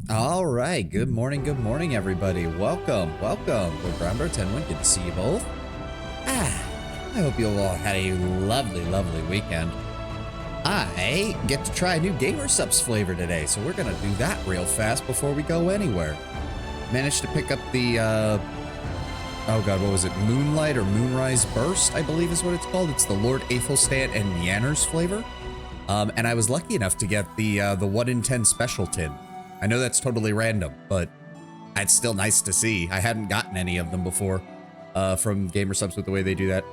All right, good morning, everybody. Welcome. We're Brownbear 10-1. Good to see you both. I hope you all had a lovely weekend. I get to try a new Gamer Subs flavor today, so we're gonna do that real fast before we go anywhere. Managed to pick up the, oh god, what was it? Moonlight or Moonrise Burst, I believe is what it's called. It's the Lord Aethelstan and Nyanner's flavor. And I was lucky enough to get the 1 in 10 special tin. I know that's totally random, but it's still nice to see. I hadn't gotten any of them before from Gamer Subs with the way they do that.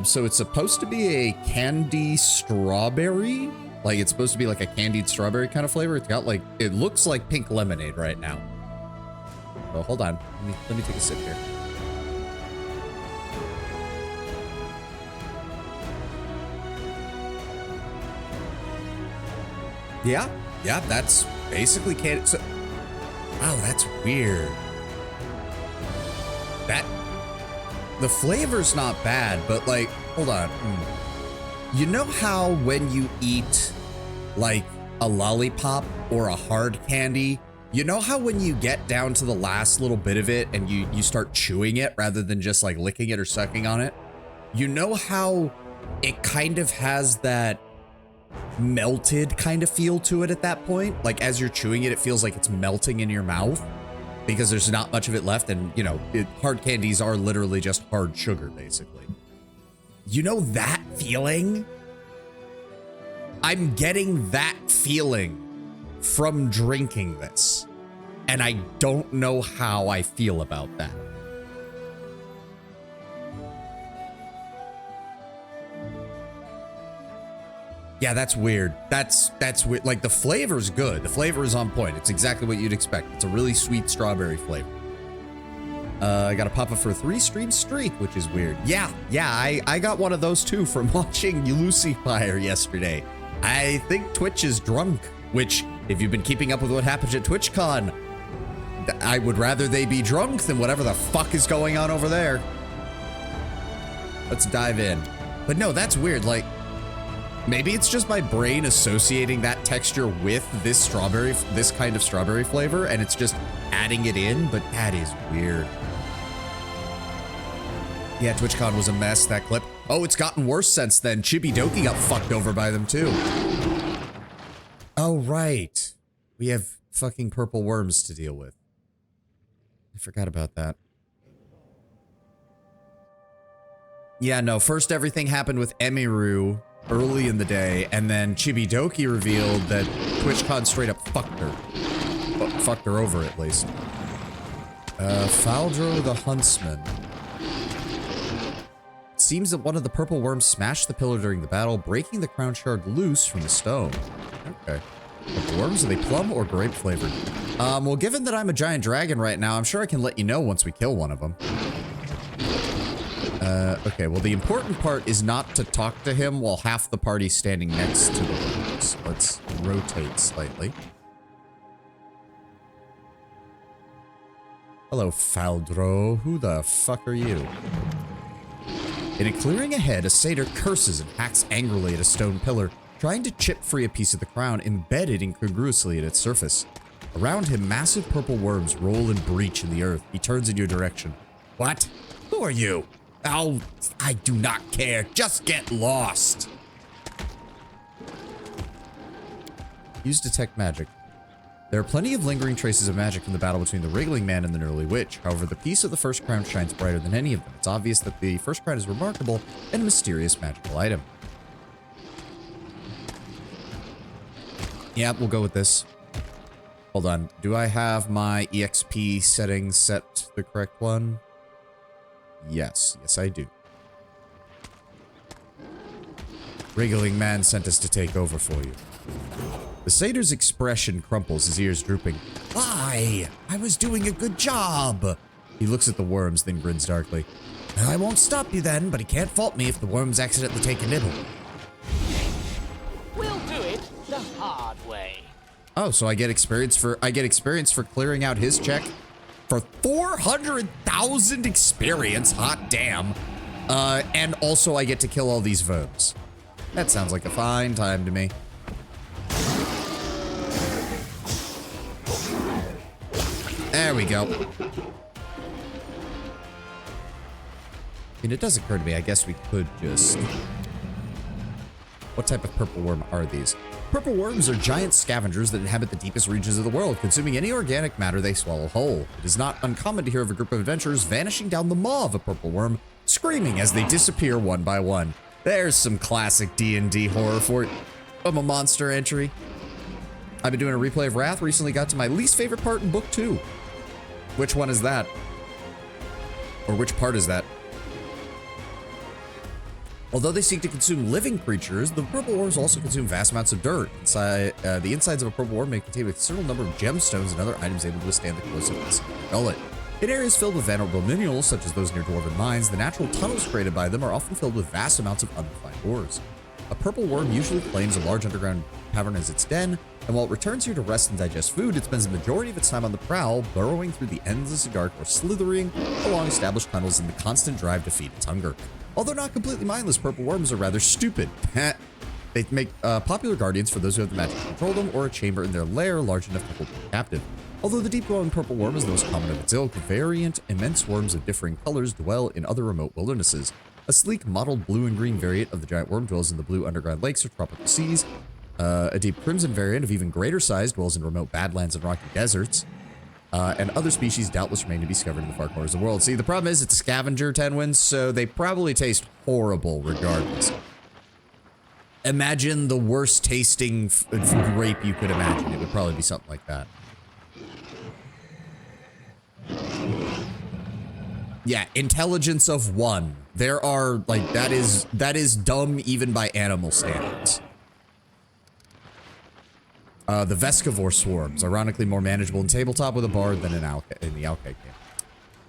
So it's supposed to be a candy strawberry. Like, it's supposed to be like a candied strawberry kind of flavor. It's got like, it looks like pink lemonade right now. So hold on, let me take a sip here. Yeah, that's basically candy. So, wow, that's weird. The flavor's not bad, but like, hold on. You know how when you eat like a lollipop or a hard candy, you know how when you get down to the last little bit of it and you start chewing it rather than just like licking it or sucking on it? You know how it kind of has that melted kind of feel to it at that point? Like as you're chewing it, it feels like it's melting in your mouth because there's not much of it left. And you know, hard candies are literally just hard sugar, basically. You know that feeling? I'm getting that feeling from drinking this, and I don't know how I feel about that. Yeah, that's weird. That's weird. Like, the flavor's good. The flavor is on point. It's exactly what you'd expect. It's a really sweet strawberry flavor. I got a pop-up for a 3-stream streak, which is weird. Yeah, I got one of those too from watching Lucifer yesterday. I think Twitch is drunk, which, if you've been keeping up with what happened at TwitchCon, I would rather they be drunk than whatever the fuck is going on over there. Let's dive in. But no, that's weird. Like, maybe it's just my brain associating that texture with this kind of strawberry flavor, and it's just adding it in, but that is weird. Yeah, TwitchCon was a mess, that clip. Oh, it's gotten worse since then. Chibidoki got fucked over by them too. Oh, right. We have fucking purple worms to deal with. I forgot about that. Yeah, no, first everything happened with Emiru early in the day, and then Chibidoki revealed that TwitchCon straight up fucked her. Well, fucked her over, at least. Faldro the Huntsman. It seems that one of the purple worms smashed the pillar during the battle, breaking the crown shard loose from the stone. Okay. The worms, are they plum or grape flavored? Well, given that I'm a giant dragon right now, I'm sure I can let you know once we kill one of them. Okay, well, the important part is not to talk to him while half the party's standing next to the worms. Let's rotate slightly. Hello, Faldro. Who the fuck are you? In a clearing ahead, a satyr curses and hacks angrily at a stone pillar, trying to chip free a piece of the crown embedded incongruously at its surface. Around him, massive purple worms roll and breach in the earth. He turns in your direction. What? Who are you? Oh, I do not care. Just get lost. Use detect magic. There are plenty of lingering traces of magic from the battle between the Wriggling Man and the Gnurly Witch. However, the piece of the first crown shines brighter than any of them. It's obvious that the first crown is a remarkable and mysterious magical item. Yeah, we'll go with this. Hold on. Do I have my EXP settings set to the correct one? Yes, I do. Wriggling Man sent us to take over for you. The satyr's expression crumples, his ears drooping. Why? I was doing a good job. He looks at the worms, then grins darkly. I won't stop you then, but he can't fault me if the worms accidentally take a nibble. We'll do it the hard way. Oh, so I get experience for clearing out his check for 400,000 experience. Hot damn. And also I get to kill all these verbs. That sounds like a fine time to me. There we go. And it does occur to me, I guess we could just... What type of purple worm are these? Purple worms are giant scavengers that inhabit the deepest regions of the world, consuming any organic matter they swallow whole. It is not uncommon to hear of a group of adventurers vanishing down the maw of a purple worm, screaming as they disappear one by one. There's some classic D&D horror for of a monster entry. I've been doing a replay of Wrath, recently got to my least favorite part in book 2. Which one is that? Or which part is that? Although they seek to consume living creatures, the purple worms also consume vast amounts of dirt. The insides of a purple worm may contain a considerable number of gemstones and other items able to withstand the corrosiveness of the gullet. In areas filled with vulnerable minerals, such as those near dwarven mines, the natural tunnels created by them are often filled with vast amounts of undefined ores. A purple worm usually claims a large underground cavern as its den, and while it returns here to rest and digest food, it spends the majority of its time on the prowl, burrowing through the endlessly dark or slithering along established tunnels in the constant drive to feed its hunger. Although not completely mindless, purple worms are rather stupid. They make popular guardians for those who have the magic to control them, or a chamber in their lair large enough to hold them captive. Although the deep-glowing purple worm is the most common of its ilk, variant, immense worms of differing colors dwell in other remote wildernesses. A sleek, mottled blue and green variant of the giant worm dwells in the blue underground lakes or tropical seas. A deep crimson variant of even greater size dwells in remote badlands and rocky deserts. And other species doubtless remain to be discovered in the far corners of the world. See, the problem is it's a scavenger, 10 wins, so they probably taste horrible regardless. Imagine the worst tasting grape you could imagine. It would probably be something like that. Yeah, intelligence of 1. There are, like, that is dumb even by animal standards. The Vescivore swarms, ironically more manageable in tabletop with a bard than in the Alkite game.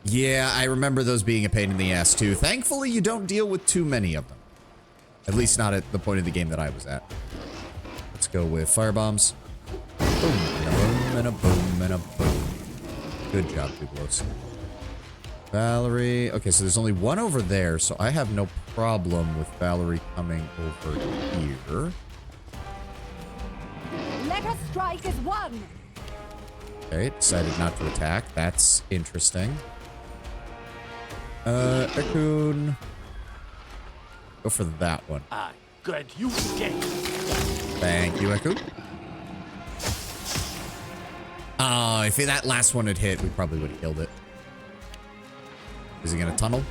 Yeah, I remember those being a pain in the ass too. Thankfully, you don't deal with too many of them. At least not at the point of the game that I was at. Let's go with firebombs. Boom, and a boom, and a boom, and a boom. Good job, Douglas. Valerie. Okay, so there's only one over there, so I have no problem with Valerie coming over here. Let us strike as one. Okay, decided not to attack. That's interesting. Ekun. Go for that one. I grant you gain. Thank you, Ekun. Oh, if that last one had hit, we probably would have killed it. Is he gonna tunnel?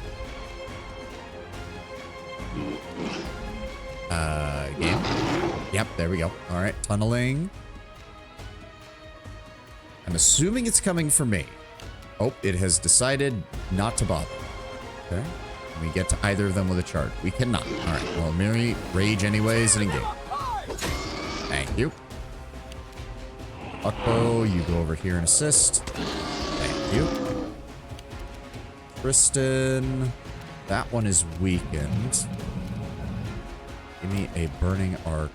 Game. Yep, there we go. All right, tunneling. I'm assuming it's coming for me. Oh, it has decided not to bother. Okay. Can we get to either of them with a charge? We cannot. All right, well, Miri, rage anyways and engage. Thank you. Akpo, you go over here and assist. Thank you. Tristan, that one is weakened. Give me a burning arc.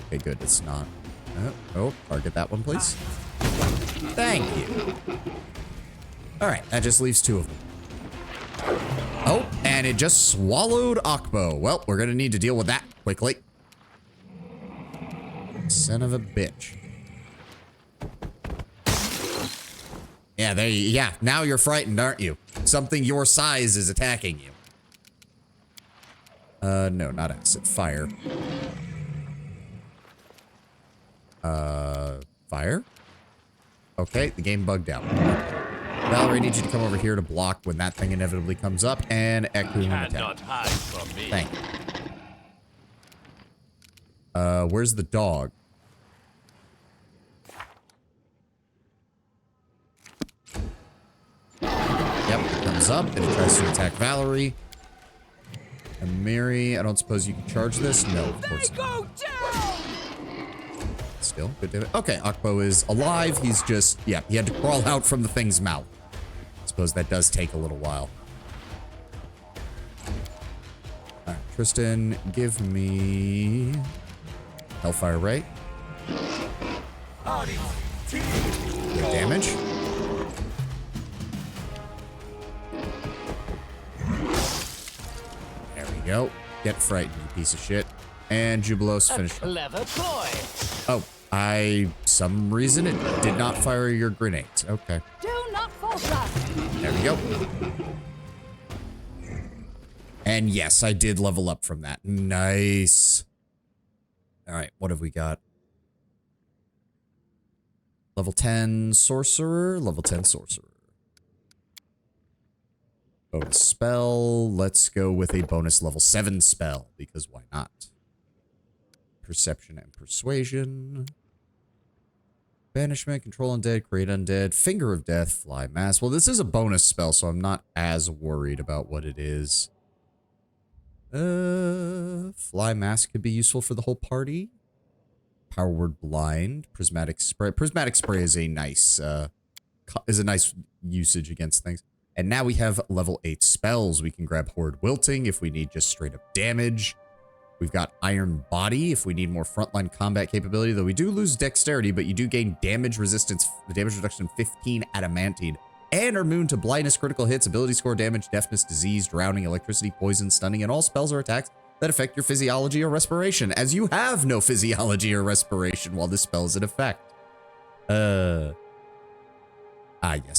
Okay, good, it's not. Oh, target that one, please. Thank you. All right, that just leaves 2 of them. Oh, and it just swallowed Akpo. Well, we're gonna need to deal with that quickly. Son of a bitch. Yeah, yeah, now you're frightened, aren't you? Something your size is attacking you. No, not acid. Fire. Fire? Okay, the game bugged out. Valerie, I need you to come over here to block when that thing inevitably comes up, and Ekun Cannot hide from me. Thank you. Where's the dog? Yep, it comes up, and it tries to attack Valerie. And Mary, I don't suppose you can charge this? No, of course not. Still, good damage. Okay, Akpo is alive. He's just, yeah, he had to crawl out from the thing's mouth. I suppose that does take a little while. All right, Tristan, give me Hellfire Ray. Good damage. There we go. Get frightened, you piece of shit. And Jubilos finished. Clever ploy. Oh, Some reason it did not fire your grenades. Okay. Do not force us. There we go. And yes, I did level up from that. Nice. All right, what have we got? Level 10 sorcerer, level 10 sorcerer. Bonus spell. Let's go with a bonus level 7 spell, because why not? Perception and persuasion. Banishment, control undead, create undead, finger of death, fly mass. Well, this is a bonus spell, so I'm not as worried about what it is. Fly mass could be useful for the whole party. Power word blind, prismatic spray. Prismatic spray is a nice usage against things. And now we have level 8 spells. We can grab Horde Wilting if we need just straight up damage. We've got Iron Body if we need more frontline combat capability, though we do lose dexterity, but you do gain damage resistance, the damage reduction 15 adamantine, and are immune to blindness, critical hits, ability score damage, deafness, disease, drowning, electricity, poison, stunning, and all spells or attacks that affect your physiology or respiration, as you have no physiology or respiration while this spell is in effect. Yes,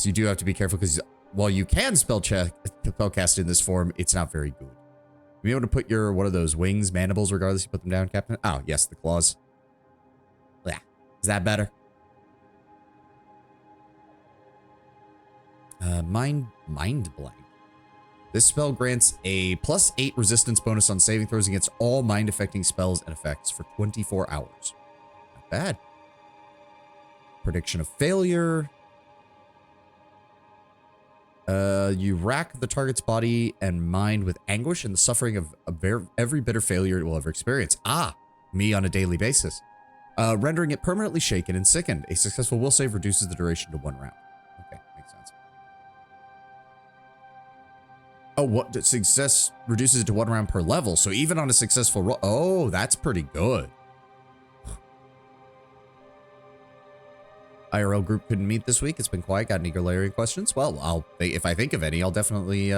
you do have to be careful because while you can spellcast in this form, it's not very good. You'll be able to put your, what are those, wings, mandibles, regardless you put them down, Captain? Oh, yes, the claws. Yeah. Is that better? Mind Blank. This spell grants a +8 resistance bonus on saving throws against all mind-affecting spells and effects for 24 hours. Not bad. Prediction of failure. You rack the target's body and mind with anguish and the suffering of every bitter failure it will ever experience. Ah, me on a daily basis. Rendering it permanently shaken and sickened. A successful will save reduces the duration to 1 round. Okay, makes sense. Oh, what? Success reduces it to 1 round per level. So even on a successful roll. Oh, that's pretty good. IRL group couldn't meet this week. It's been quiet. Got any Golarion questions? Well, if I think of any, I'll definitely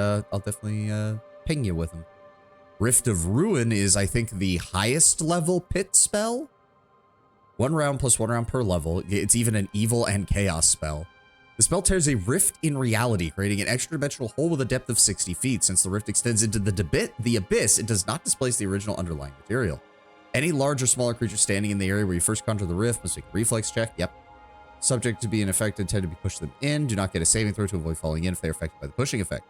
ping you with them. Rift of Ruin is, I think, the highest level pit spell. 1 round plus 1 round per level. It's even an evil and chaos spell. The spell tears a rift in reality, creating an extra dimensional hole with a depth of 60 feet. Since the rift extends into the abyss, it does not displace the original underlying material. Any large or smaller creature standing in the area where you first conjure the rift must make a reflex check. Yep. Subject to being affected tend to be push them in. Do not get a saving throw to avoid falling in if they are affected by the pushing effect.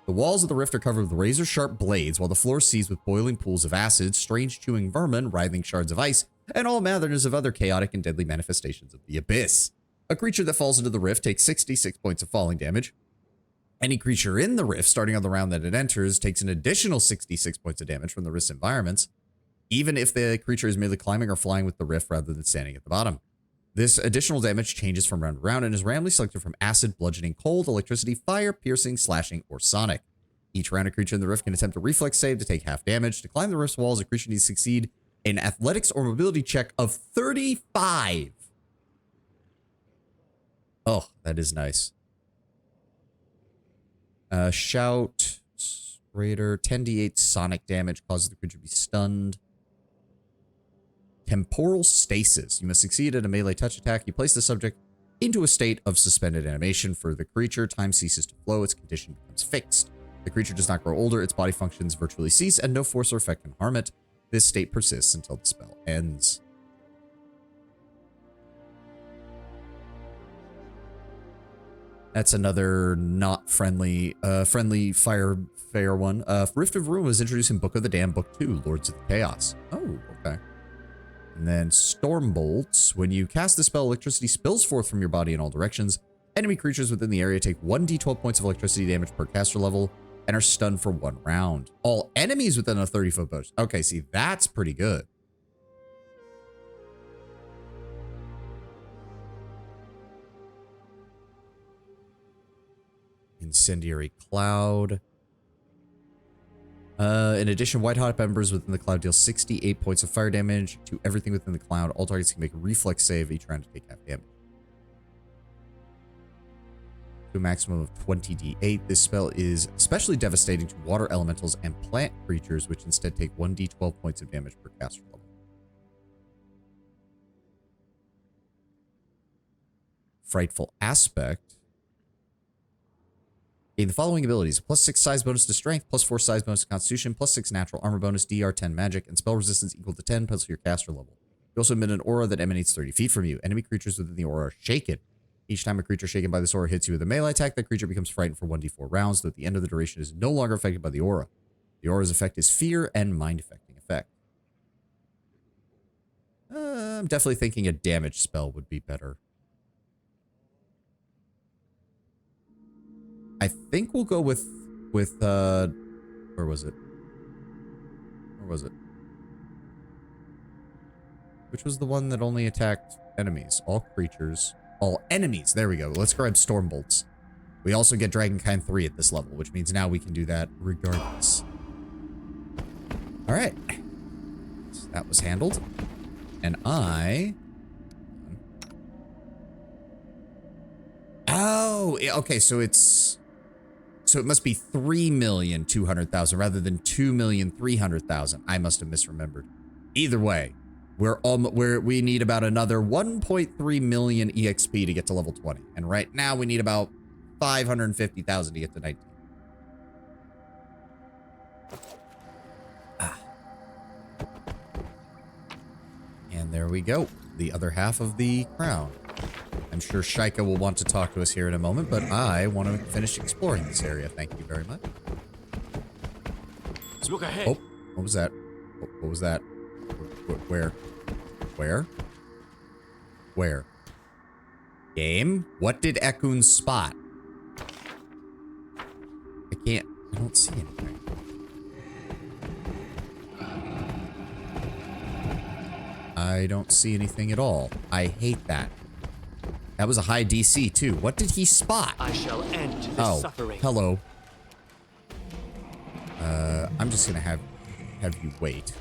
The walls of the rift are covered with razor-sharp blades, while the floor is seized with boiling pools of acid, strange chewing vermin, writhing shards of ice, and all manners of other chaotic and deadly manifestations of the abyss. A creature that falls into the rift takes 66 points of falling damage. Any creature in the rift, starting on the round that it enters, takes an additional 66 points of damage from the rift's environments, even if the creature is merely climbing or flying with the rift rather than standing at the bottom. This additional damage changes from round to round and is randomly selected from acid, bludgeoning, cold, electricity, fire, piercing, slashing, or sonic. Each round, a creature in the rift can attempt a reflex save to take half damage. To climb the rift's walls, a creature needs to succeed an athletics or mobility check of 35. Oh, that is nice. Shout, Raider, 10d8 sonic damage causes the creature to be stunned. Temporal stasis. You must succeed at a melee touch attack. You place the subject into a state of suspended animation. For the creature, time ceases to flow. Its condition becomes fixed. The creature does not grow older. Its body functions virtually cease, and no force or effect can harm it. This state persists until the spell ends. That's another not friendly, fair one. Rift of Ruin was introduced in Book of the Damned, Book 2, Lords of the Chaos. Oh, okay. And then Storm Bolts. When you cast the spell, electricity spills forth from your body in all directions. Enemy creatures within the area take 1d12 points of electricity damage per caster level and are stunned for 1 round. All enemies within a 30-foot burst. Okay, see, that's pretty good. Incendiary Cloud. In addition, White Hot Embers within the cloud deal 68 points of fire damage to everything within the cloud. All targets can make a reflex save each round to take half damage. To a maximum of 20d8. This spell is especially devastating to water elementals and plant creatures, which instead take 1d12 points of damage per caster level. frightful aspect. Gain the following abilities: +6 size bonus to strength, +4 size bonus to constitution, +6 natural armor bonus, DR 10 magic, and spell resistance equal to 10 plus your caster level. You also emit an aura that emanates 30 feet from you. Enemy creatures within the aura are shaken. Each time a creature shaken by this aura hits you with a melee attack, that creature becomes frightened for 1d4 rounds, though at the end of the duration is no longer affected by the aura. The aura's effect is fear and mind-affecting effect. I'm definitely thinking a damage spell would be better. I think we'll go with where was it? Where was it? Which was the one that only attacked enemies? All creatures. All enemies. There we go. Let's grab Stormbolts. We also get Dragonkind 3 at this level, which means now we can do that regardless. Alright. So that was handled. And I... Oh, okay, so it's... So it must be 3,200,000 rather than 2,300,000. I must have misremembered. Either way, we need about another 1.3 million EXP to get to level 20. And right now we need about 550,000 to get to 19. And there we go. The other half of the crown. I'm sure Shaika will want to talk to us here in a moment, but I want to finish exploring this area. Thank you very much. Look ahead. Oh, what was that? What was that? Where? Where? Where? Game? What did Ekun spot? I don't see anything. I don't see anything at all. I hate that. That was a high DC too. What did he spot? I shall end this suffering. Hello. I'm just gonna have you wait.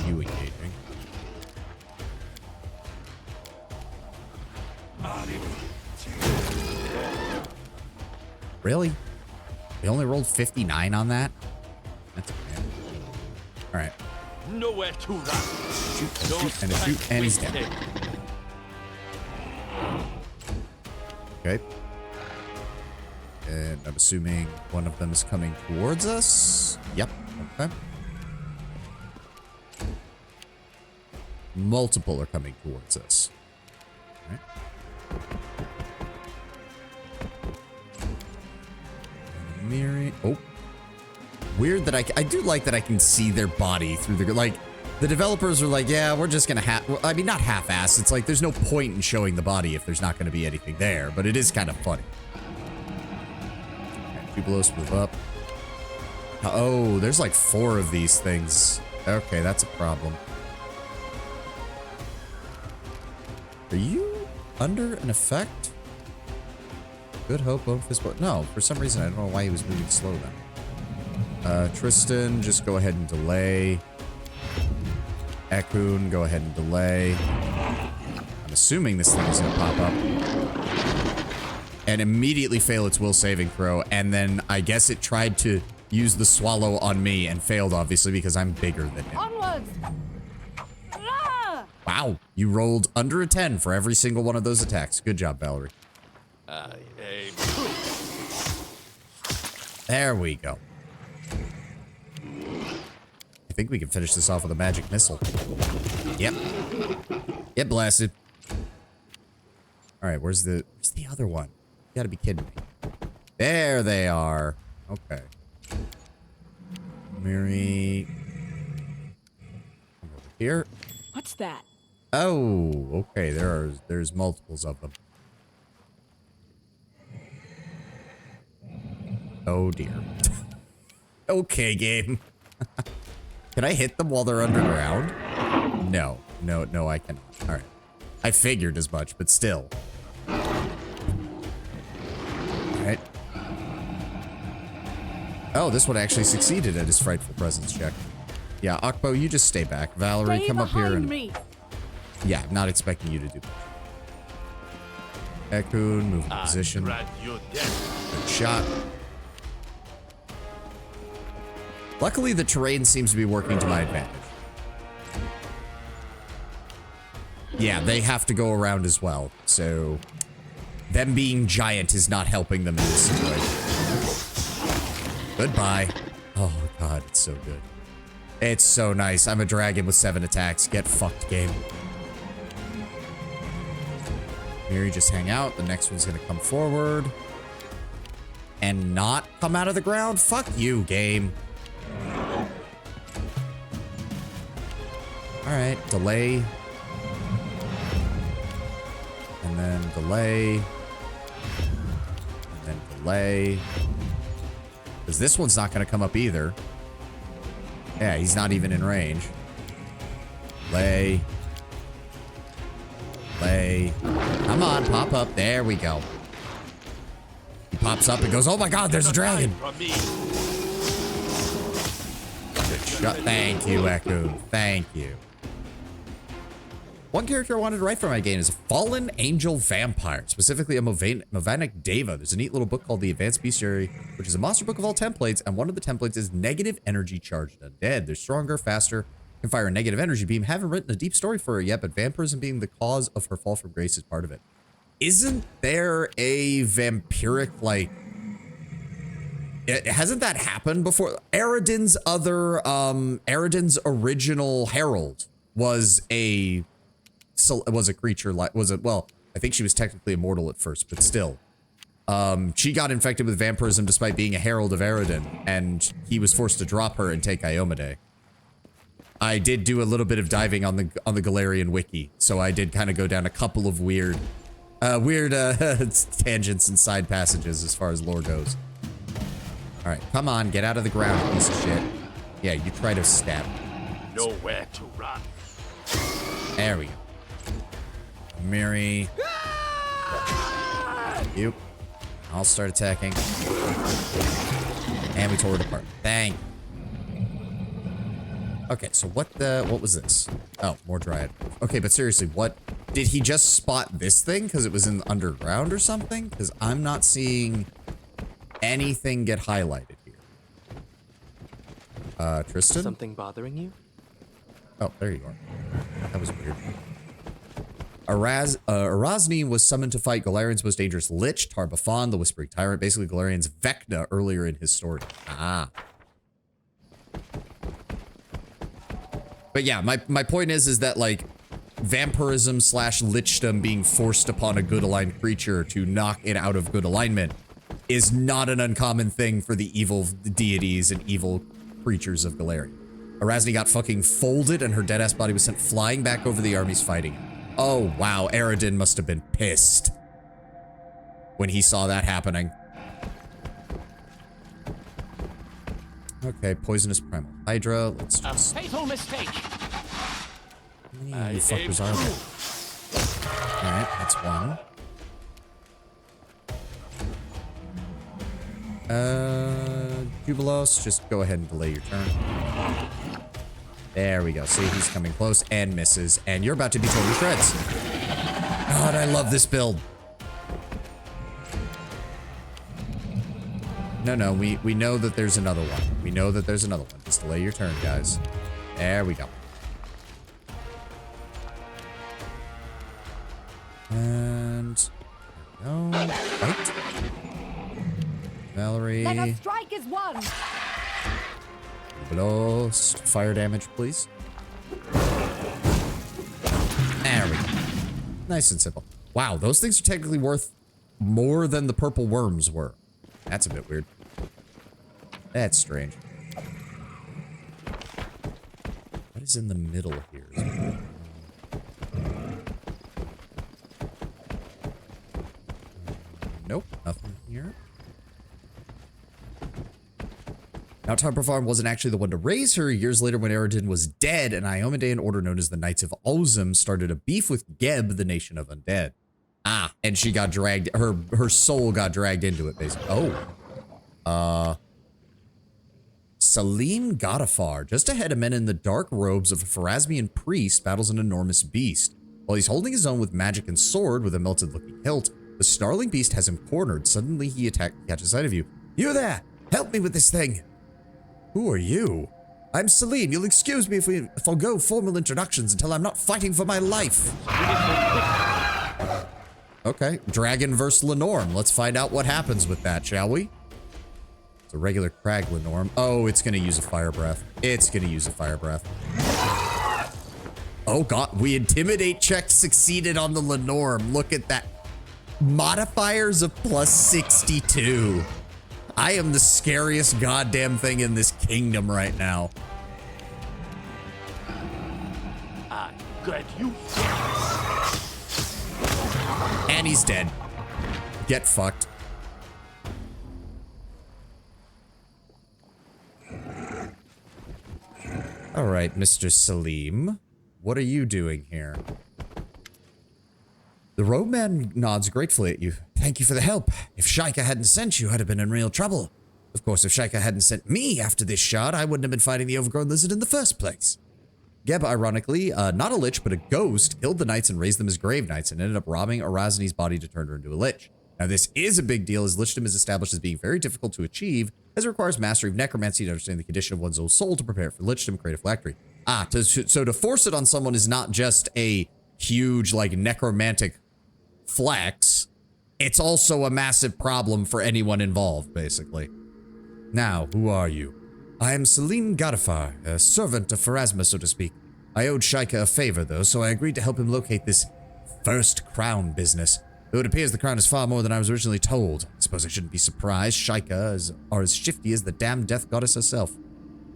You engaging. Really? They only rolled 59 on that? That's okay. Alright. Nowhere to run. Shoot, and a shoot, and he's dead. Okay. And I'm assuming one of them is coming towards us. Yep. Okay. Multiple are coming towards us. All right. Mirroring. Oh. Weird that I do like that I can see their body through the, like, the developers are like, yeah, we're just gonna I mean, not half-ass. It's like, there's no point in showing the body if there's not gonna be anything there, but it is kind of funny. Okay, Tubulos, move up. Oh, there's like 4 of these things. Okay, that's a problem. Are you under an effect? Good Hope, Bone Fist, no, for some reason, I don't know why he was moving slow then. Tristan, just go ahead and delay. Ekun, go ahead and delay. I'm assuming this thing is going to pop up. And immediately fail its will saving throw. And then I guess it tried to use the swallow on me and failed, obviously, because I'm bigger than him. Onwards! Ah! Wow, you rolled under a 10 for every single one of those attacks. Good job, Valerie. There we go. I think we can finish this off with a magic missile. Yep. Get blasted. All right, where's the other one? You gotta be kidding me. There they are. Okay. Mary. Come over here. What's that? Oh, okay. There's multiples of them. Oh dear. Okay, game. Can I hit them while they're underground? No, I cannot. All right. I figured as much, but still. All right. Oh, this one actually succeeded at his frightful presence check. Yeah, Akbo, you just stay back. Valerie, Stay come up here and... me. Yeah, I'm not expecting you to do that. Ekun, move in position. Good shot. Luckily, the terrain seems to be working to my advantage. Yeah, they have to go around as well, so them being giant is not helping them in this situation. Goodbye. Oh god, it's so good. It's so nice. I'm a dragon with 7 attacks. Get fucked, game. Miri, just hang out. The next one's gonna come forward. And not come out of the ground? Fuck you, game. Alright, delay. And then delay. And then delay. Because this one's not going to come up either. Yeah, he's not even in range. Delay. Delay. Come on, pop up. There we go. He pops up and goes, oh my god, there's a dragon. Good shot. Thank you, Echo. Thank you. One character I wanted to write for my game is a fallen angel vampire, specifically a Movanic Deva. There's a neat little book called The Advanced Bestiary, which is a monster book of all templates, and one of the templates is negative energy charged undead. They're stronger, faster, can fire a negative energy beam. Haven't written a deep story for her yet, but vampirism being the cause of her fall from grace is part of it. Isn't there a vampiric, like... hasn't that happened before? Aradin's original herald was a creature like, well, I think she was technically immortal at first, but still. She got infected with vampirism despite being a herald of Aradin, and he was forced to drop her and take Iomade. I did do a little bit of diving on the Golarion wiki, so I did kind of go down a couple of weird tangents and side passages as far as lore goes. All right, come on, get out of the ground, piece of shit. Yeah, you try to stab. Nowhere to run. There we go. Miri. You. I'll start attacking. And we tore it apart. Dang. Okay, so what was this? Oh, more Dryad. Okay, but seriously, what? Did he just spot this thing because it was in the underground or something? Because I'm not seeing anything get highlighted here. Tristan? Something bothering you? Oh, there you are. That was weird. Erasni was summoned to fight Golarion's most dangerous Lich, Tarbafon, the Whispering Tyrant, basically Golarion's Vecna earlier in his story. Ah. But yeah, my point is that, like, vampirism / lichdom being forced upon a good aligned creature to knock it out of good alignment is not an uncommon thing for the evil deities and evil creatures of Golarion. Erasni got fucking folded and her dead-ass body was sent flying back over the armies fighting. Oh, wow. Aradin must have been pissed when he saw that happening. Okay, poisonous primal hydra. Let's just... A fatal mistake. How many fuckers are there? Alright, that's one. Jubilos, just go ahead and delay your turn. There we go. See, he's coming close and misses, and you're about to be torn to shreds. God, I love this build. No, we know that there's another one. We know that there's another one. Just delay your turn, guys. There we go. And no, fight. Valerie. Let us strike as one. Blast. Fire damage, please. There we go. Nice and simple. Wow, those things are technically worth more than the purple worms were. That's a bit weird. That's strange. What is in the middle here? Nope, nothing here. Now, Tarbafon wasn't actually the one to raise her. Years later, when Aradin was dead, an Iomedean order known as the Knights of Ozum started a beef with Geb, the nation of undead. Ah, and she got dragged, her soul got dragged into it, basically. Oh. Salim Godafar, just ahead of men in the dark robes of a Pharasmian priest, battles an enormous beast. While he's holding his own with magic and sword with a melted-looking hilt, the snarling beast has him cornered. Suddenly, he catches sight of you. You there! Help me with this thing! Who are you? I'm Salim. You'll excuse me if I'll go formal introductions until I'm not fighting for my life. Okay. Dragon versus Lenorm. Let's find out what happens with that, shall we? It's a regular Crag Lenorm. Oh, it's going to use a Fire Breath. It's going to use a Fire Breath. Oh, God. We Intimidate check succeeded on the Lenorm. Look at that. Modifiers of plus 62. I am the scariest goddamn thing in this kingdom right now. I got you. And he's dead. Get fucked. All right, Mr. Salim. What are you doing here? The roadman nods gratefully at you. Thank you for the help. If Shaika hadn't sent you, I'd have been in real trouble. Of course, if Shaika hadn't sent me after this shot, I wouldn't have been fighting the overgrown lizard in the first place. Geb, ironically, not a lich, but a ghost, killed the knights and raised them as grave knights and ended up robbing Arazani's body to turn her into a lich. Now, this is a big deal, as lichdom is established as being very difficult to achieve, as it requires mastery of necromancy to understand the condition of one's own soul to prepare for lichdom, create a phylactery. So to force it on someone is not just a huge, like, necromantic flex, it's also a massive problem for anyone involved, basically. Now, who are you? I am Selim Gadafar, a servant of Pharasma, so to speak. I owed Shaika a favor, though, so I agreed to help him locate this first crown business. Though it appears the crown is far more than I was originally told. I suppose I shouldn't be surprised. Shaika are as shifty as the damned death goddess herself.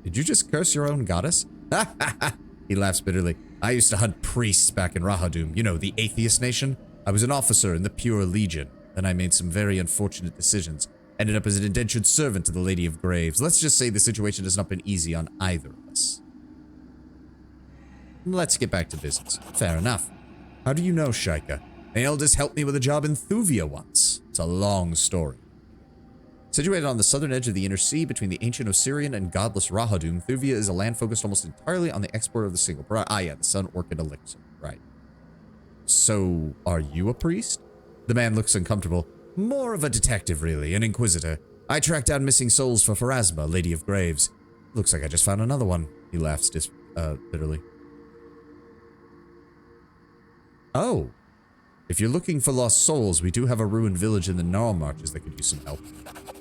Did you just curse your own goddess? Ha ha ha! He laughs bitterly. I used to hunt priests back in Rahadum, you know, the atheist nation. I was an officer in the Pure Legion. Then I made some very unfortunate decisions. Ended up as an indentured servant to the Lady of Graves. Let's just say the situation has not been easy on either of us. Let's get back to business. Fair enough. How do you know Shaika? My eldest helped me with a job in Thuvia once. It's a long story. Situated on the southern edge of the inner sea between the ancient Osirian and godless Rahadum, Thuvia is a land focused almost entirely on the export of the single product. Ah, yeah, the Sun Orchid Elixir. Right. So, are you a priest? The man looks uncomfortable. More of a detective, really, an inquisitor. I tracked down missing souls for Pharasma, Lady of Graves. Looks like I just found another one. He laughs bitterly. Oh. If you're looking for lost souls, we do have a ruined village in the Gnarl Marches that could use some help.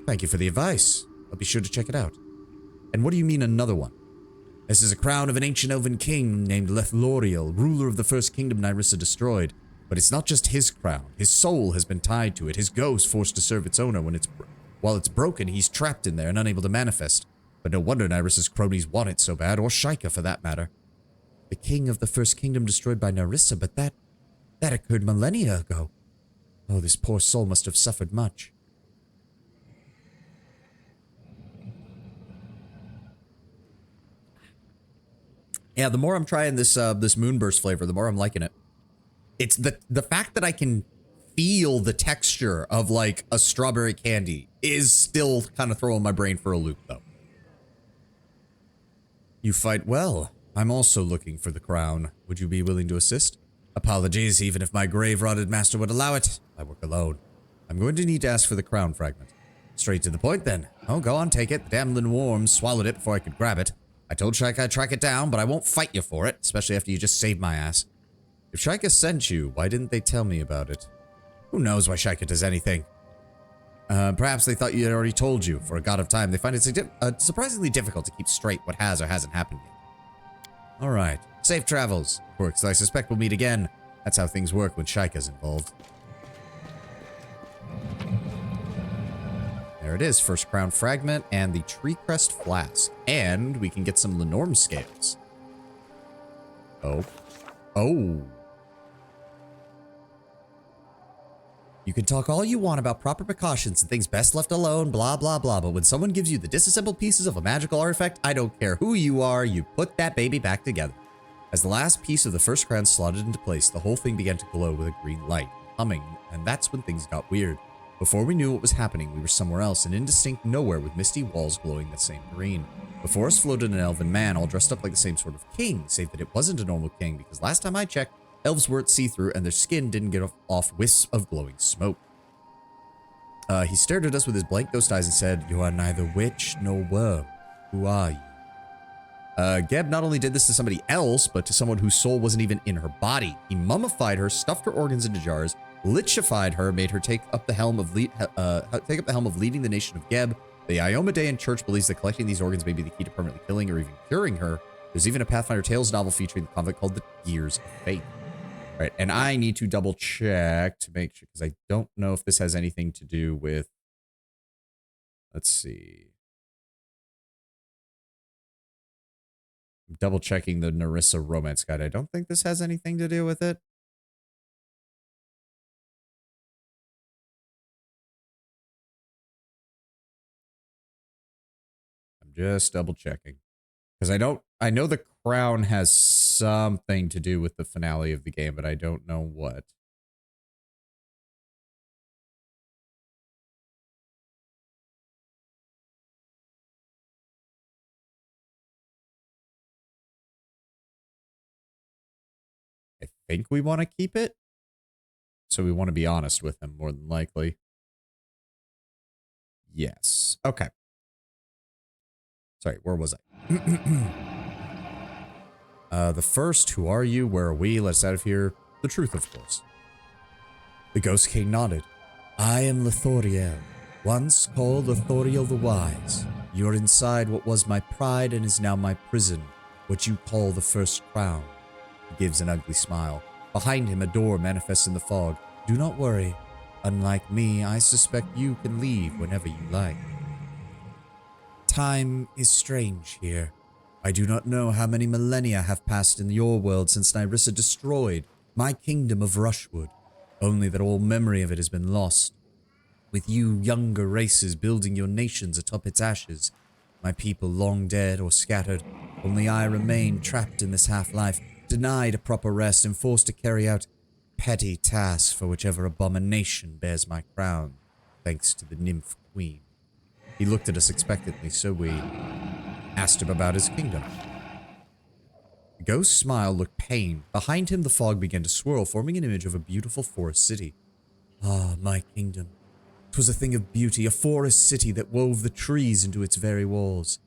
Thank you for the advice. I'll be sure to check it out. And what do you mean another one? This is a crown of an ancient elven king named Lethloriel, ruler of the first kingdom Nyrissa destroyed. But it's not just his crown. His soul has been tied to it, his ghost forced to serve its owner. While it's broken, he's trapped in there and unable to manifest. But no wonder Nyrissa's cronies want it so bad, or Shaika for that matter. The king of the first kingdom destroyed by Nyrissa, but that occurred millennia ago. Oh, this poor soul must have suffered much. Yeah, the more I'm trying this Moonburst flavor, the more I'm liking it. It's the fact that I can feel the texture of like a strawberry candy is still kind of throwing my brain for a loop, though. You fight well. I'm also looking for the crown. Would you be willing to assist? Apologies, even if my grave-rotted master would allow it. I work alone. I'm going to need to ask for the crown fragment. Straight to the point, then. Oh, go on, take it. The damn little worm swallowed it before I could grab it. I told Shaika I'd track it down, but I won't fight you for it, especially after you just saved my ass. If Shaika sent you, why didn't they tell me about it? Who knows why Shaika does anything? Perhaps they thought you had already told you. For a god of time, they find it surprisingly difficult to keep straight what has or hasn't happened yet. Alright. Safe travels. Quirks, I suspect we'll meet again. That's how things work when Shaika's involved. There it is. First crown fragment and the tree crest flask. And we can get some Lenorm scales. Oh. Oh. You can talk all you want about proper precautions and things best left alone, blah, blah, blah, but when someone gives you the disassembled pieces of a magical artifact, I don't care who you are, you put that baby back together. As the last piece of the first crown slotted into place, the whole thing began to glow with a green light, humming, and that's when things got weird. Before we knew what was happening, we were somewhere else, an indistinct nowhere with misty walls glowing the same green. Before us floated an elven man, all dressed up like the same sort of king, save that it wasn't a normal king, because last time I checked, elves weren't see-through and their skin didn't get off wisps of glowing smoke. He stared at us with his blank ghost eyes and said, "You are neither witch nor worm. Who are you?" Geb not only did this to somebody else, but to someone whose soul wasn't even in her body. He mummified her, stuffed her organs into jars, lichified her, made her take up the helm of leading the nation of Geb. The Iomedaean Church believes that collecting these organs may be the key to permanently killing or even curing her. There's even a Pathfinder Tales novel featuring the convent called The Gears of Fate. All right, and I need to double check to make sure, because I don't know if this has anything to do with, let's see. I'm double checking the Narissa romance guide. I don't think this has anything to do with it. I'm just double checking. Because I know the crown has something to do with the finale of the game, but I don't know what. I think we want to keep it. So we want to be honest with him, more than likely. Yes. Okay. Sorry, where was I? The first, who are you? Where are we? Let's out of here. The truth, of course. The Ghost King nodded. I am Lithoriel, once called Lithoriel the Wise. You're inside what was my pride and is now my prison, what you call the First Crown. He gives an ugly smile. Behind him, a door manifests in the fog. Do not worry. Unlike me, I suspect you can leave whenever you like. Time is strange here. I do not know how many millennia have passed in your world since Nyrissa destroyed my kingdom of Rushwood, only that all memory of it has been lost. With you younger races building your nations atop its ashes, my people long dead or scattered, only I remain trapped in this half-life, denied a proper rest and forced to carry out petty tasks for whichever abomination bears my crown, thanks to the nymph queen. He looked at us expectantly, so we asked him about his kingdom. The ghost's smile looked pained. Behind him, the fog began to swirl, forming an image of a beautiful forest city. Ah, my kingdom. 'Twas a thing of beauty, a forest city that wove the trees into its very walls.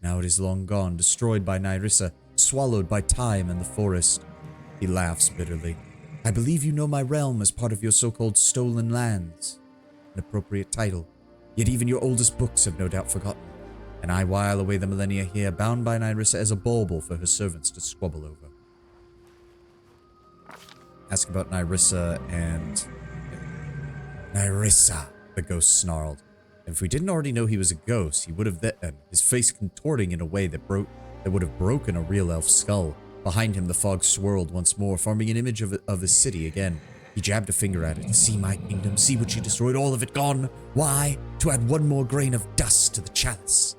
Now it is long gone, destroyed by Nyrissa, swallowed by time and the forest. He laughs bitterly. I believe you know my realm as part of your so-called stolen lands. An appropriate title. Yet even your oldest books have no doubt forgotten. And I while away the millennia here, bound by Nyrissa as a bauble for her servants to squabble over. Ask about Nyrissa and... Nyrissa, the ghost snarled. And if we didn't already know he was a ghost, he would have then, his face contorting in a way that would have broken a real elf skull. Behind him, the fog swirled once more, forming an image of the city again. He jabbed a finger at it. See my kingdom, see what she destroyed, all of it gone. Why? To add one more grain of dust to the chalice.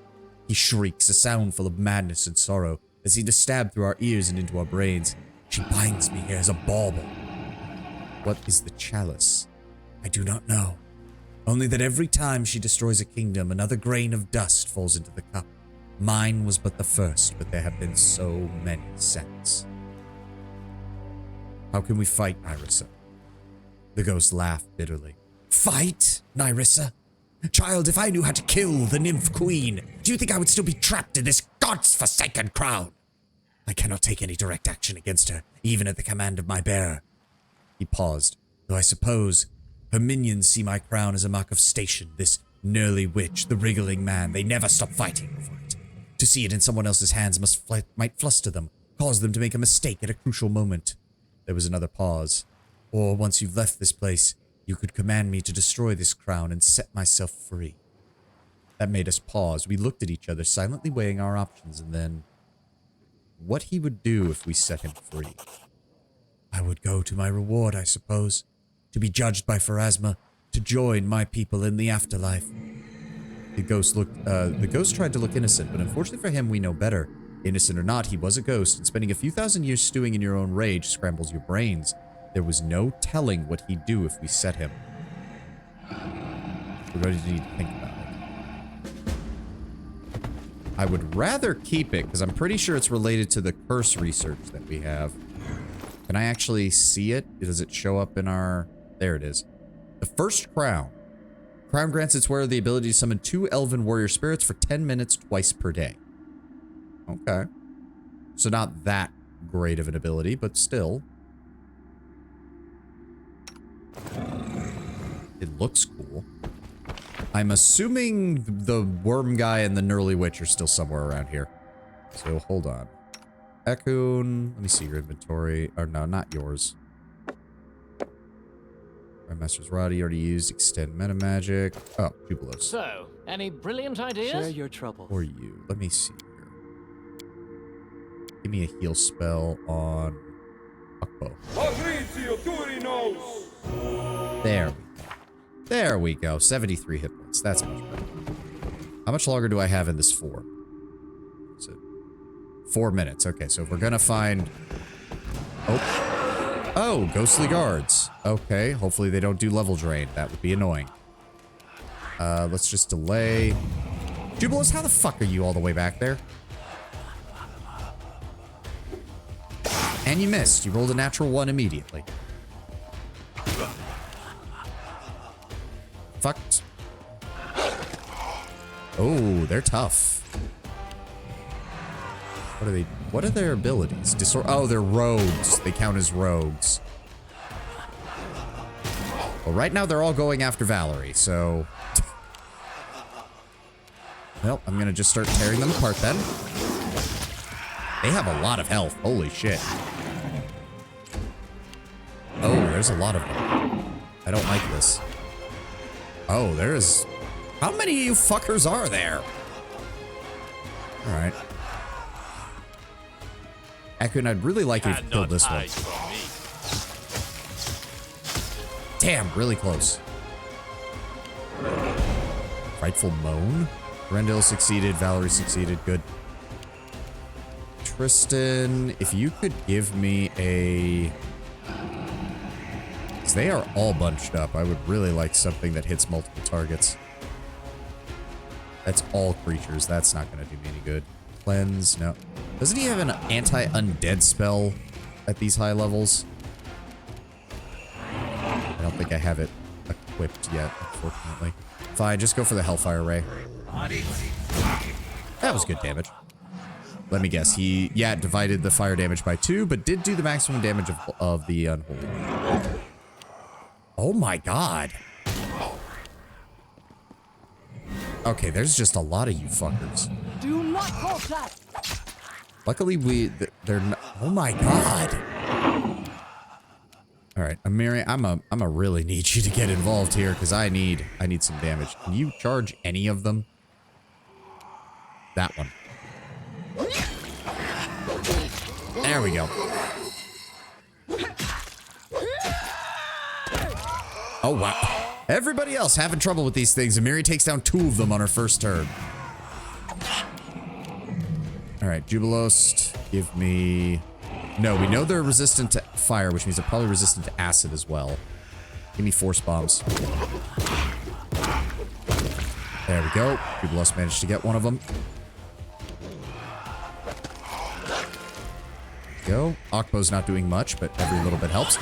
He shrieks, a sound full of madness and sorrow, as he to stab through our ears and into our brains. She binds me here as a bauble. What is the chalice? I do not know. Only that every time she destroys a kingdom, another grain of dust falls into the cup. Mine was but the first, but there have been so many since. How can we fight, Nyrissa? The ghost laughed bitterly. Fight, Nyrissa? Child, if I knew how to kill the nymph queen, do you think I would still be trapped in this god's-forsaken crown? I cannot take any direct action against her, even at the command of my bearer. He paused, though I suppose her minions see my crown as a mark of station, this gnurly witch, the wriggling man. They never stop fighting over it. To see it in someone else's hands might fluster them, cause them to make a mistake at a crucial moment. There was another pause. Or once you've left this place, you could command me to destroy this crown and set myself free. That made us pause. We looked at each other, silently weighing our options, and then... what he would do if we set him free. I would go to my reward, I suppose. To be judged by Pharasma, to join my people in the afterlife. The ghost tried to look innocent, but unfortunately for him, we know better. Innocent or not, he was a ghost, and spending a few thousand years stewing in your own rage scrambles your brains. There was no telling what he'd do if we set him. We're going to need to think about it. I would rather keep it, because I'm pretty sure it's related to the curse research that we have. Can I actually see it? Does it show up in our... there it is. The first crown. Crown grants its wearer the ability to summon 2 elven warrior spirits for 10 minutes twice per day. Okay. So not that great of an ability, but still. It looks cool. I'm assuming the worm guy and the gnarly witch are still somewhere around here. So hold on. Ekun, let me see your inventory. Or no, not yours. Grandmaster's Rod, you already used. Extend meta magic. Oh, Jubilos. So, any brilliant ideas? Share your troubles. Or you. Let me see here. Give me a heal spell on Akbo. There we go. There we go. 73 hit points. That's much better. How much longer do I have in this for? Is it 4 minutes? Okay, so if we're gonna find... Oh, ghostly guards. Okay, hopefully they don't do level drain. That would be annoying. Let's just delay. Jubilos, how the fuck are you all the way back there? And you missed. You rolled a natural 1 immediately. Fucked. Oh, they're tough. What are they? What are their abilities? Oh, they're rogues. They count as rogues. Well, right now they're all going after Valerie, so... Well, I'm gonna just start tearing them apart then. They have a lot of health. Holy shit. Oh, there's a lot of them. I don't like this. Oh, there's... How many of you fuckers are there? Alright. Ekun, I'd really like you to kill this one. Damn, really close. Frightful Moan? Rendell succeeded, Valerie succeeded, good. Tristan, if you could give me a... Because they are all bunched up. I would really like something that hits multiple targets. That's all creatures. That's not going to do me any good. Cleanse, no. Doesn't he have an anti-undead spell at these high levels? I don't think I have it equipped yet, unfortunately. Fine, just go for the Hellfire Ray. That was good damage. Let me guess. He, yeah, divided the fire damage by 2, but did do the maximum damage of the Unholy. Oh my god. Okay, there's just a lot of you fuckers. Do not call that. Luckily, they're not, oh my god. All right, Amiri, I'm a really need you to get involved here because I need some damage. Can you charge any of them? That one. There we go. Oh wow. Everybody else having trouble with these things. Amiri takes down 2 of them on her first turn. All right, Jubilost, give me... No, we know they're resistant to fire, which means they're probably resistant to acid as well. Give me Force Bombs. There we go. Jubilost managed to get one of them. There we go. Akbo's not doing much, but every little bit helps.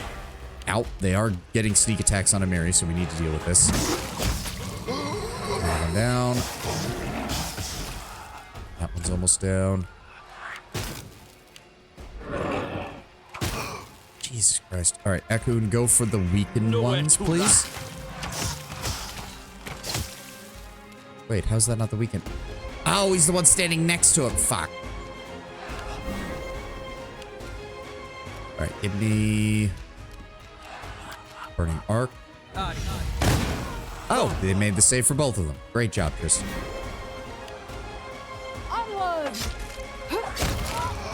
Ow, they are getting sneak attacks on Amiri, so we need to deal with this. One down. That one's almost down. Jesus Christ. All right, Ekun, go for the weakened ones, please. Wait, how's that not the weakened? Oh, he's the one standing next to him. Fuck. All right, give me... Burning Arc. Oh, they made the save for both of them. Great job, Tristan. Onward.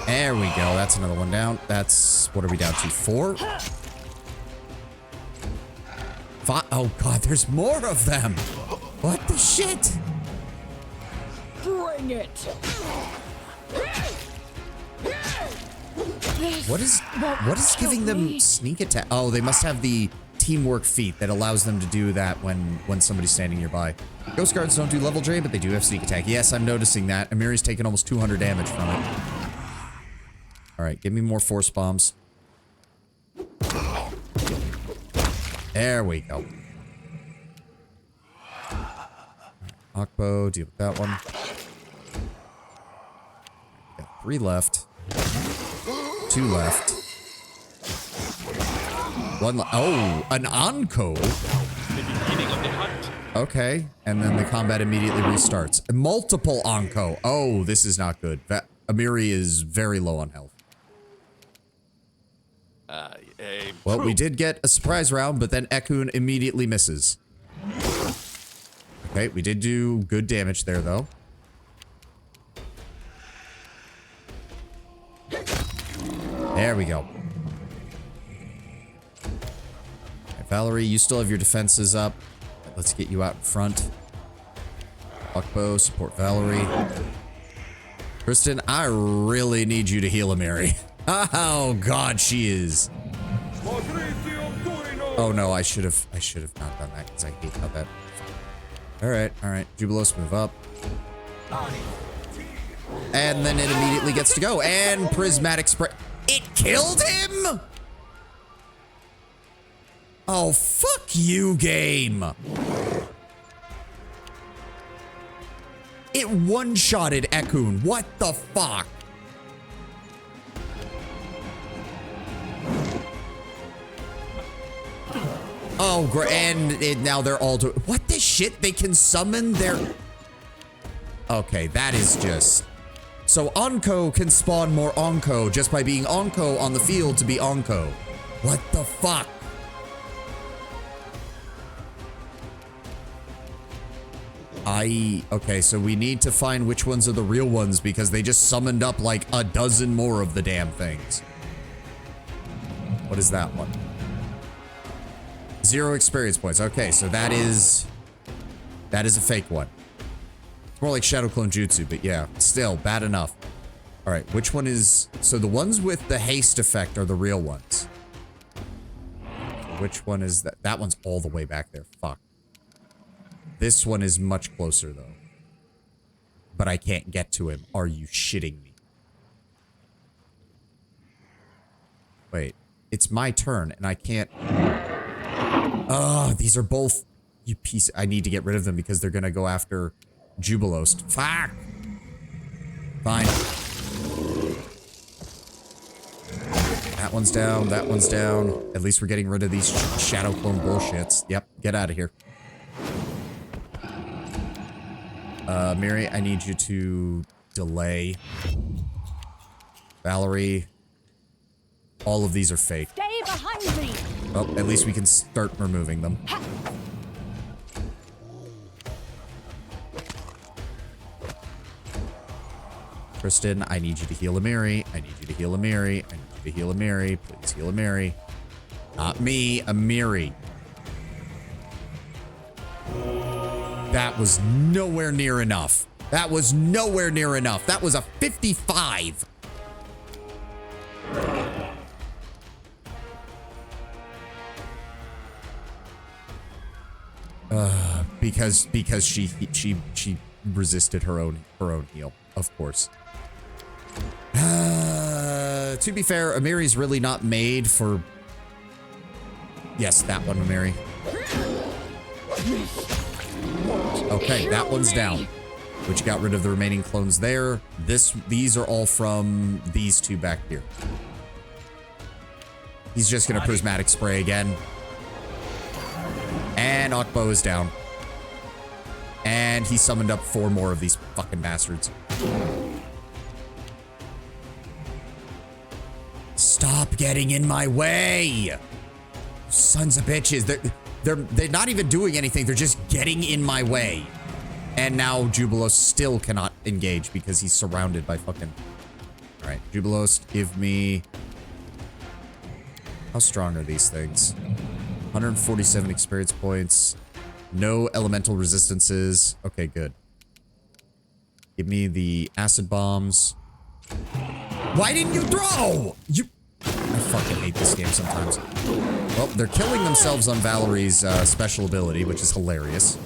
There we go. That's another one down. That's... What are we down to? 4? 5? Oh, God, there's more of them. What the shit? Bring it. What is giving them sneak attack? Oh, they must have the teamwork feat that allows them to do that when somebody's standing nearby. Ghost guards don't do level drain, but they do have sneak attack. Yes, I'm noticing that. Amiri's taken almost 200 damage from it. All right, give me more Force Bombs. There we go. Akbo, deal with that one. Got 3 left. 2 left. 1 oh, an Onco. The beginning of the hunt. Okay, and then the combat immediately restarts. Multiple Onco. Oh, this is not good. Amiri is very low on health. Well, we did get a surprise round, but then Ekun immediately misses. Okay, we did do good damage there, though. There we go. Okay, Valerie, you still have your defenses up. Let's get you out in front. Buckbow, support Valerie. Kristen, I really need you to heal Amiri. Oh God, she is. Oh no, I should have not done that because I hate how that. All right. Jubilos, move up. And then it immediately gets to go. And prismatic spray. It killed him? Oh, fuck you, game. It one-shotted Ekun. What the fuck? Oh, great. And now they're all doing... What the shit? They can summon their... Okay, that is just... So Onco can spawn more Onco just by being Onco on the field to be Onco. What the fuck? Okay, so we need to find which ones are the real ones because they just summoned up like a dozen more of the damn things. What is that one? 0 experience points. Okay, so that is a fake one. It's more like Shadow Clone Jutsu, but yeah, still bad enough. All right, which one is... So the ones with the haste effect are the real ones. Which one is that? That one's all the way back there. Fuck. This one is much closer, though. But I can't get to him. Are you shitting me? Wait. It's my turn, and I can't... Oh, these are both... You piece... I need to get rid of them because they're gonna go after Jubilost. Fuck! Fine. That one's down. That one's down. At least we're getting rid of these Shadow Clone bullshits. Yep. Get out of here. Mary, I need you to delay. Valerie. All of these are fake. Stay behind me. Well, at least we can start removing them. Kristen, I need you to heal Amiri. I need you to heal Amiri. I need you to heal Amiri. Please heal Amiri. Not me, Amiri. That was nowhere near enough. That was nowhere near enough. That was a 55. Because she resisted her own heal, of course. To be fair, Amiri's really not made for... Yes, that one, Amiri. Okay, that one's down. Which got rid of the remaining clones there. These are all from these two back here. He's just gonna prismatic spray again. And Okbo is down. And he summoned up 4 more of these fucking bastards. Stop getting in my way! Sons of bitches. They're not even doing anything. They're just getting in my way. And now Jubilos still cannot engage because he's surrounded by fucking... Alright, Jubilos, give me... How strong are these things? 147 experience points. No elemental resistances. Okay, good. Give me the acid bombs. Why didn't you throw? I fucking hate this game sometimes. Well, they're killing themselves on Valerie's special ability, which is hilarious.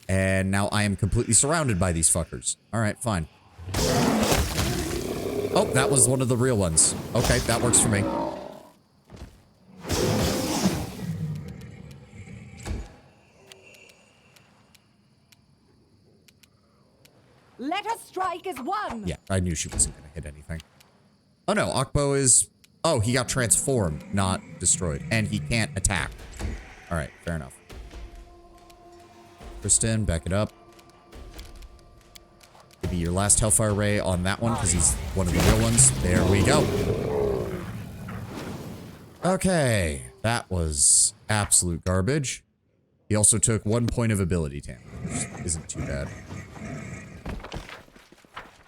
And now I am completely surrounded by these fuckers. Alright, fine. Oh, that was one of the real ones. Okay, that works for me. Let us strike as one. Yeah, I knew she wasn't gonna hit anything. Oh no, Akbo is... Oh, he got transformed, not destroyed. And he can't attack. Alright, fair enough. Kristen, back it up. Give me your last Hellfire Ray on that one, because he's one of the real ones. There we go. Okay, that was absolute garbage. He also took 1 point of ability damage, which isn't too bad.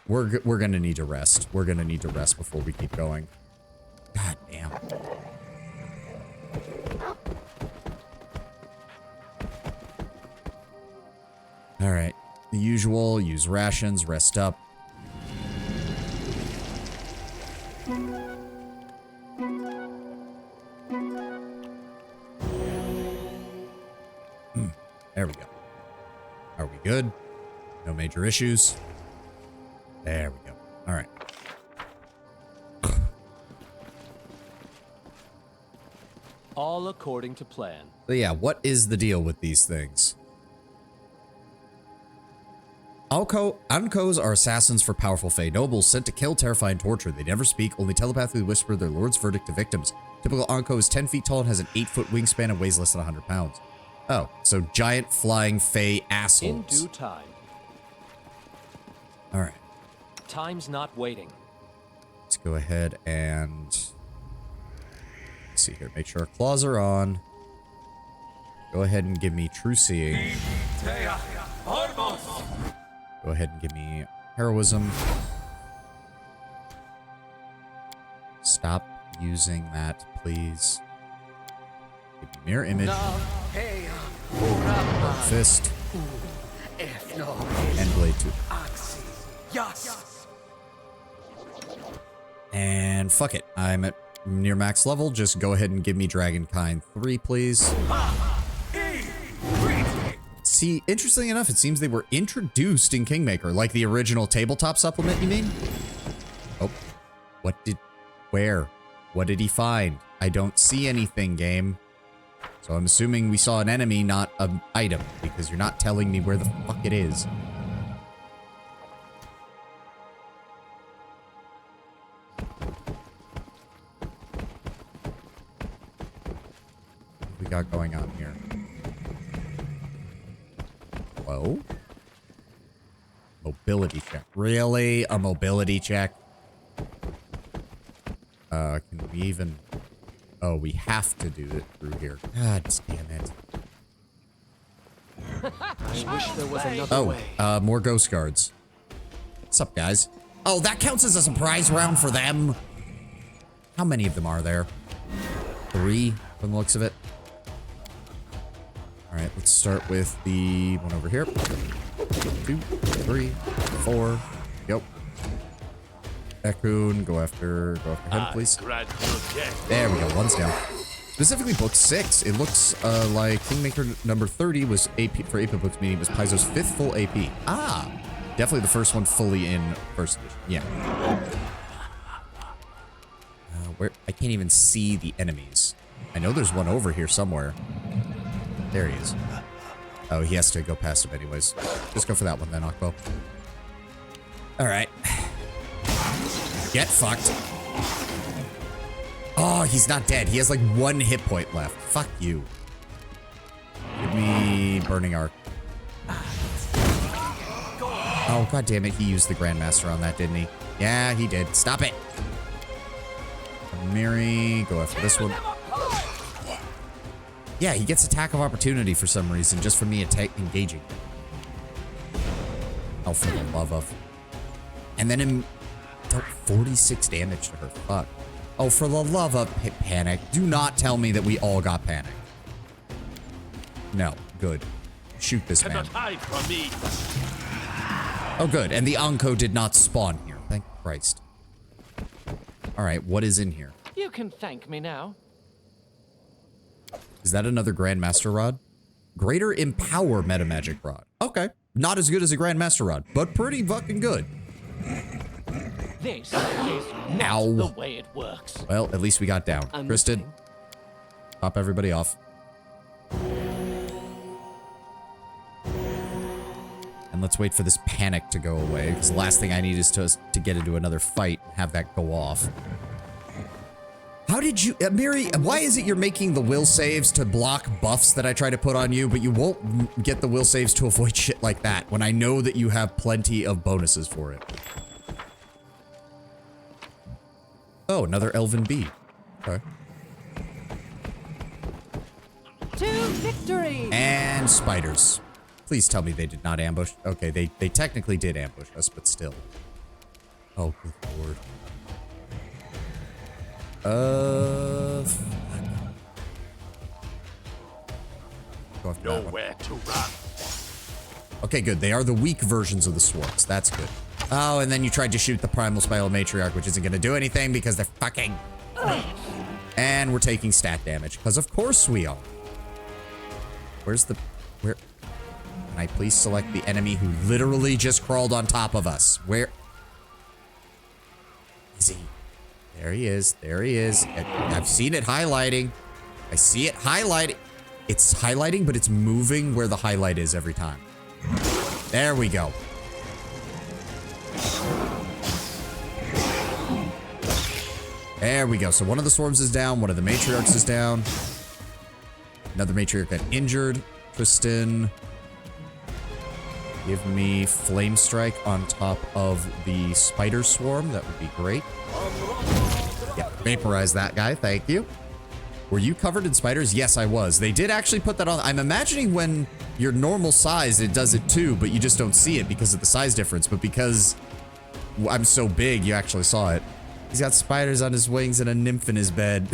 We're gonna need to rest. We're gonna need to rest before we keep going. God damn. All right, the usual. Use rations. Rest up. There we go. Are we good? No major issues. There we go. All right. All according to plan. So yeah, what is the deal with these things? Ankos are assassins for powerful Fey nobles sent to kill, terrify, and torture. They never speak, only telepathically whisper their lord's verdict to victims. Typical Anko is 10 feet tall and has an 8-foot wingspan and weighs less than 100 pounds. Oh, so giant flying Fey assholes. In due time. All right. Time's not waiting. Let's go ahead and... Let's see here. Make sure our claws are on. Go ahead and give me true seeing. Go ahead and give me heroism. Stop using that, please. Give me mirror image. Fist. And blade 2. And fuck it. I'm at near max level. Just go ahead and give me Dragonkind 3, please. See, interestingly enough, it seems they were introduced in Kingmaker, like the original tabletop supplement, you mean? Oh, where? What did he find? I don't see anything, game. So I'm assuming we saw an enemy, not an item, because you're not telling me where the fuck it is. What we got going on here? Hello? Mobility check. Really? A mobility check? Can we even... Oh, we have to do it through here. God damn it. I wish there was another way. More ghost guards. What's up, guys? Oh, that counts as a surprise round for them. How many of them are there? 3, from the looks of it. All right, let's start with the one over here. 2, 3, 4. Yep. Ekun, go after him, please. There we go. One's down. Specifically, book 6. It looks like Kingmaker number 30 was AP for AP books, meaning it was Paizo's 5th full AP. Ah, definitely the first one fully in first edition. Yeah. Where I can't even see the enemies. I know there's one over here somewhere. There he is. Oh, he has to go past him anyways. Just go for that one then, Akbo. All right. Get fucked. Oh, he's not dead. He has like 1 hit point left. Fuck you. Give me Burning Arc. Oh, god damn it. He used the Grandmaster on that, didn't he? Yeah, he did. Stop it. Miri, go after this one. Yeah, he gets attack of opportunity for some reason, just for me engaging. Oh, for the love of. And then 46 damage to her. Fuck. Oh, for the love of panic. Do not tell me that we all got panic. No. Good. Shoot this man. Hide from me. Oh, good. And the Anko did not spawn here. Thank Christ. All right. What is in here? You can thank me now. Is that another Grandmaster Rod? Greater Empower Metamagic Rod. Okay. Not as good as a Grandmaster Rod, but pretty fucking good. This is not the way it works. Well, at least we got down. Kristen, pop everybody off. And let's wait for this panic to go away, because the last thing I need is to get into another fight and have that go off. How did you... Miri, why is it you're making the will saves to block buffs that I try to put on you, but you won't get the will saves to avoid shit like that, when I know that you have plenty of bonuses for it? Oh, another elven bee. Okay. To victory! And spiders. Please tell me they did not ambush. Okay, they technically did ambush us, but still. Oh, good lord. Fuck. Go after that one. Nowhere to run. Okay, good. They are the weak versions of the swarms. That's good. Oh, and then you tried to shoot the primal spiral matriarch, which isn't going to do anything because they're fucking... And we're taking stat damage, because of course we are. Where's the... Where... Can I please select the enemy who literally just crawled on top of us? Where... Is he? There he is. There he is. I've seen it highlighting. I see it highlighting. It's highlighting, but it's moving where the highlight is every time. There we go. There we go. So one of the swarms is down. One of the matriarchs is down. Another matriarch got injured. Tristan. Give me flame strike on top of the spider swarm. That would be great. Yeah, vaporize that guy. Thank you. Were you covered in spiders? Yes, I was. They did actually put that on. I'm imagining when you're normal size, it does it too, but you just don't see it because of the size difference. But because I'm so big, you actually saw it. He's got spiders on his wings and a nymph in his bed.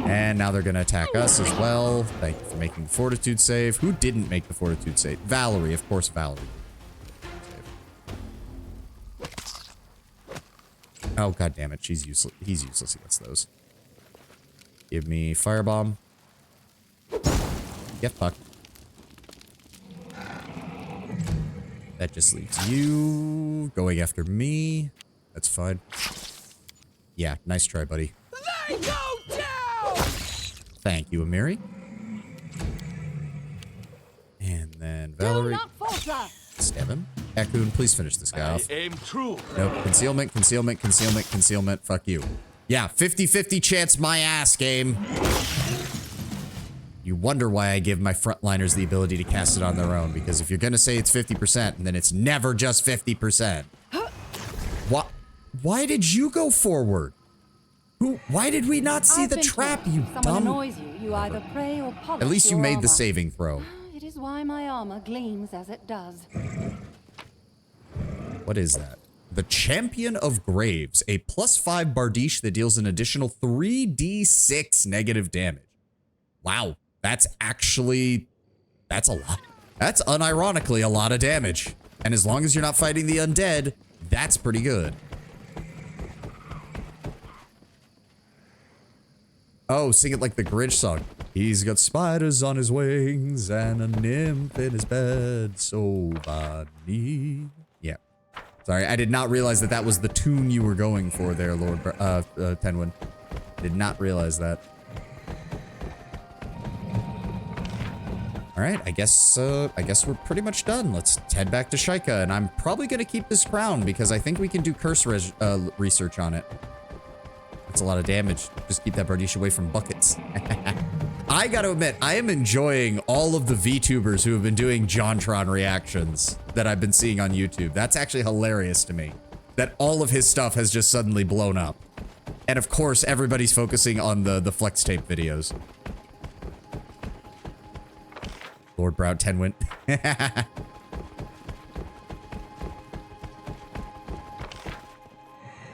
And now they're going to attack us as well. Thank you for making the fortitude save. Who didn't make the fortitude save? Valerie, of course, Valerie. Oh, god damn it. She's useless. He's useless against those. Give me firebomb. Get fucked. That just leaves you going after me. That's fine. Yeah, nice try, buddy. They go down! Thank you, Amiri. And then Valerie. Do not falter! Stab him. Ekun, please finish this guy I off. aim true. Nope. Concealment, concealment, concealment, concealment. Fuck you. Yeah, 50-50 chance my ass, game. You wonder why I give my frontliners the ability to cast it on their own, because if you're gonna say it's 50%, then it's never just 50%. What? Why did you go forward? Why did we not see I've the been trap, told you someone dumb... annoys you, you either pray or polish At least you your made the armor. saving throw. It is why my armor gleams as it does. What is that? The Champion of Graves, a +5 Bardiche that deals an additional 3d6 negative damage. Wow, that's actually... That's a lot. That's unironically a lot of damage. And as long as you're not fighting the undead, that's pretty good. Oh, sing it like the Grinch song. He's got spiders on his wings and a nymph in his bed, so funny. Yeah. Sorry, I did not realize that that was the tune you were going for there, Lord Tenwin. Did not realize that. All right, I guess we're pretty much done. Let's head back to Shaika, and I'm probably gonna keep this crown because I think we can do curse research on it. That's a lot of damage. Just keep that Bardiche away from buckets. I gotta admit, I am enjoying all of the VTubers who have been doing JonTron reactions that I've been seeing on YouTube. That's actually hilarious to me. That all of his stuff has just suddenly blown up. And of course, everybody's focusing on the flex tape videos. Lord Brown Tenwin.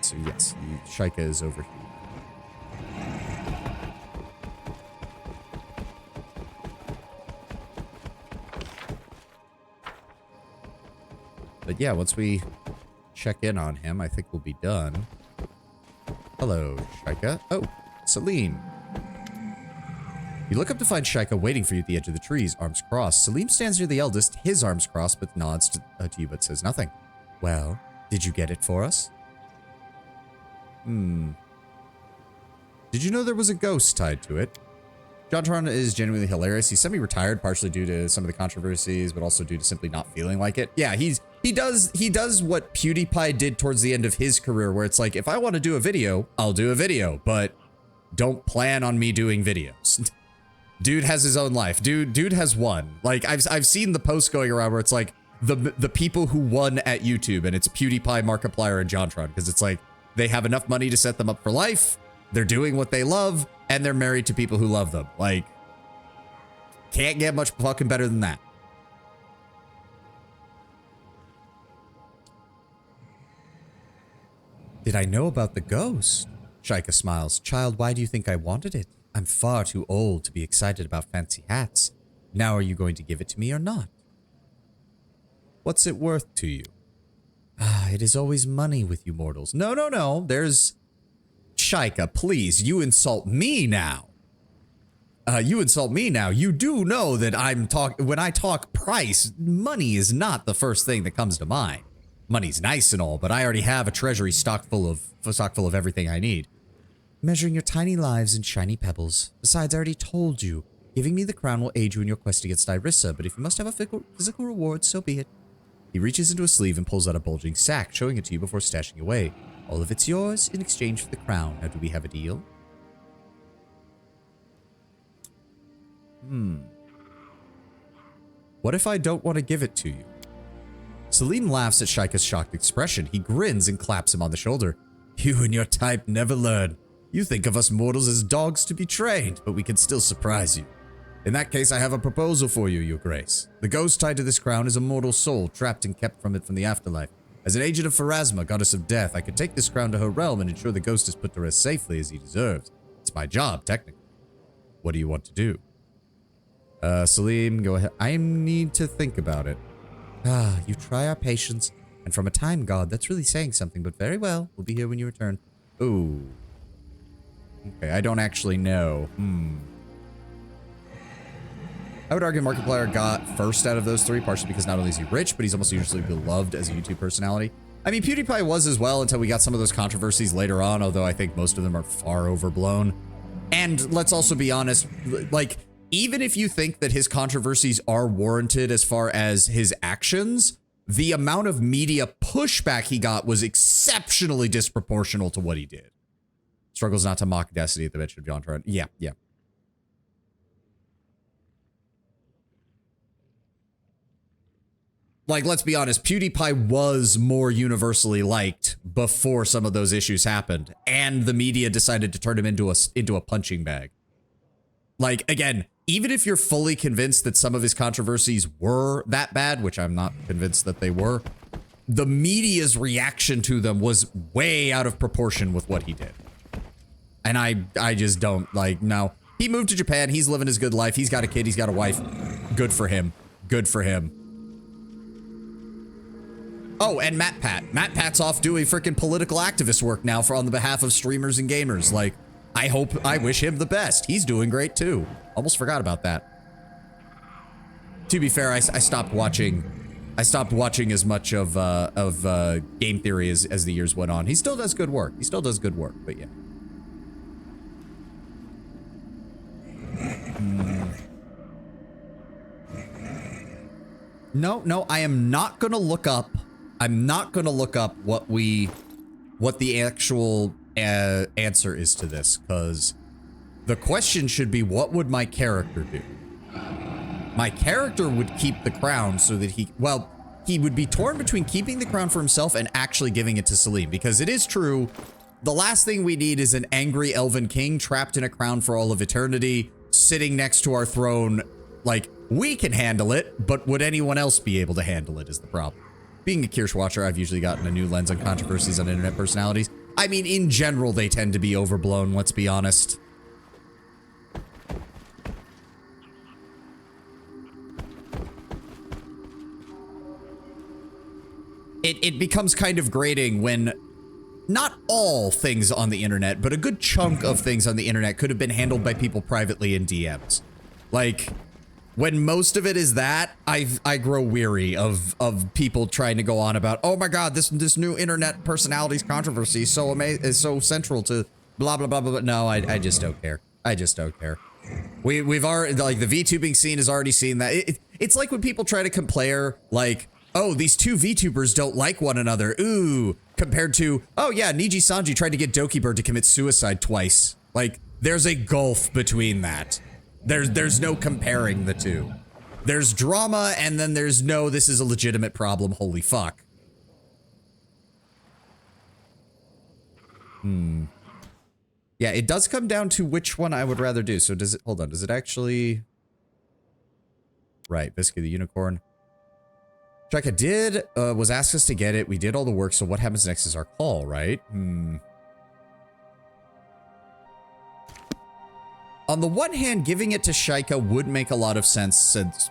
So yes, Shaika is over here. But yeah, once we check in on him, I think we'll be done. Hello, Shaika. Oh, Salim. You look up to find Shaika waiting for you at the edge of the trees, arms crossed. Salim stands near the eldest, his arms crossed, but nods to you but says nothing. Well, did you get it for us? Did you know there was a ghost tied to it? JonTron is genuinely hilarious. He's semi-retired, partially due to some of the controversies, but also due to simply not feeling like it. Yeah, he does what PewDiePie did towards the end of his career, where it's like, if I want to do a video, I'll do a video, but don't plan on me doing videos. Dude has his own life. Dude has won. Like, I've seen the posts going around where it's like the people who won at YouTube, and it's PewDiePie, Markiplier, and JonTron, because it's like they have enough money to set them up for life. They're doing what they love, and they're married to people who love them. Like, can't get much fucking better than that. Did I know about the ghost? Shika smiles. Child, why do you think I wanted it? I'm far too old to be excited about fancy hats. Now are you going to give it to me or not? What's it worth to you? Ah, it is always money with you mortals. No, no, no. There's... Shika, please, you insult me now. You insult me now. You do know that when I talk price, money is not the first thing that comes to mind. Money's nice and all, but I already have a treasury stock full of everything I need. Measuring your tiny lives in shiny pebbles. Besides, I already told you, giving me the crown will aid you in your quest against Irissa, but if you must have a physical reward, so be it. He reaches into a sleeve and pulls out a bulging sack, showing it to you before stashing away. All of it's yours in exchange for the crown. Now, do we have a deal? What if I don't want to give it to you? Salim laughs at Shika's shocked expression. He grins and claps him on the shoulder. You and your type never learn. You think of us mortals as dogs to be trained, but we can still surprise you. In that case, I have a proposal for you, Your Grace. The ghost tied to this crown is a mortal soul, trapped and kept from the afterlife. As an agent of Pharasma, goddess of death, I could take this crown to her realm and ensure the ghost is put to rest safely as he deserves. It's my job, technically. What do you want to do? Salim, go ahead. I need to think about it. Ah, you try our patience, and from a time god, that's really saying something, but very well. We'll be here when you return. Ooh. Okay, I don't actually know. I would argue Markiplier got first out of those three, partially because not only is he rich, but he's almost usually beloved as a YouTube personality. I mean, PewDiePie was as well until we got some of those controversies later on, although I think most of them are far overblown. And let's also be honest, like, even if you think that his controversies are warranted as far as his actions, the amount of media pushback he got was exceptionally disproportional to what he did. Struggles not to mock Destiny at the mention of JonTron. Yeah, yeah. Like, let's be honest, PewDiePie was more universally liked before some of those issues happened, and the media decided to turn him into a punching bag. Like, again, even if you're fully convinced that some of his controversies were that bad, which I'm not convinced that they were, the media's reaction to them was way out of proportion with what he did. And I just don't, like, no. He moved to Japan, he's living his good life, he's got a kid, he's got a wife. Good for him. Good for him. Oh, and Matt Pat's off doing freaking political activist work now on the behalf of streamers and gamers. Like, I wish him the best. He's doing great too. Almost forgot about that. To be fair, I stopped watching as much of game theory as the years went on. He still does good work. He still does good work, but yeah. No, I am not gonna look up. I'm not gonna look up what the actual answer is to this, because the question should be, what would my character do? My character would keep the crown so that he would be torn between keeping the crown for himself and actually giving it to Salim, because it is true, the last thing we need is an angry elven king trapped in a crown for all of eternity, sitting next to our throne. Like, we can handle it, but would anyone else be able to handle it is the problem. Being a Kirsch watcher, I've usually gotten a new lens on controversies on internet personalities. I mean, in general, they tend to be overblown, let's be honest. It becomes kind of grating when not all things on the internet, but a good chunk of things on the internet could have been handled by people privately in DMs. Like, when most of it is that, I grow weary of people trying to go on about, oh my god, this new internet personalities controversy is so central to blah blah blah blah. No, I just don't care. I just don't care. We've already, like, the VTubing scene has already seen that. It's like when people try to compare, like, oh, these two VTubers don't like one another. Ooh, compared to, oh yeah, Niji Sanji tried to get Doki Bird to commit suicide twice. Like, there's a gulf between that. There's no comparing the two. There's drama, and then there's no, this is a legitimate problem, holy fuck. Yeah, it does come down to which one I would rather do. So does it, hold on, does it actually... Right, Biscuit the Unicorn. Shaka did, was asked us to get it. We did all the work, so what happens next is our call, right? On the one hand, giving it to Shika would make a lot of sense since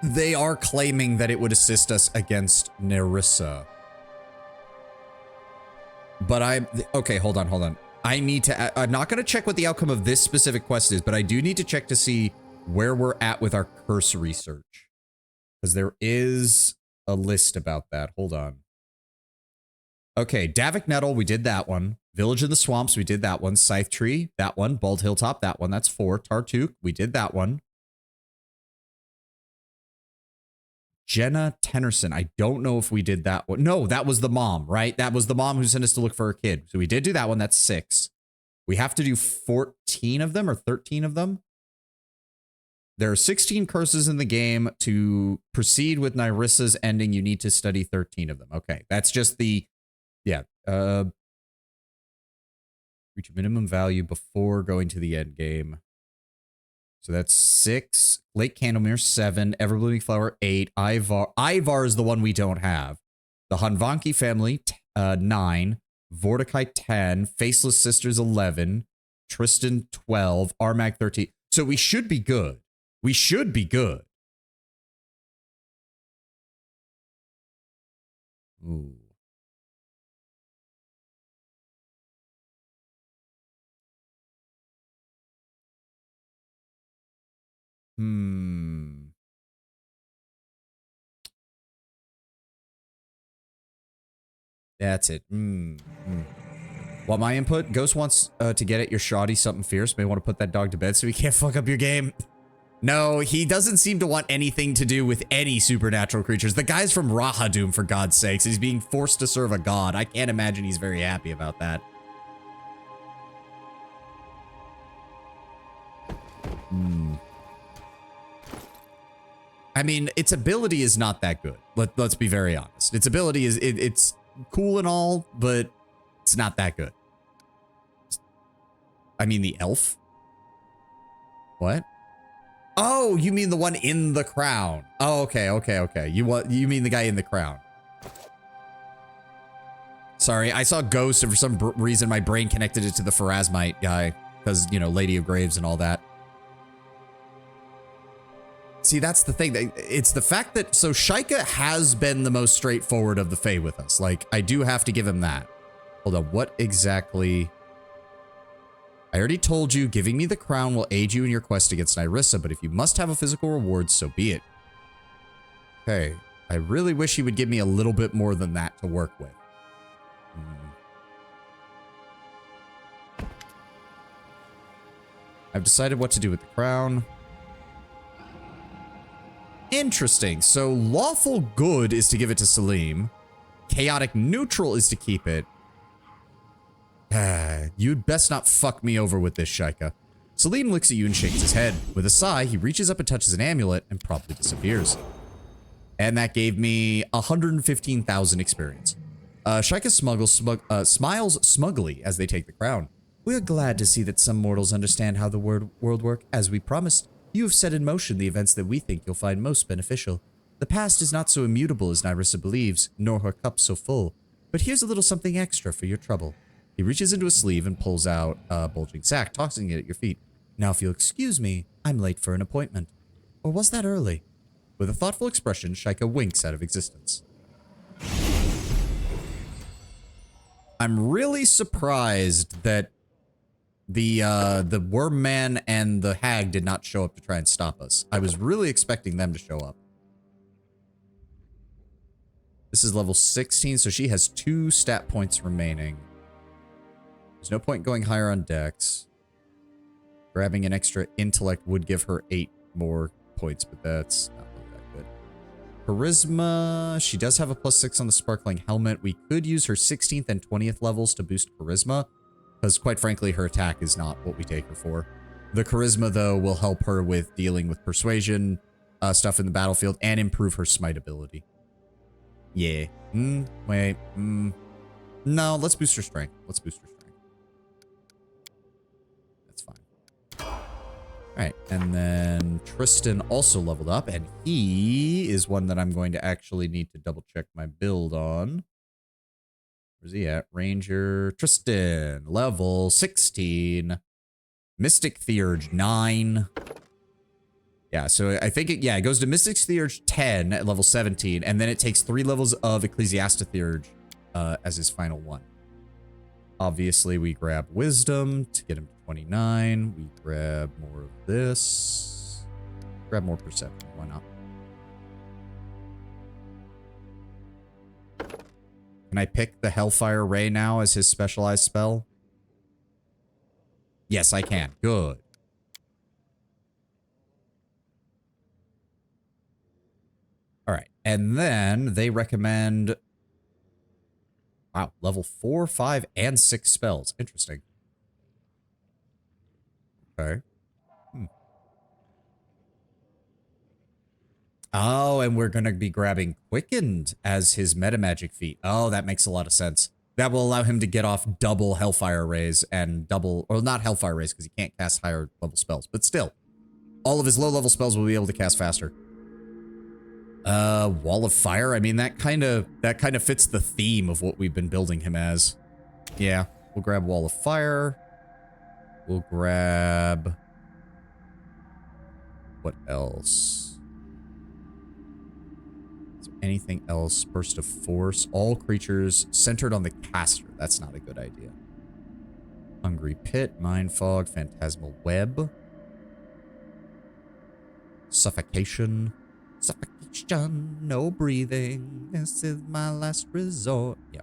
they are claiming that it would assist us against Nerissa. But okay, hold on. I need to, I'm not going to check what the outcome of this specific quest is, but I do need to check to see where we're at with our cursory search. Because there is a list about that. Hold on. Okay, Davik Nettle, we did that one. Village in the Swamps, we did that one. Scythe Tree, that one. Bald Hilltop, that one. That's 4. Tartuk, we did that one. Jenna Tennyson, I don't know if we did that one. No, that was the mom, right? That was the mom who sent us to look for her kid. So we did do that one. That's 6. We have to do 14 of them or 13 of them. There are 16 curses in the game. To proceed with Nerissa's ending, you need to study 13 of them. Okay, that's just the... Yeah. Reach a minimum value before going to the end game. So that's 6. Lake Candlemere, 7. Everblooming Flower, 8. Ivar is the one we don't have. The Hanvanki family, 9. Vortikai, 10. Faceless Sisters, 11. Tristan, 12. Armag, 13. So we should be good. We should be good. Ooh. That's it. Well, my input, Ghost wants to get at your shoddy something fierce. May want to put that dog to bed so he can't fuck up your game. No, he doesn't seem to want anything to do with any supernatural creatures. The guy's from Rahadoom, for God's sakes. He's being forced to serve a god. I can't imagine he's very happy about that. I mean, its ability is not that good. Let's be very honest. Its ability is, it's cool and all, but it's not that good. I mean, the elf? What? Oh, you mean the one in the crown. Oh, okay. You mean the guy in the crown. Sorry, I saw Ghost and for some reason my brain connected it to the Pharasmite guy. Because, you know, Lady of Graves and all that. See, that's the thing. It's the fact that... So, Shika has been the most straightforward of the Fae with us. Like, I do have to give him that. Hold on, what exactly... I already told you, giving me the crown will aid you in your quest against Nerissa, but if you must have a physical reward, so be it. Okay, I really wish he would give me a little bit more than that to work with. I've decided what to do with the crown. Interesting. So lawful good is to give it to Salim. Chaotic neutral is to keep it. You'd best not fuck me over with this, Shika. Salim looks at you and shakes his head. With a sigh, he reaches up and touches an amulet and promptly disappears. And that gave me 115,000 experience. Shika smiles smugly as they take the crown. We are glad to see that some mortals understand how the world works. As we promised, you have set in motion the events that we think you'll find most beneficial. The past is not so immutable as Nerissa believes, nor her cup so full. But here's a little something extra for your trouble. He reaches into a sleeve and pulls out a bulging sack, tossing it at your feet. Now, if you'll excuse me, I'm late for an appointment. Or was that early? With a thoughtful expression, Shika winks out of existence. I'm really surprised that the Worm-Man and the Hag did not show up to try and stop us. I was really expecting them to show up. This is level 16, so she has 2 stat points remaining. There's no point going higher on Dex. Grabbing an extra intellect would give her 8 more points, but that's not really that good. Charisma, she does have a +6 on the sparkling helmet. We could use her 16th and 20th levels to boost charisma, because quite frankly, her attack is not what we take her for. The charisma, though, will help her with dealing with persuasion stuff in the battlefield and improve her smite ability. Yeah. Wait. No, let's boost her strength. Let's boost her strength. That's fine. Alright, and then Tristan also leveled up, and he is one that I'm going to actually need to double check my build on. Where's he at? Ranger Tristan, level 16. Mystic Theurge, 9. Yeah, so I think it goes to Mystic Theurge 10 at level 17, and then it takes 3 levels of Ecclesiastic Theurge as his final one. Obviously, we grab Wisdom to get him to 29. We grab more of this. Grab more Perception. Why not? Can I pick the Hellfire Ray now as his specialized spell? Yes, I can. Good. All right. And then they recommend... Wow, level 4, 5, and 6 spells. Interesting. Okay. Oh, and we're going to be grabbing Quickened as his metamagic feat. Oh, that makes a lot of sense. That will allow him to get off double Hellfire Rays and double... Or not Hellfire Rays, because he can't cast higher level spells. But still, all of his low-level spells will be able to cast faster. Wall of Fire. I mean, that kind of fits the theme of what we've been building him as. Yeah, we'll grab Wall of Fire. We'll grab... What else? Is there anything else? Burst of Force. All creatures centered on the caster. That's not a good idea. Hungry Pit. Mind Fog. Phantasmal Web. Suffocation. Suffocation. No breathing. This is my last resort. Yeah.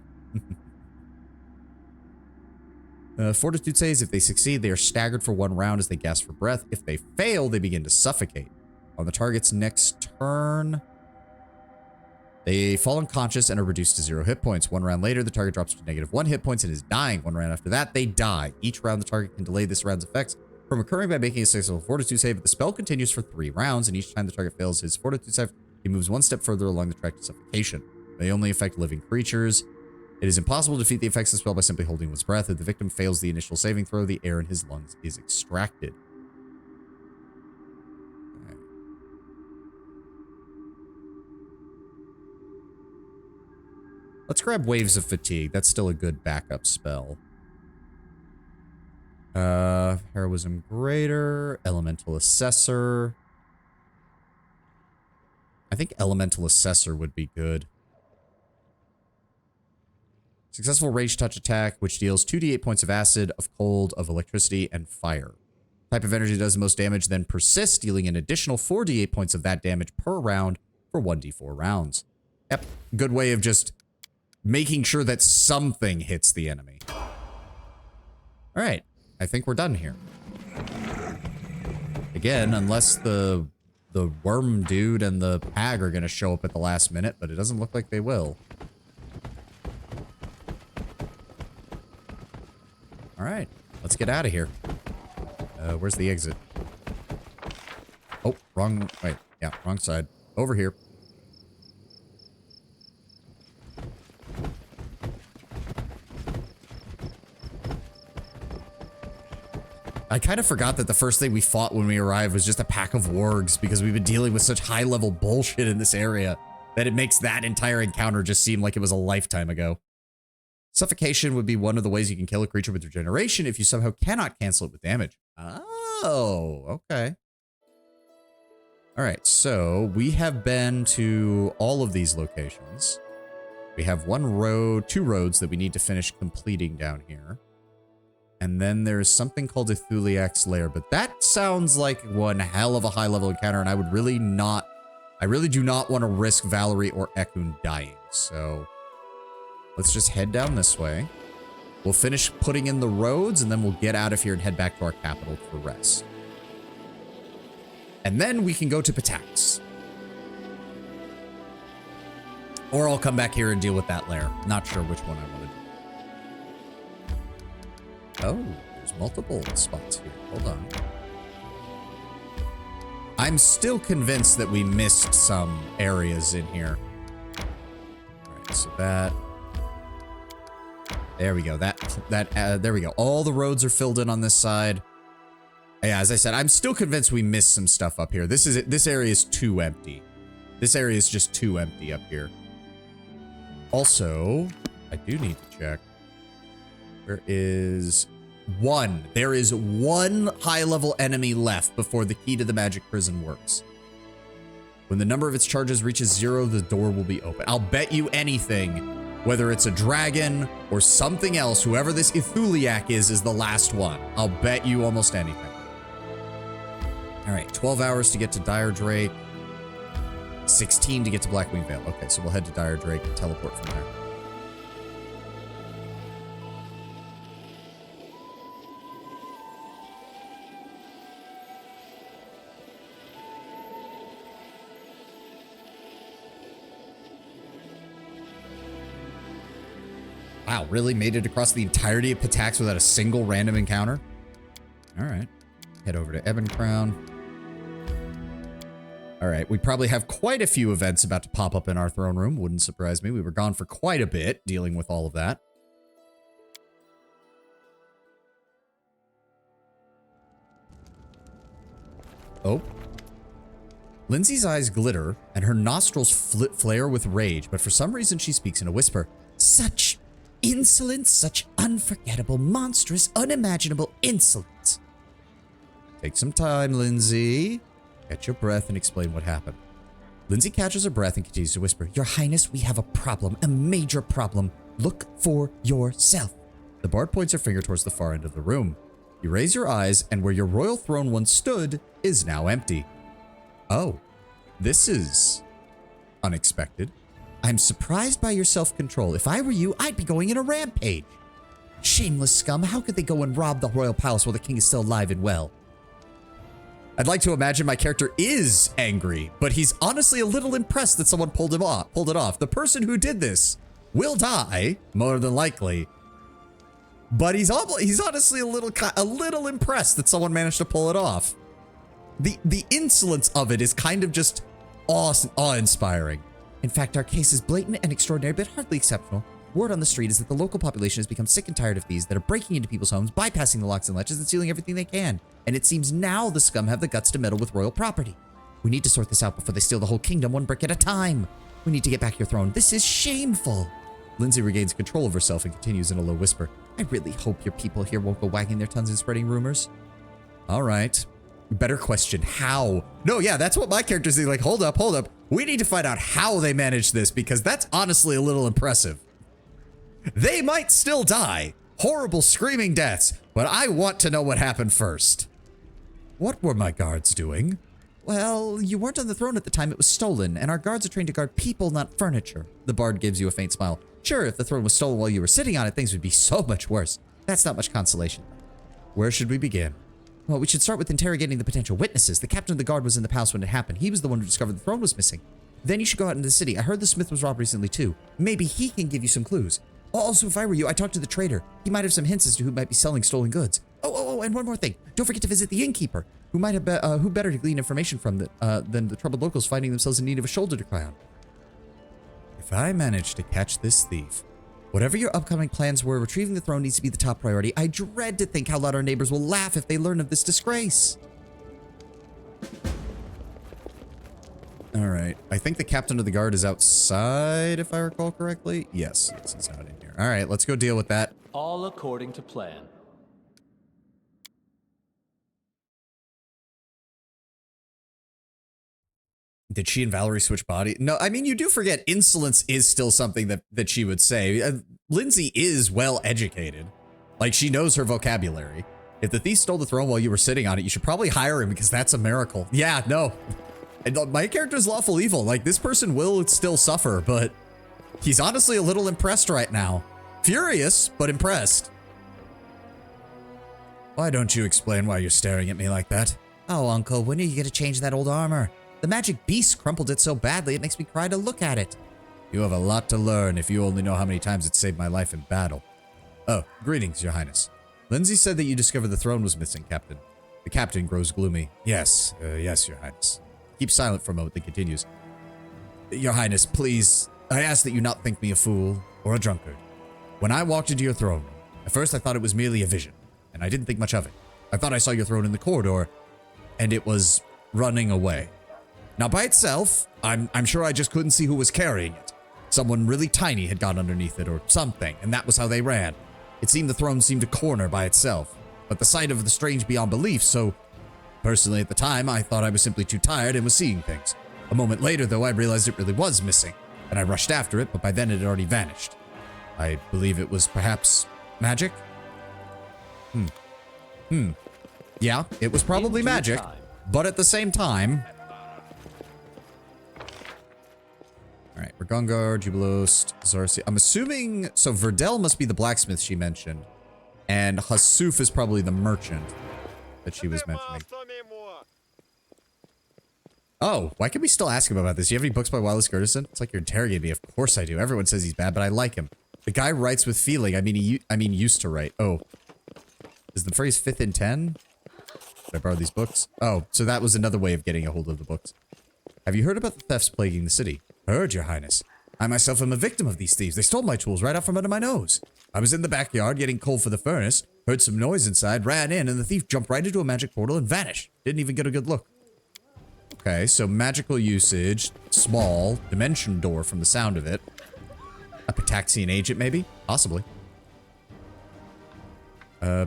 Fortitude saves, if they succeed, they are staggered for 1 round as they gasp for breath. If they fail, they begin to suffocate. On the target's next turn, they fall unconscious and are reduced to 0 hit points. 1 round later, the target drops to -1 hit points and is dying. 1 round after that, they die. Each round, the target can delay this round's effects from occurring by making a successful Fortitude save, but the spell continues for 3 rounds, and each time the target fails his Fortitude save, he moves 1 step further along the track to suffocation. They only affect living creatures. It is impossible to defeat the effects of the spell by simply holding one's breath. If the victim fails the initial saving throw, the air in his lungs is extracted. Okay. Let's grab Waves of Fatigue. That's still a good backup spell. Heroism Greater, Elemental Assessor. I think Elemental Assessor would be good. Successful Rage Touch attack, which deals 2d8 points of acid, of cold, of electricity, and fire. Type of energy does the most damage, then persists, dealing an additional 4d8 points of that damage per round for 1d4 rounds. Yep, good way of just making sure that something hits the enemy. Alright, I think we're done here. Again, unless the worm dude and the hag are going to show up at the last minute, but it doesn't look like they will. Alright, let's get out of here. Where's the exit? Oh, wrong... Wait, yeah, wrong side. Over here. I kind of forgot that the first thing we fought when we arrived was just a pack of wargs, because we've been dealing with such high-level bullshit in this area that it makes that entire encounter just seem like it was a lifetime ago. Suffocation would be one of the ways you can kill a creature with regeneration if you somehow cannot cancel it with damage. Oh, okay. All right, so we have been to all of these locations. We have 2 roads that we need to finish completing down here. And then there's something called a Thuliak's Lair, but that sounds like one hell of a high-level encounter, and I really do not want to risk Valerie or Ekun dying, so let's just head down this way. We'll finish putting in the roads, and then we'll get out of here and head back to our capital for rest. And then we can go to Patax. Or I'll come back here and deal with that lair. Not sure which one I want to do. Oh, there's multiple spots here. Hold on. I'm still convinced that we missed some areas in here. All right, so that... There we go. There we go. All the roads are filled in on this side. Yeah, as I said, I'm still convinced we missed some stuff up here. This area is too empty. This area is just too empty up here. Also, I do need to check. There is one high-level enemy left before the key to the magic prison works. When the number of its charges reaches 0, the door will be open. I'll bet you anything, whether it's a dragon or something else, whoever this Ithuliak is the last one. I'll bet you almost anything. All right, 12 hours to get to Dire Drake. 16 to get to Blackwing Vale. Okay, so we'll head to Dire Drake and teleport from there. Wow, really made it across the entirety of Patax without a single random encounter? All right. Head over to Ebon Crown. All right, we probably have quite a few events about to pop up in our throne room. Wouldn't surprise me. We were gone for quite a bit dealing with all of that. Oh. Lindsay's eyes glitter and her nostrils flare with rage, but for some reason she speaks in a whisper. Such insolence, such unforgettable, monstrous, unimaginable insolence. Take some time, Lindsay. Catch your breath and explain what happened. Lindsay catches her breath and continues to whisper, Your Highness, we have a problem, a major problem. Look for yourself. The bard points her finger towards the far end of the room. You raise your eyes, and where your royal throne once stood is now empty. Oh, this is unexpected. I'm surprised by your self-control. If I were you, I'd be going in a rampage. Shameless scum, how could they go and rob the royal palace while the king is still alive and well? I'd like to imagine my character is angry, but he's honestly a little impressed that someone pulled it off. The person who did this will die, more than likely. But he's honestly a little impressed that someone managed to pull it off. The insolence of it is kind of just awe-inspiring. In fact, our case is blatant and extraordinary, but hardly exceptional. Word on the street is that the local population has become sick and tired of thieves that are breaking into people's homes, bypassing the locks and latches, and stealing everything they can. And it seems now the scum have the guts to meddle with royal property. We need to sort this out before they steal the whole kingdom, one brick at a time. We need to get back your throne. This is shameful. Lindsay regains control of herself and continues in a low whisper. I really hope your people here won't go wagging their tongues and spreading rumors. All right. Better question. How? No, yeah, that's what my character's saying. Like, hold up. We need to find out how they managed this, because that's honestly a little impressive. They might still die. Horrible screaming deaths. But I want to know what happened first. What were my guards doing? Well, you weren't on the throne at the time it was stolen, and our guards are trained to guard people, not furniture. The bard gives you a faint smile. Sure, if the throne was stolen while you were sitting on it, things would be so much worse. That's not much consolation. Where should we begin? Well, we should start with interrogating the potential witnesses. The captain of the guard was in the palace when it happened. He was the one who discovered the throne was missing. Then you should go out into the city. I heard the smith was robbed recently too. Maybe he can give you some clues. Also, if I were you, I'd talk to the trader. He might have some hints as to who might be selling stolen goods. Oh, and one more thing. Don't forget to visit the innkeeper, who might have who better to glean information from than the troubled locals finding themselves in need of a shoulder to cry on. If I manage to catch this thief, whatever your upcoming plans were, retrieving the throne needs to be the top priority. I dread to think how loud our neighbors will laugh if they learn of this disgrace. All right. I think the captain of the guard is outside, if I recall correctly. Yes, he's out in here. All right, let's go deal with that. All according to plan. Did she and Valerie switch body? No, I mean, you do forget insolence is still something that she would say. Lindsay is well educated. Like, she knows her vocabulary. If the thief stole the throne while you were sitting on it, you should probably hire him because that's a miracle. Yeah, no. And my character's lawful evil. Like, this person will still suffer, but he's honestly a little impressed right now. Furious, but impressed. Why don't you explain why you're staring at me like that? Oh, Uncle, when are you going to change that old armor? The magic beast crumpled it so badly it makes me cry to look at it. You have a lot to learn if you only know how many times it saved my life in battle. Oh, greetings, Your Highness. Lindsay said that you discovered the throne was missing, Captain. The captain grows gloomy. Yes, yes, Your Highness. Keeps silent for a moment, then continues. Your Highness, please, I ask that you not think me a fool or a drunkard. When I walked into your throne room, at first I thought it was merely a vision, and I didn't think much of it. I thought I saw your throne in the corridor, and it was running away. Now, by itself, I'm sure I just couldn't see who was carrying it. Someone really tiny had got underneath it or something, and that was how they ran. It seemed the throne seemed a corner by itself, but the sight of the strange beyond belief, so personally at the time, I thought I was simply too tired and was seeing things. A moment later, though, I realized it really was missing, and I rushed after it, but by then it had already vanished. I believe it was perhaps magic? Yeah, it was probably magic, but at the same time... Alright, Ragongar, Jubilost, Zarsi. I'm assuming... So Verdel must be the blacksmith she mentioned. And Hasuf is probably the merchant that she was mentioning. Oh, why can we still ask him about this? Do you have any books by Wallace Gertison? It's like you're interrogating me. Of course I do. Everyone says he's bad, but I like him. The guy writes with feeling. I mean, used to write. Oh. Is the phrase 5th and 10? Should I borrow these books? Oh, so that was another way of getting a hold of the books. Have you heard about the thefts plaguing the city? Heard, Your Highness. I myself am a victim of these thieves. They stole my tools right out from under my nose. I was in the backyard getting coal for the furnace, heard some noise inside, ran in, and the thief jumped right into a magic portal and vanished. Didn't even get a good look. Okay, so magical usage, small, dimension door from the sound of it. A Pitaxian agent, maybe? Possibly.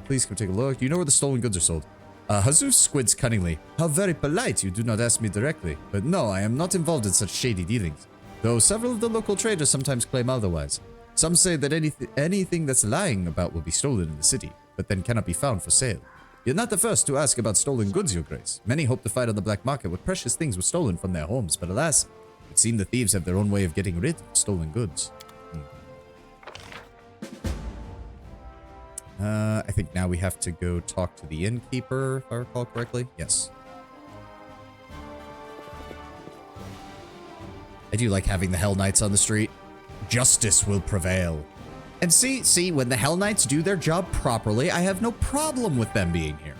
Please come take a look. Do you know where the stolen goods are sold? Hazuf squids cunningly. How very polite you do not ask me directly. But no, I am not involved in such shady dealings. Though several of the local traders sometimes claim otherwise. Some say that anything that's lying about will be stolen in the city, but then cannot be found for sale. You're not the first to ask about stolen goods, Your Grace. Many hope to find on the black market what precious things were stolen from their homes, but alas, it seems the thieves have their own way of getting rid of stolen goods. I think now we have to go talk to the innkeeper, if I recall correctly. Yes. I do like having the Hell Knights on the street. Justice will prevail. And see, when the Hell Knights do their job properly, I have no problem with them being here.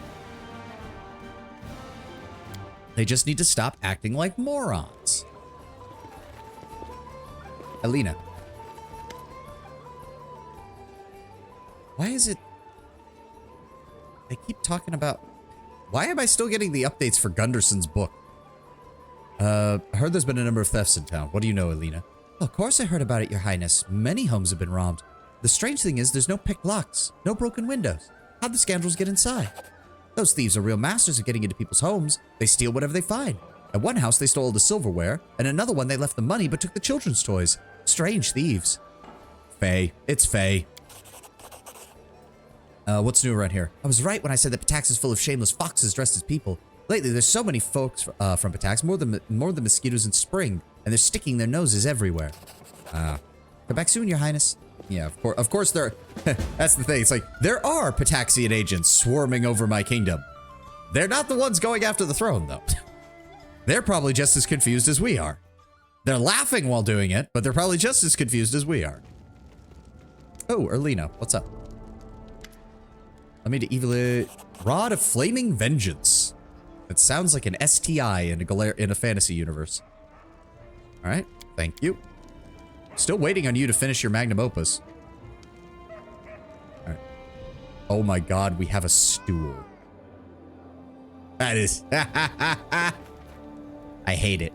They just need to stop acting like morons. Alina. Why is it... They keep talking about... Why am I still getting the updates for Gunderson's book? I heard there's been a number of thefts in town. What do you know, Alina? Of course I heard about it, Your Highness. Many homes have been robbed. The strange thing is there's no picked locks, no broken windows. How'd the scoundrels get inside? Those thieves are real masters of getting into people's homes. They steal whatever they find. At one house, they stole all the silverware, and another one, they left the money but took the children's toys. Strange thieves. Faye. It's Faye. What's new around here? I was right when I said that Patax is full of shameless foxes dressed as people. Lately, there's so many folks from Patax, more than mosquitoes in spring, and they're sticking their noses everywhere. Come back soon, Your Highness. Yeah, of course there... That's the thing. It's like, there are Pataxian agents swarming over my kingdom. They're not the ones going after the throne, though. They're probably just as confused as we are. They're laughing while doing it, but they're probably just as confused as we are. Oh, Erlina, what's up? Let me to evil Rod of Flaming Vengeance. It sounds like an STI in a fantasy universe. All right, thank you. Still waiting on you to finish your magnum opus. All right. Oh my God, we have a stool. That is. I hate it.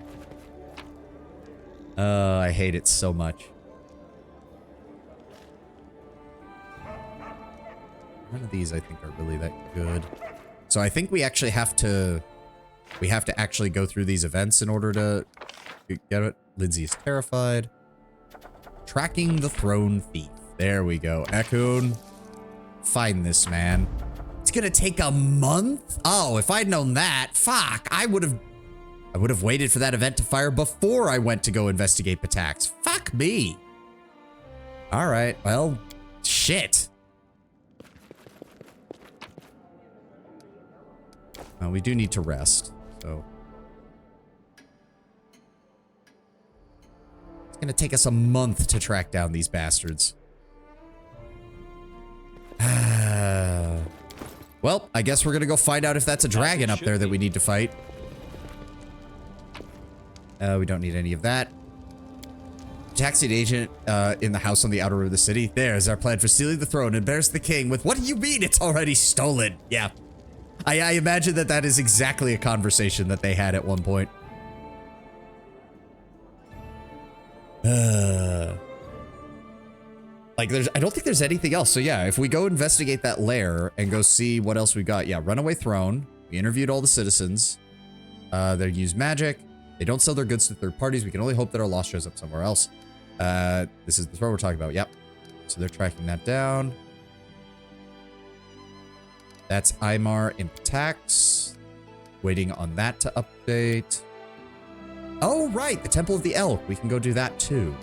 I hate it so much. None of these I think are really that good. So I think we actually have to... We have to actually go through these events in order to get it. Lindsay is terrified. Tracking the throne thief. There we go. Ekun. Find this man. It's gonna take a month? Oh, if I'd known that, fuck, I would have waited for that event to fire before I went to go investigate Patax. Fuck me. All right, well, Shit. We do need to rest, so. It's gonna take us a month to track down these bastards. Well, I guess we're gonna go find out if that's a dragon up there that we need to fight. We don't need any of that. Taxied agent in the house on the outer rim of the city. There's our plan for stealing the throne and embarrass the king with, what do you mean it's already stolen? Yeah. I imagine that that is exactly a conversation that they had at one point. Like, I don't think there's anything else. So yeah, if we go investigate that lair and go see what else we got. Yeah, runaway throne. We interviewed all the citizens. They use magic. They don't sell their goods to third parties. We can only hope that our loss shows up somewhere else. This is the throne we're talking about. Yep. So they're tracking that down. That's Aymar in Tax. Waiting on that to update. Oh, right. The Temple of the Elk. We can go do that too.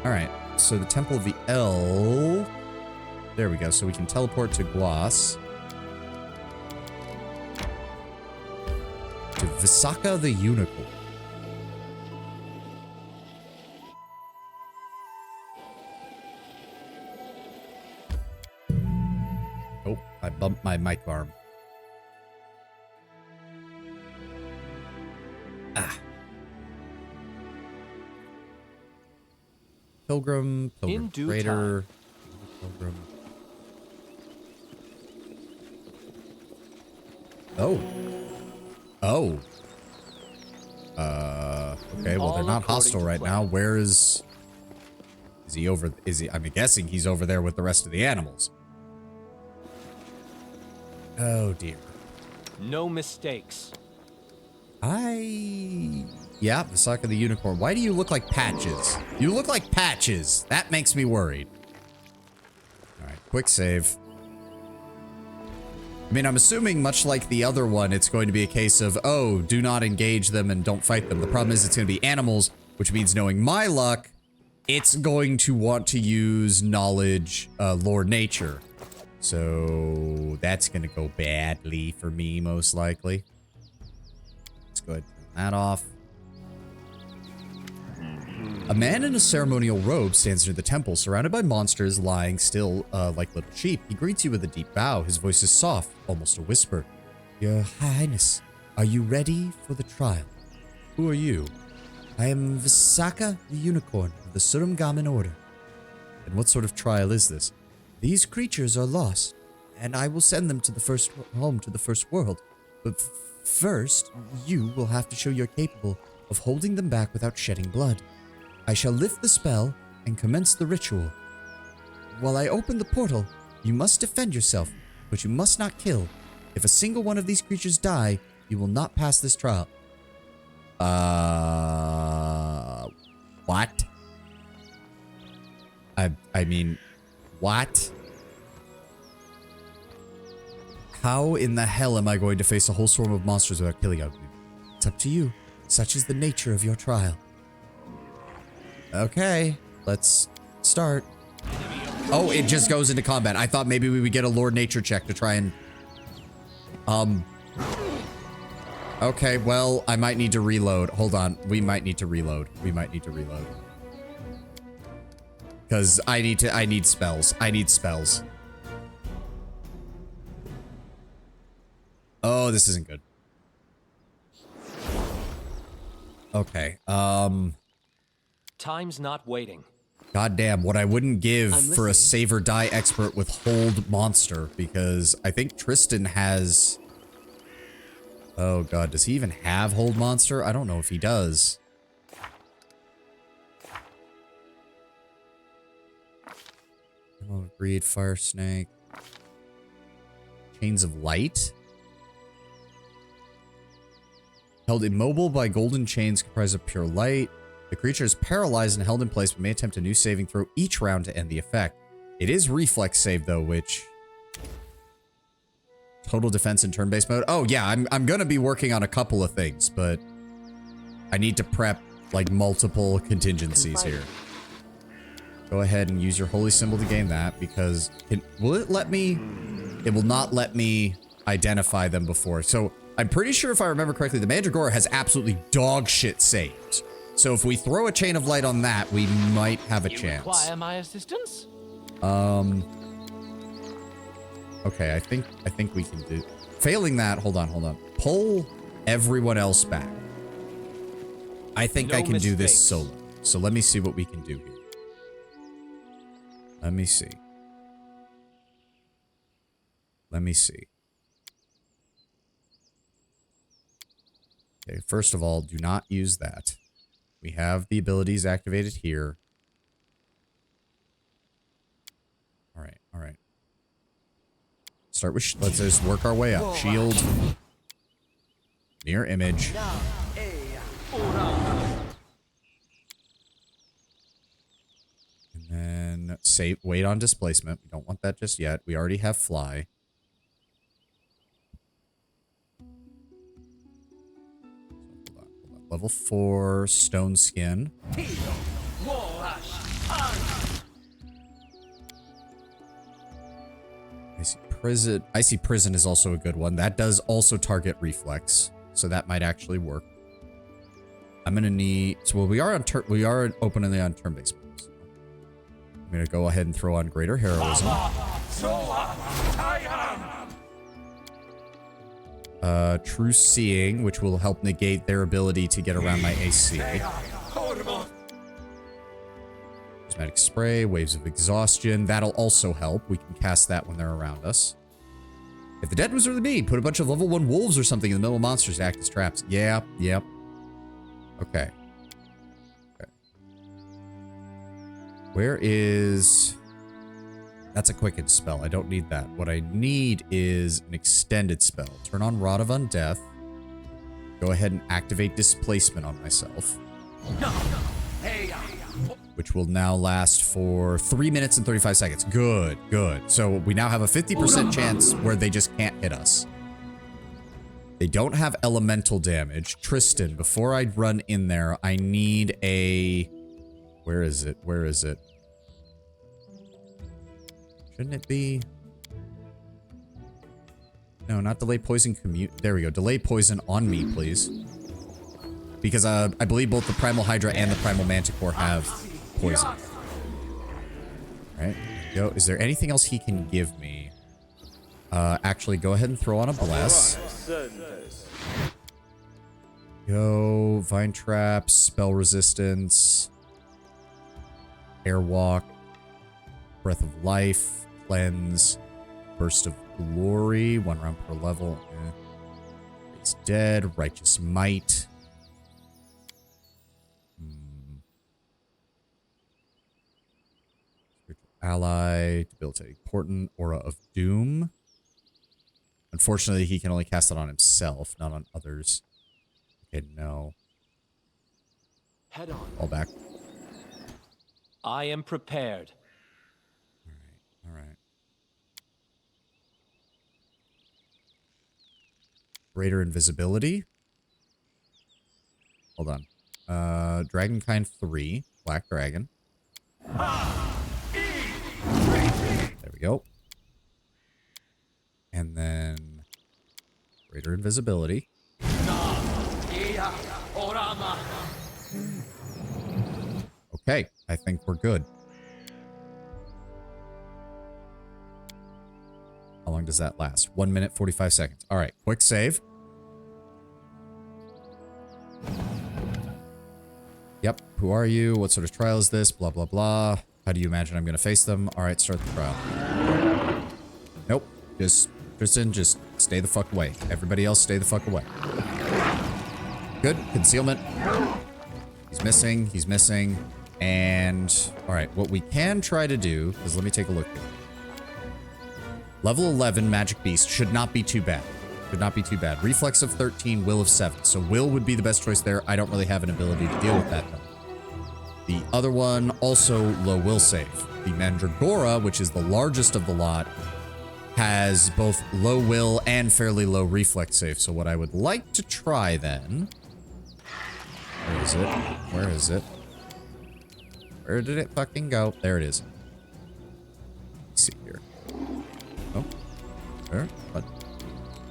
All right, so the Temple of the Elk. There we go. So we can teleport to Guas. To Visaka the Unicorn. Oh, I bumped my mic arm. Pilgrim, Pilgrim Trader, Pilgrim. Oh. Oh. Okay, well, they're not hostile right now. Where is he over? Is he? I'm guessing he's over there with the rest of the animals. Oh, dear. No mistakes. Yeah, Visaka the Unicorn. Why do you look like Patches? You look like Patches. That makes me worried. All right, quick save. I mean, I'm assuming much like the other one, it's going to be a case of, oh, do not engage them and don't fight them. The problem is it's going to be animals, which means knowing my luck, it's going to want to use knowledge, lore nature. So that's going to go badly for me, most likely. Let's go ahead and turn that off. A man in a ceremonial robe stands near the temple, surrounded by monsters lying still like little sheep. He greets you with a deep bow. His voice is soft, almost a whisper. Your Highness, are you ready for the trial? Who are you? I am Visaka the Unicorn of the Surumgaman Order. And what sort of trial is this? These creatures are lost, and I will send them to the first home to the first world. But first, you will have to show you're capable of holding them back without shedding blood. I shall lift the spell and commence the ritual. While I open the portal, you must defend yourself, but you must not kill. If a single one of these creatures die, you will not pass this trial. What? I mean, what? How in the hell am I going to face a whole swarm of monsters without killing you? It's up to you. Such is the nature of your trial. Okay, let's start. Oh, it just goes into combat. I thought maybe we would get a Lord Nature check to try and... Okay, well, I might need to reload. Hold on. We might need to reload. We might need to reload. Because I need spells. I need spells. Oh, this isn't good. Okay, Time's not waiting. goddamn, what I wouldn't give for a save or die expert with hold monster, because I think Tristan has... Oh god, does he even have hold monster? I don't know if he does. Oh, breed, fire snake. Chains of light? Held immobile by golden chains comprised of pure light. The creature is paralyzed and held in place but may attempt a new saving throw each round to end the effect. It is reflex save though, which... Total defense in turn-based mode? Oh yeah, I'm gonna be working on a couple of things, but... I need to prep, like, multiple contingencies here. Go ahead and use your holy symbol to gain that, because will it let me? It will not let me identify them before. So I'm pretty sure, if I remember correctly, the Mandragora has absolutely dog shit saves. So if we throw a chain of light on that, we might have a chance. Require my assistance? Okay, I think we can do. Failing that, hold on. Pull everyone else back. I think I can do this solo. So let me see what we can do here. Let me see. Okay, first of all, do not use that. We have the abilities activated here. All right. Start with, let's just work our way up. Shield. Mirror image. And then save, wait on displacement. We don't want that just yet. We already have fly. So hold on. Level 4 stone skin. Icy prison is also a good one. That does also target reflex, so that might actually work. I'm gonna need. So well, we are openly on turn-based moves. I'm gonna go ahead and throw on greater heroism. True seeing, which will help negate their ability to get around my AC. Prismatic spray, waves of exhaustion. That'll also help. We can cast that when they're around us. If the dead was really me, put a bunch of level 1 wolves or something in the middle of monsters to act as traps. Yeah, yep. Okay. Where is... That's a quickened spell. I don't need that. What I need is an extended spell. Turn on Rod of Undeath. Go ahead and activate displacement on myself. Which will now last for 3 minutes and 35 seconds. Good. So we now have a 50% chance where they just can't hit us. They don't have elemental damage. Tristan, before I run in there, I need a... Where is it? Shouldn't it be... No, not delay poison commute. There we go. Delay poison on me, please. Because I believe both the Primal Hydra and the Primal Manticore have poison. Alright, go. Is there anything else he can give me? Actually, go ahead and throw on a Bless. Go. Vine Trap, Spell Resistance, Airwalk, Breath of Life, Cleanse, Burst of Glory, 1 round per level. It's dead. Righteous Might. Ally, debilitating portent, Aura of Doom. Unfortunately, he can only cast it on himself, not on others. Okay, no. Head on. Fall back. I am prepared. All right. Greater invisibility. Hold on. Dragonkind 3, Black Dragon. There we go. And then greater invisibility. Okay, I think we're good. How long does that last? 1 minute, 45 seconds. All right, quick save. Yep, who are you? What sort of trial is this? Blah, blah, blah. How do you imagine I'm going to face them? All right, start the trial. Nope, Tristan, just stay the fuck away. Everybody else, stay the fuck away. Good, concealment. He's missing. And, all right, what we can try to do is, let me take a look here. Level 11 Magic Beast should not be too bad. Reflex of 13, Will of 7. So Will would be the best choice there. I don't really have an ability to deal with that, though. The other one, also low will save. The Mandragora, which is the largest of the lot, has both low will and fairly low reflex save. So what I would like to try then... Where is it? Where did it fucking go? There it is. Let's see here. Oh. Where? What?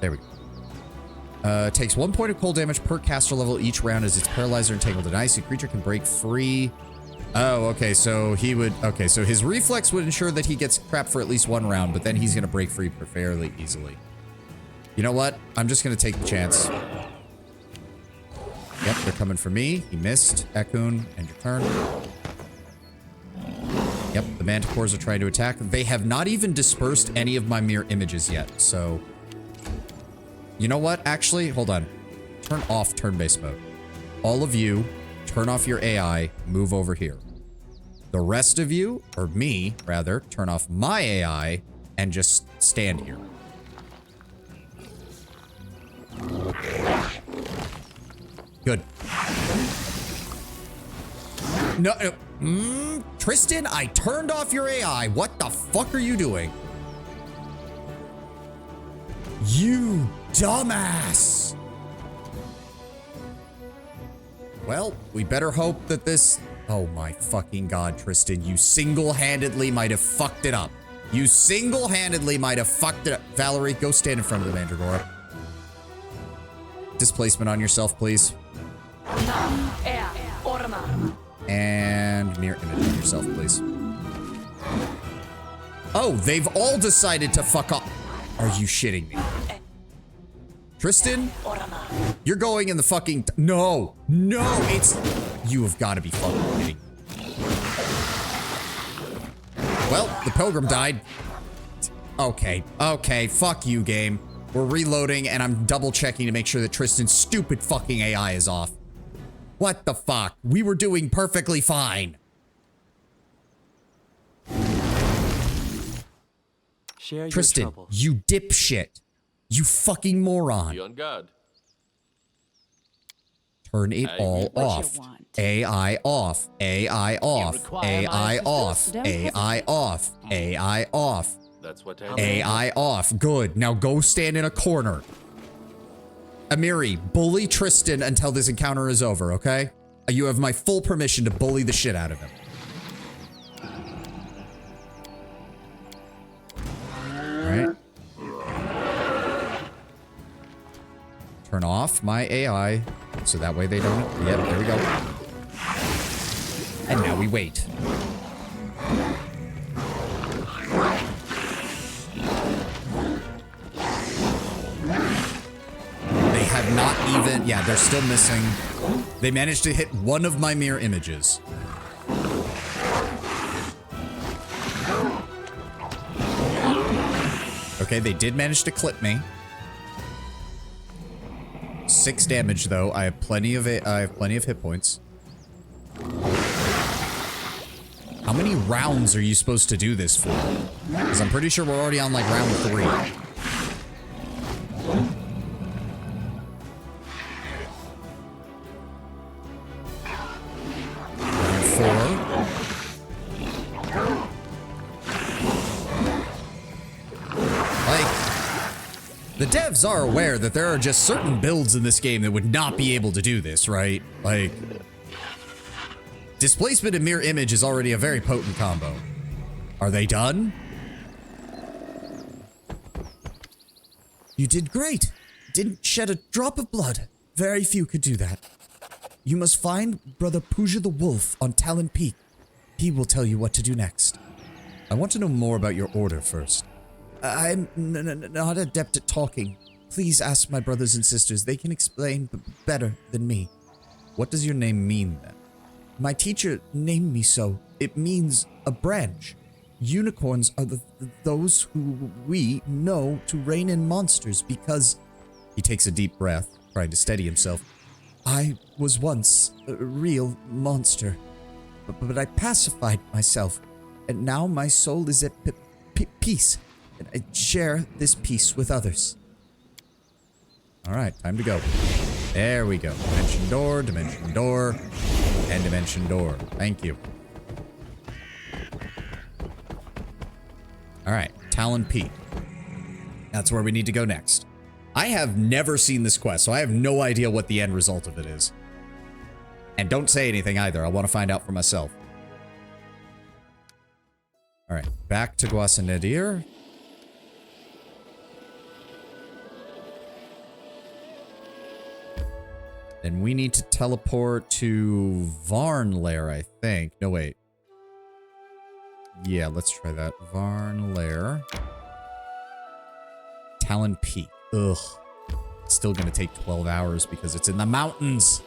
There we go. Takes 1 point of cold damage per caster level each round as its paralyzer entangled in ice. A creature can break free. Oh, okay, so he would... Okay, so his reflex would ensure that he gets crap for at least 1 round, but then he's going to break free fairly easily. You know what? I'm just going to take the chance. Yep, they're coming for me. He missed. Ekun, end your turn. Yep, the manticores are trying to attack. They have not even dispersed any of my mirror images yet, so... You know what? Actually, hold on. Turn off turn-based mode. All of you, turn off your AI, move over here. The rest of you, or me, rather, turn off my AI and just stand here. Good. No, Tristan, I turned off your AI. What the fuck are you doing? You dumbass. Well, we better hope that this... Oh my fucking god, Tristan. You single-handedly might have fucked it up. You single-handedly might have fucked it up. Valerie, go stand in front of the Mandragora. Displacement on yourself, please. And mirror image on yourself, please. Oh, they've all decided to fuck up. Are you shitting me? Tristan? You're going in the fucking... No! No! It's... You have got to be fucking kidding me. Well, the pilgrim died. Okay. Okay. Fuck you, game. We're reloading, and I'm double-checking to make sure that Tristan's stupid fucking AI is off. What the fuck? We were doing perfectly fine. Share Tristan, your trouble. you dipshit. You fucking moron. Be on guard. Turn it all off. AI off. AI off. AI off. AI off. AI off. That's what I AI off. Good. Now go stand in a corner. Amiri, bully Tristan until this encounter is over, okay? You have my full permission to bully the shit out of him. Alright. Turn off my AI, so that way they don't... Yep, there we go. And now we wait. They have not even... Yeah, they're still missing. They managed to hit one of my mirror images. Okay, they did manage to clip me. 6 damage though. I have plenty of hit points. How many rounds are you supposed to do this for? Because I'm pretty sure we're already on like round 3. Round 4. Like, the devs are aware that there are just certain builds in this game that would not be able to do this, right? Like, displacement and mirror image is already a very potent combo. Are they done? You did great. Didn't shed a drop of blood. Very few could do that. You must find Brother Pooja the Wolf on Talon Peak. He will tell you what to do next. I want to know more about your order first. I'm not adept at talking. Please ask my brothers and sisters. They can explain better than me. What does your name mean, then? My teacher named me so. It means a branch. Unicorns are those who we know to rein in monsters because... He takes a deep breath, trying to steady himself. I was once a real monster, but I pacified myself, and now my soul is at peace, and I share this peace with others. All right, time to go. There we go. Dimension door, and dimension door. Thank you. All right, Talon Peak. That's where we need to go next. I have never seen this quest, so I have no idea what the end result of it is. And don't say anything either. I want to find out for myself. All right, back to Guasanedir. And we need to teleport to Varn Lair, I think. No, wait. Yeah, let's try that. Varn Lair. Talon Peak. Ugh. It's still gonna take 12 hours because it's in the mountains.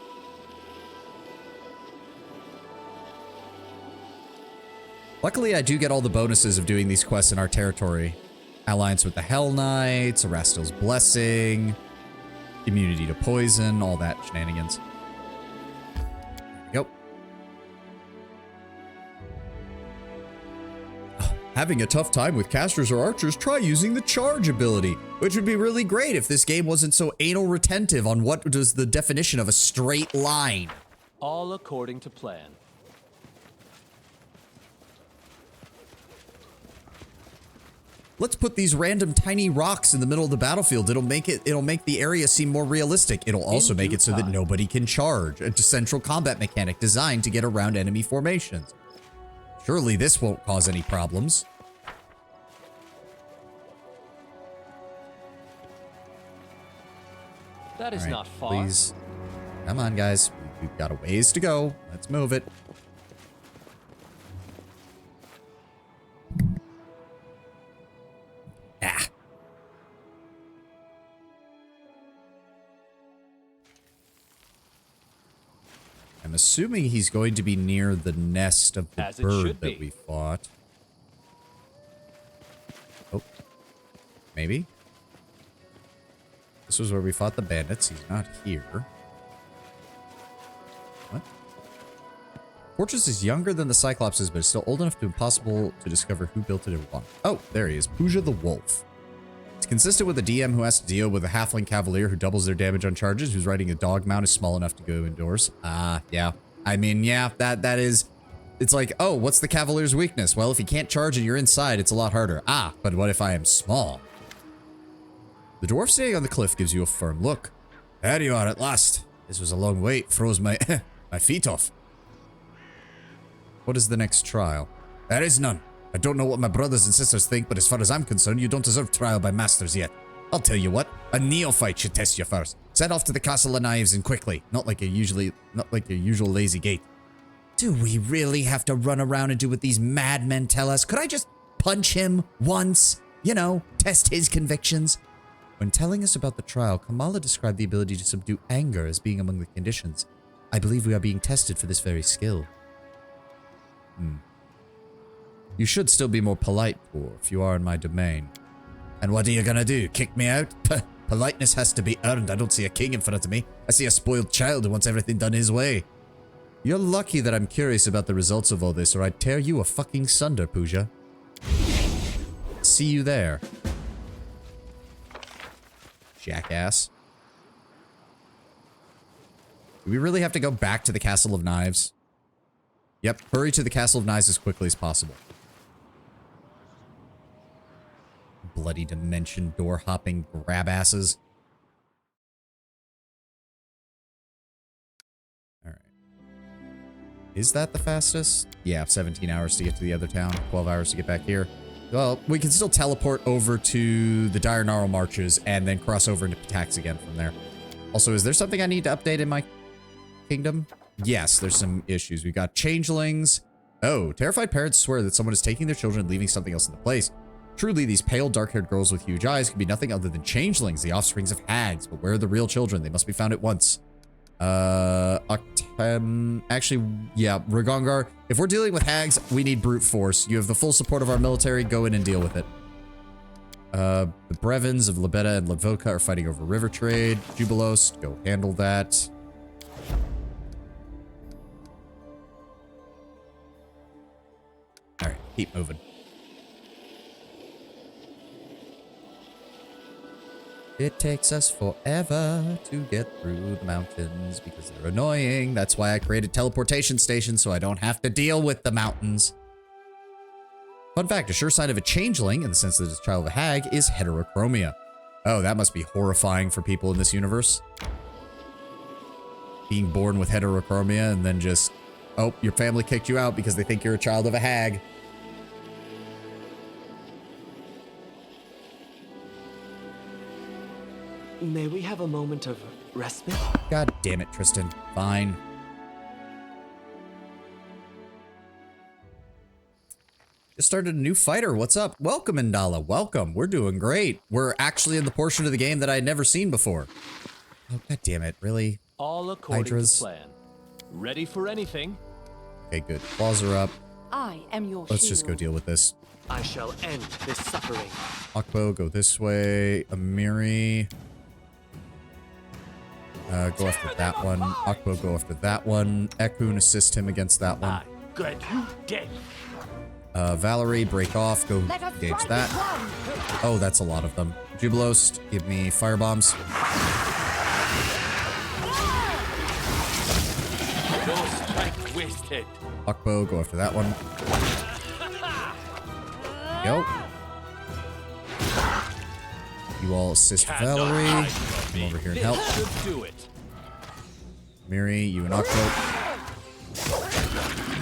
Luckily, I do get all the bonuses of doing these quests in our territory. Alliance with the Hell Knights, Erastil's Blessing, immunity to poison, all that shenanigans. There we go. Having a tough time with casters or archers, try using the charge ability, which would be really great if this game wasn't so anal retentive on what was the definition of a straight line. All according to plan. Let's put these random tiny rocks in the middle of the battlefield. It'll make the area seem more realistic. It'll also make it so that nobody can charge. A central combat mechanic designed to get around enemy formations. Surely this won't cause any problems. That is not far. Please. Come on, guys. We've got a ways to go. Let's move it. Ah. I'm assuming he's going to be near the nest of the bird that we fought. Oh. Maybe? This was where we fought the bandits. He's not here. What? Fortress is younger than the Cyclopses, but it's still old enough to be impossible to discover who built it or why. Oh, there he is. Puja the Wolf. It's consistent with a DM who has to deal with a halfling cavalier who doubles their damage on charges, who's riding a dog mount is small enough to go indoors. Yeah. I mean, yeah, that is... It's like, oh, what's the cavalier's weakness? Well, if you can't charge and you're inside, it's a lot harder. But what if I am small? The dwarf standing on the cliff gives you a firm look. There you are at last. This was a long wait. Froze my my feet off. What is the next trial? There is none. I don't know what my brothers and sisters think, but as far as I'm concerned, you don't deserve trial by masters yet. I'll tell you what, a neophyte should test you first. Set off to the Castle of Knives and quickly, not like your usual lazy gait. Do we really have to run around and do what these madmen tell us? Could I just punch him once? You know, test his convictions? When telling us about the trial, Kamala described the ability to subdue anger as being among the conditions. I believe we are being tested for this very skill. You should still be more polite, dwarf. You are in my domain. And what are you gonna do? Kick me out? Politeness has to be earned. I don't see a king in front of me. I see a spoiled child who wants everything done his way. You're lucky that I'm curious about the results of all this, or I'd tear you a fucking sunder, Puja. See you there. Jackass. Do we really have to go back to the Castle of Knives? Yep, hurry to the Castle of Knives as quickly as possible. Bloody dimension door hopping grab asses. Alright. Is that the fastest? Yeah, 17 hours to get to the other town, 12 hours to get back here. Well, we can still teleport over to the Dire Gnarl Marches and then cross over into Patax again from there. Also, is there something I need to update in my kingdom? Yes, there's some issues. We've got changelings. Oh, terrified parents swear that someone is taking their children and leaving something else in the place. Truly, these pale, dark-haired girls with huge eyes could be nothing other than changelings, the offsprings of hags. But where are the real children? They must be found at once. Actually, yeah, Ragongar. If we're dealing with hags, we need brute force. You have the full support of our military. Go in and deal with it. The Brevins of Lebeda and Ledvoka are fighting over river trade. Jubilos, go handle that. Alright, keep moving. It takes us forever to get through the mountains because they're annoying. That's why I created teleportation stations so I don't have to deal with the mountains. Fun fact, a sure sign of a changeling, in the sense that it's a child of a hag, is heterochromia. Oh, that must be horrifying for people in this universe. Being born with heterochromia and then just, oh, your family kicked you out because they think you're a child of a hag. May we have a moment of respite? God damn it, Tristan. Fine. Just started a new fighter. What's up? Welcome, Indala. Welcome. We're doing great. We're actually in the portion of the game that I had never seen before. Oh, god damn it. Really? All according Hydras. to plan. Ready for anything? Okay, good. Claws are up. I am your Let's just go shield. deal with this. I shall end this suffering. Akbo, go this way. Amiri. Go after that one. Akbo, go after that one. Ekun, assist him against that one. I got you dead. Valerie, break off. Go Let us engage strike that. as one. Oh, that's a lot of them. Jubilos, give me firebombs. No strike wasted. Akbo, go after that one. Go. You all assist Valerie. Come over here and help. Should do it. Amiri, you and Akbo.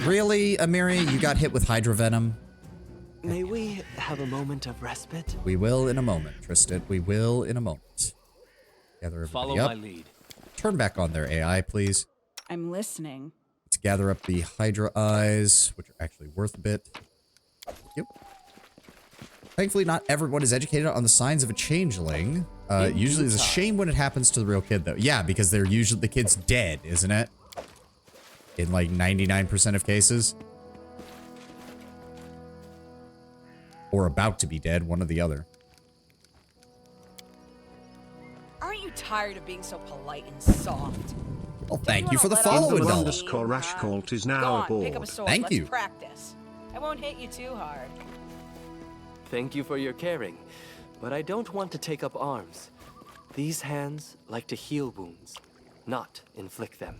Really, Amiri? You got hit with Hydra Venom? May we have a moment of respite? We will in a moment, Tristan. We will in a moment. Gather Follow everybody up. my lead. Turn back on their AI, please. I'm listening. Let's gather up the Hydra eyes, which are actually worth a bit. Yep. Thankfully, not everyone is educated on the signs of a changeling. Usually it's a shame when it happens to the real kid, though. Yeah, because they're usually, the kid's dead, isn't it? In like 99% of cases. Or about to be dead, one or the other. Aren't you tired of being so polite and soft? Well, thank you for the Let us follow, leave. Adult. underscore rash cult is Go now on, aboard. pick up a sword. Thank Let's you. practice. I won't hit you too hard. Thank you for your caring, but I don't want to take up arms. These hands like to heal wounds, not inflict them.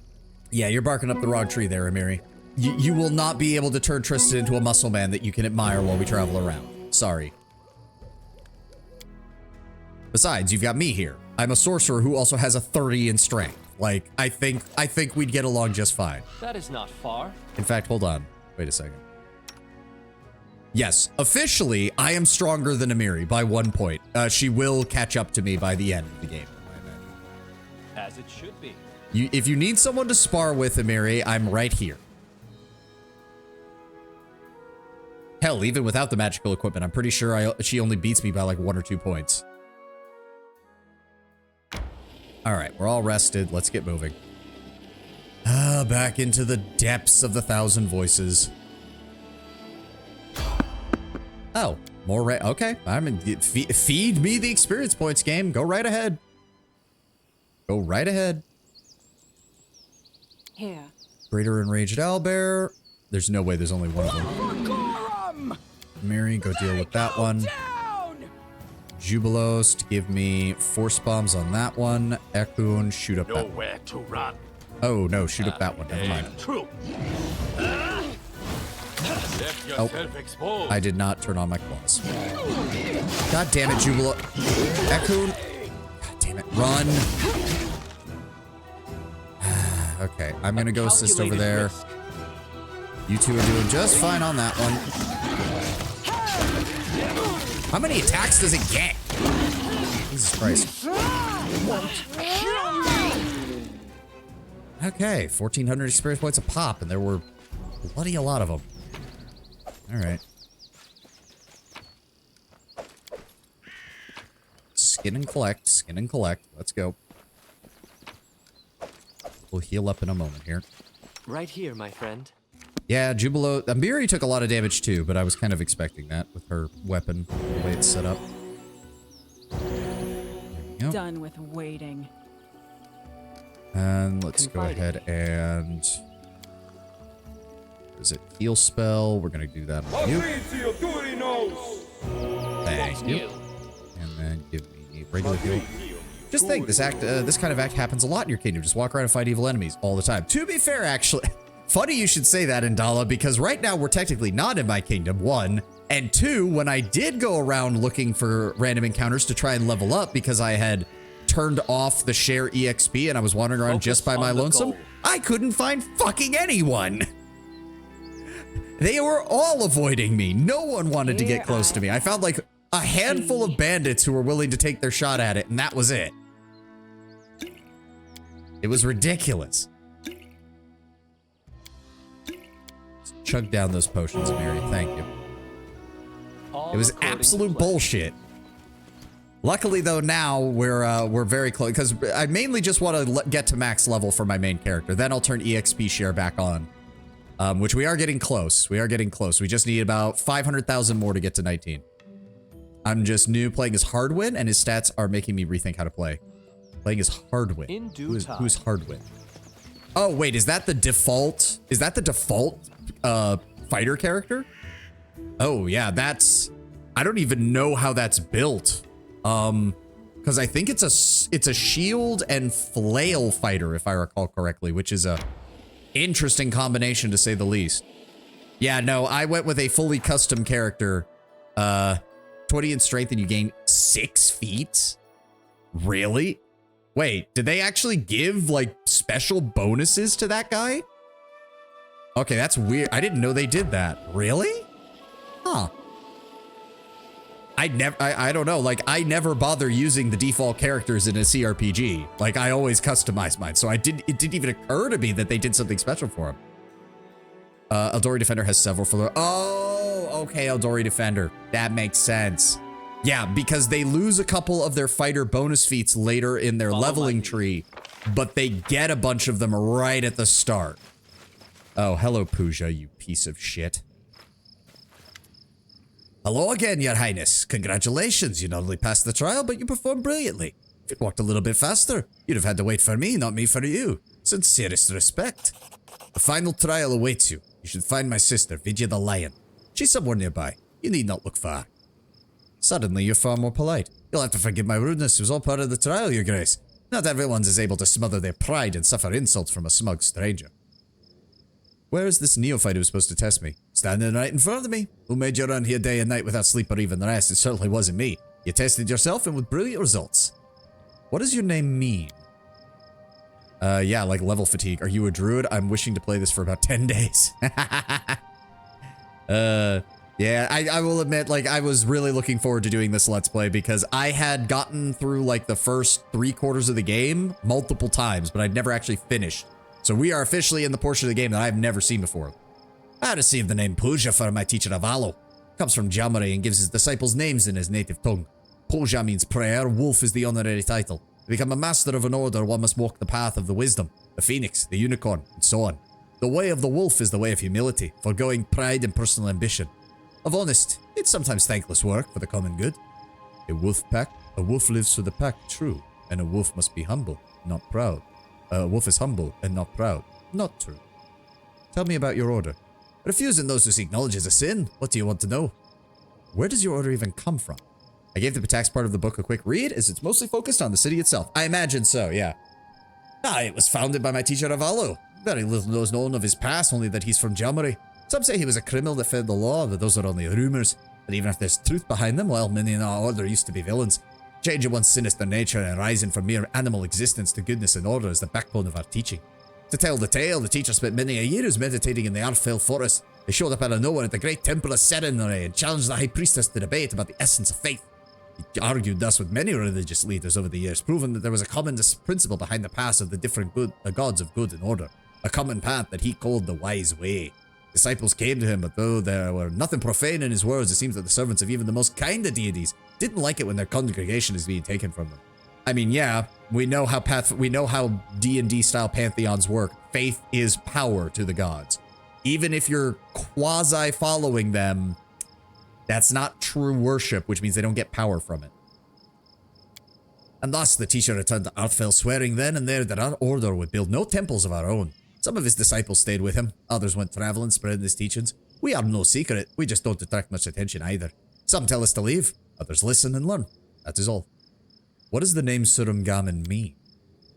Yeah, you're barking up the wrong tree there, Amiri. You will not be able to turn Tristan into a muscle man that you can admire while we travel around. Sorry. Besides, you've got me here. I'm a sorcerer who also has a 30 in strength. Like, I think we'd get along just fine. That is not far. In fact, hold on. Wait a second. Yes, officially, I am stronger than Amiri by 1 point. She will catch up to me by the end of the game, I imagine. As it should be. If you need someone to spar with, Amiri, I'm right here. Hell, even without the magical equipment, I'm pretty sure she only beats me by like 1 or 2 points. All right, we're all rested. Let's get moving. Back into the depths of the 1,000 voices. Oh, more okay. I'm in. Feed me the experience points, game. Go right ahead. Go right ahead. Here. Greater Enraged Owlbear. There's no way there's only one of them. Mary, go deal with that one. Jubilos to give me force bombs on that one. Ekun, shoot up that one. Nowhere to run. Oh, no, shoot up that one. Never mind. True. Left yourself exposed. I did not turn on my claws. God damn it, Jubilo. Ekun. God damn it. Run. Okay, I'm gonna go assist over there. Risk. You two are doing just fine on that one. How many attacks does it get? Jesus Christ. Okay, 1,400 experience points a pop, and there were bloody a lot of them. Alright. Skin and collect, skin and collect. Let's go. We'll heal up in a moment here. Right here, my friend. Yeah, Jubilo. Amiri took a lot of damage too, but I was kind of expecting that with her weapon, the way it's set up. Yep. Done with waiting. And let's go ahead and... Is it heal spell? We're going to do that on you. Thank you. And then give me regular heal. Just think, this kind of act happens a lot in your kingdom. Just walk around and fight evil enemies all the time. To be fair, actually... Funny you should say that, Indala, because right now we're technically not in my kingdom, 1. And 2, when I did go around looking for random encounters to try and level up because I had turned off the share EXP and I was wandering around just by my lonesome, I couldn't find fucking anyone. They were all avoiding me. No one wanted to get close to me. I found like a handful of bandits who were willing to take their shot at it, and that was it. It was ridiculous. Let's chug down those potions, Mary. Thank you. All It was according to absolute plan. bullshit. Luckily, though, now we're very close because I mainly just want to get to max level for my main character. Then I'll turn EXP share back on, which we are getting close. We are getting close. We just need about 500,000 more to get to 19. I'm just new playing as Hardwin, and his stats are making me rethink how to play. Playing as Hardwin. In due Who's time. Hardwin? Oh wait, is that the default? Is that the default fighter character? Oh yeah, that's. I don't even know how that's built. Because I think it's a shield and flail fighter, if I recall correctly, which is a interesting combination to say the least. Yeah, no, I went with a fully custom character. 20 in strength and you gain 6 feet? Really? Wait, did they actually give like special bonuses to that guy? Okay, that's weird. I didn't know they did that. Really? Huh. I don't know, like, I never bother using the default characters in a CRPG. Like, I always customize mine, so it didn't even occur to me that they did something special for him. Eldori Defender has several for the... Oh, okay, Eldori Defender. That makes sense. Yeah, because they lose a couple of their fighter bonus feats later in their leveling tree, but they get a bunch of them right at the start. Oh, hello, Pooja, you piece of shit. Hello again, Your Highness. Congratulations. You not only passed the trial, but you performed brilliantly. If it walked a little bit faster, you'd have had to wait for me, not me for you. Sincerest respect. The final trial awaits you. You should find my sister, Vidya the Lion. She's somewhere nearby. You need not look far. Suddenly, you're far more polite. You'll have to forgive my rudeness. It was all part of the trial, Your Grace. Not everyone's as able to smother their pride and suffer insults from a smug stranger. Where is this neophyte who was supposed to test me? Standing right in front of me. Who made you run here day and night without sleep or even rest? It certainly wasn't me. You tested yourself and with brilliant results. What does your name mean? Yeah, like level fatigue. Are you a druid? I'm wishing to play this for about 10 days. Yeah, I will admit, like, I was really looking forward to doing this Let's Play because I had gotten through, like, the first 3/4 of the game multiple times, but I'd never actually finished. So we are officially in the portion of the game that I've never seen before. I received the name Pooja from my teacher Avalo. Comes from Jamari and gives his disciples names in his native tongue. Pooja means prayer, wolf is the honorary title. To become a master of an order, one must walk the path of the wisdom, the phoenix, the unicorn, and so on. The way of the wolf is the way of humility, foregoing pride and personal ambition. Of honest, it's sometimes thankless work for the common good. A wolf lives for the pack, true, and a wolf must be humble, not proud. A wolf is humble and not proud, not true. Tell me about your order. Refusing those who seek knowledge is a sin. What do you want to know? Where does your order even come from? I gave the Patax part of the book a quick read, as it's mostly focused on the city itself. I imagine so, yeah. It was founded by my teacher Avalo. Very little is known of his past, only that he's from Jamari. Some say he was a criminal that fed the law, but those are only rumors. But even if there's truth behind them, well, many in our order used to be villains. Changing one's sinister nature and rising from mere animal existence to goodness and order is the backbone of our teaching. To tell the tale, the teacher spent many a years meditating in the Arfell forest. They showed up out of nowhere at the great temple of ceremony and challenged the high priestess to debate about the essence of faith. He argued thus with many religious leaders over the years, proving that there was a common principle behind the paths of the different gods of good and order. A common path that he called the wise way. Disciples came to him, but though there were nothing profane in his words, it seems that the servants of even the most kind of deities didn't like it when their congregation is being taken from them. I mean, yeah, we know how D&D style pantheons work. Faith is power to the gods. Even if you're quasi following them, that's not true worship, which means they don't get power from it. And thus the teacher returned to Artfell, swearing then and there that our order would build no temples of our own. Some of his disciples stayed with him, others went traveling, spreading his teachings. We are no secret, we just don't attract much attention either. Some tell us to leave, others listen and learn. That is all. What does the name Surumgaman mean?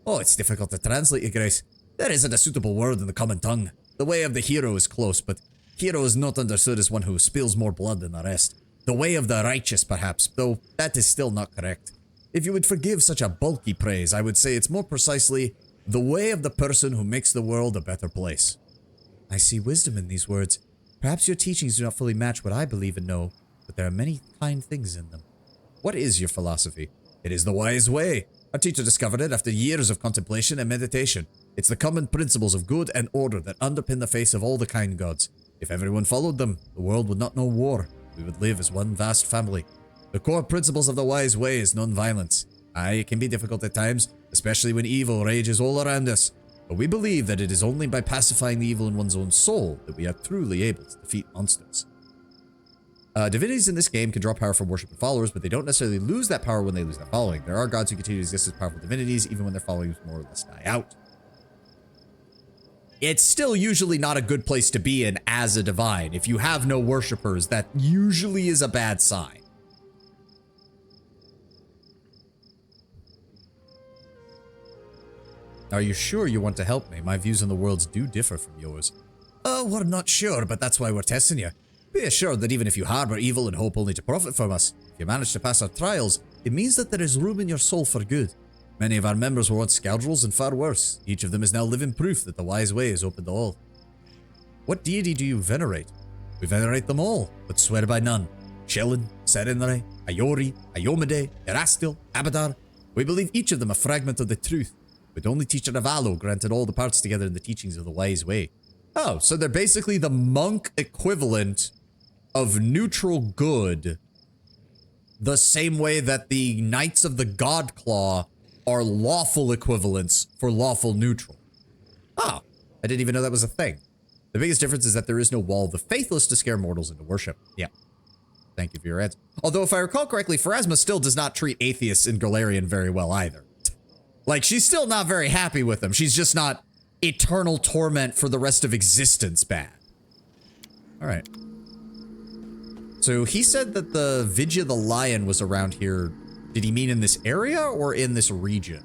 Oh, it's difficult to translate, Your Grace. There isn't a suitable word in the common tongue. The way of the hero is close, but hero is not understood as one who spills more blood than the rest. The way of the righteous, perhaps, though that is still not correct. If you would forgive such a bulky praise, I would say it's more precisely the way of the person who makes the world a better place. I see wisdom in these words. Perhaps your teachings do not fully match what I believe and know, but there are many kind things in them. What is your philosophy? It is the wise way. Our teacher discovered it after years of contemplation and meditation. It's the common principles of good and order that underpin the face of all the kind gods. If everyone followed them, the world would not know war. We would live as one vast family. The core principles of the wise way is non-violence. Aye, it can be difficult at times, especially when evil rages all around us. But we believe that it is only by pacifying the evil in one's own soul that we are truly able to defeat monsters. Divinities in this game can draw power from worship and followers, but they don't necessarily lose that power when they lose their following. There are gods who continue to exist as powerful divinities, even when their followings more or less die out. It's still usually not a good place to be in as a divine. If you have no worshippers, that usually is a bad sign. Are you sure you want to help me? My views on the worlds do differ from yours. We're not sure, but that's why we're testing you. Be assured that even if you harbor evil and hope only to profit from us, if you manage to pass our trials, it means that there is room in your soul for good. Many of our members were once scoundrels and far worse. Each of them is now living proof that the wise way is open to all. What deity do you venerate? We venerate them all, but swear by none. Shellin, Serenre, Ayori, Ayomide, Erastil, Abadar. We believe each of them a fragment of the truth, with only teacher Avalo granted all the parts together in the teachings of the wise way. Oh, so they're basically the monk equivalent of neutral good, the same way that the Knights of the God Claw are lawful equivalents for lawful neutral. Ah, I didn't even know that was a thing. The biggest difference is that there is no wall of the faithless to scare mortals into worship. Yeah. Thank you for your answer. Although, if I recall correctly, Pharasma still does not treat atheists in Golarion very well either. Like, she's still not very happy with them. She's just not eternal torment for the rest of existence bad. All right. So he said that the Vidya the Lion was around here. Did he mean in this area or in this region?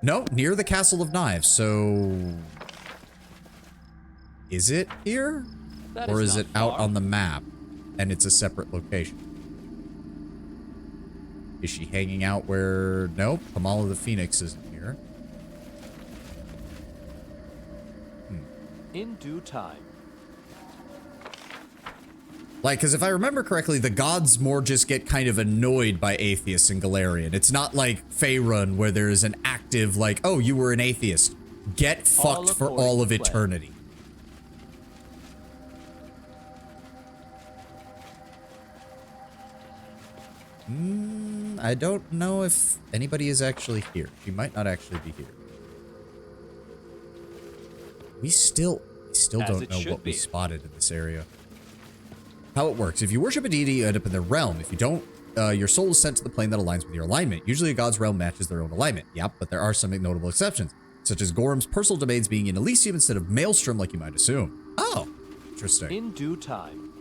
No, near the Castle of Knives. So is it here? Or is it out on the map and it's a separate location? Is she hanging out where... Nope, Kamala the Phoenix isn't here. In due time. Like, because if I remember correctly, the gods more just get kind of annoyed by atheists in Golarion. It's not like Faerun where there is an active, like, oh, you were an atheist. Get fucked for all of eternity. I don't know if anybody is actually here. She might not actually be here. We still don't know what we spotted in this area. How it works. If you worship a deity, you end up in their realm. If you don't, your soul is sent to the plane that aligns with your alignment. Usually a god's realm matches their own alignment. Yep, but there are some notable exceptions, such as Gorham's personal domains being in Elysium instead of Maelstrom like you might assume. Oh, interesting. In due time.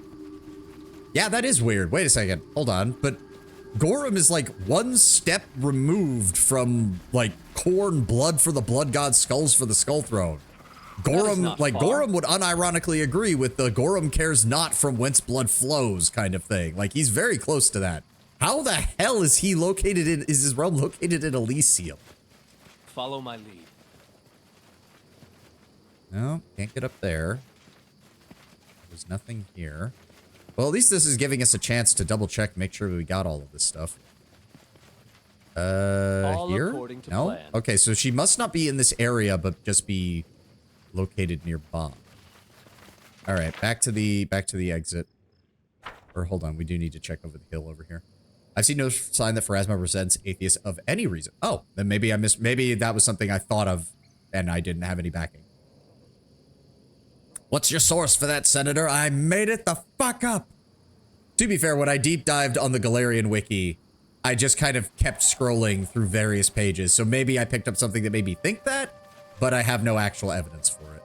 Yeah, that is weird. Wait a second. Hold on. But Gorham is like one step removed from like Khorne blood for the blood god, skulls for the skull throne. Gorham, like Gorham would unironically agree with the Gorham cares not from whence blood flows kind of thing. Like he's very close to that. How the hell is he located in, is his realm located in Elysium? Follow my lead. No, can't get up there. There's nothing here. Well, at least this is giving us a chance to double check, make sure we got all of this stuff. Here? No? Plan. Okay, so she must not be in this area, but just be located nearby. All right, back to the exit. Or hold on, we do need to check over the hill over here. I've seen no sign that Pharasma presents atheists of any reason. Oh, then maybe I missed. Maybe that was something I thought of, and I didn't have any backing. What's your source for that, Senator? I made it the fuck up. To be fair, when I deep dived on the Golarion wiki, I just kind of kept scrolling through various pages. So maybe I picked up something that made me think that, but I have no actual evidence for it.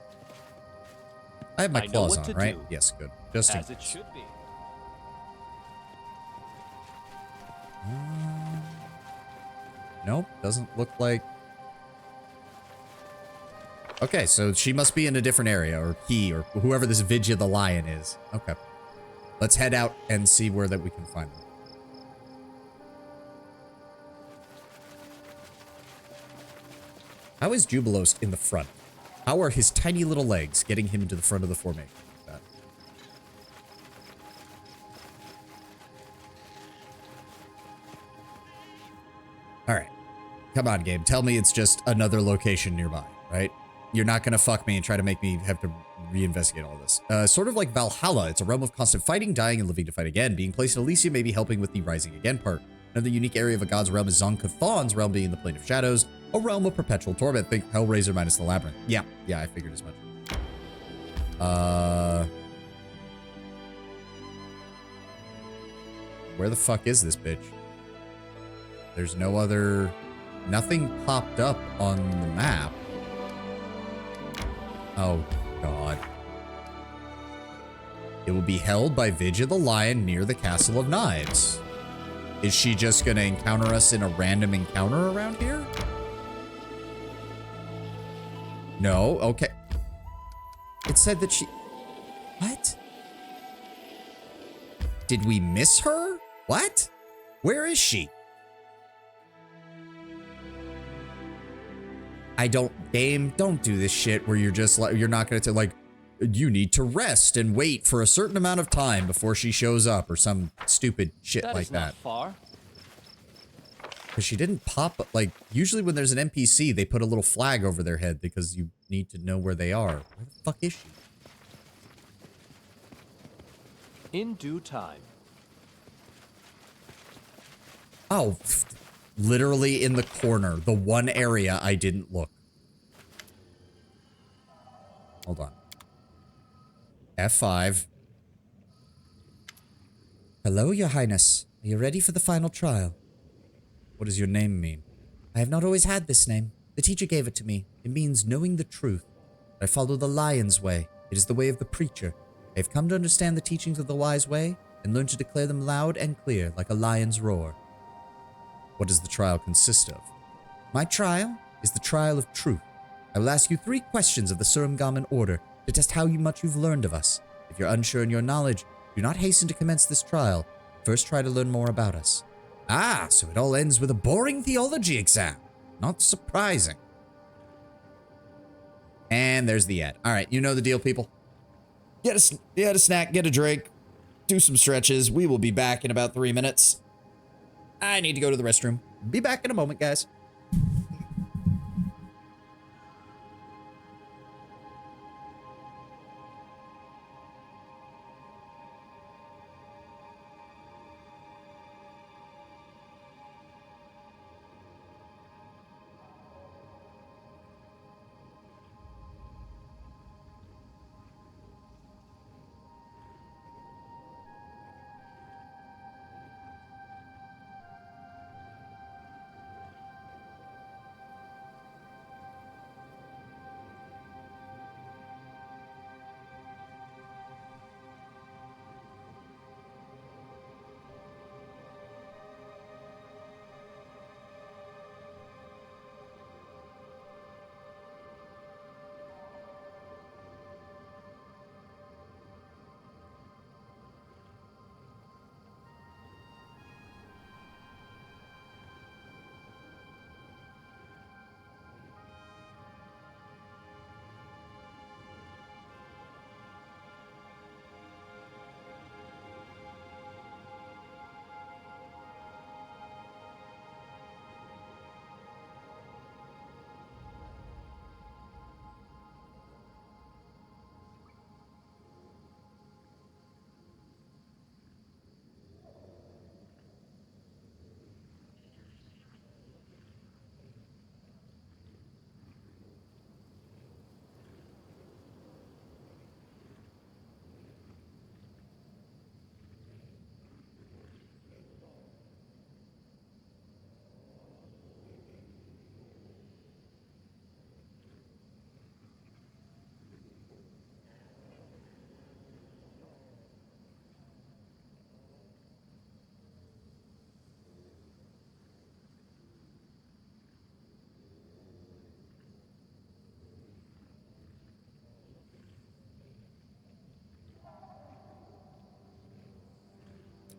I have my claws on, right? Yes, good. Just as it should be. Nope, doesn't look like. Okay, so she must be in a different area, or he, or whoever this Vidya the Lion is. Okay. Let's head out and see where that we can find them. How is Jubilos in the front? How are his tiny little legs getting him into the front of the formation? Like that? All right. Come on, game. Tell me it's just another location nearby, right? You're not going to fuck me and try to make me have to reinvestigate all this. Sort of like Valhalla. It's a realm of constant fighting, dying, and living to fight again. Being placed in Elysium may be helping with the rising again part. Another unique area of a god's realm is Zon-Cathan's realm, being the Plane of Shadows, a realm of perpetual torment. Think Hellraiser minus the Labyrinth. Yeah, I figured as much. Where the fuck is this bitch? There's no other... Nothing popped up on the map. Oh, God. It will be held by Vidya the Lion near the Castle of Knives. Is she just gonna encounter us in a random encounter around here? No, okay. It said that she... What? Did we miss her? What? Where is she? Don't do this shit where you're just like, you're not gonna like, you need to rest and wait for a certain amount of time before she shows up or some stupid shit like that. Not far. Because she didn't pop, like, usually when there's an NPC, they put a little flag over their head because you need to know where they are. Where the fuck is she? In due time. Oh, literally in the corner. The one area I didn't look. Hold on. F5. Hello, Your Highness. Are you ready for the final trial? What does your name mean? I have not always had this name. The teacher gave it to me. It means knowing the truth. I follow the lion's way. It is the way of the preacher. I have come to understand the teachings of the wise way and learn to declare them loud and clear like a lion's roar. What does the trial consist of? My trial is the trial of truth. I will ask you 3 questions of the Suram order to test how much you've learned of us. If you're unsure in your knowledge, do not hasten to commence this trial. First try to learn more about us. Ah, so it all ends with a boring theology exam. Not surprising. And there's the ad. All right, you know the deal, people. Get a snack, get a drink, do some stretches. We will be back in about 3 minutes. I need to go to the restroom. Be back in a moment, guys.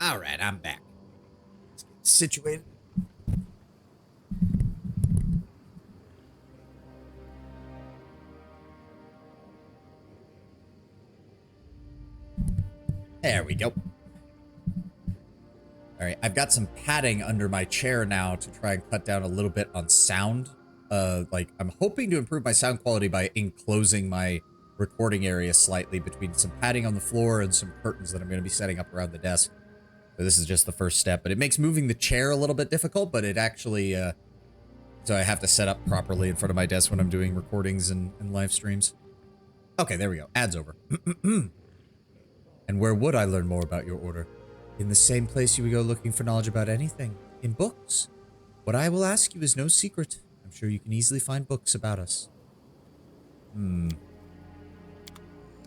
All right, I'm back. Let's get situated. There we go. All right, I've got some padding under my chair now to try and cut down a little bit on sound. Like, I'm hoping to improve my sound quality by enclosing my recording area slightly between some padding on the floor and some curtains that I'm going to be setting up around the desk. So this is just the first step, but it makes moving the chair a little bit difficult, but it actually, so I have to set up properly in front of my desk when I'm doing recordings and live streams. Okay, there we go. Ads over. And where would I learn more about your order? In the same place you would go looking for knowledge about anything. In books. What I will ask you is no secret. I'm sure you can easily find books about us.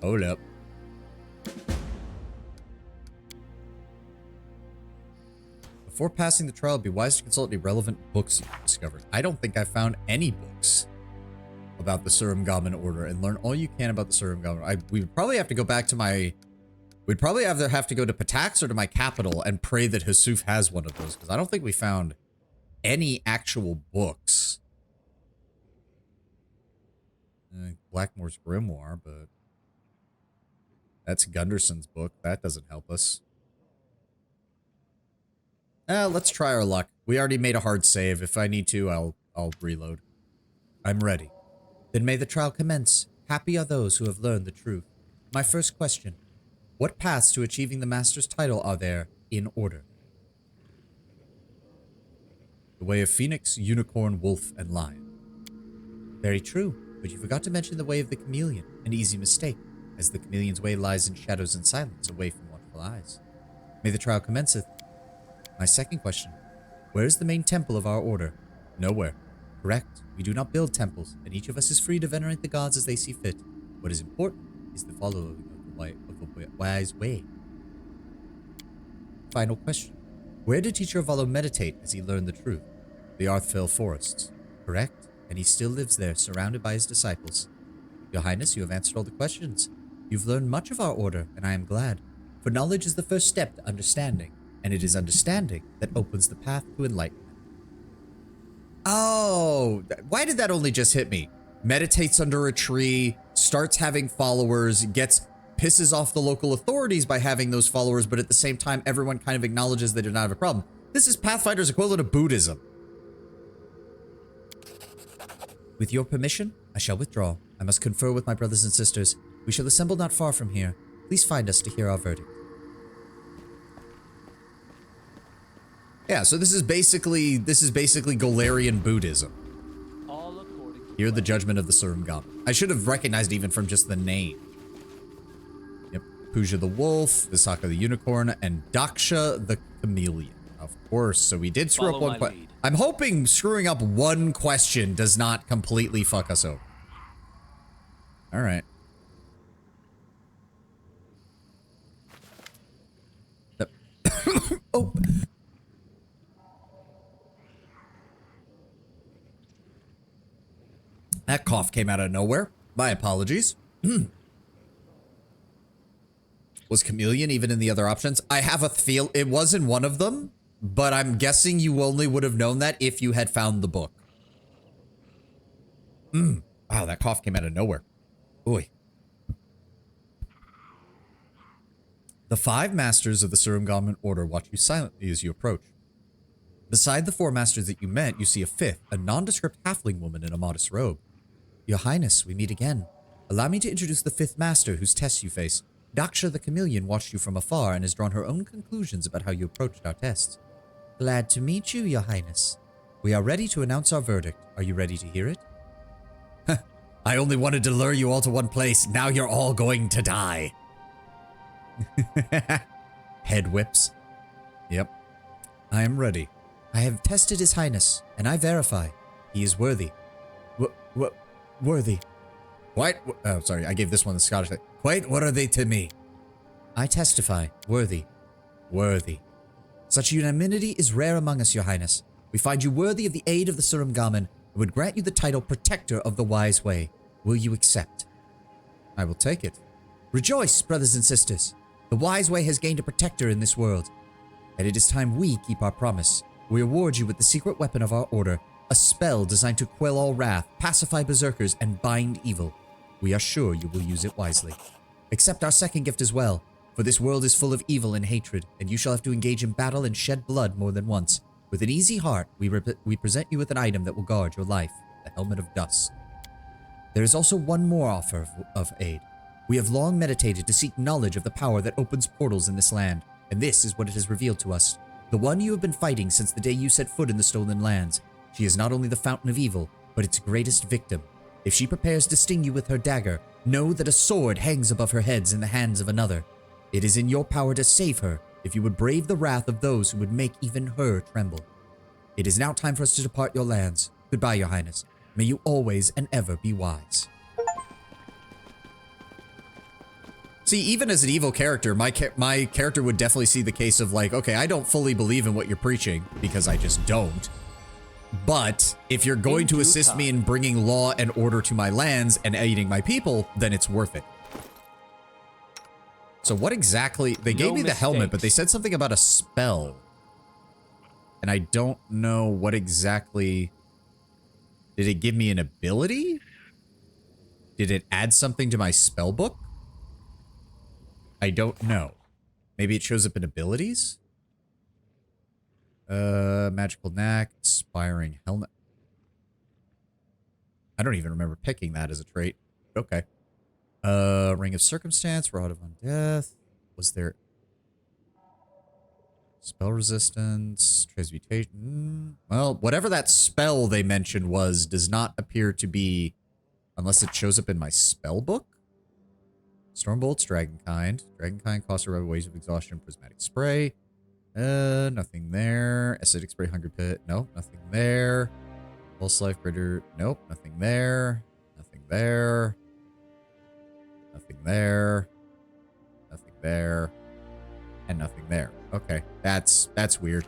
Hold up. Before passing the trial, it'd be wise to consult any relevant books you've discovered. I don't think I've found any books about the Surumgaman Order, and learn all you can about the Surumgaman. We would probably have to go back to my... We'd probably either have to go to Patax or to my capital and pray that Hasuf has one of those, because I don't think we found any actual books. Blackmore's Grimoire, but... That's Gunderson's book. That doesn't help us. Let's try our luck. We already made a hard save. If I need to, I'll reload. I'm ready. Then may the trial commence. Happy are those who have learned the truth. My first question. What paths to achieving the Master's title are there in order? The way of Phoenix, Unicorn, Wolf, and Lion. Very true, but you forgot to mention the way of the Chameleon, an easy mistake, as the Chameleon's way lies in shadows and silence, away from watchful eyes. May the trial commenceth. My second question. Where is the main temple of our order? Nowhere. Correct. We do not build temples, and each of us is free to venerate the gods as they see fit. What is important is the following of the wise way. Final question. Where did Teacher Valo meditate as he learned the truth? The Arthfell forests. Correct. And he still lives there, surrounded by his disciples. Your Highness, you have answered all the questions. You've learned much of our order, and I am glad. For knowledge is the first step to understanding, and it is understanding that opens the path to enlightenment. Oh, why did that only just hit me? Meditates under a tree, starts having followers, pisses off the local authorities by having those followers, but at the same time, everyone kind of acknowledges they do not have a problem. This is Pathfinder's equivalent of Buddhism. With your permission, I shall withdraw. I must confer with my brothers and sisters. We shall assemble not far from here. Please find us to hear our verdict. Yeah, so this is basically Golarion Buddhism. Hear the judgment of the Surumgaman. I should have recognized even from just the name. Yep, Pooja the Wolf, Visaka the Unicorn, and Daksha the Chameleon. Of course, so we did screw up one question. I'm hoping screwing up one question does not completely fuck us over. All right. Oh. That cough came out of nowhere. My apologies. Was Chameleon even in the other options? I have a feel it was in one of them, but I'm guessing you only would have known that if you had found the book. Wow, that cough came out of nowhere. Oy. The 5 masters of the Surumgaman Order watch you silently as you approach. Beside the 4 masters that you met, you see a 5th, a nondescript halfling woman in a modest robe. Your Highness, we meet again. Allow me to introduce the 5th master whose tests you face. Daksha the Chameleon watched you from afar and has drawn her own conclusions about how you approached our tests. Glad to meet you, Your Highness. We are ready to announce our verdict. Are you ready to hear it? I only wanted to lure you all to one place. Now you're all going to die. Head whips. Yep. I am ready. I have tested His Highness, and I verify he is worthy. Worthy. Quite. Oh, sorry. I gave this one the Scottish. Quite what are they to me? I testify. Worthy. Worthy. Such unanimity is rare among us, Your Highness. We find you worthy of the aid of the Surumgaman and would grant you the title Protector of the Wise Way. Will you accept? I will take it. Rejoice, brothers and sisters. The Wise Way has gained a protector in this world, and it is time we keep our promise. We award you with the secret weapon of our order, a spell designed to quell all wrath, pacify berserkers, and bind evil. We are sure you will use it wisely. Accept our second gift as well. For this world is full of evil and hatred, and you shall have to engage in battle and shed blood more than once. With an easy heart, we present you with an item that will guard your life, the Helmet of Dusk. There is also one more offer of aid. We have long meditated to seek knowledge of the power that opens portals in this land, and this is what it has revealed to us. The one you have been fighting since the day you set foot in the Stolen Lands. She is not only the fountain of evil, but its greatest victim. If she prepares to sting you with her dagger, know that a sword hangs above her heads in the hands of another. It is in your power to save her, if you would brave the wrath of those who would make even her tremble. It is now time for us to depart your lands. Goodbye, your highness. May you always and ever be wise. See, even as an evil character, my character would definitely see the case of like, okay, I don't fully believe in what you're preaching, because I just don't. But if you're going to assist me in bringing law and order to my lands and aiding my people, then it's worth it. So what exactly... They gave me the helmet, but they said something about a spell. And I don't know what exactly... Did it give me an ability? Did it add something to my spell book? I don't know. Maybe it shows up in abilities? Magical knack, inspiring helmet. I don't even remember picking that as a trait. Okay. Ring of circumstance, rod of undeath. Was there spell resistance, transmutation? Well, whatever that spell they mentioned was does not appear to be, unless it shows up in my spell book. Stormbolts, Dragonkind. Dragonkind costs a waves of exhaustion, prismatic spray. Nothing there. Acidic spray, hunger pit. Nope, nothing there. Pulse life greater. Nope, nothing there. Nothing there. Nothing there. Nothing there. And nothing there. Okay, that's weird.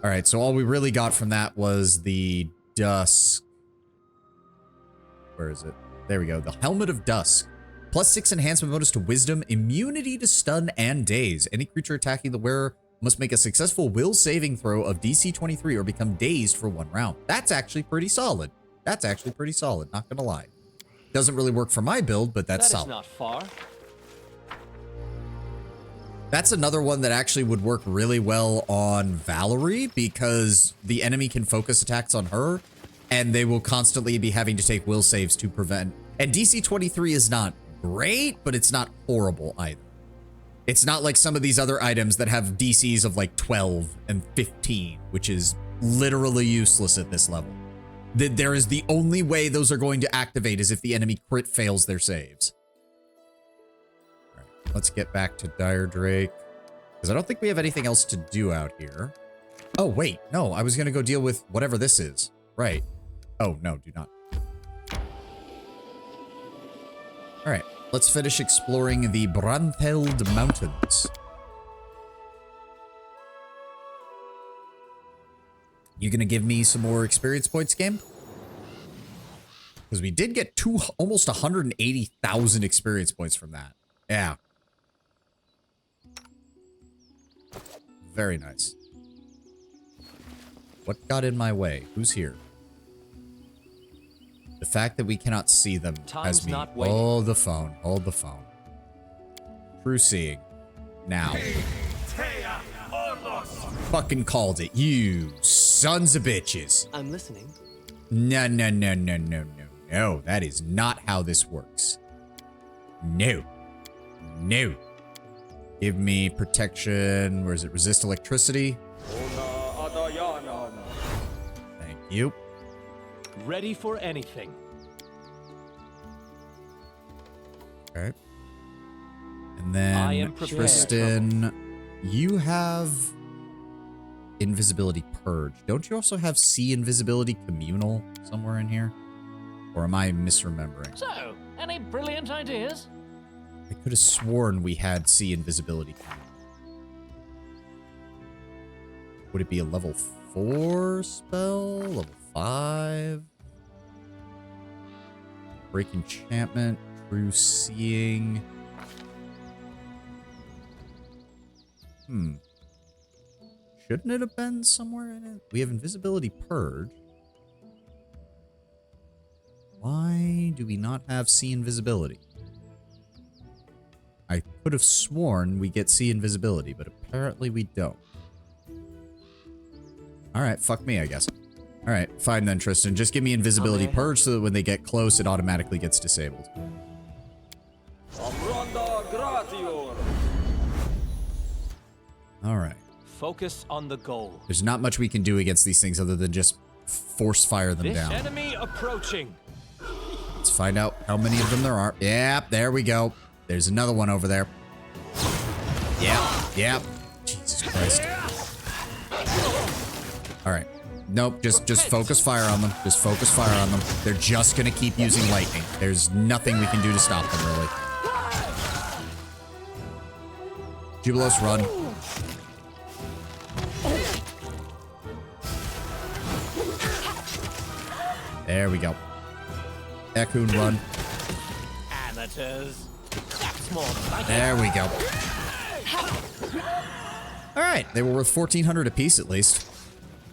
All right, so all we really got from that was the dusk. Where is it? There we go. The Helmet of Dusk. +6 enhancement bonus to wisdom, immunity to stun and daze. Any creature attacking the wearer must make a successful will saving throw of DC 23 or become dazed for 1 round. That's actually pretty solid. That's actually pretty solid, not gonna lie. Doesn't really work for my build, but that's solid. That is not far. That's another one that actually would work really well on Valerie, because the enemy can focus attacks on her, and they will constantly be having to take will saves to prevent. And DC 23 is not great, but it's not horrible either. It's not like some of these other items that have DCs of like 12 and 15, which is literally useless at this level. There is the only way those are going to activate is if the enemy crit fails their saves. All right, let's get back to Dire Drake, because I don't think we have anything else to do out here. Oh, wait, no, I was going to go deal with whatever this is. Right. Oh, no, do not. All right, let's finish exploring the Bruntheld Mountains. You gonna give me some more experience points, game? Because we did get almost 180,000 experience points from that. Yeah. Very nice. What got in my way? Who's here? The fact that we cannot see them has me. Hold the phone. Hold the phone. True seeing. Now. Fucking called it. You sons of bitches. I'm listening. No, no, no, no, no, no, no. That is not how this works. No. No. Give me protection. Where is it? Resist electricity. Thank you. Ready for anything. Okay. And then I am prepared. Tristan, you have invisibility purge. Don't you also have see invisibility communal somewhere in here? Or am I misremembering? So, any brilliant ideas? I could have sworn we had see invisibility communal. Would it be a level 4 spell? Level 5? Break enchantment, true seeing. Shouldn't it have been somewhere in it? We have invisibility purge. Why do we not have see invisibility? I could have sworn we get sea invisibility, but apparently we don't. Alright, fuck me, I guess. Alright, fine then, Tristan. Just give me invisibility purge so that when they get close, it automatically gets disabled. Alright. Focus on the goal. There's not much we can do against these things other than just force fire them down. This enemy approaching. Let's find out how many of them there are. Yep, there we go. There's another one over there. Yep. Jesus Christ. Alright. Nope, just focus fire on them. Just focus fire on them. They're just gonna keep using lightning. There's nothing we can do to stop them, really. Jubilos, run. There we go. Ekun, run. Amateurs. That's more like There we go. Alright, they were worth 1,400 apiece at least.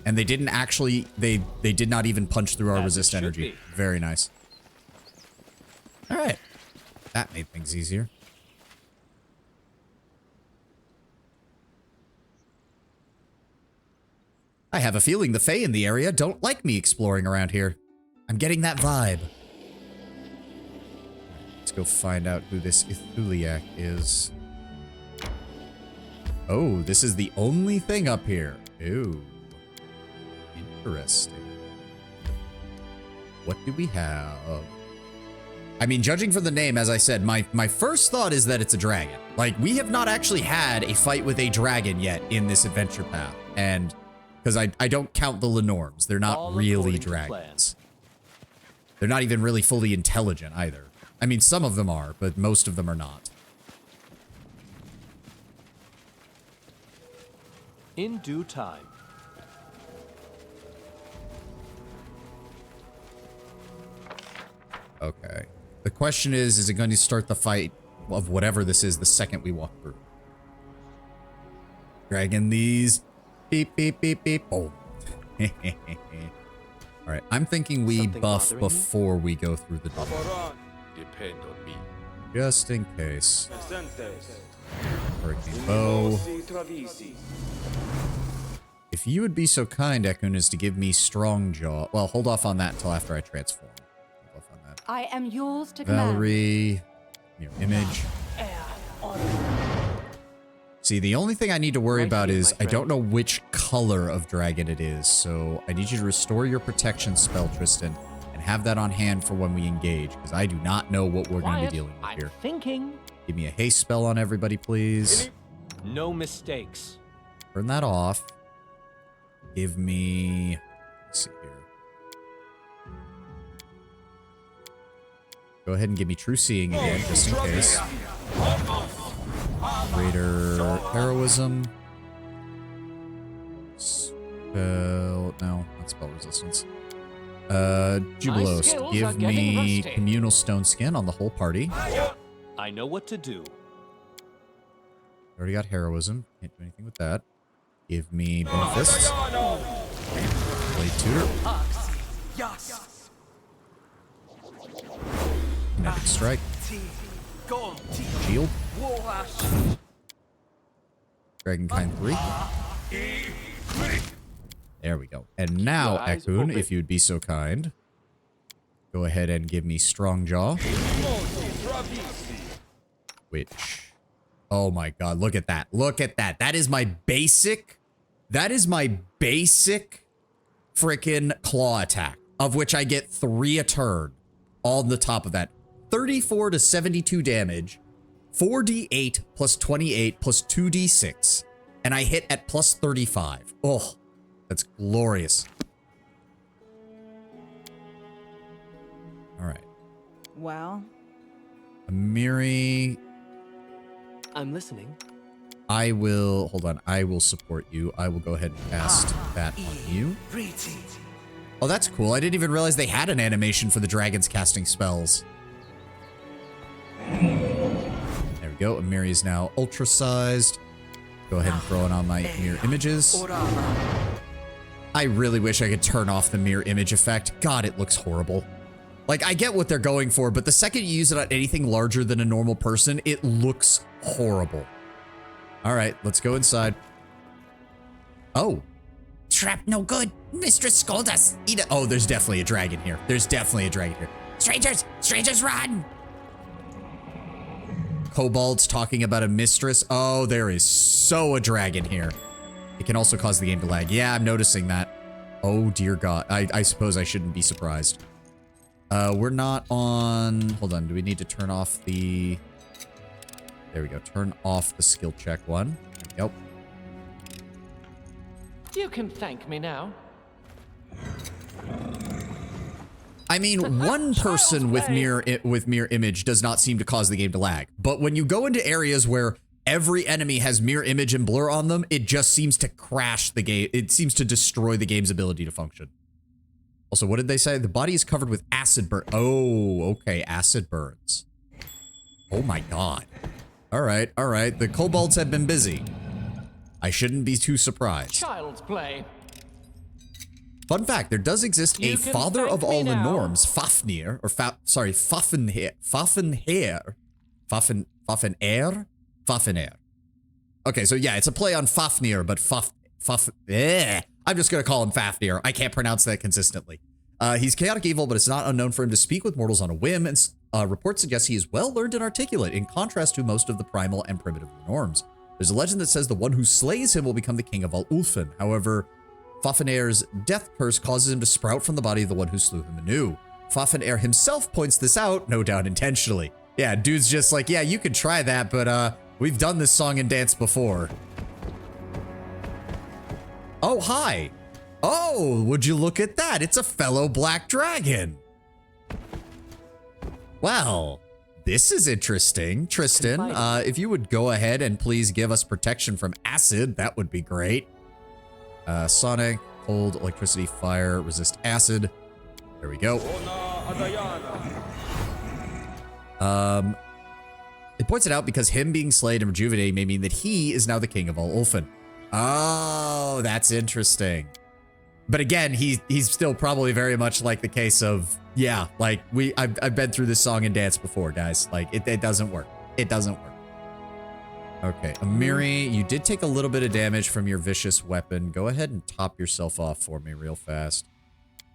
And they didn't actually, they did not even punch through our resist energy. Very nice. Alright. That made things easier. I have a feeling the Fae in the area don't like me exploring around here. I'm getting that vibe. Let's go find out who this Ithuliak is. Oh, this is the only thing up here. Ooh. Interesting. What do we have? I mean, judging from the name, as I said, my first thought is that it's a dragon. Like, we have not actually had a fight with a dragon yet in this adventure path. And because I don't count the Lenorms. They're not really dragons. They're not even really fully intelligent either. I mean, some of them are, but most of them are not. in due time. Okay. The question is it going to start the fight of whatever this is the second we walk through? Dragging these. Beep, beep, beep, beep. Oh. Alright, I'm thinking we buff before we go through the door. Depend on me. Just in case. Hurricane Bow. If you would be so kind, Ekun, as to give me Strong Jaw. Well, hold off on that until after I transform. Hold off on that. I am yours to command. Valerie. Your image. See, the only thing I need to worry about is I don't know which color of dragon it is, so I need you to restore your protection spell, Tristan, and have that on hand for when we engage, because I do not know what we're going to be dealing with here. Thinking. Give me a haste spell on everybody, please. No mistakes. Turn that off. Give me... Let's see here. Go ahead and give me True Seeing again, just in case. Greater Heroism. Spell... No, not spell resistance. Jubilos, give me Communal Stone Skin on the whole party. I know what to do. Already got Heroism. Can't do anything with that. Give me Bone Fists. Blade Tutor. Kinetic Strike. Shield. Dragonkind 3. There we go. And now, Ekun, if you'd be so kind, go ahead and give me Strong Jaw. Which... Oh my god, look at that. Look at that. That is my basic... That is my basic frickin' claw attack, of which I get 3 a turn on the top of that. 34 to 72 damage, 4d8 plus 28 plus 2d6, and I hit at plus 35. Oh, that's glorious. All right. Well. Amiri... I'm listening. I will... Hold on. I will support you. I will go ahead and cast that on you. Oh, that's cool. I didn't even realize they had an animation for the dragons casting spells. There we go. Amiri is now ultra-sized. Go ahead and throw it on my mirror images. I really wish I could turn off the mirror image effect. God, it looks horrible. Like, I get what they're going for, but the second you use it on anything larger than a normal person, it looks horrible. All right, let's go inside. Oh. Trap no good. Mistress scold us. Eat it. Oh, there's definitely a dragon here. There's definitely a dragon here. Strangers! Strangers, run! Kobolds talking about a mistress. Oh, there is so a dragon here. It can also cause the game to lag. Yeah, I'm noticing that. Oh, dear God. I suppose I shouldn't be surprised. We're not on... Hold on. Do we need to turn off the... There we go. Turn off the skill check one. Yep. You can thank me now. I mean, one person with mirror image does not seem to cause the game to lag. But when you go into areas where every enemy has mirror image and blur on them, it just seems to crash the game. It seems to destroy the game's ability to function. Also, what did they say? The body is covered with acid burn. Oh, okay. Acid burns. Oh my God. All right. All right. The kobolds have been busy. I shouldn't be too surprised. Child's play. Fun fact, there does exist a father of all the norms, Fafnir, or Fafnir. Okay, so yeah, it's a play on Fafnir, but I'm just gonna call him Fafnir. I can't pronounce that consistently. He's chaotic evil, but it's not unknown for him to speak with mortals on a whim, and reports suggest he is well learned and articulate, in contrast to most of the primal and primitive norms. There's a legend that says the one who slays him will become the king of all Ulfin. However, Fafnir's death curse causes him to sprout from the body of the one who slew him anew. Fafnir himself points this out, no doubt intentionally. Yeah, dude's just like, yeah, you can try that, but we've done this song and dance before. Oh, hi. Oh, would you look at that? It's a fellow black dragon. Well, this is interesting. Tristan, if you would go ahead and please give us protection from acid, that would be great. Sonic, cold, electricity, fire, resist acid. There we go. It points it out because him being slayed and rejuvenated may mean that he is now the king of all Ulfin. Oh, that's interesting. But again, he's still probably very much like the case of, yeah, like I've been through this song and dance before, guys. Like it doesn't work. It doesn't work. Okay, Amiri, you did take a little bit of damage from your vicious weapon. Go ahead and top yourself off for me real fast.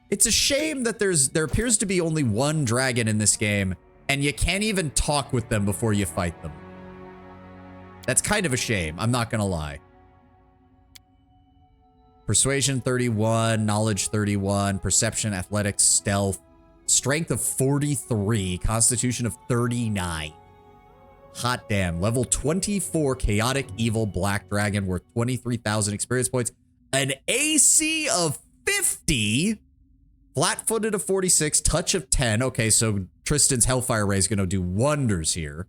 It's a shame that there appears to be only one dragon in this game, and you can't even talk with them before you fight them. That's kind of a shame, I'm not gonna lie. Persuasion 31, knowledge 31, perception, athletics, stealth, strength of 43, constitution of 39. Hot damn. Level 24 chaotic evil black dragon worth 23,000 experience points. An AC of 50. Flat-footed of 46. Touch of 10. Okay, so Tristan's Hellfire Ray is going to do wonders here.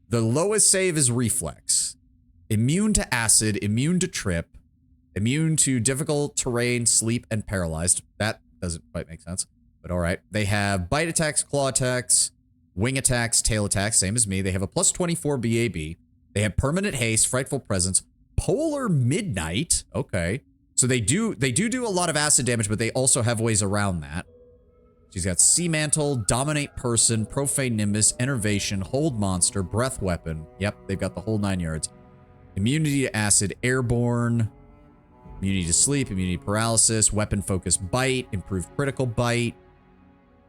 The lowest save is reflex. Immune to acid. Immune to trip. Immune to difficult terrain, sleep, and paralyzed. That doesn't quite make sense, but all right. They have bite attacks, claw attacks, wing attacks, tail attacks, same as me. They have a plus 24 BAB. They have permanent haste, frightful presence, polar midnight. Okay. So they do a lot of acid damage, but they also have ways around that. She's got sea mantle, dominate person, profane nimbus, enervation, hold monster, breath weapon. Yep, they've got the whole 9 yards. Immunity to acid, airborne, immunity to sleep, immunity to paralysis, weapon focus bite, improved critical bite,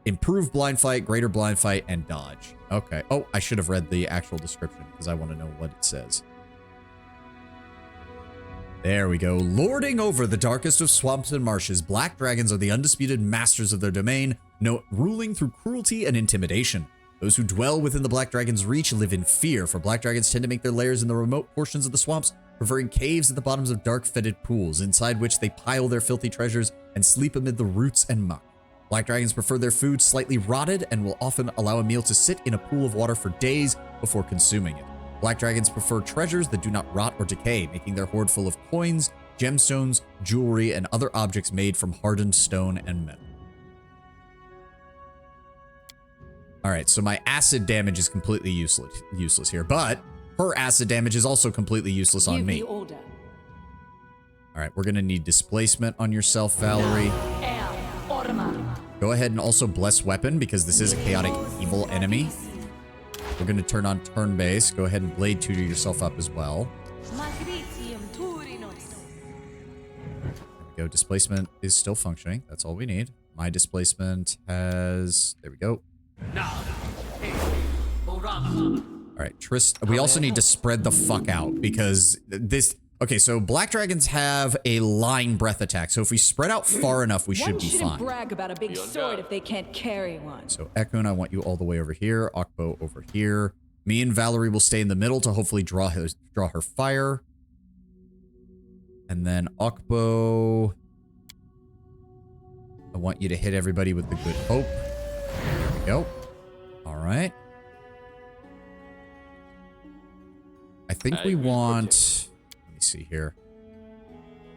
improved blind fight, greater blind fight, and dodge. Okay. Oh, I should have read the actual description because I want to know what it says. There we go. Lording over the darkest of swamps and marshes, black dragons are the undisputed masters of their domain, ruling through cruelty and intimidation. Those who dwell within the black dragon's reach live in fear, for black dragons tend to make their lairs in the remote portions of the swamps, preferring caves at the bottoms of dark, fetid pools, inside which they pile their filthy treasures and sleep amid the roots and muck. Black dragons prefer their food slightly rotted and will often allow a meal to sit in a pool of water for days before consuming it. Black dragons prefer treasures that do not rot or decay, making their hoard full of coins, gemstones, jewelry, and other objects made from hardened stone and metal. All right, so my acid damage is completely useless here, but her acid damage is also completely useless on me. All right, we're gonna need displacement on yourself, Valerie. Go Go ahead and also bless weapon because this is a chaotic evil enemy. We're going to turn on turn base. Go ahead and blade tutor yourself up as well. There we go. Displacement is still functioning. That's all we need. My displacement has... There we go. All right, we also need to spread the fuck out because this... Okay, so black dragons have a line breath attack. So if we spread out far enough, we should be fine. Brag about a big sword if they can't carry one. So Ekun, I want you all the way over here. Akbo over here. Me and Valerie will stay in the middle to hopefully draw her fire. And then Akbo, I want you to hit everybody with the good hope. There we go. All right. I think we want... Let me see here.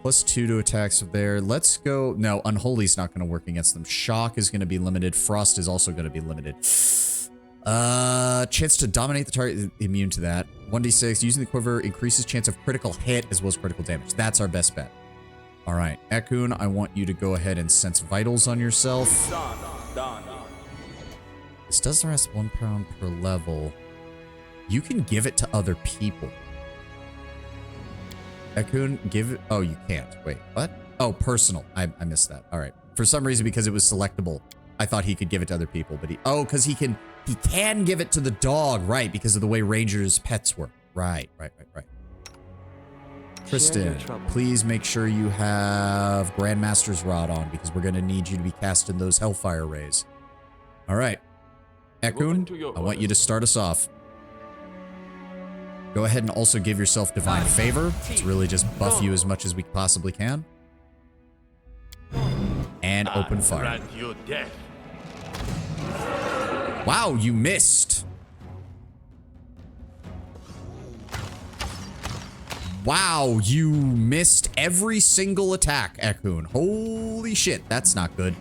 +2 to attacks there. Let's go... No, Unholy's not going to work against them. Shock is going to be limited. Frost is also going to be limited. Chance to dominate the target, immune to that. 1d6, using the quiver increases chance of critical hit as well as critical damage. That's our best bet. All right, Ekun, I want you to go ahead and sense vitals on yourself. This does last 1 pound per level. You can give it to other people. Ekun, give it... Oh, you can't. Wait, what? Oh, personal. I missed that. All right. For some reason, because it was selectable, I thought he could give it to other people, but he... Oh, because he can give it to the dog, right, because of the way Rangers' pets work. Right. Tristan, please make sure you have Grandmaster's Rod on, because we're going to need you to be casting those Hellfire Rays. All right. Ekun, I want you to start us off. Go ahead and also give yourself Divine Favor. It's really just buff you as much as we possibly can. And open fire. Wow, you missed. Wow, you missed every single attack, Ekun. Holy shit, that's not good.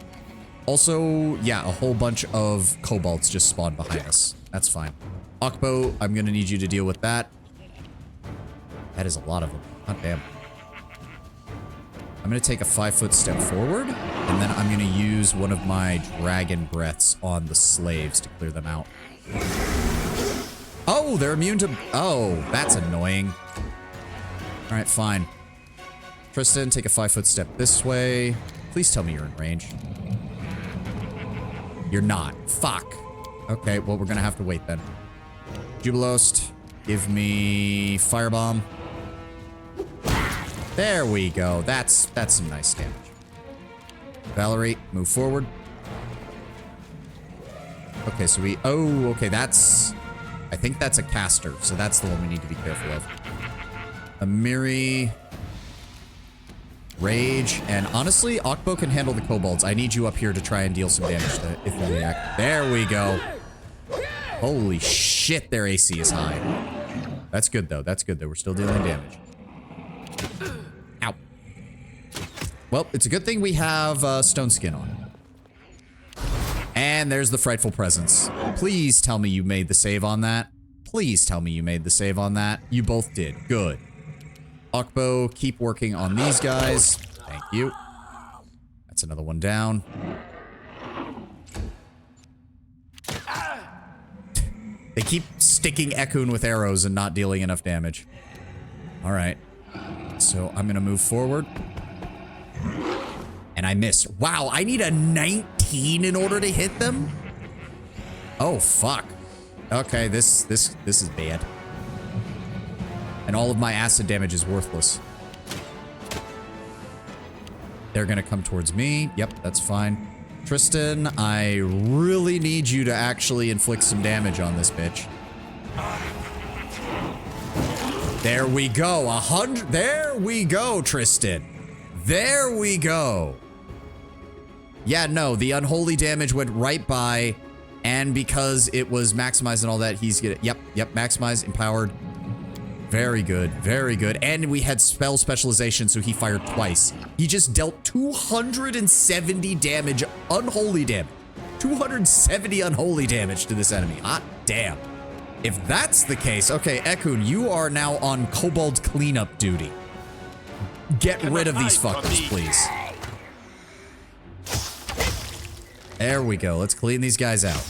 Also, yeah, a whole bunch of kobolds just spawned behind us. That's fine. Akbo, I'm gonna need you to deal with that. That is a lot of them. God damn. I'm gonna take a 5-foot step forward, and then I'm gonna use one of my dragon breaths on the slaves to clear them out. Oh, they're immune to... Oh, that's annoying. All right, fine. Tristan, take a 5-foot step this way. Please tell me you're in range. You're not. Fuck. Okay, well, we're gonna have to wait then. Jubilost, give me Firebomb. There we go. That's some nice damage. Valerie, move forward. Okay, so we... Oh, okay, that's... I think that's a caster, so that's the one we need to be careful of. Amiri... Rage, and honestly, Akbo can handle the kobolds. I need you up here to try and deal some damage to Ithiliac. There we go. Holy shit, their AC is high. That's good, though. That's good, though. We're still dealing damage. Ow. Well, it's a good thing we have stone skin on. And there's the frightful presence. Please tell me you made the save on that. Please tell me you made the save on that. You both did. Good. Akbo, keep working on these guys. Thank you. That's another one down. They keep sticking Ekun with arrows and not dealing enough damage. All right. So I'm going to move forward. And I miss. Wow, I need a 19 in order to hit them? Oh, fuck. Okay, this is bad. And all of my acid damage is worthless. They're going to come towards me. Yep, that's fine. Tristan, I really need you to actually inflict some damage on this bitch. There we go. 100. There we go, Tristan. There we go. Yeah, no, the unholy damage went right by, and because it was maximized and all that, he's gonna... Yep, maximize, empowered. Very good, very good. And we had spell specialization, so he fired twice. He just dealt 270 damage, unholy damage. 270 unholy damage to this enemy. Hot damn. If that's the case, okay, Ekun, you are now on kobold cleanup duty. Get rid of these fuckers, please. There we go. Let's clean these guys out.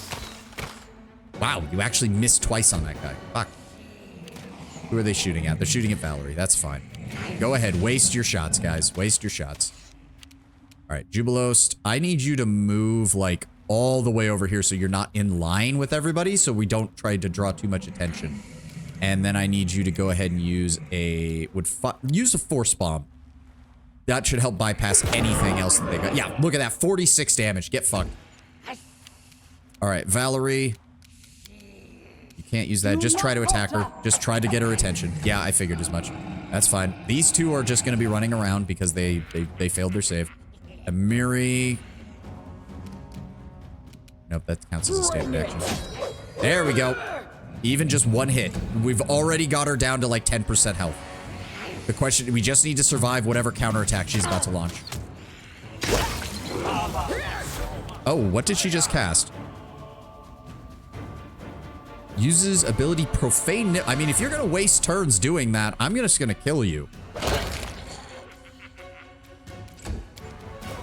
Wow, you actually missed twice on that guy. Fuck. Who are they shooting at? They're shooting at Valerie. That's fine. Go ahead. Waste your shots, guys. Waste your shots. All right, Jubilost, I need you to move, like, all the way over here so you're not in line with everybody so we don't try to draw too much attention. And then I need you to go ahead and use a... use a force bomb. That should help bypass anything else that they got. Yeah, look at that. 46 damage. Get fucked. All right, Valerie... You can't use that. Just try to attack her. Just try to get her attention. Yeah, I figured as much. That's fine. These two are just going to be running around because they failed their save. Amiri. Nope, that counts as a standard action. There we go. Even just one hit. We've already got her down to like 10% health. The question, we just need to survive whatever counterattack she's about to launch. Oh, what did she just cast? Uses ability profane. I mean, if you're gonna waste turns doing that, I'm just gonna kill you.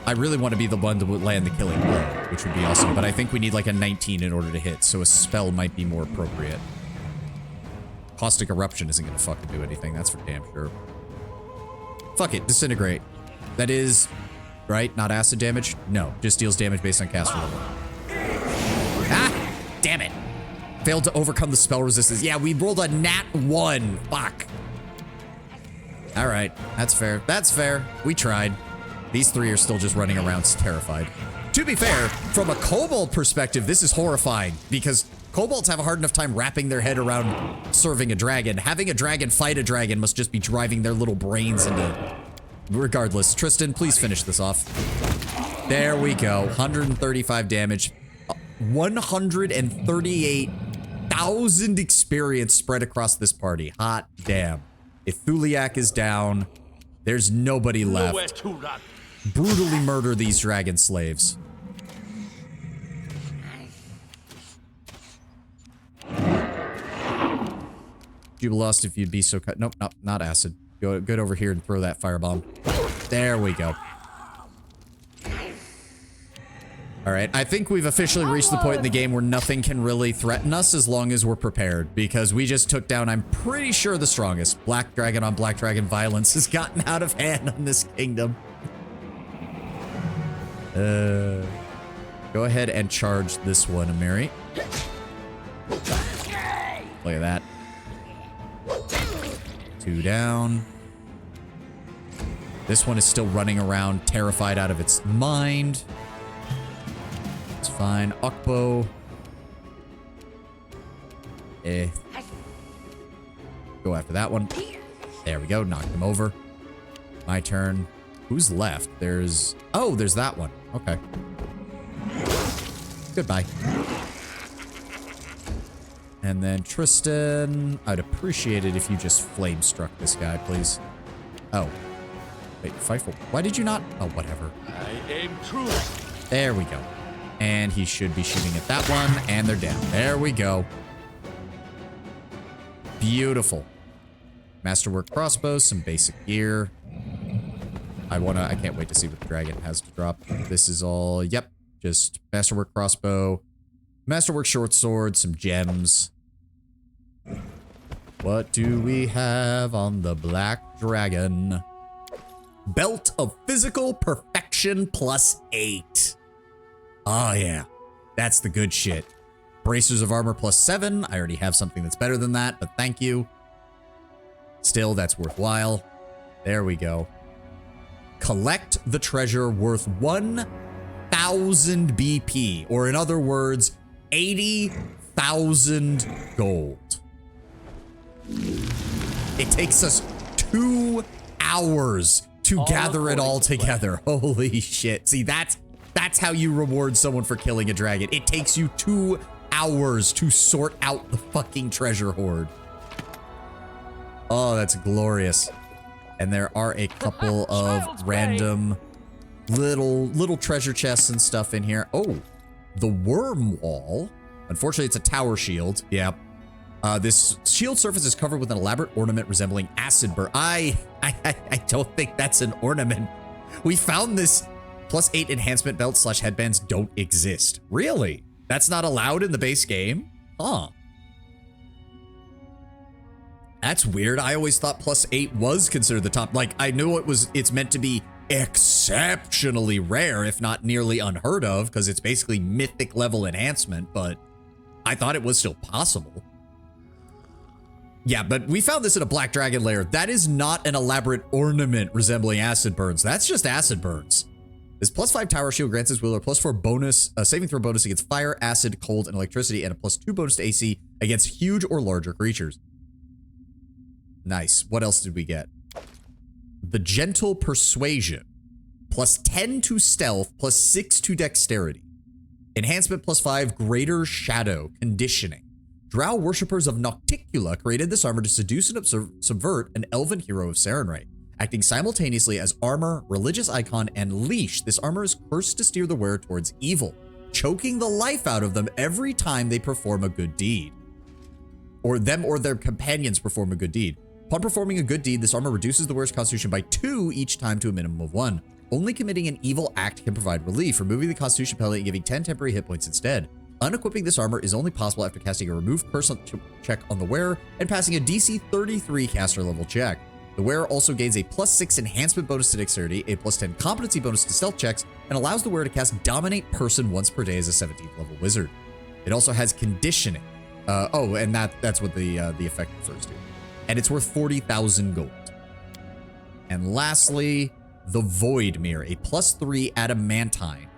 I really want to be the one to land the killing blow, which would be awesome, but I think we need like a 19 in order to hit, so a spell might be more appropriate. Caustic Eruption isn't gonna fucking do anything, that's for damn sure. Fuck it, Disintegrate. That is, right, not acid damage? No, just deals damage based on caster level. Ah, damn it. Failed to overcome the spell resistance. Yeah, we rolled a nat 1. Fuck. All right, that's fair. That's fair. We tried. These three are still just running around terrified. To be fair, from a kobold perspective, this is horrifying because kobolds have a hard enough time wrapping their head around serving a dragon. Having a dragon fight a dragon must just be driving their little brains into... Regardless, Tristan, please finish this off. There we go. 135 damage. 138,000 experience spread across this party. Hot damn. Ithuliak is down. There's nobody left. Brutally murder these dragon slaves. Jubilost, if you'd be so cut. Nope, not acid. Go over here and throw that firebomb. There we go. All right, I think we've officially reached the point in the game where nothing can really threaten us as long as we're prepared, because we just took down, I'm pretty sure, the strongest. Black Dragon on Black Dragon violence has gotten out of hand on this kingdom. Go ahead and charge this one, Amiri. Look at that. 2 down. This one is still running around, terrified out of its mind. It's fine. Okbo. Go after that one. There we go. Knocked him over. My turn. Who's left? There's... Oh, there's that one. Okay. Goodbye. And then Tristan, I'd appreciate it if you just flame struck this guy, please. Oh. Wait, Fightful. Why did you not? Oh, whatever. I aim true. There we go. And he should be shooting at that one, and they're down. There we go. Beautiful. Masterwork crossbow, some basic gear. I can't wait to see what the dragon has to drop. This is all, yep, just Masterwork crossbow, Masterwork short sword, some gems. What do we have on the Black Dragon? Belt of Physical Perfection +8. Oh yeah, that's the good shit. Bracers of Armor +7. I already have something that's better than that, but thank you. Still, that's worthwhile. There we go. Collect the treasure worth 1,000 BP, or in other words, 80,000 gold. It takes us 2 hours to gather it all together. Holy shit. See, that's how you reward someone for killing a dragon. It takes you 2 hours to sort out the fucking treasure hoard. Oh, that's glorious. And there are a couple of random little treasure chests and stuff in here. Oh, the worm wall. Unfortunately, it's a tower shield. Yeah. This shield surface is covered with an elaborate ornament resembling acid burn. I don't think that's an ornament. We found this +8 enhancement belts / headbands don't exist. Really? That's not allowed in the base game? Huh. That's weird. I always thought +8 was considered the top. Like, I know it's meant to be exceptionally rare, if not nearly unheard of, because it's basically mythic level enhancement, but I thought it was still possible. Yeah, but we found this in a Black Dragon lair. That is not an elaborate ornament resembling acid burns. That's just acid burns. This +5 tower shield grants its wielder +4 bonus, saving throw bonus against fire, acid, cold, and electricity, and a +2 bonus to AC against huge or larger creatures. Nice. What else did we get? The Gentle Persuasion. +10 to stealth, +6 to dexterity. Enhancement +5, Greater Shadow. Conditioning. Drow worshippers of Nocticula created this armor to seduce and subvert an elven hero of Sarenrae. Acting simultaneously as armor, religious icon, and leash, this armor is cursed to steer the wearer towards evil, choking the life out of them every time they perform a good deed. Or them or their companions perform a good deed. Upon performing a good deed, this armor reduces the wearer's constitution by 2 each time to a minimum of 1. Only committing an evil act can provide relief, removing the constitution penalty and giving 10 temporary hit points instead. Unequipping this armor is only possible after casting a remove curse check on the wearer and passing a DC 33 caster level check. The wearer also gains a +6 enhancement bonus to dexterity, a +10 competency bonus to stealth checks, and allows the wearer to cast Dominate Person once per day as a 17th level wizard. It also has conditioning. And that's what the effect refers to. And it's worth 40,000 gold. And lastly, the Void Mirror, a +3 adamantine.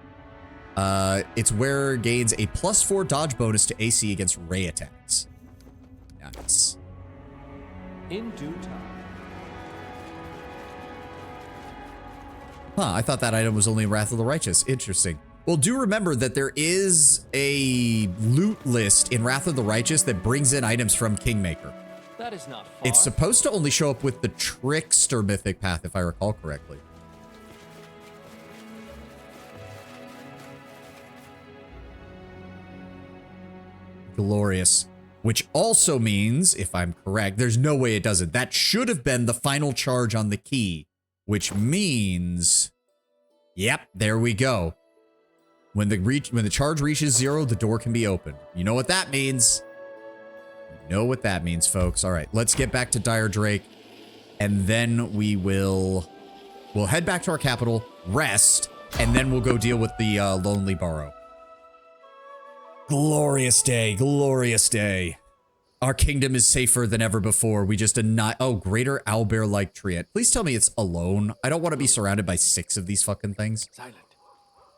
Its wearer gains a +4 dodge bonus to AC against ray attacks. Nice. In due time. Huh, I thought that item was only in Wrath of the Righteous. Interesting. Well, do remember that there is a loot list in Wrath of the Righteous that brings in items from Kingmaker. That is not far. It's supposed to only show up with the Trickster mythic path, if I recall correctly. Glorious. Which also means, if I'm correct, there's no way it doesn't. That should have been the final charge on the key. Which means, yep, there we go. When the charge reaches 0, the door can be opened. You know what that means? You know what that means, folks. All right, let's get back to Dire Drake, and then we'll head back to our capital, rest, and then we'll go deal with the Lonely Burrow. Glorious day, glorious day. Our kingdom is safer than ever before. We just oh, Greater Owlbear-like Triad. Please tell me it's alone. I don't want to be surrounded by 6 of these fucking things. Silent.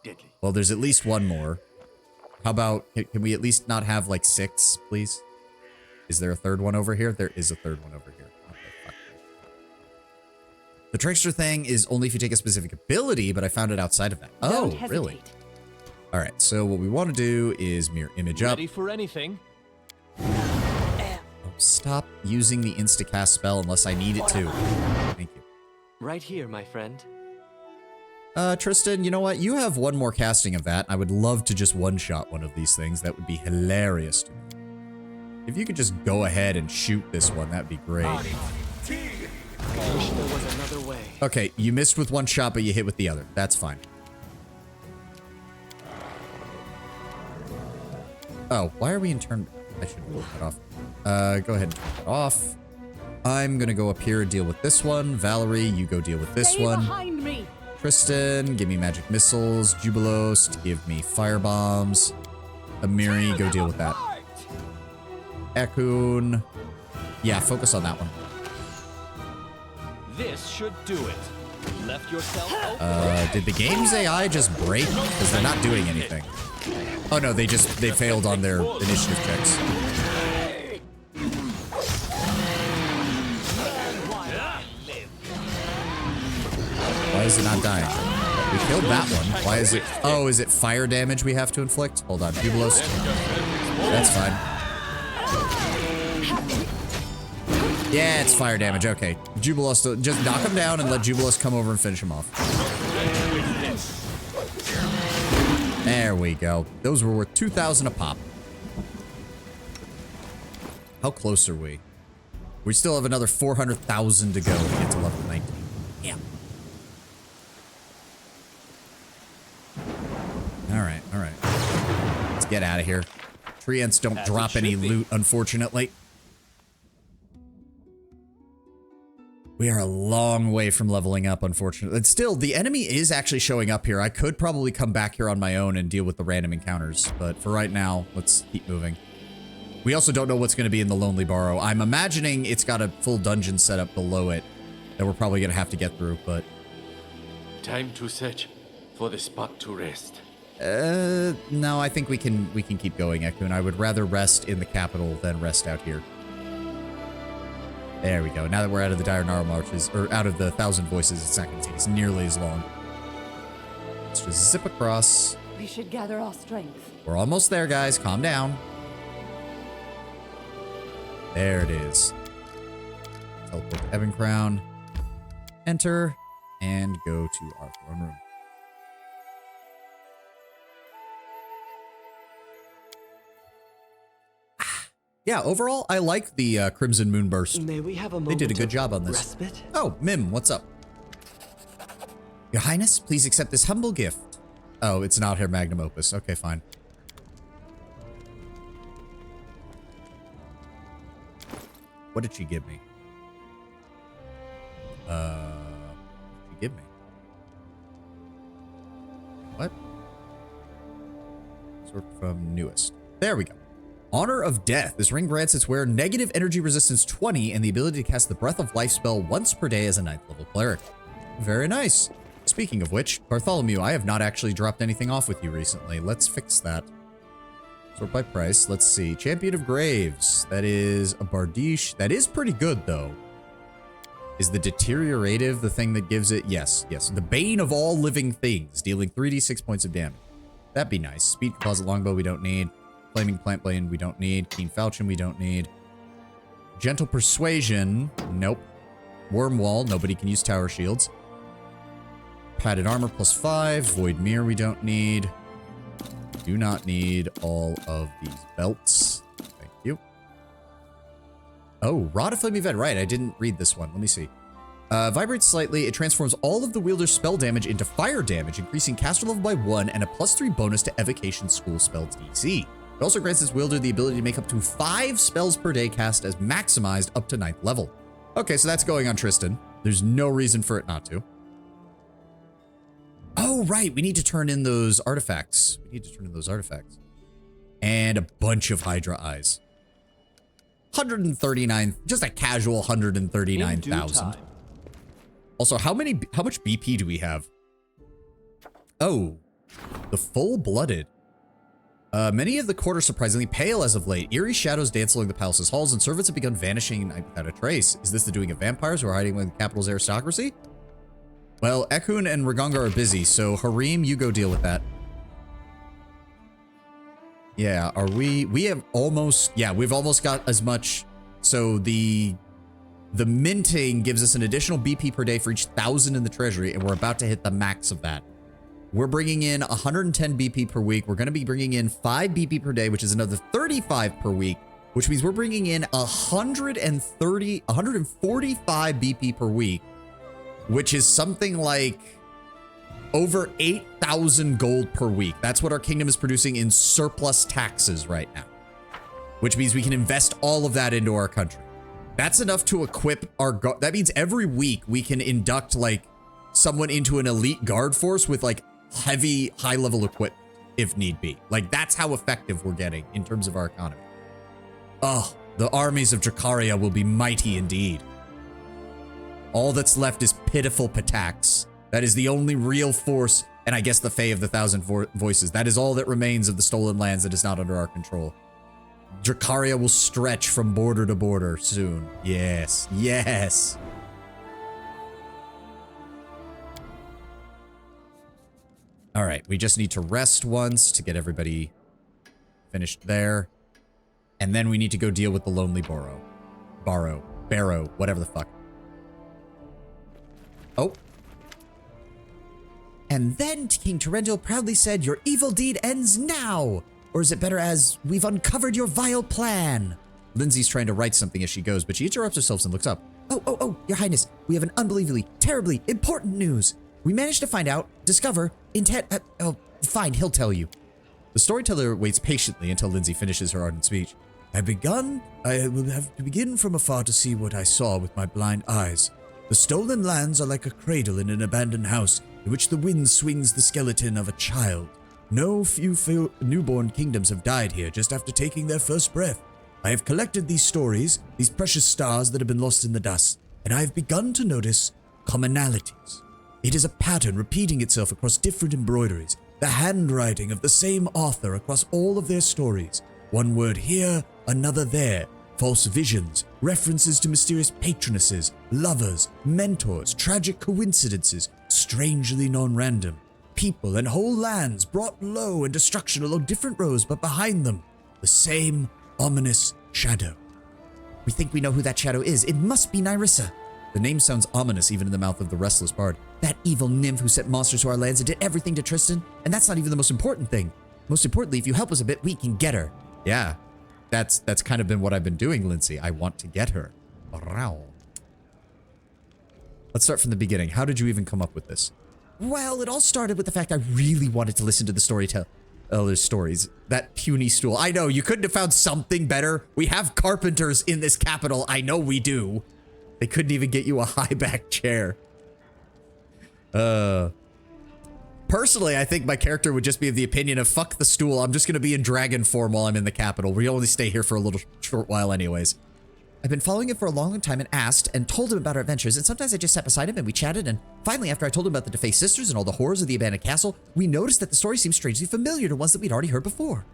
Deadly. Well, there's at least one more. How about, can we at least not have like 6, please? Is there a third one over here? There is a third one over here. Okay, fuck. The Trickster thing is only if you take a specific ability, but I found it outside of that. Oh, really? All right, so what we want to do is mirror image up. Ready for anything? Stop using the instacast spell unless I need it to. Thank you. Right here, my friend. Tristan, you know what? You have one more casting of that. I would love to just one-shot one of these things. That would be hilarious to me. If you could just go ahead and shoot this one, that'd be great. Wish there was another way. Okay, you missed with one shot, but you hit with the other. That's fine. Oh, why are we in turn? I should pull that off. Go ahead and turn that off. I'm gonna go up here and deal with this one. Valerie, you go deal with this one. Behind me. Tristan, give me magic missiles. Jubilos, give me fire bombs. Amiri, go deal with that. Ekun. Yeah, focus on that one. This should do it. Left yourself open. Did the game's AI just break? Because they're not doing anything. Oh no, they failed on their initiative checks. Why is it not dying? We killed that one. Why is it? Oh, is it fire damage we have to inflict? Hold on, Jubilos. That's fine. Yeah, it's fire damage. Okay, Jubilos, just knock him down and let Jubilos come over and finish him off. There we go. Those were worth 2,000 a pop. How close are we? We still have another 400,000 to go to get to level 19. Yeah. right, all right. Let's get out of here. Treants don't drop any loot, unfortunately. We are a long way from leveling up, unfortunately. And still, the enemy is actually showing up here. I could probably come back here on my own and deal with the random encounters. But for right now, let's keep moving. We also don't know what's going to be in the Lonely Burrow. I'm imagining it's got a full dungeon set up below it that we're probably going to have to get through, but... Time to search for the spot to rest. No, I think we can keep going, Ekun. I would rather rest in the capital than rest out here. There we go. Now that we're out of the Dire Gnarl Marches, or out of the 1,000 Voices, it's not going to take us nearly as long. Let's just zip across. We should gather our strength. We're almost there, guys. Calm down. There it is. Teleport to Ebon Crown. Enter. And go to our throne room. Yeah, overall, I like the Crimson Moonburst. May we have a moment They did a good job on this. respite? Oh, Mim, what's up? Your Highness, please accept this humble gift. Oh, it's not her magnum opus. Okay, fine. What did she give me? What did she give me? What? Sort from newest. There we go. Honor of Death. This ring grants its wearer negative energy resistance 20 and the ability to cast the Breath of Life spell once per day as a 9th level cleric. Very nice. Speaking of which, Bartholomew, I have not actually dropped anything off with you recently. Let's fix that. Sort by price. Let's see. Champion of Graves. That is a Bardiche. That is pretty good, though. Is the Deteriorative the thing that gives it? Yes, yes. The Bane of all living things, dealing 3d6 points of damage. That'd be nice. Speed Composite Longbow we don't need. Flaming Plant Blade we don't need. Keen Falchion we don't need. Gentle Persuasion. Nope. Worm Wall. Nobody can use Tower Shields. Padded Armor +5. Void Mirror we don't need. Do not need all of these belts. Thank you. Oh, Rod of Flame Event. Right, I didn't read this one. Let me see. Vibrates slightly. It transforms all of the wielder's spell damage into fire damage, increasing caster level by 1 and a +3 bonus to Evocation School spell DC. It also grants its wielder the ability to make up to 5 spells per day cast as maximized up to 9th level. Okay, so that's going on Tristan. There's no reason for it not to. Oh, right. We need to turn in those artifacts. And a bunch of Hydra Eyes. 139, just a casual 139,000. Also, how much BP do we have? Oh, the Full-Blooded. Many of the court are surprisingly pale as of late. Eerie shadows dance along the palace's halls, and servants have begun vanishing without a trace. Is this the doing of vampires who are hiding with the capital's aristocracy? Well, Ekun and Ragunga are busy, so Harim, you go deal with that. Yeah, we have almost, yeah, we've almost got as much. So the minting gives us an additional BP per day for each 1,000 in the treasury, and we're about to hit the max of that. We're bringing in 110 BP per week. We're going to be bringing in 5 BP per day, which is another 35 per week, which means we're bringing in 145 BP per week, which is something like over 8,000 gold per week. That's what our kingdom is producing in surplus taxes right now, which means we can invest all of that into our country. That's enough to equip our guard. That means every week we can induct like someone into an elite guard force with like heavy high level equipment if need be. Like that's how effective we're getting in terms of our economy. Oh, the armies of Dracaria will be mighty indeed. All that's left is pitiful Pitax. That is the only real force, and I guess the Fae of the 1,000 Voices. That is all that remains of the stolen lands that is not under our control. Dracaria will stretch from border to border soon. Yes, yes. All right, we just need to rest once to get everybody finished there. And then we need to go deal with the Lonely Barrow, whatever the fuck. Oh. And then King Terendil proudly said, "Your evil deed ends now." Or is it better as, "We've uncovered your vile plan"? Lindsay's trying to write something as she goes, but she interrupts herself and looks up. Oh, Your Highness, we have an unbelievably, terribly important news. We managed to find out, discover, Fine, he'll tell you. The storyteller waits patiently until Lindsay finishes her ardent speech. I will have to begin from afar to see what I saw with my blind eyes. The stolen lands are like a cradle in an abandoned house in which the wind swings the skeleton of a child. No few newborn kingdoms have died here just after taking their first breath. I have collected these stories, these precious stars that have been lost in the dust, and I have begun to notice commonalities. It is a pattern repeating itself across different embroideries, the handwriting of the same author across all of their stories. One word here, another there. False visions, references to mysterious patronesses, lovers, mentors, tragic coincidences, strangely non-random. People and whole lands brought low and destruction along different rows, but behind them, the same ominous shadow. We think we know who that shadow is. It must be Nyrissa. The name sounds ominous even in the mouth of the restless bard. That evil nymph who sent monsters to our lands and did everything to Tristan. And that's not even the most important thing. Most importantly, if you help us a bit, we can get her. Yeah, that's kind of been what I've been doing, Lindsay. I want to get her. Let's start from the beginning. How did you even come up with this? Well, it all started with the fact I really wanted to listen to the storyteller's stories. That puny stool. I know, you couldn't have found something better. We have carpenters in this capital. I know we do. They couldn't even get you a high-back chair. Personally, I think my character would just be of the opinion of, fuck the stool, I'm just going to be in dragon form while I'm in the capital. We only stay here for a little short while anyways. I've been following him for a long time and asked and told him about our adventures, and sometimes I just sat beside him and we chatted, and finally, after I told him about the defaced sisters and all the horrors of the abandoned castle, we noticed that the story seemed strangely familiar to ones that we'd already heard before.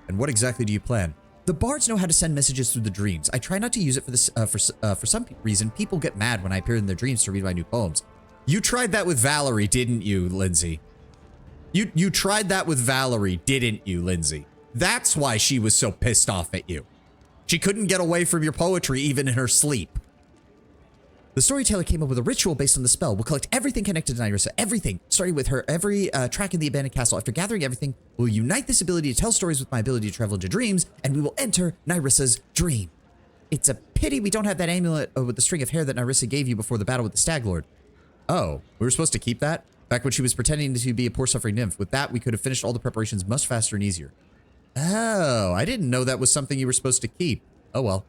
And what exactly do you plan? The bards know how to send messages through the dreams. I try not to use it for this. For some reason, people get mad when I appear in their dreams to read my new poems. You tried that with Valerie, didn't you, Lindsay? You tried that with Valerie, didn't you, Lindsay? That's why she was so pissed off at you. She couldn't get away from your poetry even in her sleep. The storyteller came up with a ritual based on the spell. We'll collect everything connected to Nyrissa, everything, starting with her every track in the abandoned castle. After gathering everything, we'll unite this ability to tell stories with my ability to travel into dreams, and we will enter Nyrissa's dream. It's a pity we don't have that amulet with the string of hair that Nyrissa gave you before the battle with the Stag Lord. Oh, we were supposed to keep that? Back when she was pretending to be a poor suffering nymph. With that, we could have finished all the preparations much faster and easier. Oh, I didn't know that was something you were supposed to keep. Oh well.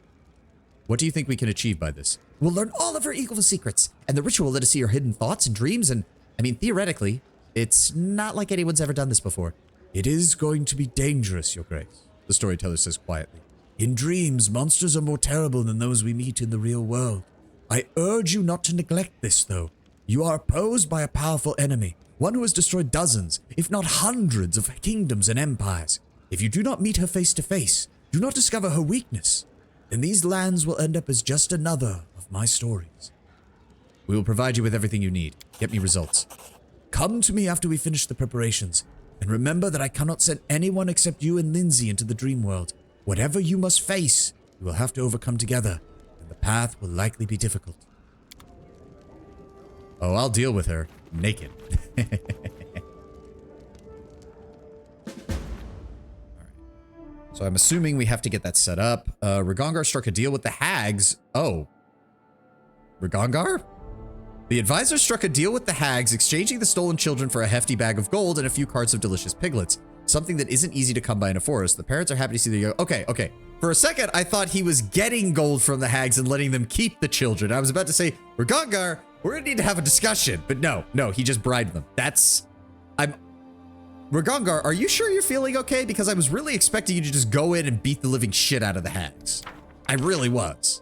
What do you think we can achieve by this? We'll learn all of her evil secrets, and the ritual will let us see her hidden thoughts and dreams, and, I mean, theoretically, it's not like anyone's ever done this before. It is going to be dangerous, Your Grace, the storyteller says quietly. In dreams, monsters are more terrible than those we meet in the real world. I urge you not to neglect this, though. You are opposed by a powerful enemy, one who has destroyed dozens, if not hundreds of kingdoms and empires. If you do not meet her face to face, do not discover her weakness, then these lands will end up as just another of my stories. We will provide you with everything you need. Get me results. Come to me after we finish the preparations, and remember that I cannot send anyone except you and Lindsay into the dream world. Whatever you must face, you will have to overcome together, and the path will likely be difficult. Oh, I'll deal with her. Naked. So I'm assuming we have to get that set up. Ragongar struck a deal with the hags. Oh. Ragongar? The advisor struck a deal with the hags, exchanging the stolen children for a hefty bag of gold and a few carts of delicious piglets. Something that isn't easy to come by in a forest. The parents are happy to see their young... Okay. For a second, I thought he was getting gold from the hags and letting them keep the children. I was about to say, Ragongar, we're gonna need to have a discussion. But no, he just bribed them. Ragongar, are you sure you're feeling okay? Because I was really expecting you to just go in and beat the living shit out of the hags. I really was.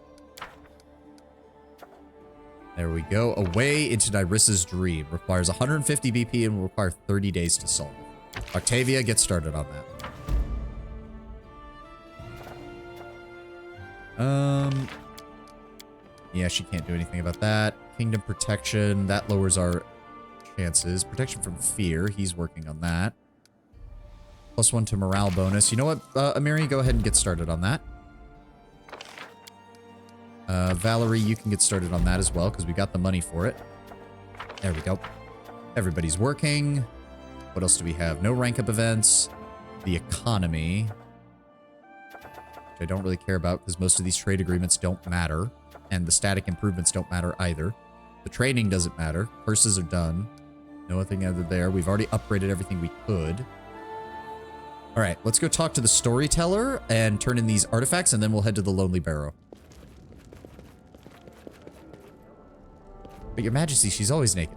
There we go. A way into Nyrissa's dream. Requires 150 BP and will require 30 days to solve. Octavia, get started on that. Yeah, she can't do anything about that. Kingdom protection. That lowers our chances. Protection from fear. He's working on that. +1 to morale bonus. You know what, Amiri? Go ahead and get started on that. Valerie, you can get started on that as well, because we got the money for it. There we go. Everybody's working. What else do we have? No rank up events. The economy. Which I don't really care about, because most of these trade agreements don't matter. And the static improvements don't matter either. The training doesn't matter. Curses are done. Nothing other there. We've already upgraded everything we could. All right, let's go talk to the storyteller and turn in these artifacts, and then we'll head to the Lonely Barrow. But your majesty, she's always naked.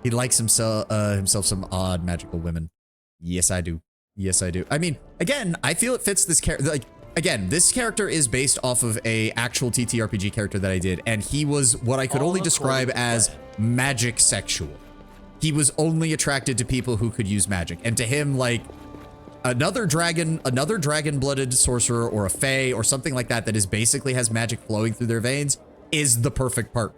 He likes himself some odd magical women. Yes, I do. Yes, I do. I mean, again, I feel it fits this character. Like, again, this character is based off of a actual TTRPG character that I did, and he was what I could only describe as magic sexual. He was only attracted to people who could use magic, and to him, like, another dragon-blooded sorcerer or a fae or something like that is basically has magic flowing through their veins is the perfect part.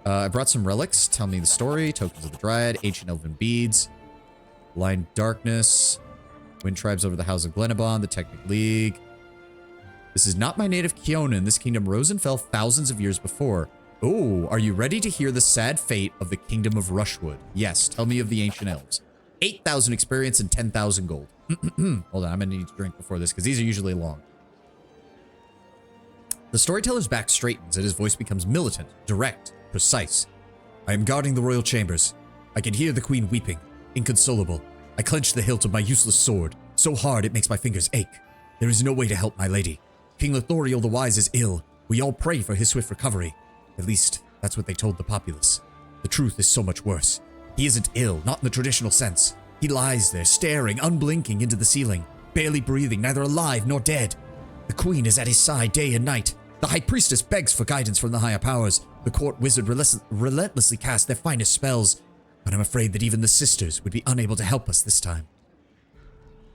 I brought some relics. Tell me the story. Tokens of the Dryad, ancient elven beads, blind darkness, wind tribes over the House of Glenabon, the Technic League. This is not my native Keonan. This kingdom rose and fell thousands of years before. Oh, are you ready to hear the sad fate of the kingdom of Rushwood? Yes, tell me of the ancient elves. 8,000 experience and 10,000 gold. Hold on, I'm gonna need to drink before this because these are usually long. The storyteller's back straightens and his voice becomes militant, direct, precise. I am guarding the royal chambers. I can hear the queen weeping, inconsolable. I clench the hilt of my useless sword, so hard it makes my fingers ache. There is no way to help my lady. King Lothoriel the Wise is ill. We all pray for his swift recovery. At least, that's what they told the populace. The truth is so much worse. He isn't ill, not in the traditional sense. He lies there, staring, unblinking into the ceiling, barely breathing, neither alive nor dead. The queen is at his side day and night. The high priestess begs for guidance from the higher powers. The court wizard relentlessly casts their finest spells. But I'm afraid that even the sisters would be unable to help us this time.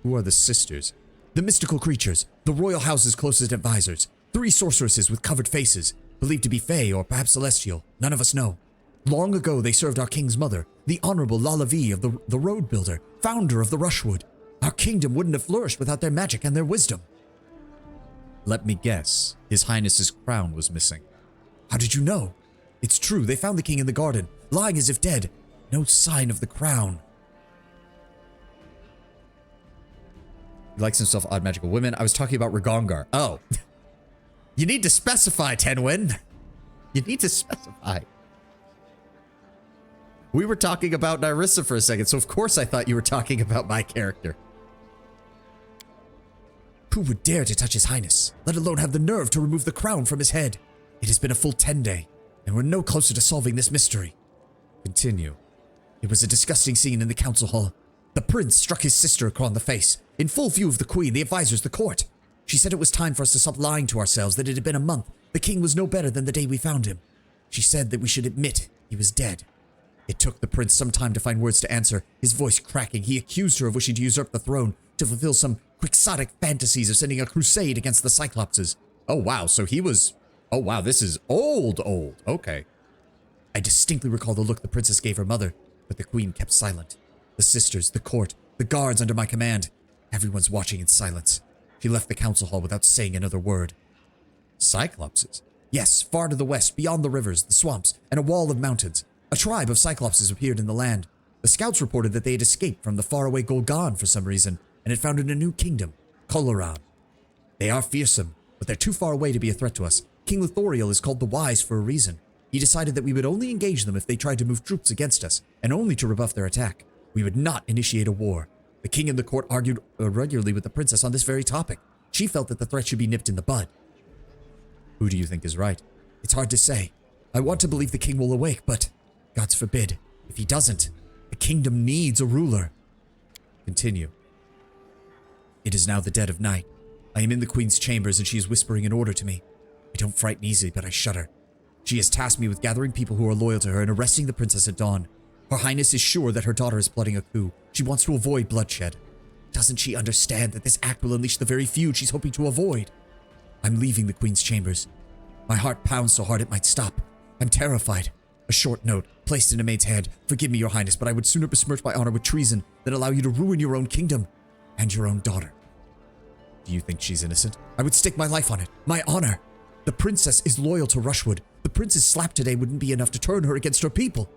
Who are the sisters? The mystical creatures, the royal house's closest advisors. 3 sorceresses with covered faces, believed to be fae or perhaps celestial. None of us know. Long ago, they served our king's mother, the Honorable Lalavi of the Road Builder, founder of the Rushwood. Our kingdom wouldn't have flourished without their magic and their wisdom. Let me guess. His Highness's crown was missing. How did you know? It's true, they found the king in the garden, lying as if dead. No sign of the crown. He likes himself odd magical women. I was talking about Ragongar. Oh. You need to specify, Tenwin. You need to specify. We were talking about Nyrissa for a second, so of course I thought you were talking about my character. Who would dare to touch his highness, let alone have the nerve to remove the crown from his head? It has been a full 10 days, and we're no closer to solving this mystery. Continue. It was a disgusting scene in the council hall. The prince struck his sister across the face, in full view of the queen, the advisors, the court. She said it was time for us to stop lying to ourselves, that it had been a month. The king was no better than the day we found him. She said that we should admit he was dead. It took the prince some time to find words to answer, his voice cracking. He accused her of wishing to usurp the throne, to fulfill some quixotic fantasies of sending a crusade against the Cyclopses. Oh wow, so he was... Oh wow, this is old. Okay. I distinctly recall the look the princess gave her mother, but the queen kept silent. The sisters, the court, the guards under my command. Everyone's watching in silence. She left the council hall without saying another word. Cyclopses? Yes, far to the west, beyond the rivers, the swamps, and a wall of mountains. A tribe of Cyclopses appeared in the land. The scouts reported that they had escaped from the faraway Golgon for some reason, and had founded a new kingdom, Golarion. They are fearsome, but they're too far away to be a threat to us. King Lothoriel is called the Wise for a reason. He decided that we would only engage them if they tried to move troops against us, and only to rebuff their attack. We would not initiate a war. The king and the court argued regularly with the princess on this very topic. She felt that the threat should be nipped in the bud. Who do you think is right? It's hard to say. I want to believe the king will awake, but God's forbid. If he doesn't, the kingdom needs a ruler. Continue. It is now the dead of night. I am in the queen's chambers and she is whispering an order to me. I don't frighten easily, but I shudder. She has tasked me with gathering people who are loyal to her and arresting the princess at dawn. Her Highness is sure that her daughter is plotting a coup. She wants to avoid bloodshed. Doesn't she understand that this act will unleash the very feud she's hoping to avoid? I'm leaving the queen's chambers. My heart pounds so hard it might stop. I'm terrified. A short note, placed in a maid's hand. Forgive me, your highness, but I would sooner besmirch my honor with treason than allow you to ruin your own kingdom and your own daughter. Do you think she's innocent? I would stake my life on it. My honor. The princess is loyal to Rushwood. The prince's slap today wouldn't be enough to turn her against her people.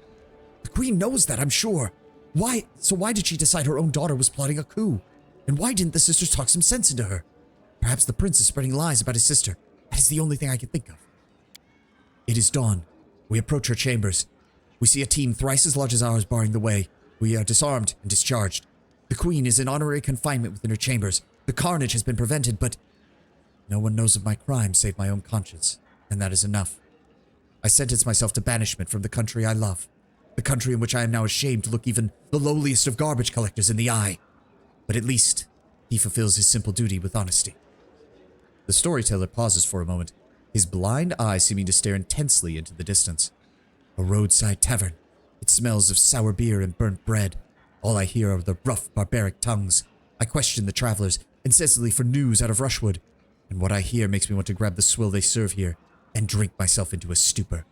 The queen knows that, I'm sure. Why did she decide her own daughter was plotting a coup? And why didn't the sisters talk some sense into her? Perhaps the prince is spreading lies about his sister. That is the only thing I can think of. It is dawn. We approach her chambers. We see a team thrice as large as ours barring the way. We are disarmed and discharged. The queen is in honorary confinement within her chambers. The carnage has been prevented, but no one knows of my crime save my own conscience, and that is enough. I sentence myself to banishment from the country I love, the country in which I am now ashamed to look even the lowliest of garbage collectors in the eye. But at least he fulfills his simple duty with honesty. The storyteller pauses for a moment, his blind eye seeming to stare intensely into the distance. A roadside tavern. It smells of sour beer and burnt bread. All I hear are the rough, barbaric tongues. I question the travelers, incessantly for news out of Rushwood, and what I hear makes me want to grab the swill they serve here and drink myself into a stupor.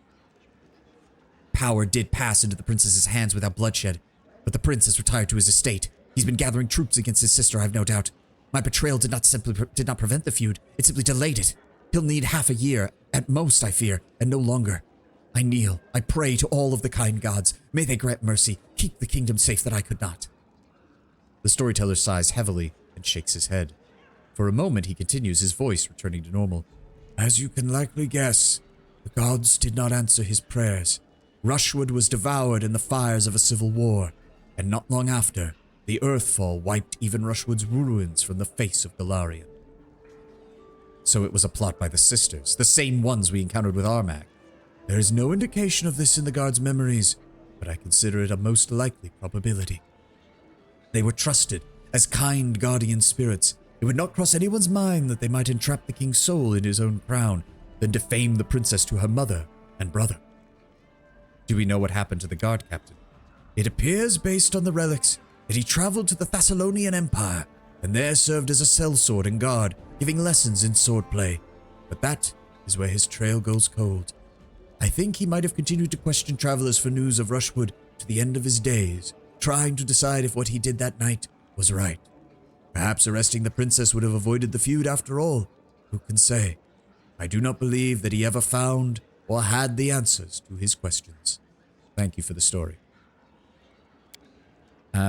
Power did pass into the princess's hands without bloodshed, but the prince has retired to his estate. He's been gathering troops against his sister, I've no doubt. My betrayal did not prevent the feud, it simply delayed it. He'll need half a year, at most, I fear, and no longer. I kneel, I pray to all of the kind gods. May they grant mercy, keep the kingdom safe that I could not. The storyteller sighs heavily and shakes his head. For a moment he continues, his voice returning to normal. As you can likely guess, the gods did not answer his prayers. Rushwood was devoured in the fires of a civil war, and not long after, the earthfall wiped even Rushwood's ruins from the face of Golarion. So it was a plot by the sisters, the same ones we encountered with Armag. There is no indication of this in the guards' memories, but I consider it a most likely probability. They were trusted as kind guardian spirits. It would not cross anyone's mind that they might entrap the king's soul in his own crown, then defame the princess to her mother and brother. Do we know what happened to the guard captain? It appears, based on the relics, that he traveled to the Thessalonian Empire, and there served as a sellsword and guard, giving lessons in swordplay. But that is where his trail goes cold. I think he might have continued to question travelers for news of Rushwood to the end of his days, trying to decide if what he did that night was right. Perhaps arresting the princess would have avoided the feud after all. Who can say? I do not believe that he ever found or had the answers to his questions. Thank you for the story.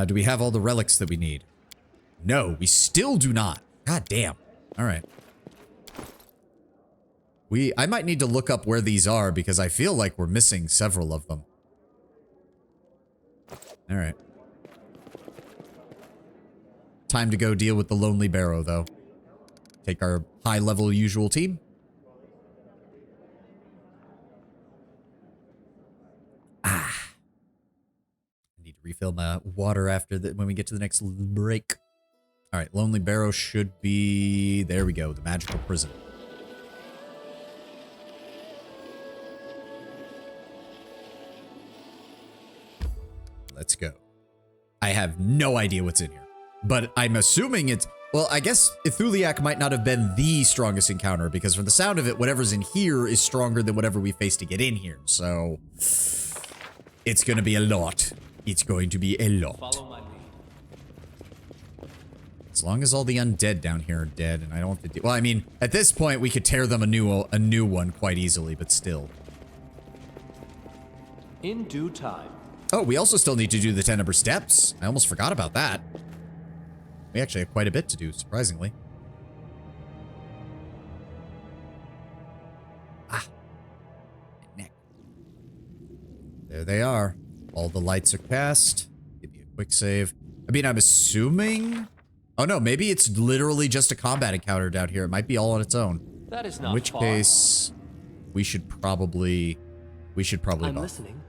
Do we have all the relics that we need? No, we still do not. God damn. All right. I might need to look up where these are because I feel like we're missing several of them. All right. Time to go deal with the Lonely Barrow, though. Take our high-level usual team. I need to refill my water after when we get to the next break. All right, Lonely Barrow should be... There we go, the magical prison. Let's go. I have no idea what's in here, but I'm assuming it's... Well, I guess Ithuliak might not have been the strongest encounter, because from the sound of it, whatever's in here is stronger than whatever we faced to get in here, so... It's gonna be a lot. It's going to be a lot. Follow my lead. As long as all the undead down here are dead, and I don't have to do... Well, I mean, at this point, we could tear them a new one quite easily, but still. In due time. Oh, we also still need to do the 10 Ember Steps. I almost forgot about that. We actually have quite a bit to do, surprisingly. Ah. Neck. There they are. All the lights are cast. Give me a quick save. I mean, I'm assuming... Oh no, maybe it's literally just a combat encounter down here. It might be all on its own. That is not In which far. case, we should probably I'm buff. listening.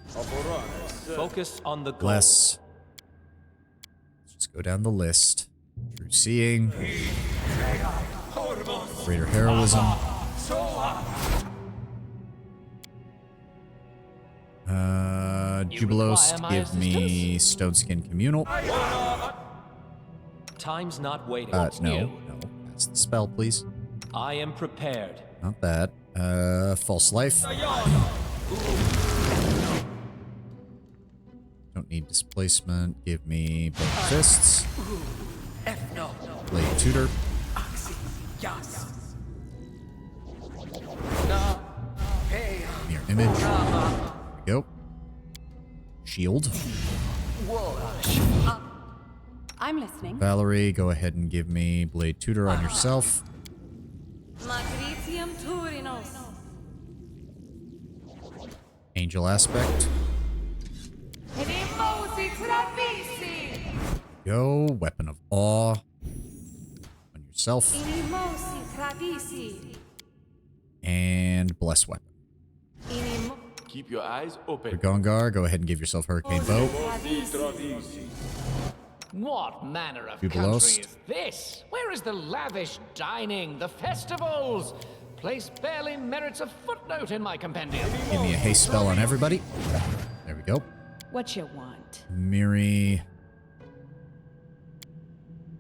Focus on the goal. Let's just go down the list. True Seeing. Greater Heroism. Jubilos, require my give me Stoneskin Communal. Time's not waiting. No. That's the spell, please. I am prepared. Not that. False Life. Don't need displacement. Give me Both Fists. Blade Tutor. Mirror Image. There we go. Shield. I'm listening. Valerie, go ahead and give me Blade Tutor on yourself. Angel aspect. Go. Weapon of awe. On yourself. And bless weapon. Keep your eyes For open. Gongar, go ahead and give yourself Hurricane Bow. What manner of Bubelos. country is this? Where is the lavish dining, the festivals? Place barely merits a footnote in my compendium. Give me a haste spell on everybody. There we go. What you want? Miri.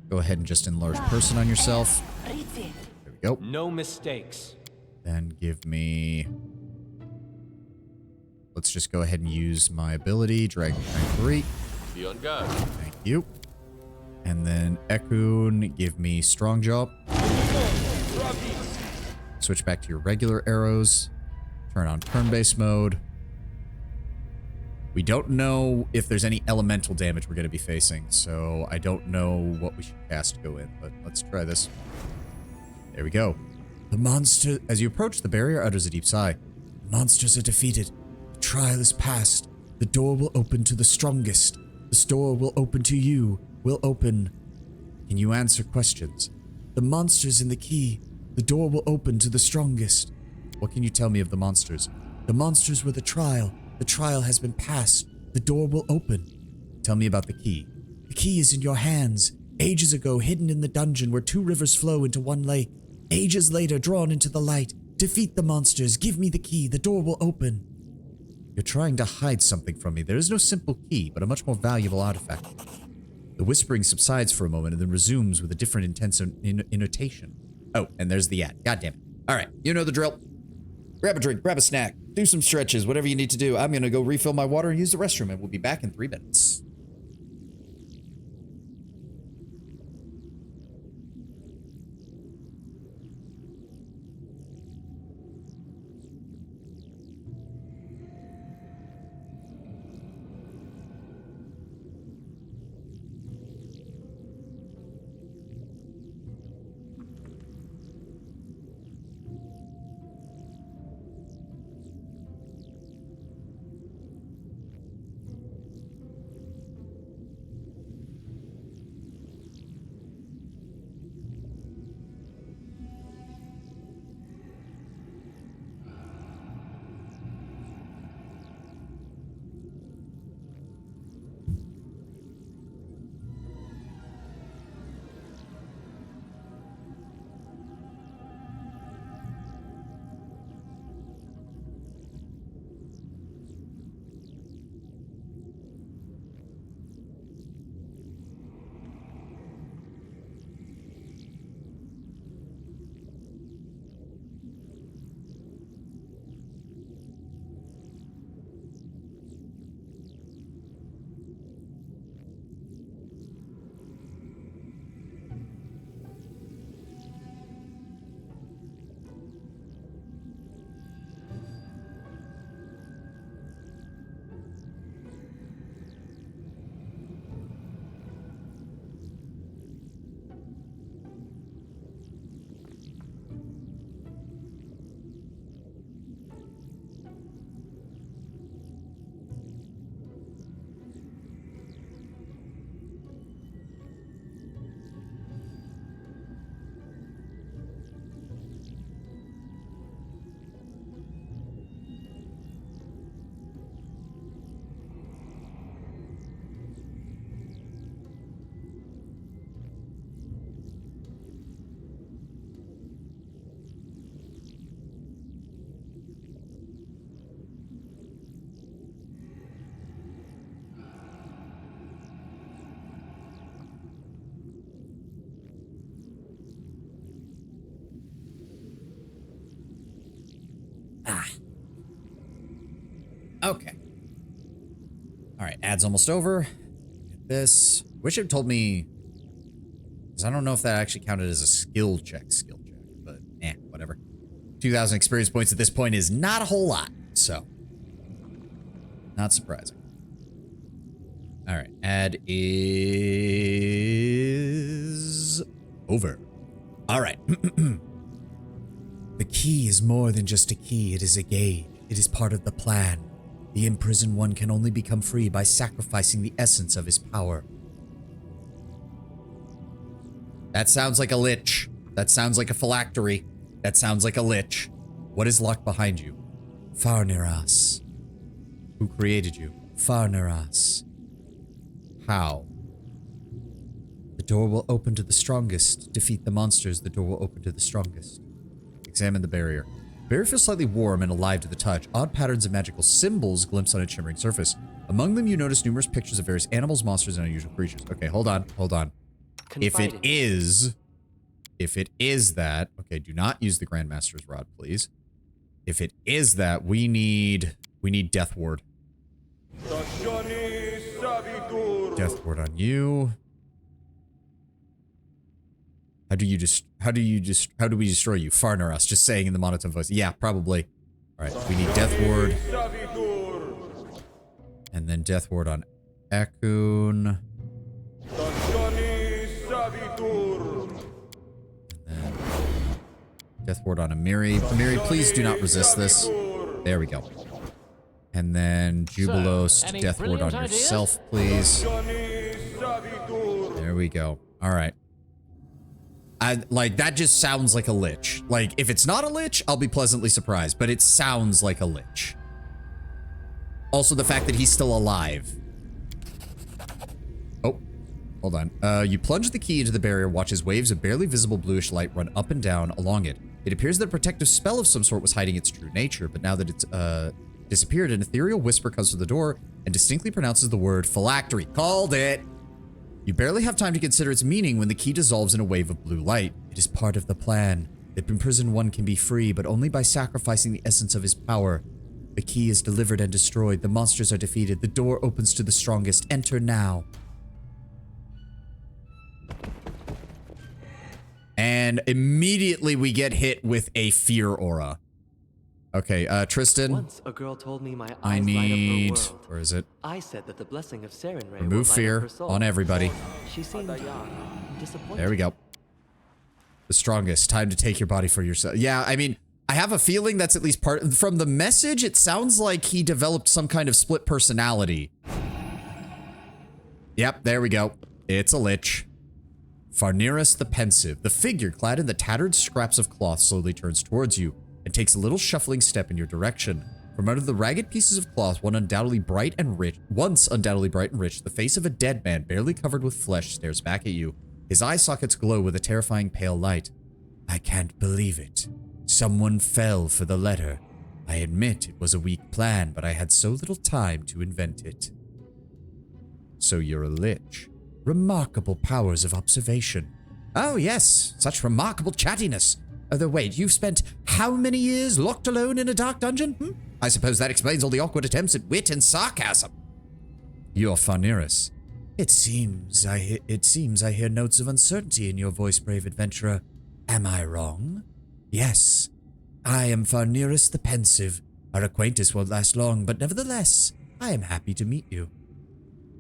Go ahead and just enlarge person on yourself. There we go. No mistakes. Then give me... Let's just go ahead and use my ability. Dragon Kind 3. Be on guard. Thank you. And then Ekun, give me Strong Jaw. Switch back to your regular arrows. Turn on turn-based mode. We don't know if there's any elemental damage we're going to be facing, so I don't know what we should cast to go in, but let's try this. There we go. The monster... As you approach, the barrier utters a deep sigh. The monsters are defeated. The trial is past. The door will open to the strongest. This door will open to you. Will open... Can you answer questions? The monsters in the key. The door will open to the strongest. What can you tell me of the monsters? The monsters were the trial. The trial has been passed. The door will open. Tell me about the key. The key is in your hands. Ages ago, hidden in the dungeon where two rivers flow into one lake. Ages later, drawn into the light. Defeat the monsters. Give me the key. The door will open. You're trying to hide something from me. There is no simple key, but a much more valuable artifact. The whispering subsides for a moment and then resumes with a different intense intonation. Oh, and there's the ad. God damn it. All right, you know the drill. Grab a drink, grab a snack, do some stretches, whatever you need to do. I'm going to go refill my water and use the restroom, and we'll be back in 3 minutes. Okay. All right, ad's almost over. Get this. Wish it told me, because I don't know if that actually counted as a skill check, but whatever. 2,000 experience points at this point is not a whole lot, so not surprising. All right, ad is over. All right. The key is more than just a key. It is a gauge. It is part of the plan. The imprisoned one can only become free by sacrificing the essence of his power. That sounds like a lich. That sounds like a phylactery. That sounds like a lich. What is locked behind you? Farniras. Who created you? Farniras. How? The door will open to the strongest. Defeat the monsters. The door will open to the strongest. Examine the barrier. Barrier feels slightly warm and alive to the touch. Odd patterns of magical symbols glimpse on its shimmering surface. Among them, you notice numerous pictures of various animals, monsters, and unusual creatures. Okay, hold on. If it is that, okay, do not use the Grandmaster's Rod, please. If it is that, we need Death Ward. Death Ward on you. How do we destroy you? Farnaras, just saying in the monotone voice. Yeah, probably. Alright, we need Death Ward. And then Death Ward on Ekun. And then Death Ward on Amiri. Amiri, please do not resist this. There we go. And then Jubilos, Death Ward on yourself, please. There we go. Alright. Like, that just sounds like a lich. Like, if it's not a lich, I'll be pleasantly surprised, but it sounds like a lich. Also, the fact that he's still alive. Oh, hold on. You plunge the key into the barrier, watch as waves of barely visible bluish light run up and down along it. It appears that a protective spell of some sort was hiding its true nature, but now that it's, disappeared, an ethereal whisper comes to the door and distinctly pronounces the word phylactery. Called it! You barely have time to consider its meaning when the key dissolves in a wave of blue light. It is part of the plan. The imprisoned one can be free, but only by sacrificing the essence of his power. The key is delivered and destroyed. The monsters are defeated. The door opens to the strongest. Enter now. And immediately we get hit with a fear aura. Okay, Tristan. Once a girl told me my eyes I need... light up her world. Where is it? I said that the blessing of Sarenrae Remove fear on everybody. She seemed disappointed. There we go. The strongest. Time to take your body for yourself. Yeah, I mean, I have a feeling that's at least part... From the message, it sounds like he developed some kind of split personality. Yep, there we go. It's a lich. Farniras the Pensive. The figure clad in the tattered scraps of cloth slowly turns towards you and takes a little shuffling step in your direction. From under the ragged pieces of cloth, once undoubtedly bright and rich, the face of a dead man barely covered with flesh stares back at you. His eye sockets glow with a terrifying pale light. I can't believe it. Someone fell for the letter. I admit it was a weak plan, but I had so little time to invent it. So you're a lich. Remarkable powers of observation. Oh yes, such remarkable chattiness. Although wait, you've spent how many years locked alone in a dark dungeon? I suppose that explains all the awkward attempts at wit and sarcasm. You're Farniras. It seems I hear notes of uncertainty in your voice, brave adventurer. Am I wrong? Yes, I am Farniras the Pensive. Our acquaintance won't last long, but nevertheless, I am happy to meet you.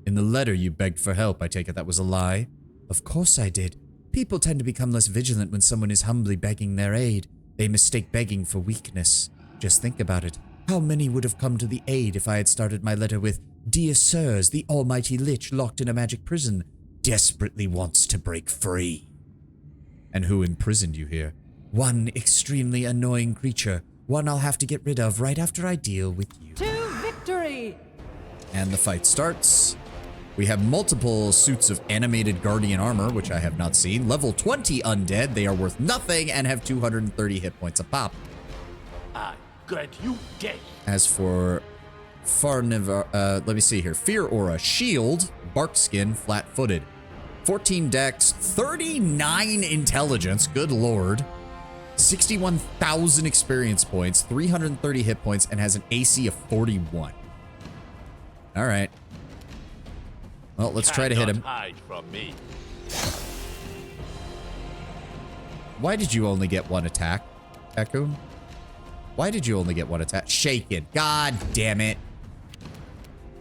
In the letter you begged for help, I take it that was a lie? Of course I did. People tend to become less vigilant when someone is humbly begging their aid. They mistake begging for weakness. Just think about it. How many would have come to the aid if I had started my letter with, Dear sirs, the almighty lich locked in a magic prison desperately wants to break free. And who imprisoned you here? One extremely annoying creature. One I'll have to get rid of right after I deal with you. To victory! And the fight starts. We have multiple suits of animated guardian armor, which I have not seen. Level 20 undead. They are worth nothing and have 230 hit points a pop. I grant you death. As for let me see here. Fear Aura, Shield, Bark Skin, Flat-Footed. 14 dex, 39 intelligence, good lord. 61,000 experience points, 330 hit points, and has an AC of 41. All right. Well, let's try to hit him. Hide from me. Why did you only get one attack, Ekun? Why did you only get one attack? Shaken. God damn it.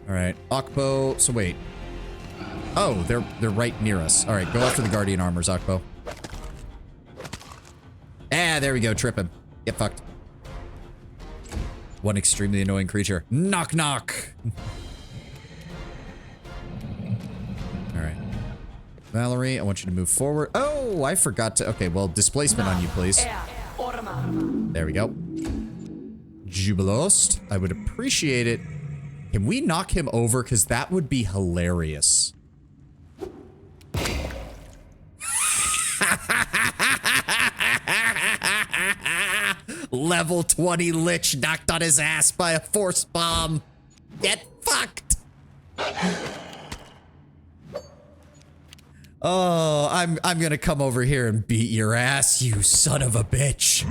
All right. Akpo. So wait. Oh, they're right near us. All right, go after the guardian armors, Akpo. Ah, there we go. Trip him. Get fucked. one extremely annoying creature. Knock, knock. All right. Valerie, I want you to move forward. Oh, I forgot to. Okay, well, displacement on you, please. There we go. Jubilost, I would appreciate it. Can we knock him over? Because that would be hilarious. Level 20 Lich knocked on his ass by a force bomb. Get fucked. Oh, I'm gonna come over here and beat your ass, you son of a bitch.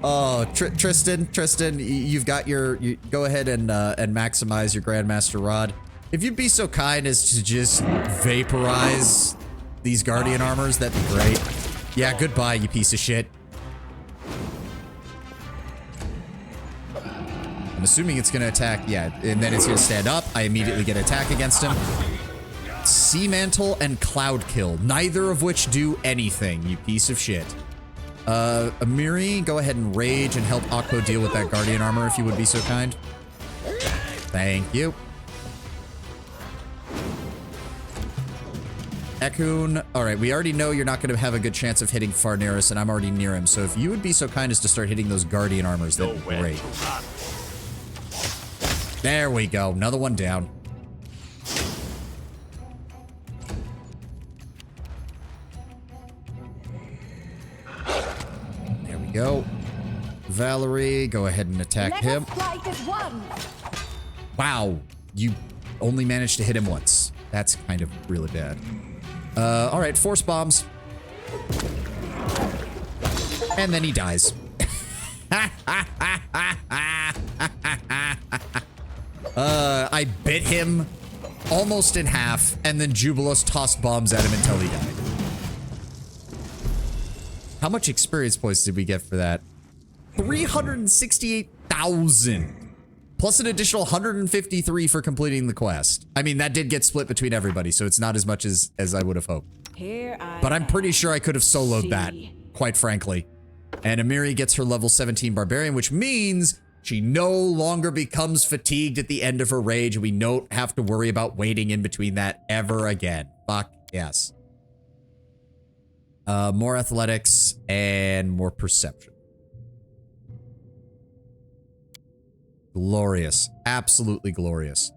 Oh, Tristan, you've got you go ahead and maximize your Grandmaster Rod. If you'd be so kind as to just vaporize these Guardian armors, that'd be great. Yeah, goodbye, you piece of shit. I'm assuming it's gonna attack, yeah, and then it's gonna stand up. I immediately get an attack against him. Sea Mantle and Cloud Kill, neither of which do anything, you piece of shit. Amiri, go ahead and rage and help Akko deal with that Guardian armor if you would be so kind. Thank you. Ekun, alright, we already know you're not going to have a good chance of hitting Farneris, and I'm already near him, so if you would be so kind as to start hitting those Guardian armors, that'd be great. There we go, another one down. There we go. Valerie, go ahead and attack him. Wow, you only managed to hit him once. That's kind of really bad. All right, force bombs. And then he dies. I bit him almost in half, and then Jubilos tossed bombs at him until he died. How much experience points did we get for that? 368,000. Plus an additional 153 for completing the quest. I mean, that did get split between everybody, so it's not as much as I would have hoped. But I'm pretty sure I could have soloed that, quite frankly. And Amiri gets her level 17 Barbarian, which means she no longer becomes fatigued at the end of her rage, and we don't have to worry about waiting in between that ever again. Fuck yes. More athletics and more perception. Glorious. Absolutely glorious.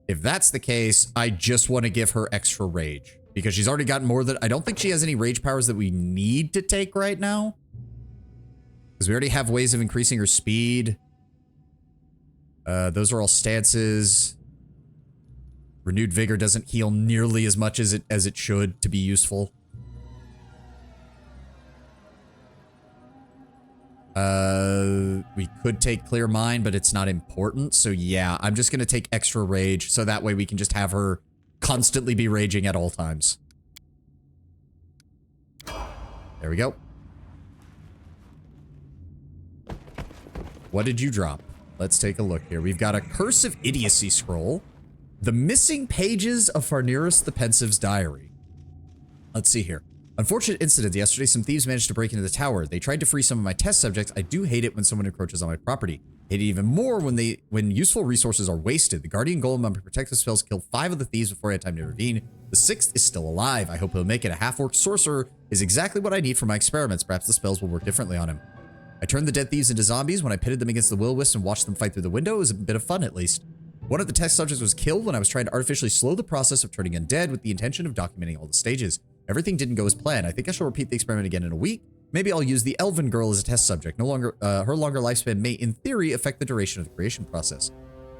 If that's the case, I just want to give her extra rage. Because she's already gotten more than... I don't think she has any rage powers that we need to take right now. Because we already have ways of increasing her speed. Those are all stances. Renewed Vigor doesn't heal nearly as much as it should to be useful. We could take Clear Mind, but it's not important. So yeah, I'm just going to take extra rage. So that way we can just have her constantly be raging at all times. There we go. What did you drop? Let's take a look here. We've got a Curse of Idiocy scroll. The missing pages of Farneris the Pensive's diary. Let's see here. Unfortunate incident yesterday, some thieves managed to break into the tower. They tried to free some of my test subjects. I do hate it when someone encroaches on my property. Hate it even more when useful resources are wasted. The Guardian Golem on my protective spells killed 5 of the thieves before I had time to intervene. The 6th is still alive. I hope he'll make it. A half-orc sorcerer is exactly what I need for my experiments. Perhaps the spells will work differently on him. I turned the dead thieves into zombies when I pitted them against the will-wisps and watched them fight through the window. It was a bit of fun, at least. One of the test subjects was killed when I was trying to artificially slow the process of turning undead with the intention of documenting all the stages. Everything didn't go as planned. I think I shall repeat the experiment again in a week. Maybe I'll use the Elven Girl as a test subject. Her longer lifespan may, in theory, affect the duration of the creation process.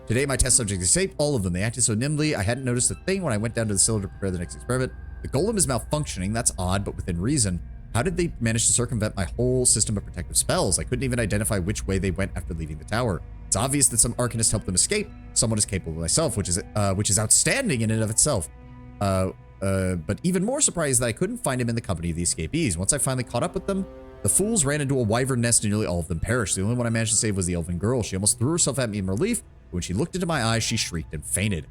Today, my test subjects escaped, all of them. They acted so nimbly, I hadn't noticed a thing when I went down to the cellar to prepare the next experiment. The golem is malfunctioning. That's odd, but within reason. How did they manage to circumvent my whole system of protective spells? I couldn't even identify which way they went after leaving the tower. It's obvious that some arcanist helped them escape. Someone is capable of myself, which is outstanding in and of itself. But even more surprised that I couldn't find him in the company of the escapees. Once I finally caught up with them, the fools ran into a wyvern nest and nearly all of them perished. The only one I managed to save was the elven girl. She almost threw herself at me in relief, but when she looked into my eyes, she shrieked and fainted.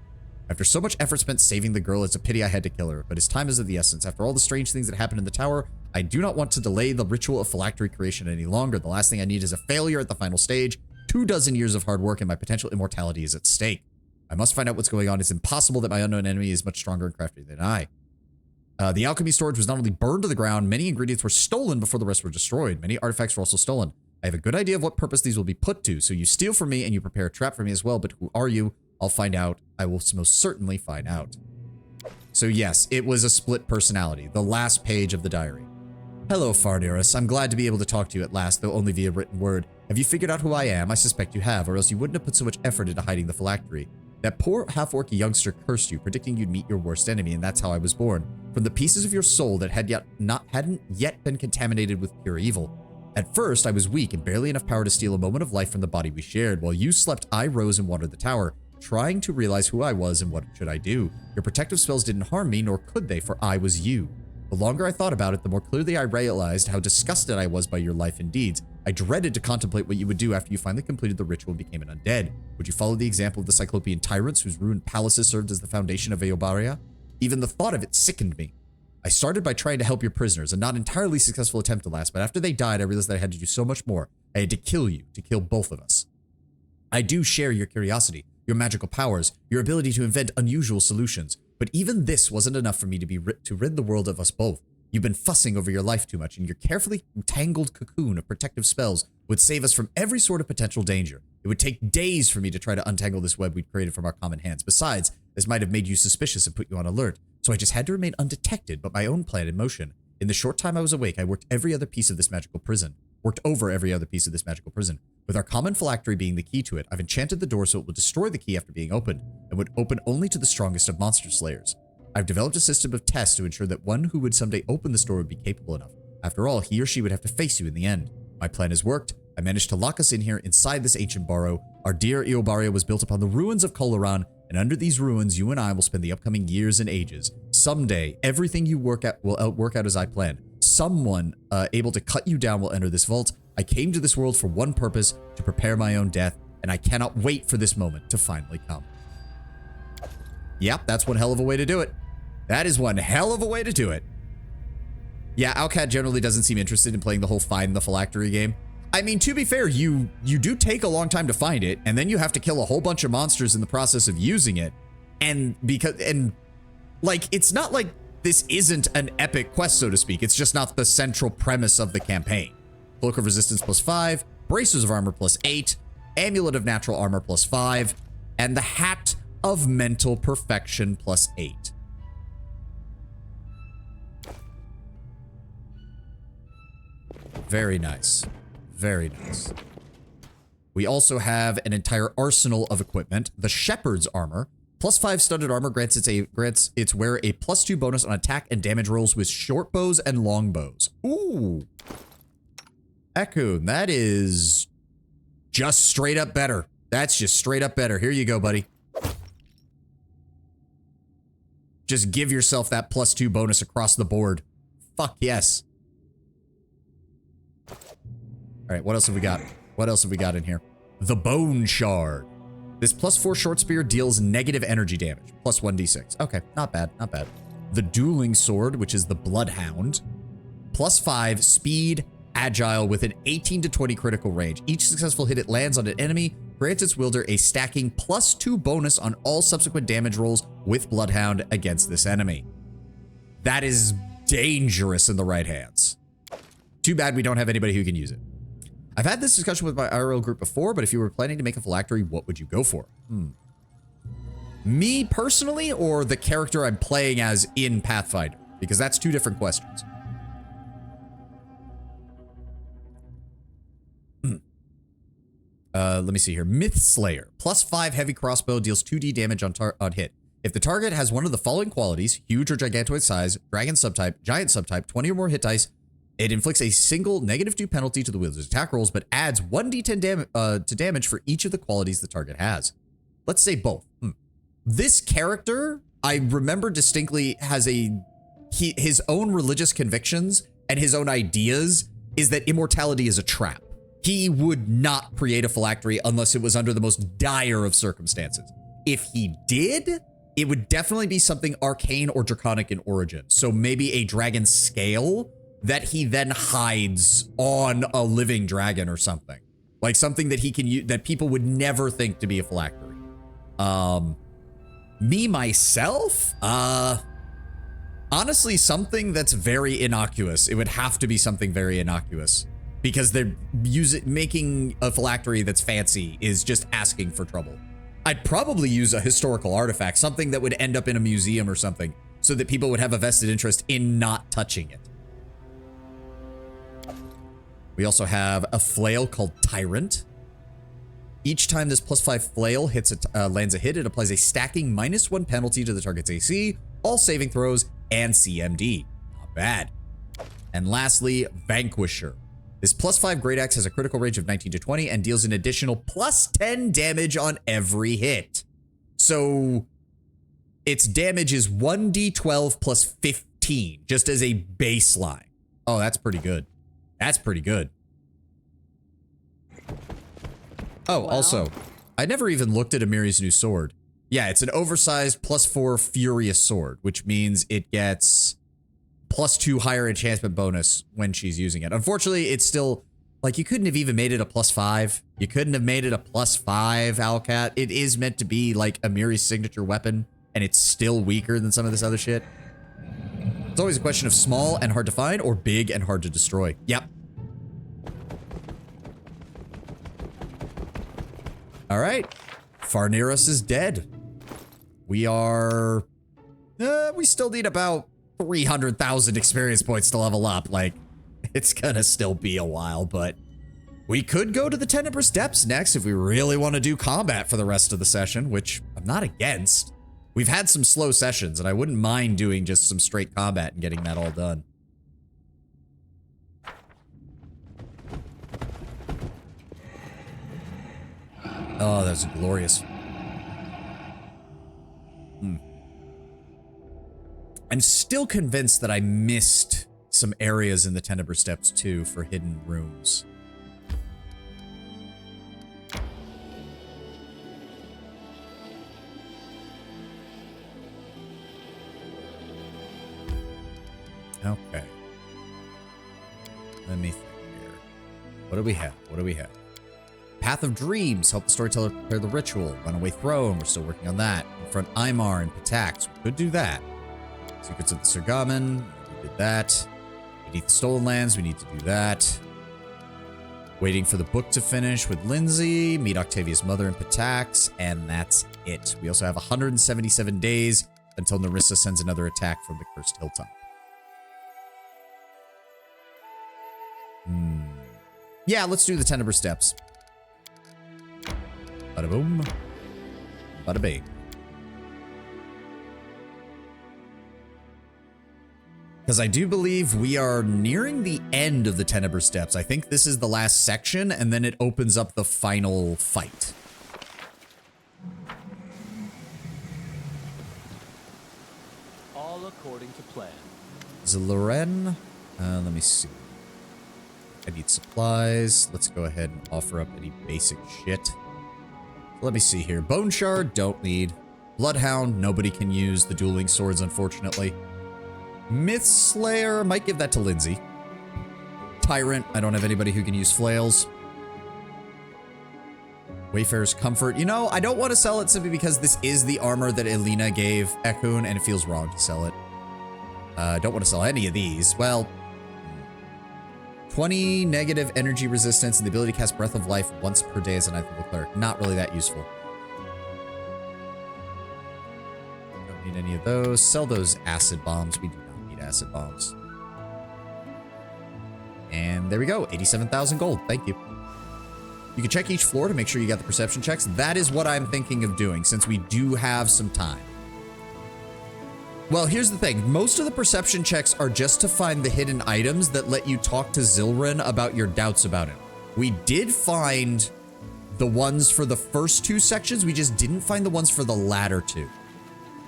After so much effort spent saving the girl, it's a pity I had to kill her, but his time is of the essence. After all the strange things that happened in the tower, I do not want to delay the ritual of phylactery creation any longer. The last thing I need is a failure at the final stage. 24 years of hard work and my potential immortality is at stake. I must find out what's going on. It's impossible that my unknown enemy is much stronger and craftier than I. The alchemy storage was not only burned to the ground, many ingredients were stolen before the rest were destroyed. Many artifacts were also stolen. I have a good idea of what purpose these will be put to, so you steal from me and you prepare a trap for me as well, but who are you? I'll find out. I will most certainly find out. So yes, it was a split personality, the last page of the diary. Hello, Fardirus. I'm glad to be able to talk to you at last, though only via written word. Have you figured out who I am? I suspect you have, or else you wouldn't have put so much effort into hiding the phylactery. That poor half-orc youngster cursed you, predicting you'd meet your worst enemy, and that's how I was born. From the pieces of your soul that hadn't yet been contaminated with pure evil. At first, I was weak and barely enough power to steal a moment of life from the body we shared. While you slept, I rose and wandered the tower, trying to realize who I was and what should I do. Your protective spells didn't harm me, nor could they, for I was you. The longer I thought about it, the more clearly I realized how disgusted I was by your life and deeds. I dreaded to contemplate what you would do after you finally completed the ritual and became an undead. Would you follow the example of the Cyclopean tyrants whose ruined palaces served as the foundation of Eobaria? Even the thought of it sickened me. I started by trying to help your prisoners, a not entirely successful attempt at last, but after they died, I realized that I had to do so much more. I had to kill you, to kill both of us. I do share your curiosity, your magical powers, your ability to invent unusual solutions, but even this wasn't enough for me to rid the world of us both. You've been fussing over your life too much, and your carefully tangled cocoon of protective spells would save us from every sort of potential danger. It would take days for me to try to untangle this web we'd created from our common hands. Besides, this might have made you suspicious and put you on alert, so I just had to remain undetected, but my own plan in motion. In the short time I was awake, I worked over every other piece of this magical prison. With our common phylactery being the key to it, I've enchanted the door so it will destroy the key after being opened, and would open only to the strongest of monster slayers. I've developed a system of tests to ensure that one who would someday open this door would be capable enough. After all, he or she would have to face you in the end. My plan has worked. I managed to lock us in here inside this ancient burrow. Our dear Eobaria was built upon the ruins of Golarion, and under these ruins, you and I will spend the upcoming years and ages. Someday, everything you work at will work out as I planned. Someone able to cut you down will enter this vault. I came to this world for one purpose, to prepare my own death, and I cannot wait for this moment to finally come. Yep, that's one hell of a way to do it. That is one hell of a way to do it. Yeah, Alcat generally doesn't seem interested in playing the whole find the phylactery game. I mean, to be fair, you do take a long time to find it, and then you have to kill a whole bunch of monsters in the process of using it. And like, it's not like this isn't an epic quest, so to speak. It's just not the central premise of the campaign. Cloak of Resistance +5, Bracers of Armor +8, Amulet of Natural Armor +5, and the Hat of Mental Perfection +8. Very nice. Very nice. We also have an entire arsenal of equipment. The Shepherd's Armor. +5 studded armor grants its wearer a +2 bonus on attack and damage rolls with short bows and long bows. Ooh. Ekun, that is just straight up better. That's just straight up better. Here you go, buddy. Just give yourself that +2 bonus across the board. Fuck yes. All right, what else have we got? What else have we got in here? The Bone Shard. This +4 short spear deals negative energy damage. +1d6. Okay, not bad, not bad. The Dueling Sword, which is the Bloodhound. +5 speed, agile, with an 18 to 20 critical range. Each successful hit it lands on an enemy grants its wielder a stacking +2 bonus on all subsequent damage rolls with Bloodhound against this enemy. That is dangerous in the right hands. Too bad we don't have anybody who can use it. I've had this discussion with my IRL group before, but if you were planning to make a phylactery, what would you go for? Me personally, or the character I'm playing as in Pathfinder? Because that's two different questions. Let me see here. Myth Slayer. +5 heavy crossbow deals 2d damage on hit. If the target has one of the following qualities, huge or gigantoid size, dragon subtype, giant subtype, 20 or more hit dice, it inflicts a single -2 penalty to the wielder's attack rolls, but adds 1d10 to damage for each of the qualities the target has. Let's say both. This character, I remember distinctly, has his own religious convictions and his own ideas is that immortality is a trap. He would not create a phylactery unless it was under the most dire of circumstances. If he did, it would definitely be something arcane or draconic in origin. So maybe a dragon scale that he then hides on a living dragon or something. Like something that he can use that people would never think to be a phylactery. Me, myself, honestly, something that's very innocuous. It would have to be something very innocuous because they're making a phylactery that's fancy is just asking for trouble. I'd probably use a historical artifact, something that would end up in a museum or something, so that people would have a vested interest in not touching it. We also have a flail called Tyrant. Each time this +5 flail lands a hit, it applies a stacking -1 penalty to the target's AC, all saving throws, and CMD. Not bad. And lastly, Vanquisher. This +5 Great Axe has a critical range of 19 to 20 and deals an additional +10 damage on every hit. So its damage is 1d12 plus 15, just as a baseline. Oh, that's pretty good. That's pretty good. Oh, also, I never even looked at Amiri's new sword. Yeah, it's an oversized +4 Furious sword, which means it gets +2 higher enchantment bonus when she's using it. Unfortunately, it's still, like, you couldn't have even made it a +5. You couldn't have made it a +5, Owlcat. It is meant to be, like, Amiri's signature weapon, and it's still weaker than some of this other shit. It's always a question of small and hard to find, or big and hard to destroy. Yep. All right. Farneros is dead. We are... we still need about 300,000 experience points to level up. Like, it's gonna still be a while, but we could go to the Tenebrous Depths next if we really want to do combat for the rest of the session, which I'm not against. We've had some slow sessions, and I wouldn't mind doing just some straight combat and getting that all done. Oh, that's glorious. I'm still convinced that I missed some areas in the Tenebrous Depths too for hidden rooms. Okay. Let me think here. What do we have? What do we have? Path of Dreams. Help the storyteller prepare the ritual. Runaway Throne. We're still working on that. Confront Aymar and Pitax. We could do that. Secrets of the Sirgamen. We did that. Beneath the Stolen Lands. We need to do that. Waiting for the book to finish with Lindsay. Meet Octavia's mother and Pitax. And that's it. We also have 177 days until Nerissa sends another attack from the Cursed Hilltop. Yeah, let's do the Tenebrous Depths. Bada boom. Bada bing. Because I do believe we are nearing the end of the Tenebrous Depths. I think this is the last section, and then it opens up the final fight. All according to plan. Zaloren. Let me see. I need supplies. Let's go ahead and offer up any basic shit. Let me see here. Bone Shard, don't need. Bloodhound, nobody can use the dueling swords, unfortunately. Myth Slayer, might give that to Lindsay. Tyrant, I don't have anybody who can use flails. Wayfarer's Comfort. You know, I don't want to sell it simply because this is the armor that Elena gave Ekun, and it feels wrong to sell it. I don't want to sell any of these. Well, 20 negative energy resistance and the ability to cast Breath of Life once per day as a 9th level cleric. Not really that useful. Don't need any of those. Sell those acid bombs. We do not need acid bombs. And there we go. 87,000 gold. Thank you. You can check each floor to make sure you got the perception checks. That is what I'm thinking of doing since we do have some time. Well, here's the thing. Most of the perception checks are just to find the hidden items that let you talk to Zilrin about your doubts about him. We did find the ones for the first 2 sections. We just didn't find the ones for the latter 2.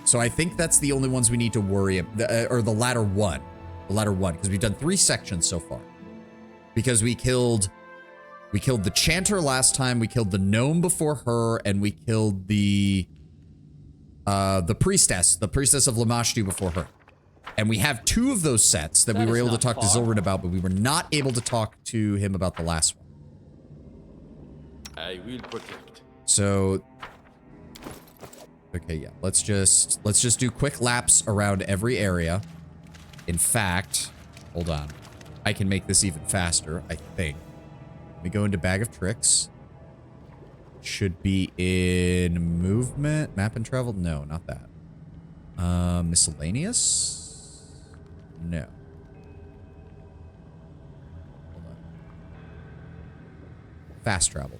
So I think that's the only ones we need to worry about, or the latter one. The latter one, because we've done 3 sections so far. Because we killed the Chanter last time, we killed the Gnome before her, and we killed the Priestess of Lamashtu before her. And we have 2 of those sets that we were able to talk to Zilrin about, but we were not able to talk to him about the last one. I will protect. So, okay, yeah. Let's just do quick laps around every area. In fact, hold on. I can make this even faster, I think. Let me go into Bag of Tricks. Should be in movement, map and travel. No, not that. Miscellaneous? No. Hold on. Fast travel.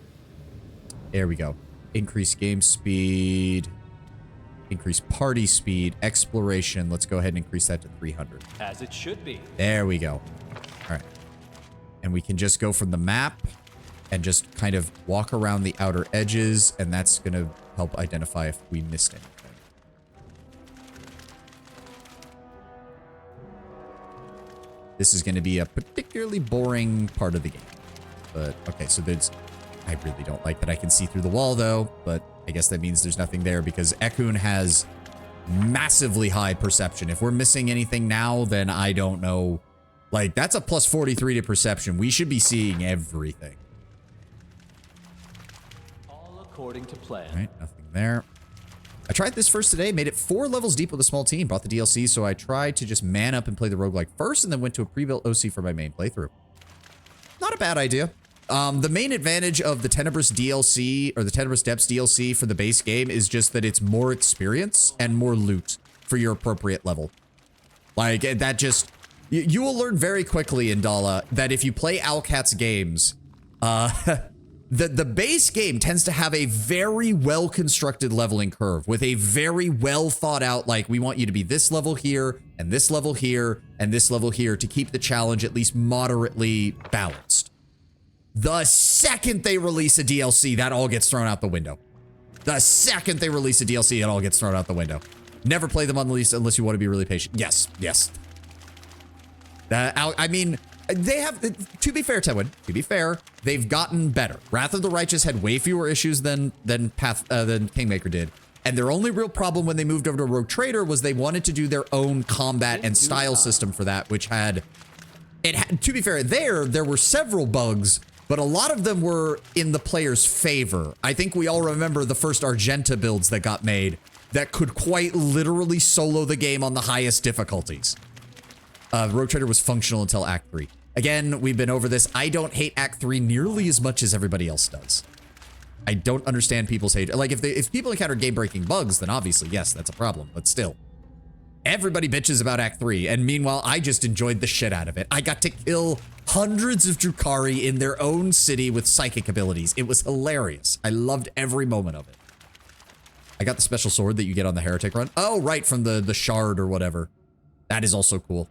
There we go. Increase game speed. Increase party speed. Exploration. Let's go ahead and increase that to 300. As it should be. There we go. All right. And we can just go from the map and just kind of walk around the outer edges, and that's going to help identify if we missed anything. This is going to be a particularly boring part of the game. But, okay, so there's... I really don't like that I can see through the wall, though, but I guess that means there's nothing there because Ekun has massively high perception. If we're missing anything now, then I don't know. Like, that's a plus 43 to perception. We should be seeing everything. All according to plan. All right, nothing there. I tried this first today, made it 4 levels deep with a small team, bought the DLC, so I tried to just man up and play the roguelike first, and then went to a pre-built OC for my main playthrough. Not a bad idea. The main advantage of the Tenebrous DLC, or the Tenebrous Depths DLC for the base game is just that it's more experience and more loot for your appropriate level. Like, that just... You will learn very quickly, Indala, that if you play Owlcat's games, the base game tends to have a very well-constructed leveling curve with a very well-thought-out, like, we want you to be this level here, and this level here, and this level here to keep the challenge at least moderately balanced. The second they release a DLC, that all gets thrown out the window. The second they release a DLC, it all gets thrown out the window. Never play them on the least unless you want to be really patient. Yes, yes. I mean, they have, to be fair, Tedwin, to be fair, they've gotten better. Wrath of the Righteous had way fewer issues than Kingmaker did. And their only real problem when they moved over to Rogue Trader was they wanted to do their own combat and style system for that, which had, to be fair, there were several bugs, but a lot of them were in the player's favor. I think we all remember the first Argenta builds that got made that could quite literally solo the game on the highest difficulties. Rogue Trader was functional until Act 3. Again, we've been over this. I don't hate Act 3 nearly as much as everybody else does. I don't understand people's hate. Like, if people encounter game-breaking bugs, then obviously, yes, that's a problem. But still, everybody bitches about Act 3. And meanwhile, I just enjoyed the shit out of it. I got to kill hundreds of Drukhari in their own city with psychic abilities. It was hilarious. I loved every moment of it. I got the special sword that you get on the Heretic run. Oh, right, from the shard or whatever. That is also cool.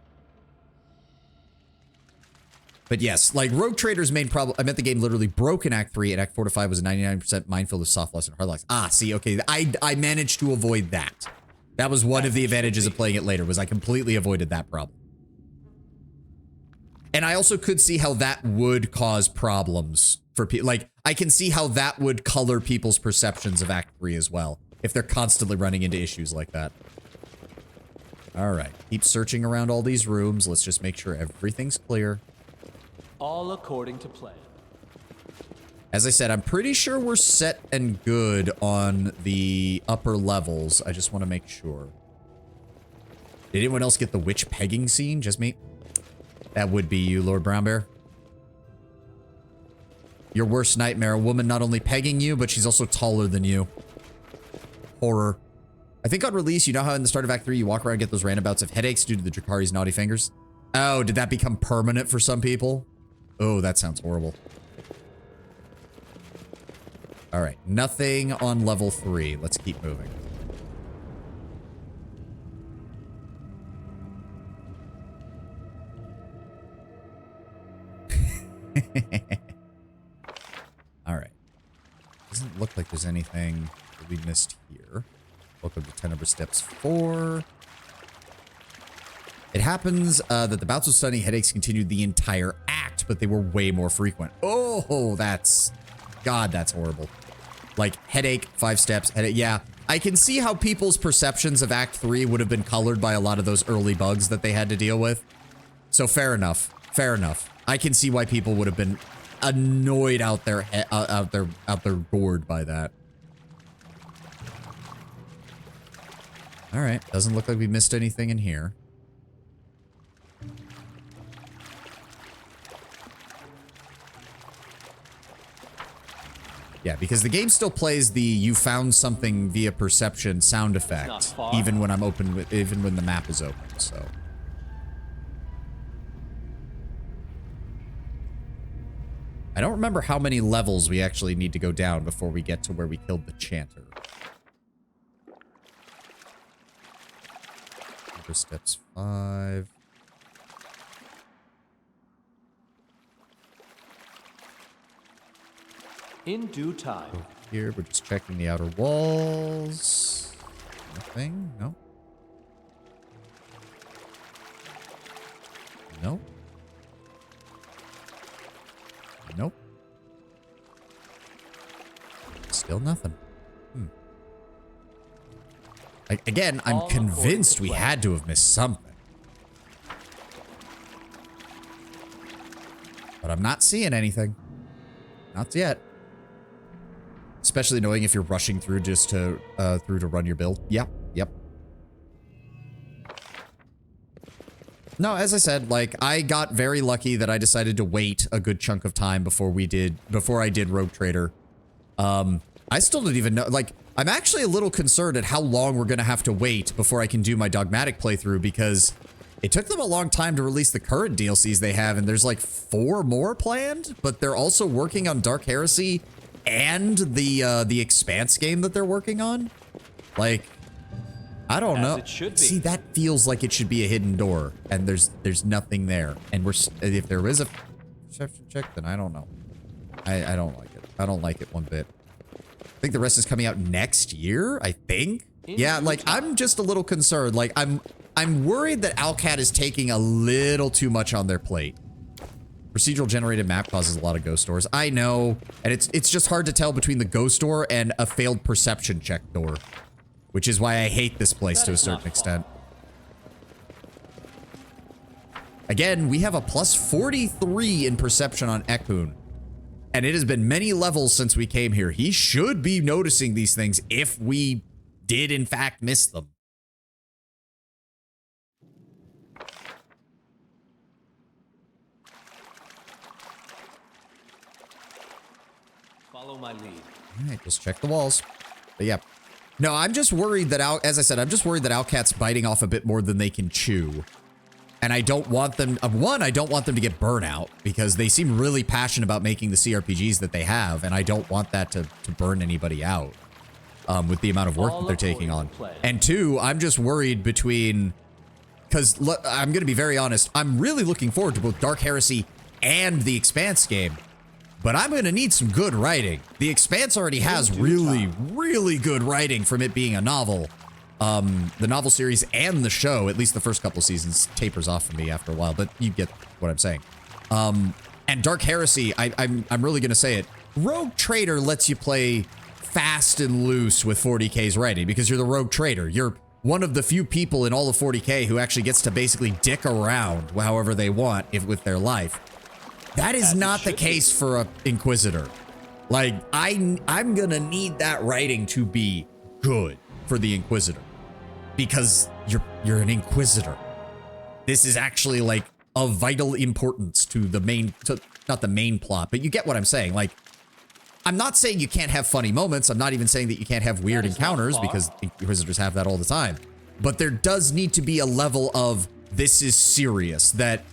But yes, like Rogue Trader's main problem, I meant the game literally broke in Act 3, and Act 4 to 5 was a 99% minefield of soft locks and hard locks. Ah, see, okay, I managed to avoid that. That was one of the advantages of playing it later, was I completely avoided that problem. And I also could see how that would cause problems for people. Like, I can see how that would color people's perceptions of Act 3 as well, if they're constantly running into issues like that. All right, keep searching around all these rooms. Let's just make sure everything's clear. All according to plan. As I said, I'm pretty sure we're set and good on the upper levels. I just want to make sure. Did anyone else get the witch pegging scene? Just me? That would be you, Lord Brownbear. Your worst nightmare, a woman not only pegging you, but she's also taller than you. Horror. I think on release, you know how in the start of Act 3, you walk around and get those random bouts of headaches due to the Drukhari's naughty fingers? Oh, did that become permanent for some people? Oh, that sounds horrible. All right, nothing on level 3. Let's keep moving. All right. Doesn't look like there's anything that we missed here. Welcome to Tenebrous Depths 4. It happens that the bouts of stunning headaches continued the entire act, but they were way more frequent. Oh, that's... God, that's horrible. Like, headache, 5 steps, headache. Yeah, I can see how people's perceptions of Act 3 would have been colored by a lot of those early bugs that they had to deal with. So fair enough. Fair enough. I can see why people would have been annoyed out their gourd by that. All right, doesn't look like we missed anything in here. Yeah, because the game still plays the "you found something via perception" sound effect, even when I'm open, even when the map is open. So. I don't remember how many levels we actually need to go down before we get to where we killed the chanter. Number steps 5. In due time. Over here, we're just checking the outer walls. Nothing? No. Nope. Nope. Still nothing. Again, I'm convinced we had to have missed something. But I'm not seeing anything. Not yet. Especially knowing if you're rushing through just to run your build. Yep. No, as I said, like, I got very lucky that I decided to wait a good chunk of time before I did Rogue Trader. I still didn't even know, like, I'm actually a little concerned at how long we're gonna have to wait before I can do my Dogmatic playthrough, because it took them a long time to release the current DLCs they have, and there's like 4 more planned, but they're also working on Dark Heresy and the Expanse game that they're working on. Like, I don't know. It should be. See, that feels like it should be a hidden door, and there's nothing there. And if there is a perception check, then I don't know. I don't like it. I don't like it one bit. I think the rest is coming out next year, I think. Yeah, like, I'm just a little concerned. Like, I'm worried that Alcat is taking a little too much on their plate. Procedural generated map causes a lot of ghost doors. I know, and it's just hard to tell between the ghost door and a failed perception check door, which is why I hate this place to a certain extent. Again, we have a plus 43 in perception on Ekun. And it has been many levels since we came here. He should be noticing these things if we did, in fact, miss them. Follow my lead. All right, just check the walls. But yeah. No, I'm just worried that, as I said, I'm just worried that Alcat's biting off a bit more than they can chew. And I don't want them, one, I don't want them to get burnout, because they seem really passionate about making the CRPGs that they have, and I don't want that to burn anybody out with the amount of work that they're taking on. And 2, I'm just worried between, because I'm going to be very honest, I'm really looking forward to both Dark Heresy and the Expanse game, but I'm going to need some good writing. The Expanse already has really good writing from it being a novel. The novel series and the show, at least the first couple seasons, tapers off for me after a while, but you get what I'm saying. And Dark Heresy, I'm really gonna say it. Rogue Trader lets you play fast and loose with 40K's writing, because you're the Rogue Trader. You're one of the few people in all of 40K who actually gets to basically dick around however they want with their life. That is not the case for a Inquisitor. Like, I'm gonna need that writing to be good for the Inquisitor. Because you're an Inquisitor. This is actually like of vital importance to the main, not the main plot, but you get what I'm saying. Like, I'm not saying you can't have funny moments. I'm not even saying that you can't have weird encounters, because Inquisitors have that all the time. But there does need to be a level of, this is serious, that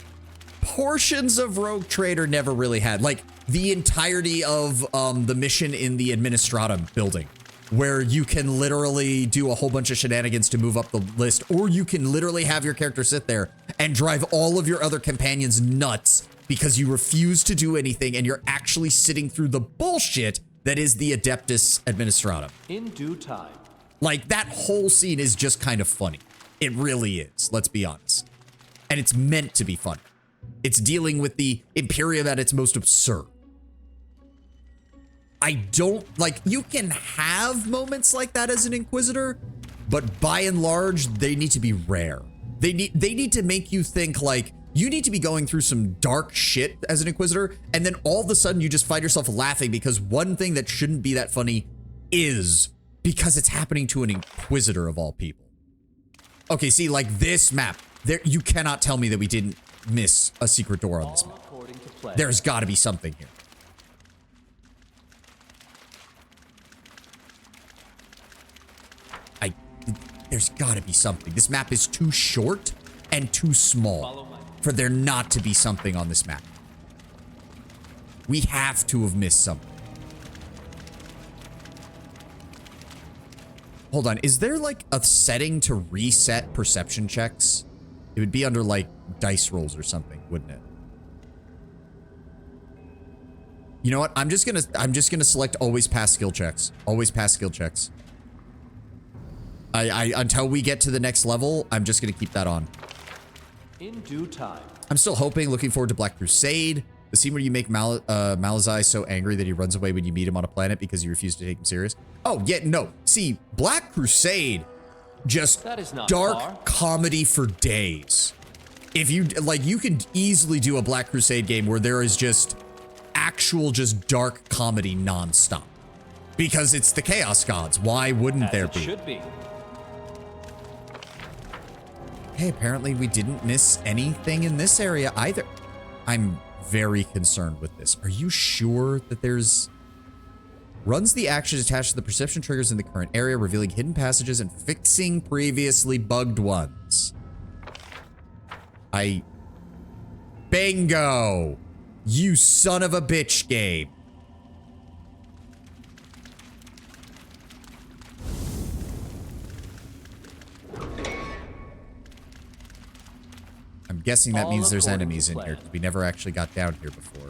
portions of Rogue Trader never really had. Like, the entirety of the mission in the Administratum building, where you can literally do a whole bunch of shenanigans to move up the list, or you can literally have your character sit there and drive all of your other companions nuts because you refuse to do anything and you're actually sitting through the bullshit that is the Adeptus Administratum. In due time. Like, that whole scene is just kind of funny. It really is, let's be honest. And it's meant to be funny. It's dealing with the Imperium at its most absurd. I don't, like, you can have moments like that as an Inquisitor, but by and large, they need to be rare. They need to make you think, like, you need to be going through some dark shit as an Inquisitor, and then all of a sudden you just find yourself laughing because one thing that shouldn't be that funny is because it's happening to an Inquisitor of all people. Okay, see, like this map, there, you cannot tell me that we didn't miss a secret door on this map. There's got to be something here. There's got to be something. This map is too short and too small for there not to be something on this map. We have to have missed something. Hold on. Is there like a setting to reset perception checks? It would be under like dice rolls or something, wouldn't it? You know what? I'm just gonna select always pass skill checks. Always pass skill checks. Until we get to the next level, I'm just gonna keep that on. In due time. I'm still hoping, looking forward to Black Crusade. The scene where you make Malazai so angry that he runs away when you meet him on a planet because you refuse to take him serious. Oh, yeah, no. See, Black Crusade, just dark comedy for days. If you, like, you can easily do a Black Crusade game where there is just actual just dark comedy nonstop. Because it's the Chaos Gods. Why wouldn't there be? Should be. Hey, apparently we didn't miss anything in this area either. I'm very concerned with this. Are you sure that there's... Runs the actions attached to the perception triggers in the current area, revealing hidden passages and fixing previously bugged ones. Bingo! You son of a bitch game. I'm guessing that means there's enemies in here, because we never actually got down here before.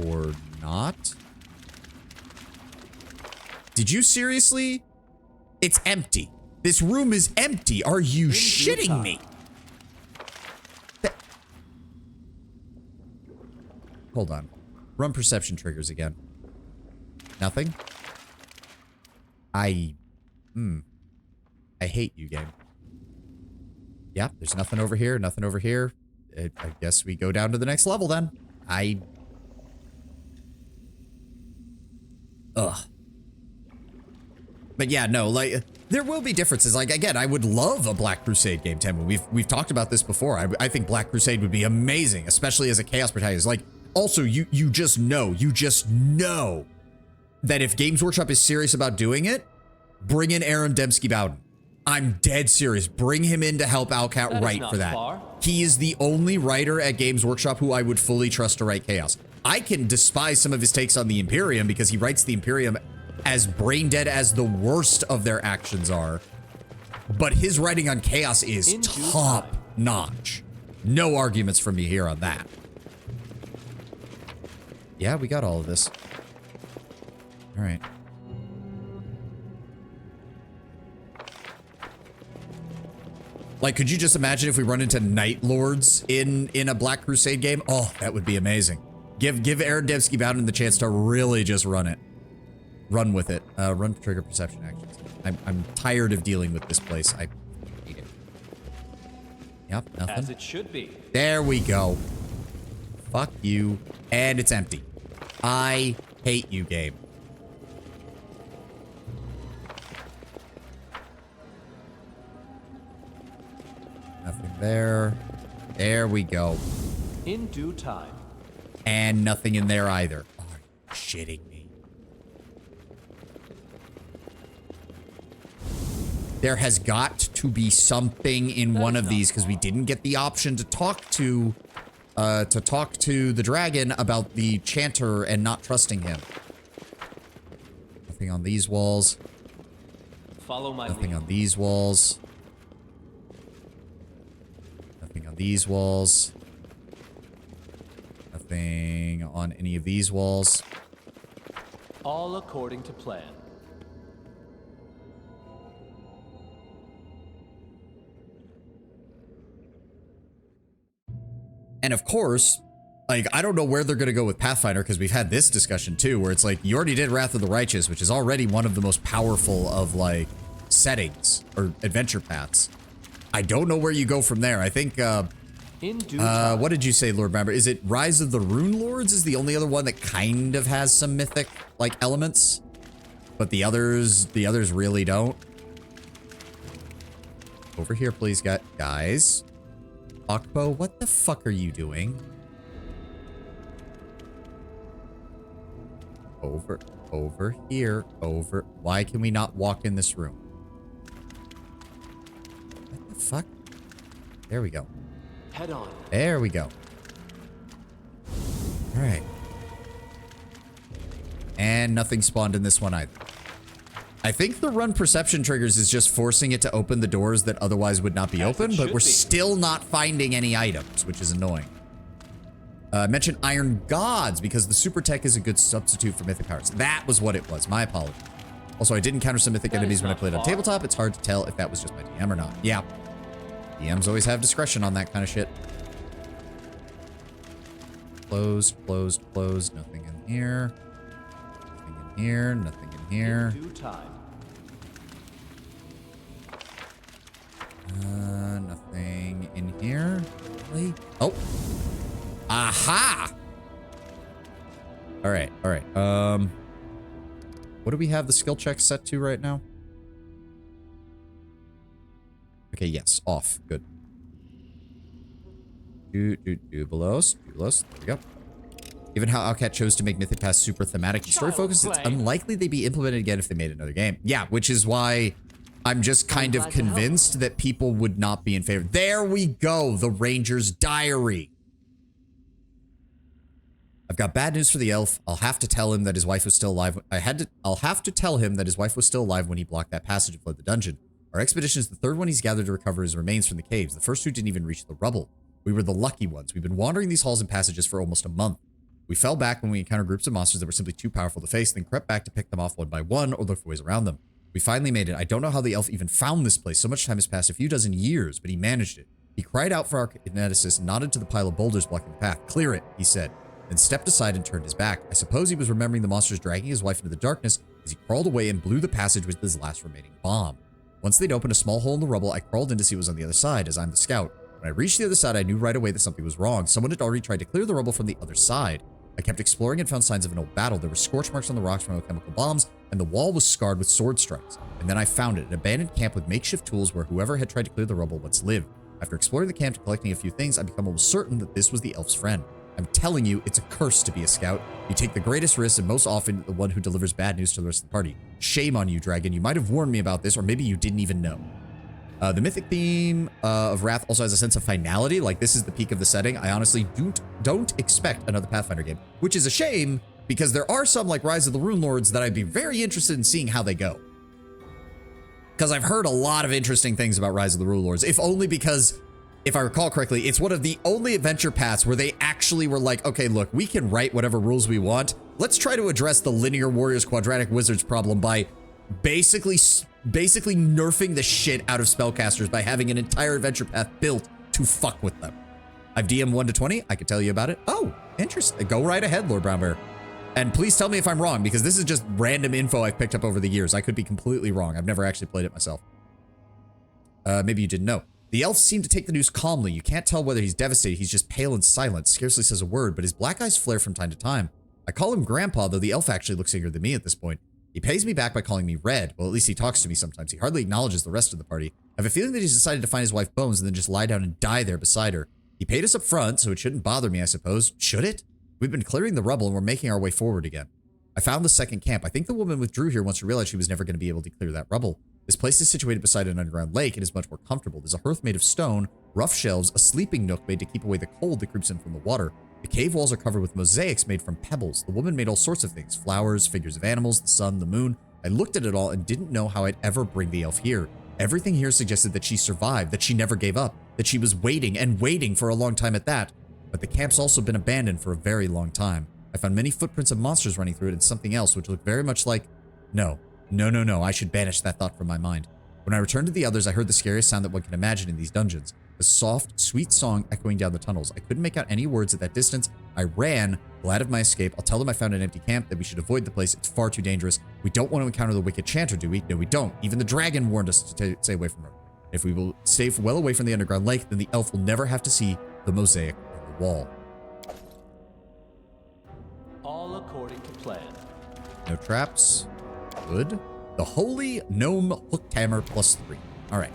Or not? Did you seriously? It's empty. This room is empty. Are you shitting me? Hold on. Run perception triggers again. Nothing? I hate you, game. Yeah, there's nothing over here, nothing over here. I guess we go down to the next level then. Ugh. But yeah, no, like, there will be differences. Like, again, I would love a Black Crusade game, Tim. We've talked about this before. I think Black Crusade would be amazing, especially as a Chaos protagonist. Like, also, you just know that if Games Workshop is serious about doing it, bring in Aaron Dembski-Bowden. I'm dead serious. Bring him in to help Alcat write for that. He is the only writer at Games Workshop who I would fully trust to write Chaos. I can despise some of his takes on the Imperium because he writes the Imperium as brain dead as the worst of their actions are. But his writing on Chaos is top notch. No arguments from me here on that. Yeah, we got all of this. All right. Like, could you just imagine if we run into Night Lords in a Black Crusade game? Oh, that would be amazing. Give Aaron Dembski-Bowden the chance to really just run it. Run with it. Run trigger perception actions. I'm tired of dealing with this place. I hate it. Yep, nothing. As it should be. There we go. Fuck you. And it's empty. I hate you, game. Nothing there. There we go. In due time. And nothing in there either. Oh, are you shitting me? There has got to be something in one of these because we didn't get the option to talk to the dragon about the chanter and not trusting him. Nothing on these walls. Follow my Nothing lead. on these walls. Nothing on these walls. Nothing on any of these walls. All according to plan. And of course, Like, I don't know where they're going to go with Pathfinder, because we've had this discussion too, where it's like, you already did Wrath of the Righteous, which is already one of the most powerful of, like, settings or adventure paths. I don't know where you go from there. I think, what did you say, Lord Bramber? Is it Rise of the Rune Lords is the only other one that kind of has some mythic, like, elements? But the others really don't. Over here, please, guys. Akbo, what the fuck are you doing? Over here, over. Why can we not walk in this room? What the fuck? There we go. Head on. There we go. All right. And nothing spawned in this one either. I think the run perception triggers is just forcing it to open the doors that otherwise would not be open, but we're still not finding any items, which is annoying. Mention Iron Gods because the super tech is a good substitute for mythic powers. That was what it was. My apologies. Also, I did encounter some mythic enemies when I played on tabletop. It's hard to tell if that was just my DM or not. Yeah. DMs always have discretion on that kind of shit. Closed, closed, closed. Nothing in here. Nothing in here. Nothing in here. Nothing in here. Really? Oh. Aha! All right, all right. What do we have the skill check set to right now? Okay, yes, off. Good. Below. There we go. Given how Outcat chose to make Mythic Pass super thematic and story focused, it's unlikely they'd be implemented again if they made another game. Yeah, which is why I'm just kind of convinced that people would not be in favor. There we go, the Ranger's Diary. I've got bad news for the elf. I'll have to tell him that his wife was still alive. I'll have to tell him that his wife was still alive when he blocked that passage and fled the dungeon. Our expedition is the third one he's gathered to recover his remains from the caves. The first two didn't even reach the rubble. We were the lucky ones. We've been wandering these halls and passages for almost a month. We fell back when we encountered groups of monsters that were simply too powerful to face, then crept back to pick them off one by one or look for ways around them. We finally made it. I don't know how the elf even found this place. So much time has passed, a few dozen years, but he managed it. He cried out for our kineticists and nodded to the pile of boulders blocking the path. Clear it, he said, then stepped aside and turned his back. I suppose he was remembering the monsters dragging his wife into the darkness as he crawled away and blew the passage with his last remaining bomb. Once they'd opened a small hole in the rubble, I crawled in to see what was on the other side, as I'm the scout. When I reached the other side, I knew right away that something was wrong. Someone had already tried to clear the rubble from the other side. I kept exploring and found signs of an old battle. There were scorch marks on the rocks from alchemical bombs, and the wall was scarred with sword strikes. And then I found it, an abandoned camp with makeshift tools where whoever had tried to clear the rubble once lived. After exploring the camp and collecting a few things, I became almost certain that this was the elf's friend. I'm telling you, it's a curse to be a scout. You take the greatest risks and most often the one who delivers bad news to the rest of the party. Shame on you, dragon. You might have warned me about this, or maybe you didn't even know. The mythic theme of Wrath also has a sense of finality, like this is the peak of the setting. I honestly don't expect another Pathfinder game, which is a shame because there are some like Rise of the Rune Lords that I'd be very interested in seeing how they go. Because I've heard a lot of interesting things about Rise of the Rune Lords, if only because, if I recall correctly, it's one of the only adventure paths where they actually were like, okay, look, we can write whatever rules we want. Let's try to address the linear warriors quadratic wizards problem by basically nerfing the shit out of spellcasters by having an entire adventure path built to fuck with them. I've DM'd 1 to 20. I could tell you about it. Oh, interesting. Go right ahead, Lord Brownbear. And please tell me if I'm wrong, because this is just random info I've picked up over the years. I could be completely wrong. I've never actually played it myself. Maybe you didn't know. The elf seemed to take the news calmly. You can't tell whether he's devastated. He's just pale and silent, scarcely says a word, but his black eyes flare from time to time. I call him Grandpa, though the elf actually looks younger than me at this point. He pays me back by calling me Red. Well, at least he talks to me sometimes. He hardly acknowledges the rest of the party. I have a feeling that he's decided to find his wife Bones and then just lie down and die there beside her. He paid us up front, so it shouldn't bother me, I suppose. Should it? We've been clearing the rubble and we're making our way forward again. I found the second camp. I think the woman withdrew here once she realized she was never going to be able to clear that rubble. This place is situated beside an underground lake and is much more comfortable. There's a hearth made of stone, rough shelves, a sleeping nook made to keep away the cold that creeps in from the water. The cave walls are covered with mosaics made from pebbles. The woman made all sorts of things, flowers, figures of animals, the sun, the moon. I looked at it all and didn't know how I'd ever bring the elf here. Everything here suggested that she survived, that she never gave up, that she was waiting and waiting for a long time at that. But the camp's also been abandoned for a very long time. I found many footprints of monsters running through it and something else which looked very much like... No, I should banish that thought from my mind. When I returned to the others, I heard the scariest sound that one can imagine in these dungeons. A soft, sweet song echoing down the tunnels. I couldn't make out any words at that distance. I ran, glad of my escape. I'll tell them I found an empty camp, that we should avoid the place. It's far too dangerous. We don't want to encounter the wicked chanter, do we? No, we don't. Even the dragon warned us to stay away from her. If we will stay well away from the underground lake, then the elf will never have to see the mosaic on the wall. All according to plan. No traps. Good. The Holy Gnome Hooked Hammer +3. All right.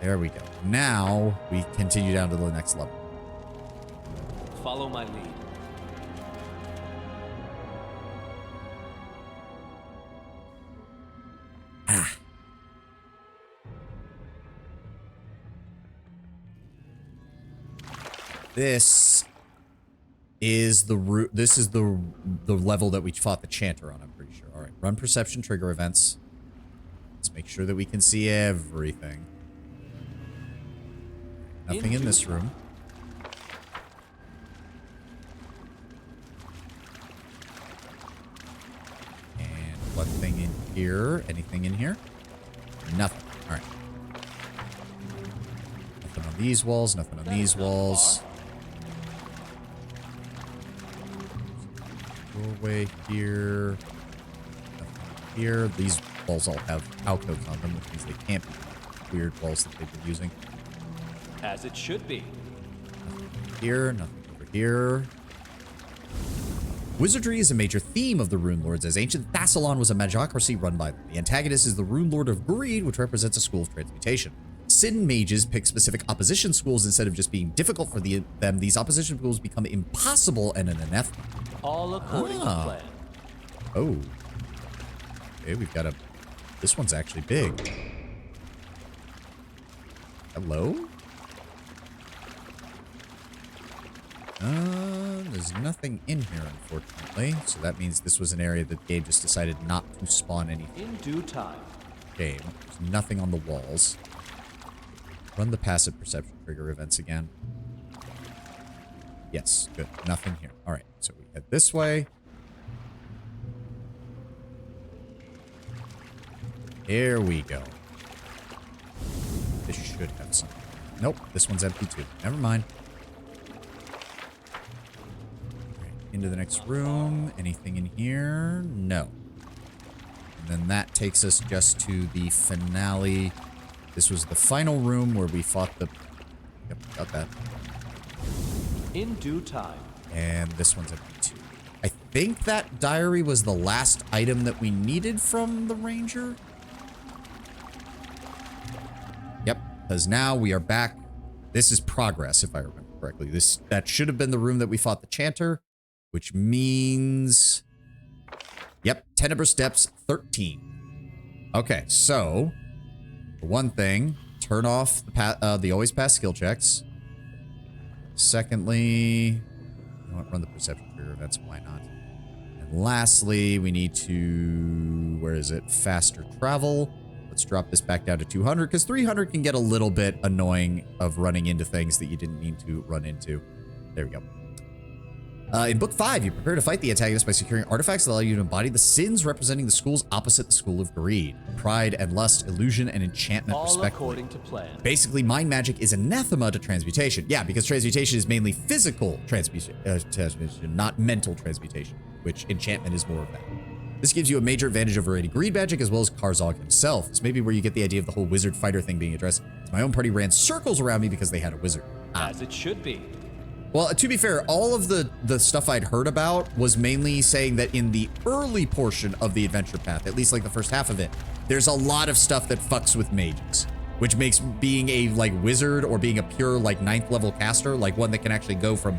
There we go. Now we continue down to the next level. Follow my lead. This is the route. This is the level that we fought the chanter on, I'm pretty sure. All right. Run perception trigger events. Let's make sure that we can see everything. Nothing in this room. And what thing in here? Anything in here? Nothing. All right. Nothing on these walls. Nothing on these walls. Doorway here. Nothing here. These walls all have alcoves on them, which means they can't be weird walls that they've been using. As it should be. Nothing here, nothing over here. Wizardry is a major theme of the Rune Lords, as ancient Thassalon was a magocracy run by them. The antagonist is the Rune Lord of Greed, which represents a school of transmutation. Sin mages pick specific opposition schools instead of just being difficult for them. These opposition schools become impossible and an anathema. All according to plan. Oh. Okay, we've got a... This one's actually big. Hello? There's nothing in here, unfortunately. So that means this was an area that the game just decided not to spawn anything. In due time. Game. There's nothing on the walls. Run the passive perception trigger events again. Yes, good. Nothing here. All right, so we head this way. Here we go. This should have something. Nope, this one's empty too. Never mind. Into the next room. Anything in here? No. And then that takes us just to the finale. This was the final room where we fought the... Yep, got that. In due time. And this one's empty too. I think that diary was the last item that we needed from the ranger. Yep, because now we are back. This is progress, if I remember correctly. That should have been the room that we fought the chanter. Which means... Yep, Tenebrous Depths 13. Okay, so... For one thing, turn off the always pass skill checks. Secondly... You know what, run the perception trigger events, why not? And lastly, we need to... Where is it? Faster travel. Let's drop this back down to 200, because 300 can get a little bit annoying of running into things that you didn't mean to run into. There we go. In Book 5, you prepare to fight the antagonist by securing artifacts that allow you to embody the sins representing the schools opposite the School of Greed. Pride and lust, illusion, and enchantment, All respectively. according to plan. Basically, mind magic is anathema to transmutation. Yeah, because transmutation is mainly physical transmutation, not mental transmutation, which enchantment is more of that. This gives you a major advantage over any greed magic, as well as Karzog himself. This may be where you get the idea of the whole wizard fighter thing being addressed. My own party ran circles around me because they had a wizard. As it should be. Well, to be fair, all of the stuff I'd heard about was mainly saying that in the early portion of the adventure path, at least like the first half of it, there's a lot of stuff that fucks with mages, which makes being a like wizard or being a pure like 9th level caster, like one that can actually go from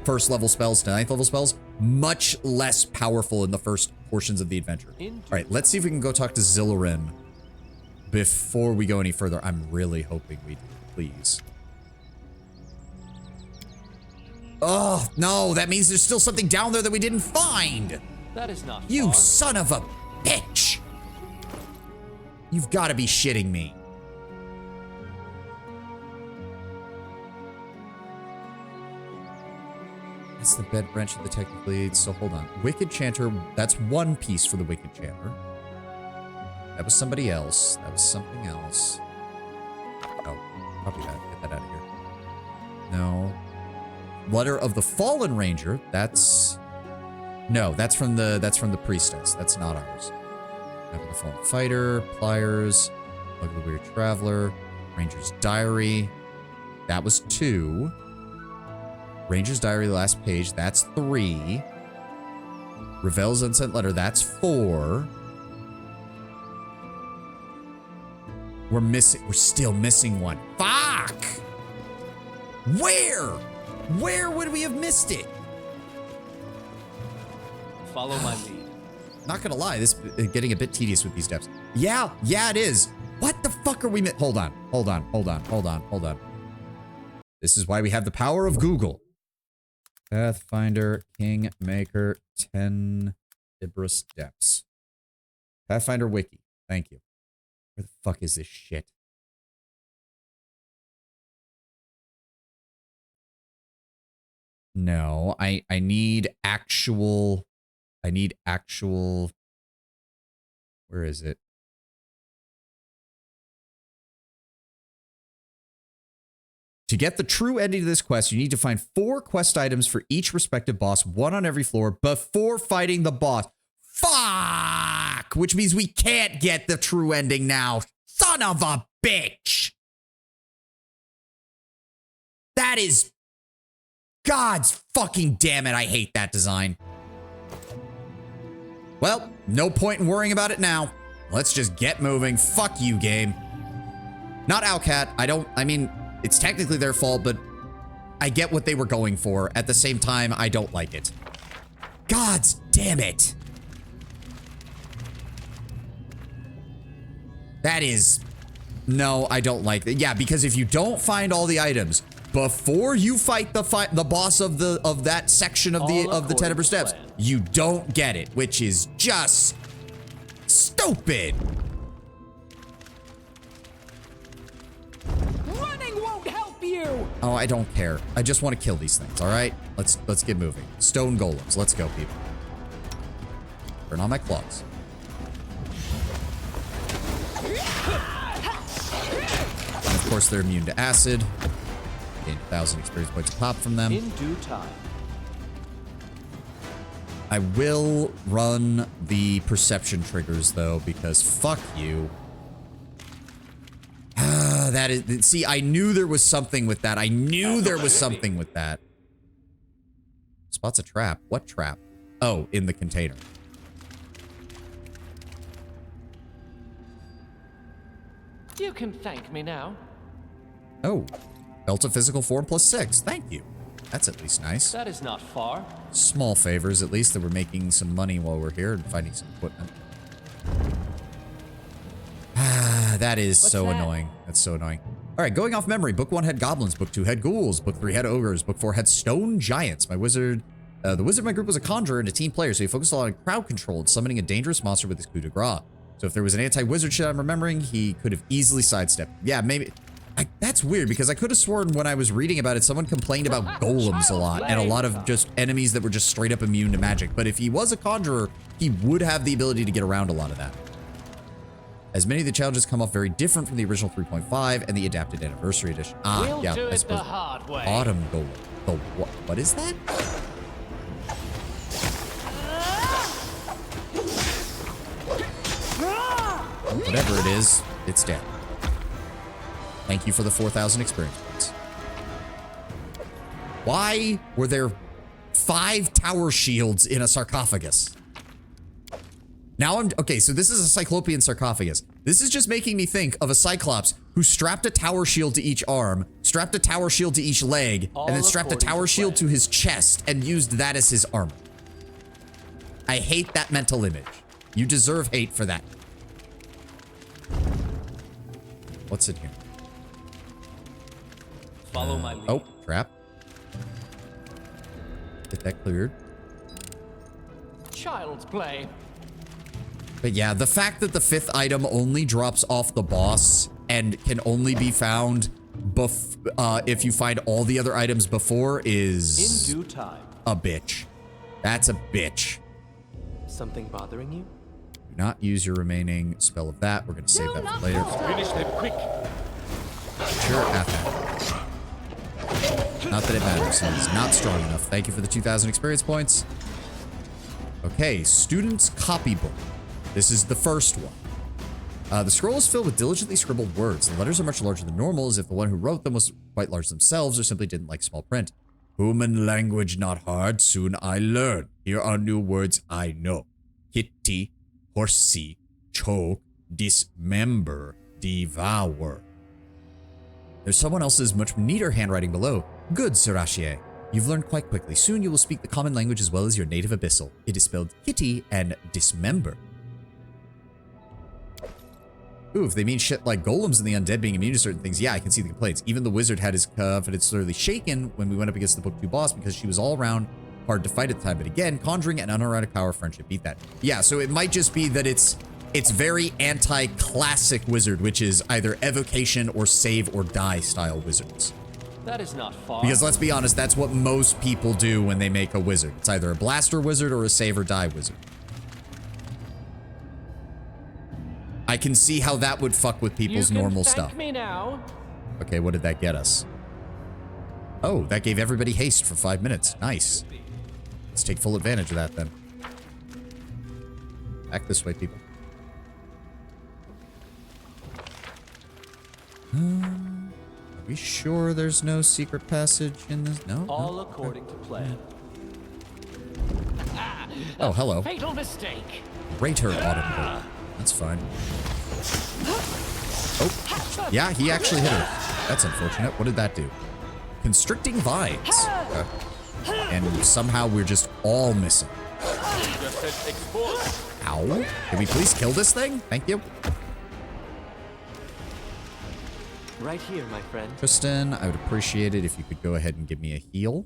1st level spells to 9th level spells, much less powerful in the first portions of the adventure. All right, let's see if we can go talk to Zillarin before we go any further. I'm really hoping we do, please. Oh, no, that means there's still something down there that we didn't find. That is not You far. son of a bitch. You've got to be shitting me. That's the bed branch of the technical lead. So hold on. Wicked Chanter, that's one piece for the Wicked Chanter. That was somebody else. That was something else. Oh, Copy that. Get that out of here. No. Letter of the Fallen Ranger. That's... No, that's from the Priestess. That's not ours. Map of the Fallen Fighter. Pliers. Log of the Weird Traveler. Ranger's Diary. That was 2. Ranger's Diary, last page. That's 3. Ravel's Unsent Letter. That's 4. We're still missing one. Fuck! Where? Where would we have missed it? Follow my lead. Not gonna lie, this is getting a bit tedious with these steps. Yeah, it is. What the fuck are we hold on. This is why we have the power of Google. Pathfinder, Kingmaker, 10 Ibris Depths. Pathfinder Wiki. Thank you. Where the fuck is this shit? No, I need actual... Where is it? To get the true ending to this quest, you need to find 4 quest items for each respective boss, 1 on every floor, before fighting the boss. Fuck! Which means we can't get the true ending now. Son of a bitch! That is... God's fucking damn it, I hate that design. Well, no point in worrying about it now. Let's just get moving. Fuck you, game. Not Owlcat. I mean, it's technically their fault, but I get what they were going for. At the same time, I don't like it. God's damn it. That is... No, I don't like that. Yeah, because if you don't find all the items before you fight the boss of that section of the Tenebrae Steps, you don't get it, which is just stupid. Running won't help you! Oh, I don't care. I just want to kill these things, all right? Let's get moving. Stone golems. Let's go, people. Turn on my claws. And of course, they're immune to acid. Gain 1,000 experience points a pop from them. In due time. I will run the perception triggers, though, because fuck you. That is... See, I knew there was something with that. I knew there was something with that. Spots a trap. What trap? Oh, in the container. You can thank me now. Oh. Belt of physical form +6. Thank you. That's at least nice. That is not far. Small favors, at least, that we're making some money while we're here and finding some equipment. That is so annoying. That's so annoying. All right, going off memory. Book 1 had goblins. Book 2 had ghouls. Book 3 had ogres. Book 4 had stone giants. The wizard of my group was a conjurer and a team player, so he focused a lot on crowd control and summoning a dangerous monster with his coup de grace. So if there was an anti-wizard shit I'm remembering, he could have easily sidestepped. Yeah, maybe... that's weird, because I could have sworn when I was reading about it, someone complained about golems a lot, and a lot of just enemies that were just straight up immune to magic. But if he was a conjurer, he would have the ability to get around a lot of that. As many of the challenges come off very different from the original 3.5 and the adapted anniversary edition. We'll yeah, do I it suppose. the hard way. Autumn golem. The what is that? Whatever it is, it's dead. Thank you for the 4,000 experience points. Why were there 5 tower shields in a sarcophagus? Now okay, so this is a Cyclopean sarcophagus. This is just making me think of a Cyclops who strapped a tower shield to each arm, strapped a tower shield to each leg, and then strapped a tower shield to his chest and used that as his armor. I hate that mental image. You deserve hate for that. What's in here? Follow my lead. Oh, trap. Get that cleared. Child's play. But yeah, the fact that the 5th item only drops off the boss and can only be found if you find all the other items before is... In due time. A bitch. That's a bitch. Something bothering you? Do not use your remaining spell of that. We're going to save that for later. Finish them quick. Sure, at that. Not that it matters. He's not strong enough. Thank you for the 2,000 experience points. Okay, student's copybook. This is the first one. The scroll is filled with diligently scribbled words. The letters are much larger than normal, as if the one who wrote them was quite large themselves or simply didn't like small print. Human language not hard, soon I learn. Here are new words I know. Kitty, horsey, choke, dismember, devour. There's someone else's much neater handwriting below. Good, Sirachie. You've learned quite quickly. Soon you will speak the common language as well as your native abyssal. It is spelled kitty and dismember. Ooh, if they mean shit like golems and the undead being immune to certain things, yeah, I can see the complaints. Even the wizard had his confidence slowly shaken when we went up against the Book 2 boss because she was all around hard to fight at the time. But again, conjuring and unerratic power friendship beat that. Yeah, so it might just be that it's very anti-classic wizard, which is either evocation or save or die style wizards. That is not far. Because let's be honest, that's what most people do when they make a wizard. It's either a blaster wizard or a save or die wizard. I can see how that would fuck with people's normal stuff. Me now. Okay, what did that get us? Oh, that gave everybody haste for 5 minutes. Nice. Let's take full advantage of that then. Back this way, people. Are we sure there's no secret passage in this? No? All according to plan. Oh, hello. Fatal mistake. Raider audible. That's fine. Oh, yeah, he actually hit her. That's unfortunate. What did that do? Constricting vines. And somehow we're just all missing. Ow. Can we please kill this thing? Thank you. Right here, my friend. Tristan, I would appreciate it if you could go ahead and give me a heal.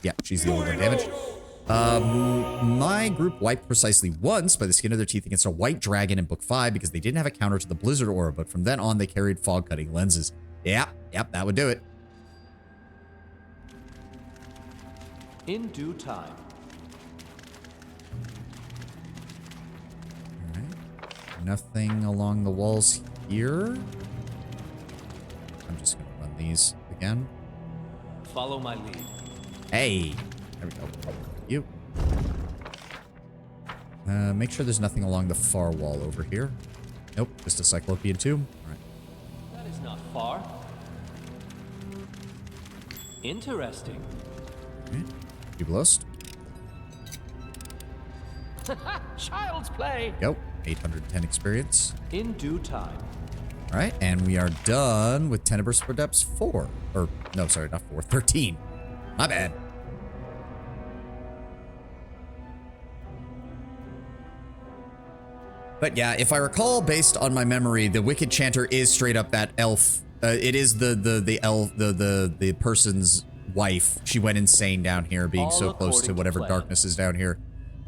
Yeah, she's the only one damaged. My group wiped precisely once by the skin of their teeth against a white dragon in Book 5 because they didn't have a counter to the blizzard aura, but from then on they carried fog-cutting lenses. Yep, that would do it. In due time. Alright. Nothing along the walls here. I'm just gonna run these again. Follow my lead. Hey! There we go. You. Make sure there's nothing along the far wall over here. Nope, just a Cyclopean tomb. Alright. That is not far. Interesting. Alright. You blessed. Child's play. Go. 810 experience. In due time. Alright, and we are done with Tenebrous Depths 4. Or, no, sorry, not 4. 13. My bad. But yeah, if I recall, based on my memory, the Wicked Chanter is straight up that elf. It is the elf, the person's wife. She went insane down here, being so close to whatever darkness is down here.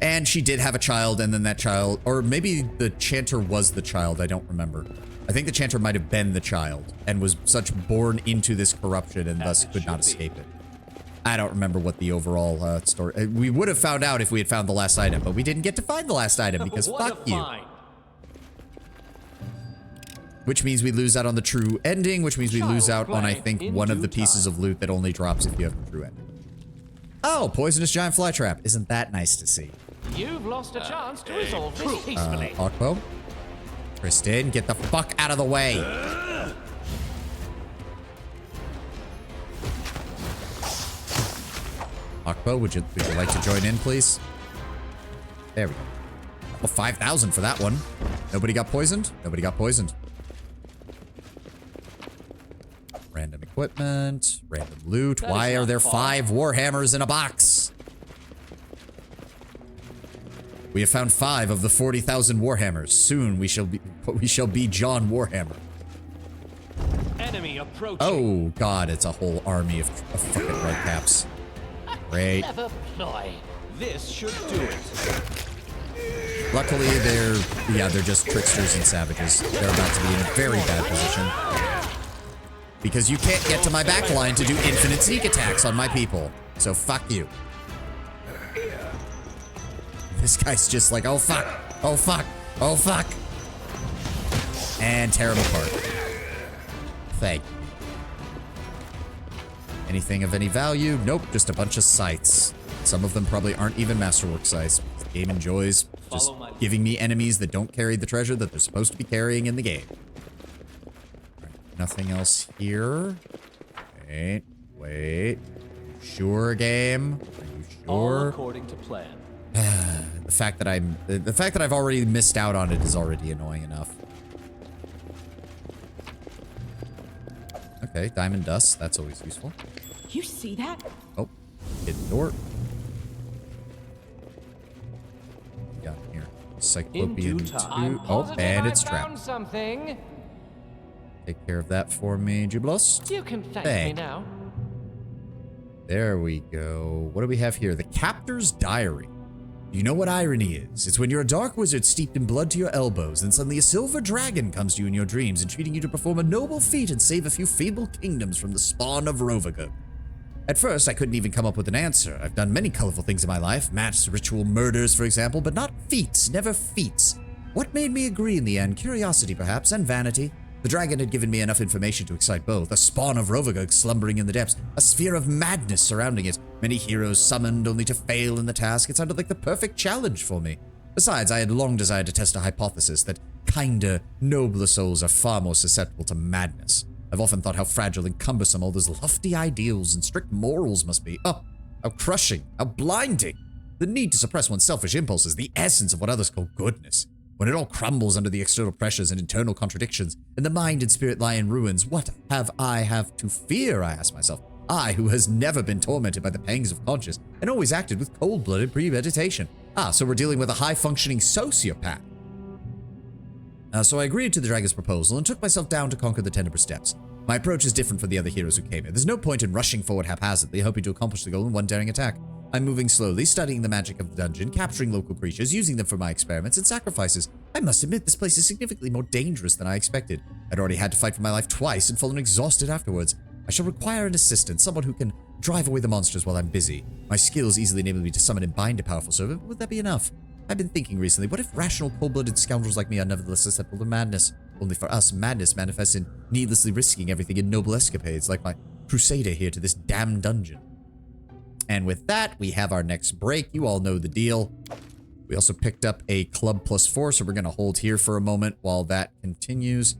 And she did have a child, and then that child, or maybe the Chanter was the child, I don't remember. I think the Chanter might have been the child, and was such born into this corruption, and thus could not escape it. I don't remember what the overall story... We would have found out if we had found the last item, but we didn't get to find the last item, because fuck you. Which means we lose out on the true ending, which means we lose out on, I think, one of the pieces of loot that only drops if you have the true ending. Oh, poisonous giant flytrap. Isn't that nice to see? You've lost a chance to resolve this peacefully. Akpo. Tristan, get the fuck out of the way. Akpo, would you like to join in, please? There we go. Oh, 5,000 for that one. Nobody got poisoned? Nobody got poisoned. Random equipment, random loot. Why are there 5 warhammers in a box? We have found 5 of the 40,000 warhammers. Soon we shall be John Warhammer. Enemy approaching. Oh god, it's a whole army of fucking red caps. Great. Clever ploy. This should do it. Luckily, they're just tricksters and savages. They're about to be in a very bad position. Because you can't get to my back line to do infinite sneak attacks on my people. So fuck you. This guy's just like, oh fuck, oh fuck, oh fuck. And tear him apart. Thank you. Anything of any value? Nope, just a bunch of scythes. Some of them probably aren't even masterwork scythes. The game enjoys just giving me enemies that don't carry the treasure that they're supposed to be carrying in the game. All right, nothing else here. Wait. Sure, game? Are you sure? All according to plan. The fact that I've already missed out on it is already annoying enough. Okay, diamond dust. That's always useful. You see that? Oh, hit the door. What we got in here? Cyclopean 2. Oh, and it's trapped. Found something. Take care of that for me, Jubilos. You can thank me now. There we go. What do we have here? The Captor's Diary. You know what irony is? It's when you're a dark wizard steeped in blood to your elbows, and suddenly a silver dragon comes to you in your dreams, entreating you to perform a noble feat and save a few feeble kingdoms from the spawn of Rovagug. At first, I couldn't even come up with an answer. I've done many colorful things in my life, mass ritual murders, for example, but not feats, never feats. What made me agree in the end? Curiosity, perhaps, and vanity. The dragon had given me enough information to excite both. A spawn of Rovagug slumbering in the depths, a sphere of madness surrounding it, many heroes summoned only to fail in the task. It sounded like the perfect challenge for me. Besides, I had long desired to test a hypothesis that kinder, nobler souls are far more susceptible to madness. I've often thought how fragile and cumbersome all those lofty ideals and strict morals must be. Oh, how crushing, how blinding. The need to suppress one's selfish impulses, the essence of what others call goodness. When it all crumbles under the external pressures and internal contradictions, and the mind and spirit lie in ruins, what have to fear, I ask myself. I, who has never been tormented by the pangs of conscience, and always acted with cold-blooded premeditation. So we're dealing with a high-functioning sociopath. So I agreed to the dragon's proposal and took myself down to conquer the Tenebrous Depths. My approach is different from the other heroes who came here. There's no point in rushing forward haphazardly, hoping to accomplish the goal in one daring attack. I'm moving slowly, studying the magic of the dungeon, capturing local creatures, using them for my experiments and sacrifices. I must admit, this place is significantly more dangerous than I expected. I'd already had to fight for my life twice and fallen exhausted afterwards. I shall require an assistant, someone who can drive away the monsters while I'm busy. My skills easily enable me to summon and bind a powerful servant, but would that be enough? I've been thinking recently, what if rational, cold-blooded scoundrels like me are nevertheless susceptible to madness? Only for us, madness manifests in needlessly risking everything in noble escapades, like my crusader here to this damned dungeon. And with that, we have our next break. You all know the deal. We also picked up a club +4, so we're going to hold here for a moment while that continues.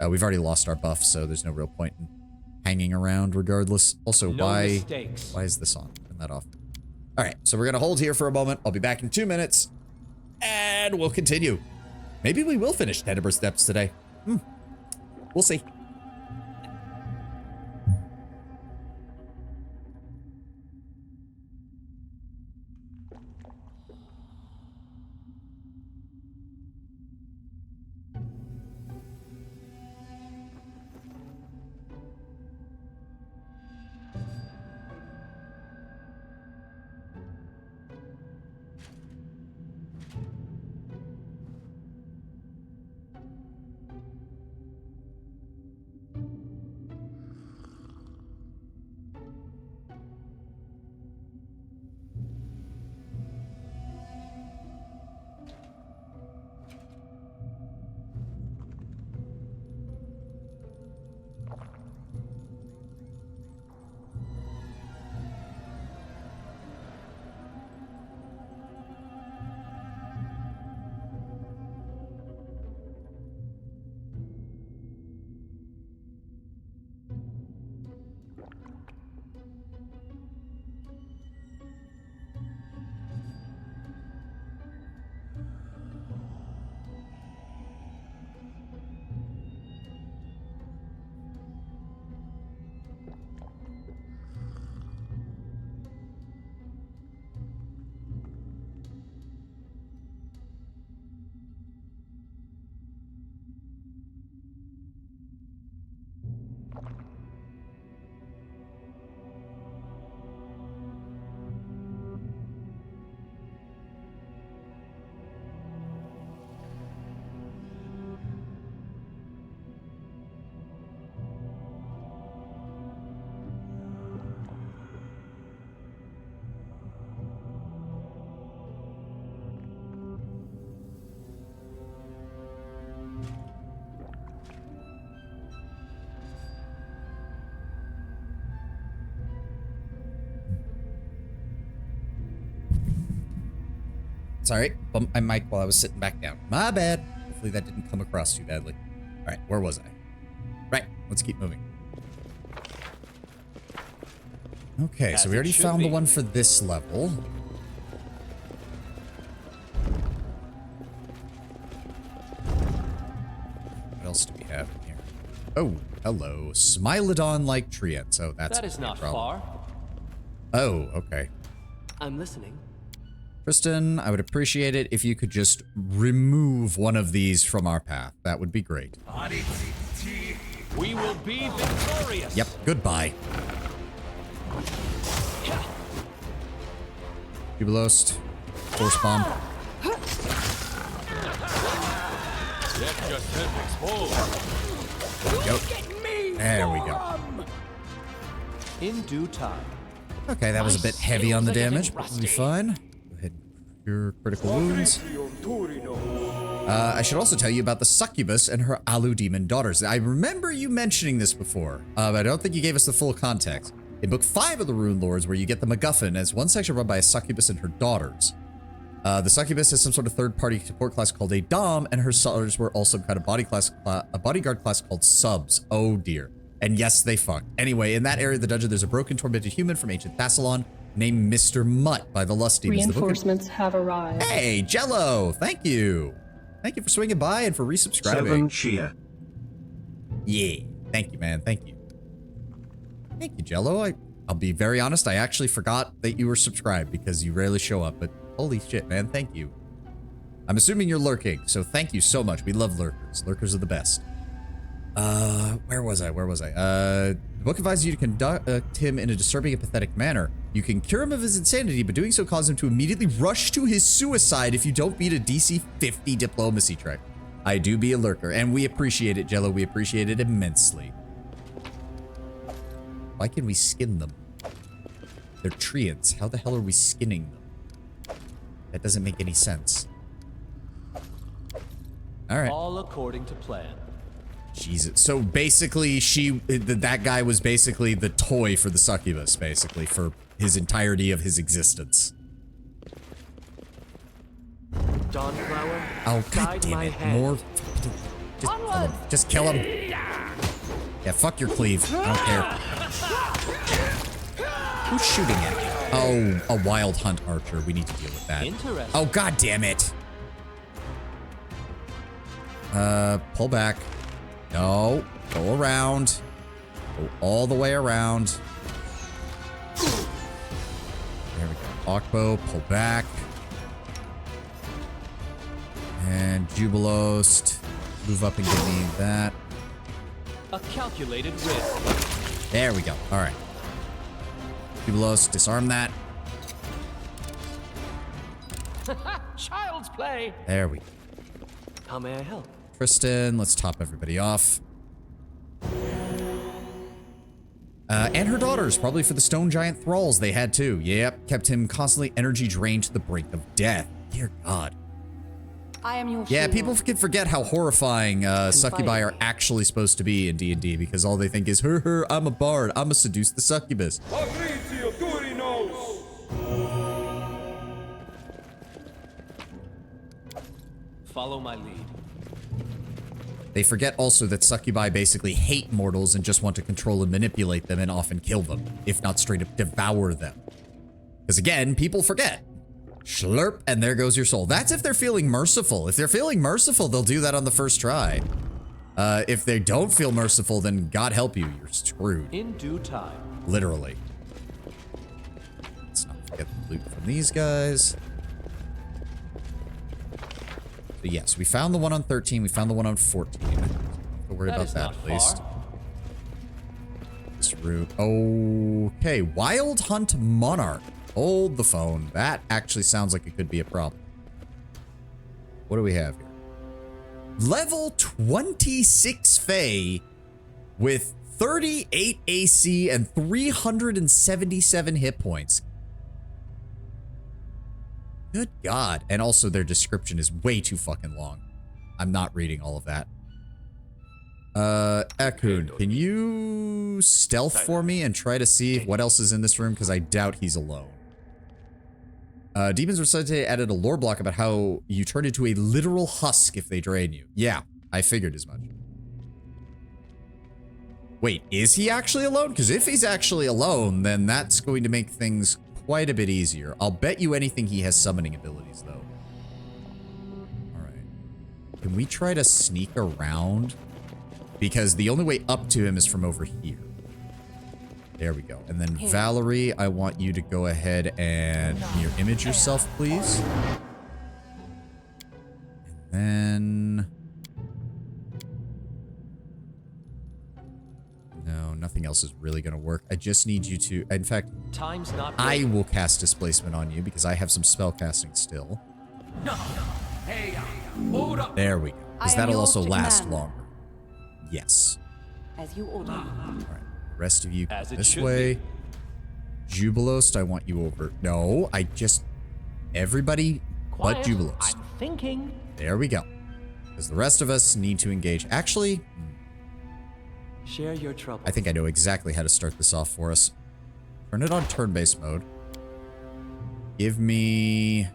We've already lost our buff, so there's no real point in hanging around regardless. Also, why is this on? Turn that off. All right, so we're going to hold here for a moment. I'll be back in 2 minutes, and we'll continue. Maybe we will finish Tenebrous Depths today. We'll see. Sorry, bumped my mic while I was sitting back down. My bad. Hopefully that didn't come across too badly. All right, where was I? Right, let's keep moving. Okay, so we already found the one for this level. What else do we have in here? Oh, hello. Smilodon-like treants. Oh, that's That is not problem. far. Oh, okay. I'm listening. Tristan, I would appreciate it if you could just remove one of these from our path. That would be great. We will be victorious. Yep, goodbye. Jubilost. Force bomb. Let yourself expose. Go. There we go. In due time. Okay, that was a bit heavy on the damage, but we'll be fine. Go ahead and cure critical wounds. I should also tell you about the succubus and her alu demon daughters. I remember you mentioning this before, but I don't think you gave us the full context. In book 5 of the Rune Lords, where you get the MacGuffin, as one section run by a succubus and her daughters. The succubus has some sort of third-party support class called a Dom, and her daughters were also kind of a bodyguard class called subs. Oh dear. And yes, they fuck. Anyway, in that area of the dungeon, there's a broken, tormented human from ancient Thassalon named Mr. Mutt by the Lust Demons. Reinforcements have arrived. Hey, Jello! Thank you! Thank you for swinging by and for resubscribing. 7 cheer. Yeah. Thank you, man. Thank you. Thank you, Jello. I'll be very honest, I actually forgot that you were subscribed because you rarely show up, but holy shit, man. Thank you. I'm assuming you're lurking, so thank you so much. We love lurkers. Lurkers are the best. Where was I? The book advises you to conduct him in a disturbing and pathetic manner. You can cure him of his insanity, but doing so causes him to immediately rush to his suicide if you don't beat a DC 50 diplomacy check. I do be a lurker, and we appreciate it, Jello. We appreciate it immensely. Why can we skin them? They're treants. How the hell are we skinning them? That doesn't make any sense. All right. All according to plan. Jesus. So basically, that guy was basically the toy for the succubus, basically, for his entirety of his existence. Dawnflower, Oh, god guide damn my it. hand. More. Just kill him. Just kill him. Yeah, fuck your cleave. I don't care. Who's shooting at me? Oh, a wild hunt archer. We need to deal with that. Interesting. Oh, god damn it. Pull back. No. Go around. Go all the way around. There we go. Akbo, pull back. And Jubilost. Move up and give me that. A calculated risk. There we go. All right. Jubilost, disarm that. Child's play. There we go. How may I help? Tristan, let's top everybody off. And her daughters, probably for the stone giant thralls they had too. Yep, kept him constantly energy drained to the brink of death. Dear God. I am your Yeah, shield. people can forget how horrifying succubi are actually supposed to be in D&D because all they think is, I'm a bard, I'ma seduce the succubus. Follow my lead. They forget also that succubi basically hate mortals and just want to control and manipulate them and often kill them, if not straight up devour them. Because again, people forget. Slurp, and there goes your soul. That's if they're feeling merciful. If they're feeling merciful, they'll do that on the first try. If they don't feel merciful, then God help you, you're screwed. In due time. Literally. Let's not forget the loot from these guys. But yes, we found the one on 13, we found the one on 14. Don't have to worry about that at least. This route. Okay, Wild Hunt Monarch. Hold the phone. That actually sounds like it could be a problem. What do we have here? Level 26 Fae with 38 AC and 377 hit points. Good God. And also their description is way too fucking long. I'm not reading all of that. Akun, can you stealth for me and try to see what else is in this room? Because I doubt he's alone. Demons Resuscitate added a lore block about how you turn into a literal husk if they drain you. Yeah, I figured as much. Wait, is he actually alone? Because if he's actually alone, then that's going to make things quite a bit easier. I'll bet you anything he has summoning abilities, though. All right. Can we try to sneak around? Because the only way up to him is from over here. There we go. And then Valerie, I want you to go ahead and mirror image yourself, please. And then... No, nothing else is really going to work. I just need you to... In fact, Time's not I will cast Displacement on you because I have some spell casting still. There we go. Because I am that'll yours also to last command. longer. Yes. As you order. All right. Rest of you As it this should way. Jubilost, I want you over. No, I just... Everybody but Quiet. Jubilost. I'm thinking. There we go. Because the rest of us need to engage. Actually, Share your trouble. I think I know exactly how to start this off for us. Turn it on turn-based mode. Give me...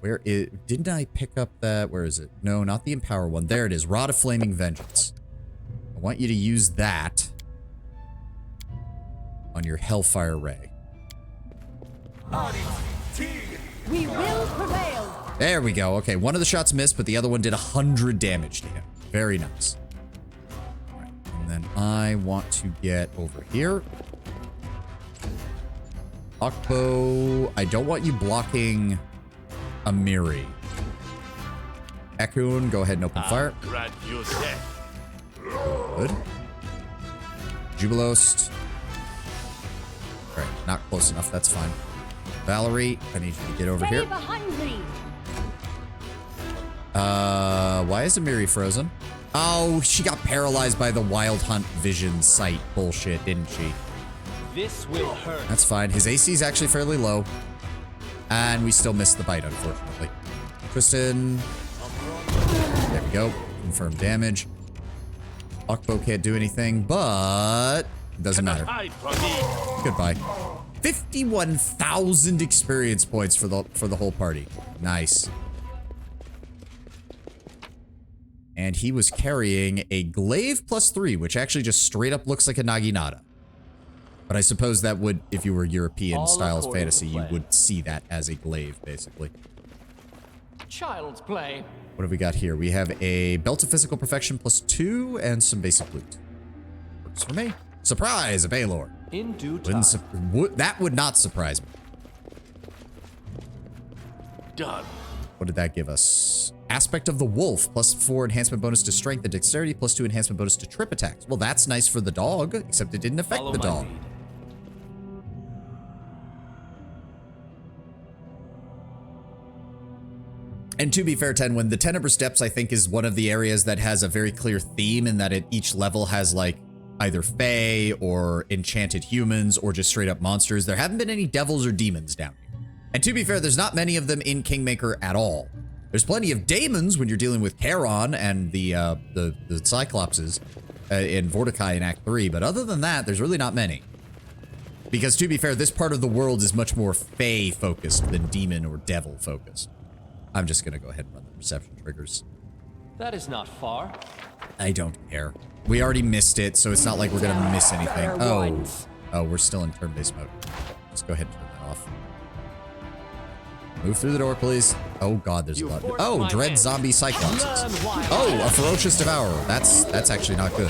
Where is... Didn't I pick up that... Where is it? No, not the Empower one. There it is. Rod of Flaming Vengeance. I want you to use that on your Hellfire Ray. We will prevail. There we go. Okay, one of the shots missed, but the other one did 100 damage to him. Very nice. All right, and then I want to get over here. Akbo, I don't want you blocking Amiri. Ekun, go ahead and open fire. Grant you death. Good. Jubilost. All right, not close enough. That's fine. Valerie, I need you to get over Stay here. behind me. Why is Amiri frozen? Oh, she got paralyzed by the Wild Hunt Vision sight bullshit, didn't she? This will hurt. That's fine. His AC is actually fairly low. And we still missed the bite, unfortunately. Tristan. There we go. Confirmed damage. Akbo can't do anything, but it doesn't matter. Hide from me. Goodbye. 51,000 experience points for the whole party. Nice. And he was carrying a glaive +3, which actually just straight up looks like a naginata. But I suppose that would, if you were European All styles according to fantasy, you plan. would see that as a glaive, basically. Child's play. What have we got here? We have a belt of physical perfection +2 and some basic loot. Works for me. Surprise, a Baylor. In due time. That would not surprise me. Done. What did that give us? Aspect of the Wolf, +4 enhancement bonus to strength and dexterity, +2 enhancement bonus to trip attacks. Well, that's nice for the dog, except it didn't affect Follow the my dog. lead. And to be fair, Tenwin, the Tenebrae Steppes, I think, is one of the areas that has a very clear theme in that each level has, like, either fae or enchanted humans or just straight up monsters. There haven't been any devils or demons down here. And to be fair, there's not many of them in Kingmaker at all. There's plenty of daemons when you're dealing with Charon and the Cyclopses in Vorticai in Act 3, but other than that, there's really not many. Because to be fair, this part of the world is much more fae-focused than demon or devil-focused. I'm just gonna go ahead and run the perception triggers. That is not far. I don't care. We already missed it, so it's not like we're gonna miss anything. Oh, we're still in turn-based mode. Just go ahead and turn that off. Move through the door, please. Oh god, there's a lot. Oh, dread zombie cyclopses. Oh, a ferocious devourer. That's actually not good.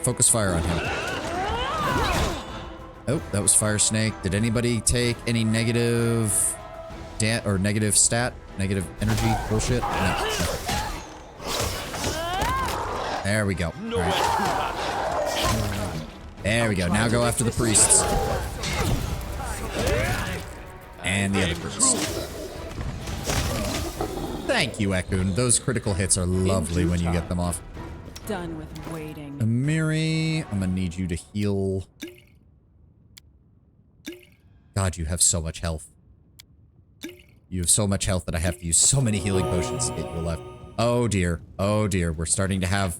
Focus fire on him. Oh, that was fire snake. Did anybody take any negative negative stat, negative energy bullshit? No. There we go. All right. There we go. Now go after the priests. And the other priest. Thank you, Ekun. Those critical hits are lovely when you get them off. Done with waiting. Amiri, I'm gonna need you to heal. God, you have so much health. You have so much health that I have to use so many healing potions to get you alive. Oh dear. Oh dear. We're starting to have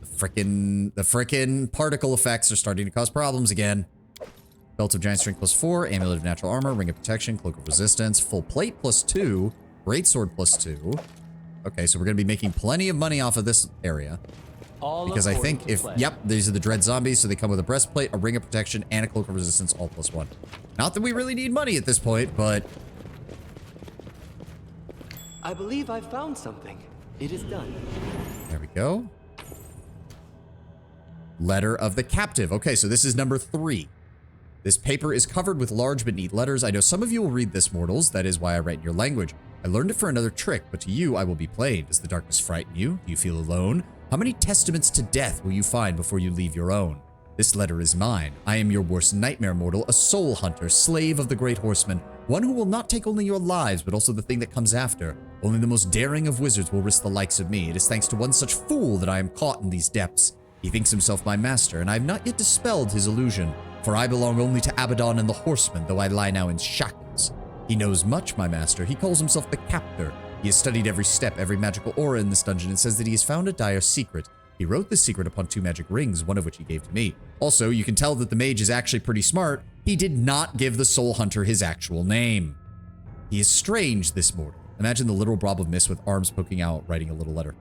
the frickin' particle effects are starting to cause problems again. Belt of Giant Strength +4, Amulet of Natural Armor, Ring of Protection, Cloak of Resistance, Full Plate +2, Greatsword +2. Okay, so we're going to be making plenty of money off of this area. Because I think if, yep, these are the Dread Zombies, so they come with a Breastplate, a Ring of Protection, and a Cloak of Resistance, all +1. Not that we really need money at this point, but... I believe I've found something. It is done. There we go. Letter of the Captive. Okay, so this is number 3. This paper is covered with large but neat letters. I know some of you will read this, mortals. That is why I write in your language. I learned it for another trick, but to you I will be plain. Does the darkness frighten you? Do you feel alone? How many testaments to death will you find before you leave your own? This letter is mine. I am your worst nightmare, mortal, a soul hunter, slave of the great horseman, one who will not take only your lives, but also the thing that comes after. Only the most daring of wizards will risk the likes of me. It is thanks to one such fool that I am caught in these depths. He thinks himself my master, and I have not yet dispelled his illusion, for I belong only to Abaddon and the horsemen, though I lie now in shackles. He knows much, my master. He calls himself the Captor. He has studied every step, every magical aura in this dungeon, and says that he has found a dire secret. He wrote this secret upon 2 magic rings, one of which he gave to me. Also, you can tell that the mage is actually pretty smart. He did not give the soul hunter his actual name. He is strange, this mortal. Imagine the literal blob of mist with arms poking out, writing a little letter.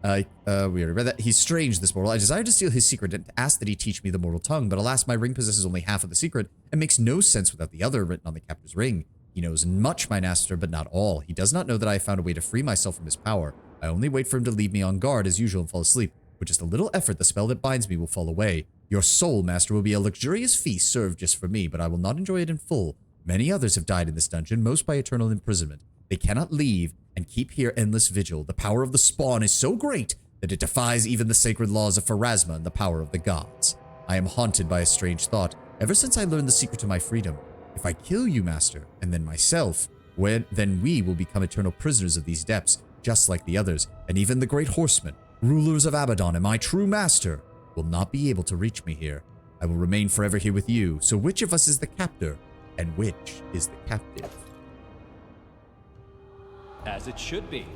We already read that. He's strange, this mortal. I desire to steal his secret and to ask that he teach me the mortal tongue, but alas, my ring possesses only half of the secret and makes no sense without the other written on the captor's ring. He knows much, my master, but not all. He does not know that I have found a way to free myself from his power. I only wait for him to leave me on guard as usual and fall asleep. With just a little effort, the spell that binds me will fall away. Your soul, master, will be a luxurious feast served just for me, but I will not enjoy it in full. Many others have died in this dungeon, most by eternal imprisonment. They cannot leave and keep here endless vigil. The power of the spawn is so great that it defies even the sacred laws of Pharasma and the power of the gods. I am haunted by a strange thought, ever since I learned the secret to my freedom. If I kill you, master, and then myself, then we will become eternal prisoners of these depths, just like the others, and even the great horsemen, rulers of Abaddon and my true master, will not be able to reach me here. I will remain forever here with you, so which of us is the captor, and which is the captive? As it should be.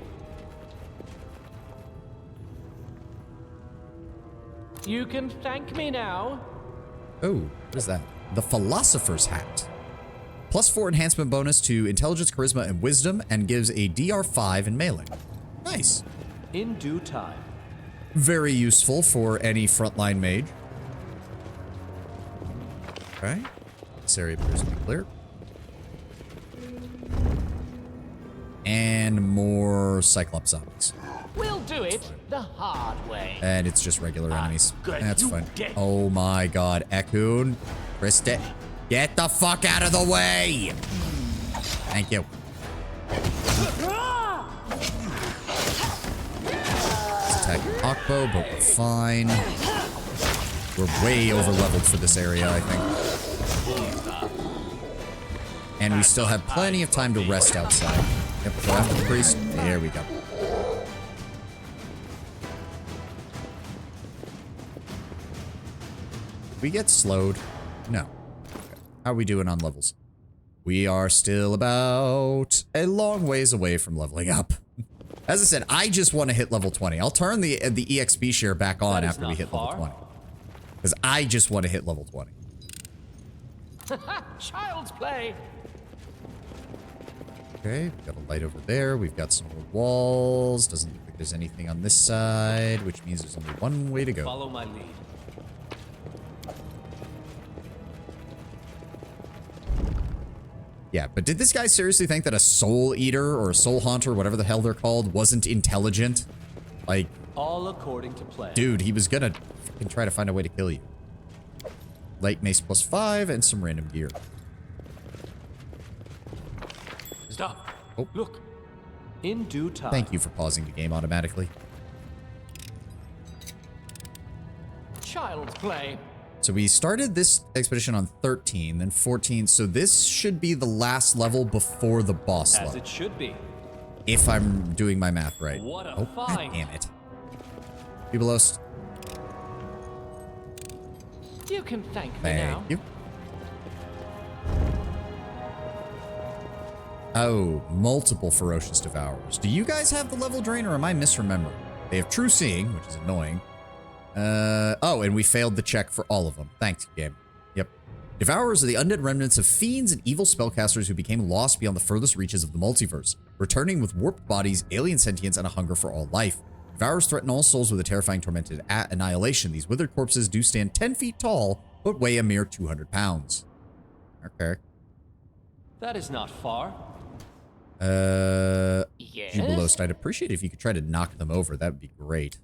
You can thank me now. Oh, what is that? The Philosopher's Hat. +4 enhancement bonus to intelligence, charisma, and wisdom, and gives a DR5 in melee. Nice. In due time. Very useful for any frontline mage. Okay. This area appears to be clear. And more Cyclops zombies. We'll do it the hard way. And it's just regular enemies. good, That's you fine. dead. Oh my god. Ekun. Krista. Get the fuck out of the way! Thank you. Let's attack Akbo, but we're fine. We're way over leveled for this area, I think. And we still have plenty of time to rest outside. Yep, go after the priest. There we go. We get slowed? No. Okay. How are we doing on levels? We are still about a long ways away from leveling up. As I said, I just want to hit level 20. I'll turn the EXP share back on after we hit level 20. Because I just want to hit level 20. Child's play. Okay, we've got a light over there. We've got some more walls. Doesn't look like there's anything on this side, which means there's only one way to go. Follow my lead. Yeah, but did this guy seriously think that a soul eater or a soul haunter, whatever the hell they're called, wasn't intelligent? Like, All according to plan. dude, he was gonna fucking try to find a way to kill you. Light mace +5 and some random gear. Stop. Oh. Look. In due time. Thank you for pausing the game automatically. Child's play. So we started this expedition on 13, then 14. So this should be the last level before the boss As level. it should be. If I'm doing my math right. What a Oh, god find. damn it. Bubelos. You can thank me Thank now. you. Oh, multiple ferocious devourers. Do you guys have the level drain or am I misremembering? They have true seeing, which is annoying. Oh, and we failed the check for all of them. Thanks, game. Yep. Devourers are the undead remnants of fiends and evil spellcasters who became lost beyond the furthest reaches of the multiverse, returning with warped bodies, alien sentience, and a hunger for all life. Devourers threaten all souls with a terrifying, tormented annihilation. These withered corpses do stand 10 feet tall, but weigh a mere 200 pounds. Okay. That is not far. Yes? Jubilost, I'd appreciate it if you could try to knock them over. That would be great.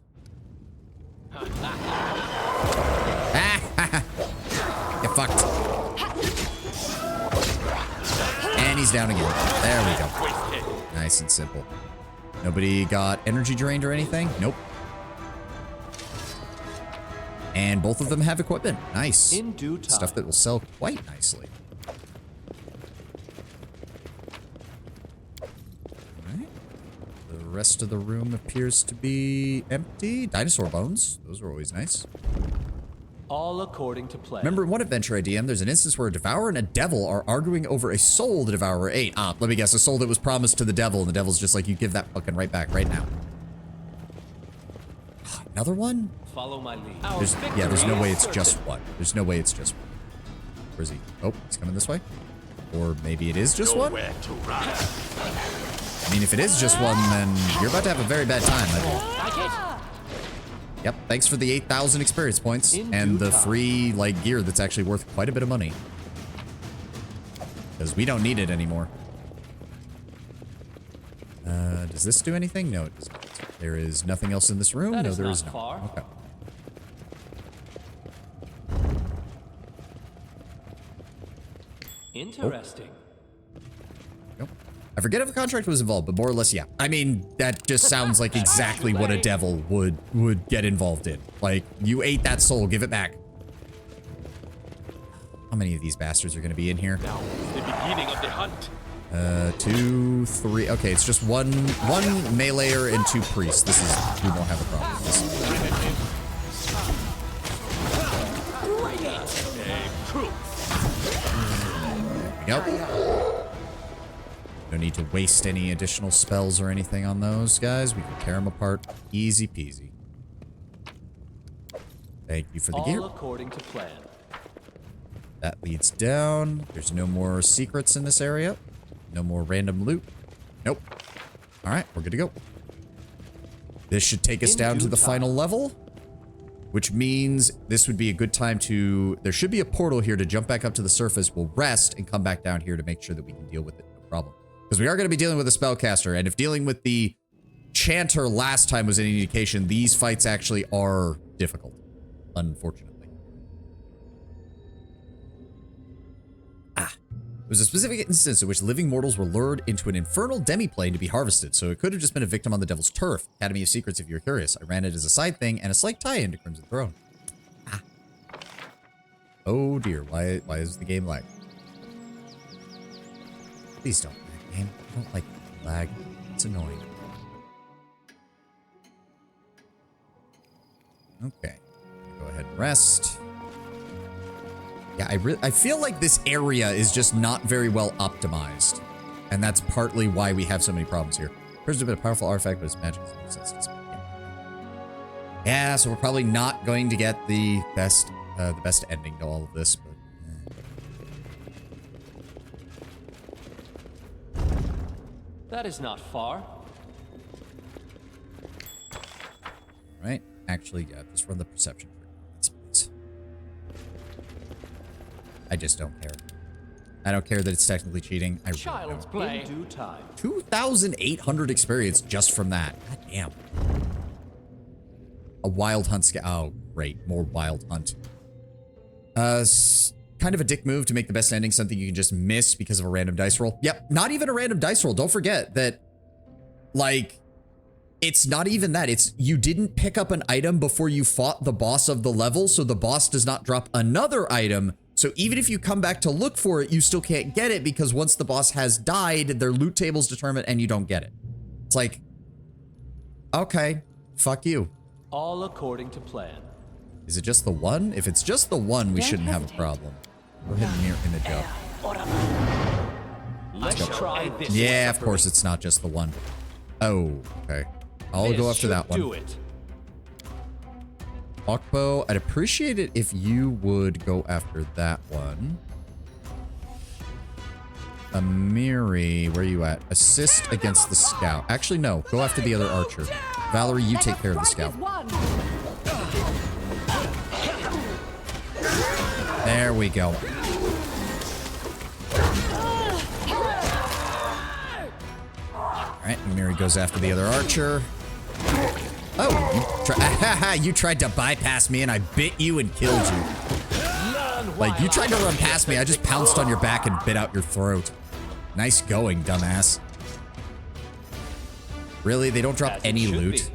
Get fucked. And he's down again. There we go. Nice and simple. Nobody got energy drained or anything? Nope. And both of them have equipment. Nice. In due time. Stuff that will sell quite nicely. Alright. The rest of the room appears to be empty. Dinosaur bones. Those are always nice. All according to plan. Remember in one adventure I DM'd, there's an instance where a Devourer and a Devil are arguing over a soul the Devourer ate. Ah, let me guess, a soul that was promised to the Devil, and the Devil's just like, you give that fucking right back right now. Another one? Follow my lead. There's no way it's just one. There's no way it's just one. Where's he? Oh, he's coming this way? Or maybe it is just one? Nowhere to run. I mean, if it is just one, then you're about to have a very bad time, I think. Yep, thanks for the 8,000 experience points and the free, like, gear that's actually worth quite a bit of money. Because we don't need it anymore. Does this do anything? No, it does not. There is nothing else in this room? No, there is not. Far. Okay. Interesting. Nope. I forget if a contract was involved, but more or less, yeah. I mean, that just sounds like exactly what a devil would get involved in. Like, you ate that soul, give it back. How many of these bastards are going to be in here? Now is the beginning of the hunt. 2, 3. Okay, it's just one meleeer and 2 priests. We won't have a problem with this. There we go. No need to waste any additional spells or anything on those guys. We can tear them apart easy peasy. Thank you for the gear. All according to plan. That leads down. There's no more secrets in this area. No more random loot. Nope. All right, we're good to go. This should take us down to the final level, which means this would be a good time to... There should be a portal here to jump back up to the surface. We'll rest and come back down here to make sure that we can deal with it. No problem. Because we are going to be dealing with a spellcaster, and if dealing with the chanter last time was any indication, these fights actually are difficult, unfortunately. It was a specific instance in which living mortals were lured into an infernal demiplane to be harvested, so it could have just been a victim on the Devil's Turf. Academy of Secrets if you're curious. I ran it as a side thing and a slight tie-in to Crimson Throne. Ah. Oh dear, why is the game lag? Please don't lag, game. I don't like lag. It's annoying. Okay. Go ahead and rest. Yeah, I feel like this area is just not very well optimized. And that's partly why we have so many problems here. There's a bit of powerful artifact, but its magic is sensitive. Yeah, so we're probably not going to get the best ending to all of this, but That is not far. right? Actually, yeah, just run the perception for this, please. I just don't care. I don't care that it's technically cheating. I really Child's don't. play. In due time. 2,800 experience just from that. God damn. A wild hunt Oh, great. More wild hunt. Kind of a dick move to make the best ending something you can just miss because of a random dice roll. Yep, not even a random dice roll. Don't forget that, like, it's not even that. It's you didn't pick up an item before you fought the boss of the level, so the boss does not drop another item. So even if you come back to look for it, you still can't get it because once the boss has died, their loot table's determined and you don't get it. It's like, okay, fuck you. All according to plan. Is it just the one? If it's just the one, we shouldn't have a problem. Go ahead and mirror image up. Let's try this. Yeah, of course it's not just the one. Oh, okay. I'll go after that one. Do it. Hawkbow, I'd appreciate it if you would go after that one. Amiri, where are you at? Assist against the scout. Actually, no. Go after the other archer. Valerie, you take care of the scout. There we go. Alright, Amiri goes after the other archer. Oh, you tried to bypass me and I bit you and killed you. Like, you tried to run past me, I just pounced on your back and bit out your throat. Nice going, dumbass. Really? They don't drop any loot?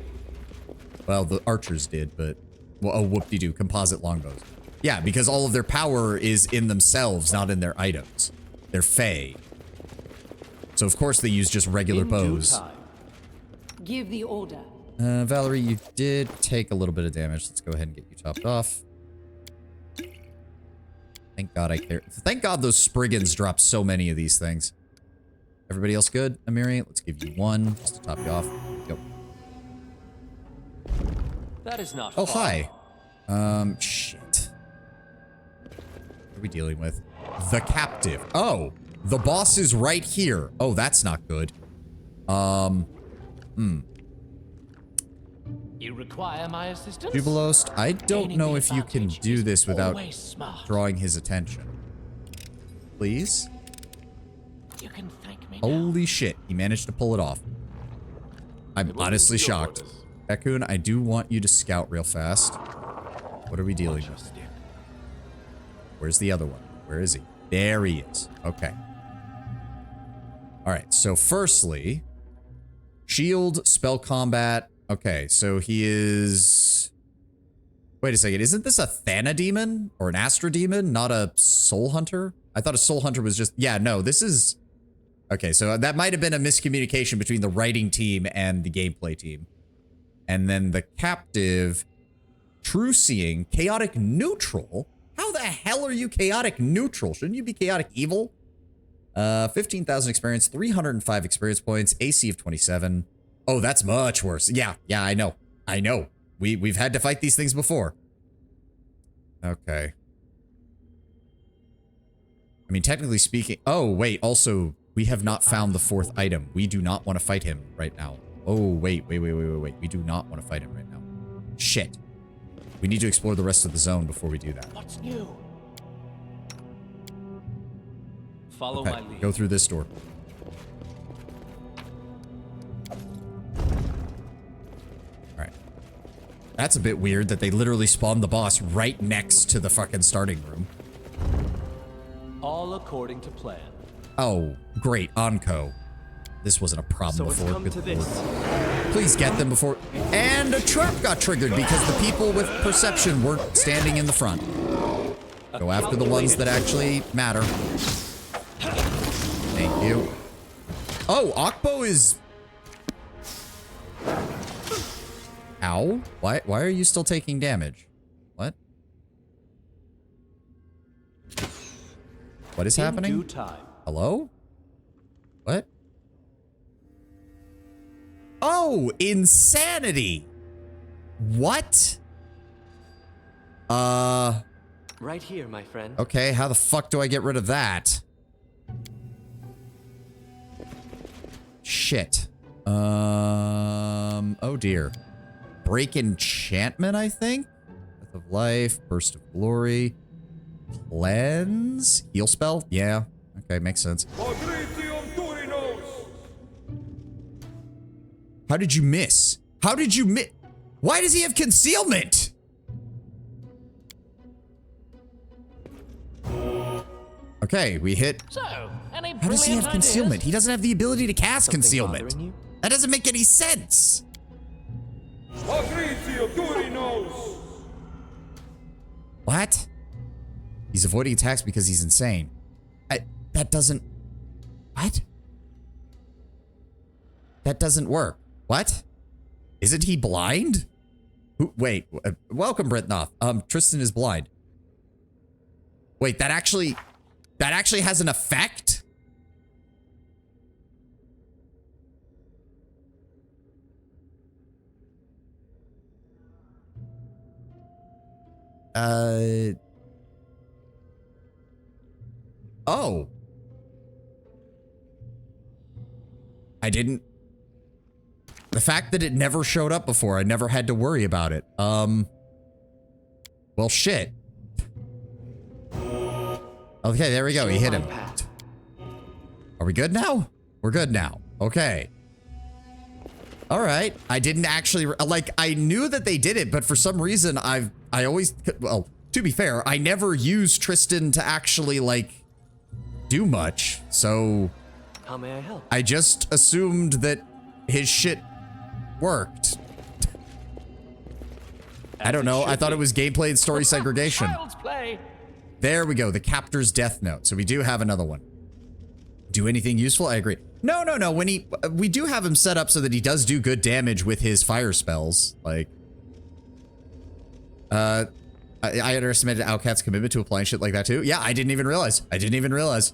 Well, the archers did, but... Well, oh, whoop-de-doo. Composite longbows. Yeah, because all of their power is in themselves, not in their items. They're fey. So, of course, they use just regular bows. Give the order. Valerie, you did take a little bit of damage. Let's go ahead and get you topped off. Thank God I care. Thank God those Spriggans dropped so many of these things. Everybody else good, Amiri? Let's give you one just to top you off. Go. That is not Oh, far. hi. Shit. What are we dealing with? The captive. Oh, the boss is right here. Oh, that's not good. You require my assistance? Jubilost, I don't Gaining know the if you can advantage do is this without always smart. drawing his attention. Please? You can thank me now. Holy shit, he managed to pull it off. I'm honestly shocked. Ekun, I do want you to scout real fast. What are we dealing with? Where's the other one? Where is he? There he is. Okay. Alright, so firstly, shield, spell combat. Okay, so he is... Wait a second, isn't this a Thana demon? Or an Astra demon, not a soul hunter? I thought a soul hunter was just... Yeah, no, this is... Okay, so that might have been a miscommunication between the writing team and the gameplay team. And then the captive, true seeing, chaotic neutral? How the hell are you chaotic neutral? Shouldn't you be chaotic evil? 15,000 experience, 305 experience points, AC of 27. Oh, that's much worse. Yeah, I know. I know. We've had to fight these things before. Okay. I mean, technically speaking... Oh, wait, also, we have not found the fourth item. We do not want to fight him right now. Oh, wait. We do not want to fight him right now. Shit. We need to explore the rest of the zone before we do that. What's new? Follow my lead. Go through this door. Alright. That's a bit weird that they literally spawned the boss right next to the fucking starting room. All according to plan. Oh, great. Onco. This wasn't a problem So it's before. come Good to lord. this. Please get them before... And a trap got triggered because the people with perception weren't standing in the front. Go after the ones that actually matter. Thank you. Oh, Akbo is... Ow? Why are you still taking damage? What? What is happening? In due time. Hello? What? Oh, insanity. What? Right here, my friend. Okay, how the fuck do I get rid of that? Shit. Oh dear. Break enchantment, I think? Breath of life, burst of glory. Cleanse? Heal spell? Yeah. Okay, makes sense. How did you miss? How did you miss? Why does he have concealment? Okay, we hit. So, any How does he have brilliant concealment? ideas? He doesn't have the ability to cast Something concealment. bothering you? That doesn't make any sense. What? He's avoiding attacks because he's insane. That doesn't... What? That doesn't work. What? Isn't he blind? Wait, welcome, Britnoth. Tristan is blind. Wait, that actually has an effect? Oh. I didn't... The fact that it never showed up before, I never had to worry about it. Well, shit. Okay, there we go. He hit him. Are we good now? We're good now. Okay. All right. I didn't actually... Like, I knew that they did it, but for some reason, I always... Well, to be fair, I never used Tristan to actually, like, do much. So... How may I help? I just assumed that his shit worked. I don't know. I thought it was gameplay and story segregation. Child's play. There we go. The captor's death note. So we do have another one. Do anything useful? I agree. No. When we do have him set up so that he does do good damage with his fire spells. Like, I underestimated Outcat's commitment to applying shit like that too. Yeah, I didn't even realize.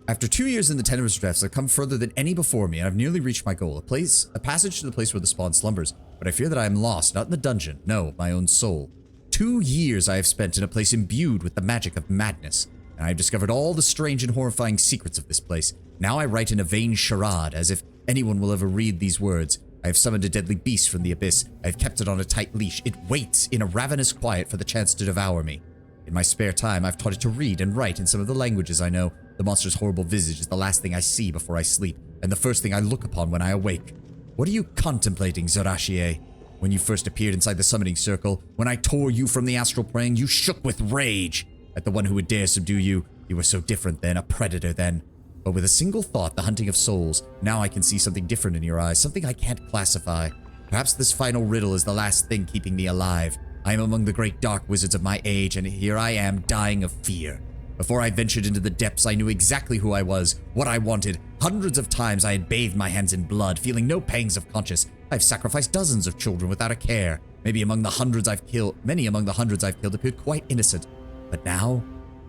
After 2 years in the Tenebrous Depths, I've come further than any before me, and I've nearly reached my goal. A passage to the place where the spawn slumbers. But I fear that I am lost, not in the dungeon. No, my own soul. 2 years I have spent in a place imbued with the magic of madness, and I have discovered all the strange and horrifying secrets of this place. Now I write in a vain charade, as if anyone will ever read these words. I have summoned a deadly beast from the abyss. I have kept it on a tight leash. It waits in a ravenous quiet for the chance to devour me. In my spare time, I've taught it to read and write in some of the languages I know. The monster's horrible visage is the last thing I see before I sleep, and the first thing I look upon when I awake. What are you contemplating, Zorashie? When you first appeared inside the summoning circle, when I tore you from the astral plane, you shook with rage at the one who would dare subdue you. You were so different then, a predator then. But with a single thought, the hunting of souls, now I can see something different in your eyes, something I can't classify. Perhaps this final riddle is the last thing keeping me alive. I am among the great dark wizards of my age, and here I am dying of fear. Before I ventured into the depths, I knew exactly who I was, what I wanted. Hundreds of times I had bathed my hands in blood, feeling no pangs of conscience. I've sacrificed dozens of children without a care. Many among the hundreds I've killed appeared quite innocent. But now,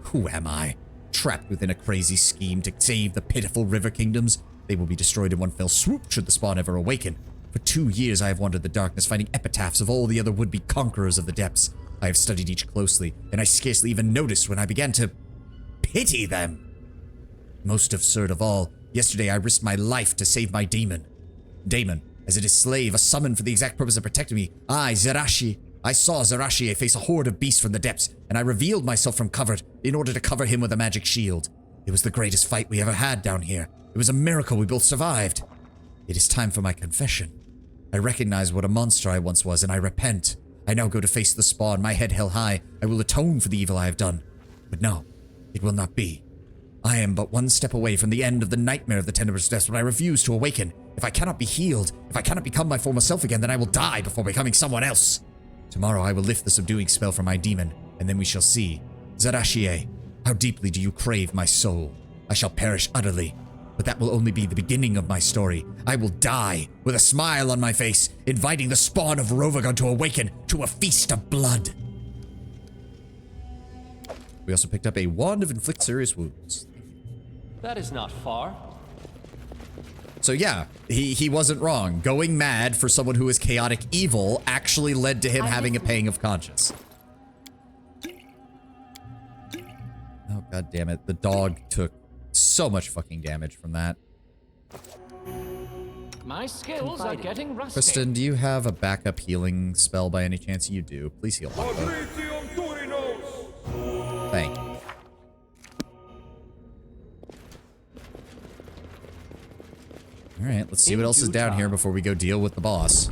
who am I? Trapped within a crazy scheme to save the pitiful river kingdoms. They will be destroyed in one fell swoop should the spawn ever awaken. For 2 years I have wandered the darkness, finding epitaphs of all the other would-be conquerors of the depths. I have studied each closely, and I scarcely even noticed when I began to pity them. Most absurd of all, yesterday I risked my life to save my Daemon, as it is slave, a summon for the exact purpose of protecting me. I saw Zorashie face a horde of beasts from the depths, and I revealed myself from cover in order to cover him with a magic shield. It was the greatest fight we ever had down here. It was a miracle we both survived. It is time for my confession. I recognize what a monster I once was, and I repent. I now go to face the spawn, my head held high. I will atone for the evil I have done. But no, it will not be. I am but one step away from the end of the nightmare of the Tenebrous Depths, but I refuse to awaken. If I cannot be healed, if I cannot become my former self again, then I will die before becoming someone else. Tomorrow I will lift the subduing spell from my demon, and then we shall see. Zorashie, how deeply do you crave my soul? I shall perish utterly, but that will only be the beginning of my story. I will die with a smile on my face, inviting the spawn of Rovagard to awaken to a feast of blood. We also picked up a wand of inflict serious wounds. That is not far. So yeah, he wasn't wrong. Going mad for someone who is chaotic evil actually led to him having a pang of conscience. Oh, god damn it. The dog took so much fucking damage from that. My skills are getting rusty. Kristen, do you have a backup healing spell by any chance? You do. Please heal. Thank you. Alright, let's see what else is down here before we go deal with the boss.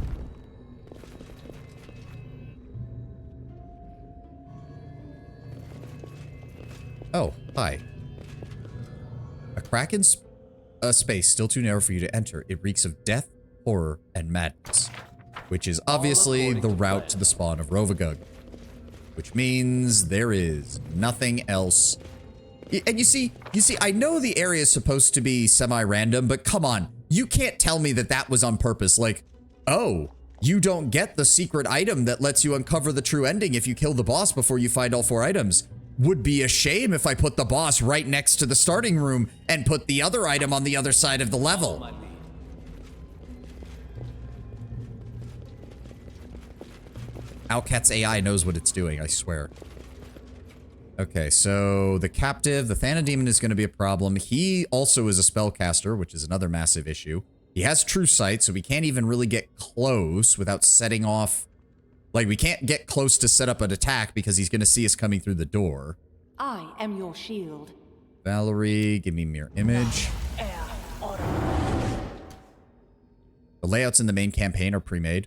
Oh, hi. A crack in a space still too narrow for you to enter. It reeks of death, horror, and madness. Which is obviously the route to the spawn of Rovagard. Which means there is nothing else. And you see, I know the area is supposed to be semi-random, but come on. You can't tell me that that was on purpose. Like, oh, you don't get the secret item that lets you uncover the true ending if you kill the boss before you find all 4 items. Would be a shame if I put the boss right next to the starting room and put the other item on the other side of the level. Owlcat's AI knows what it's doing, I swear. Okay, so the captive, the Thanademon is going to be a problem. He also is a spellcaster, which is another massive issue. He has true sight, so we can't even really get close without setting off. Like, we can't get close to set up an attack because he's going to see us coming through the door. I am your shield. Valerie, give me mirror image. The layouts in the main campaign are pre-made.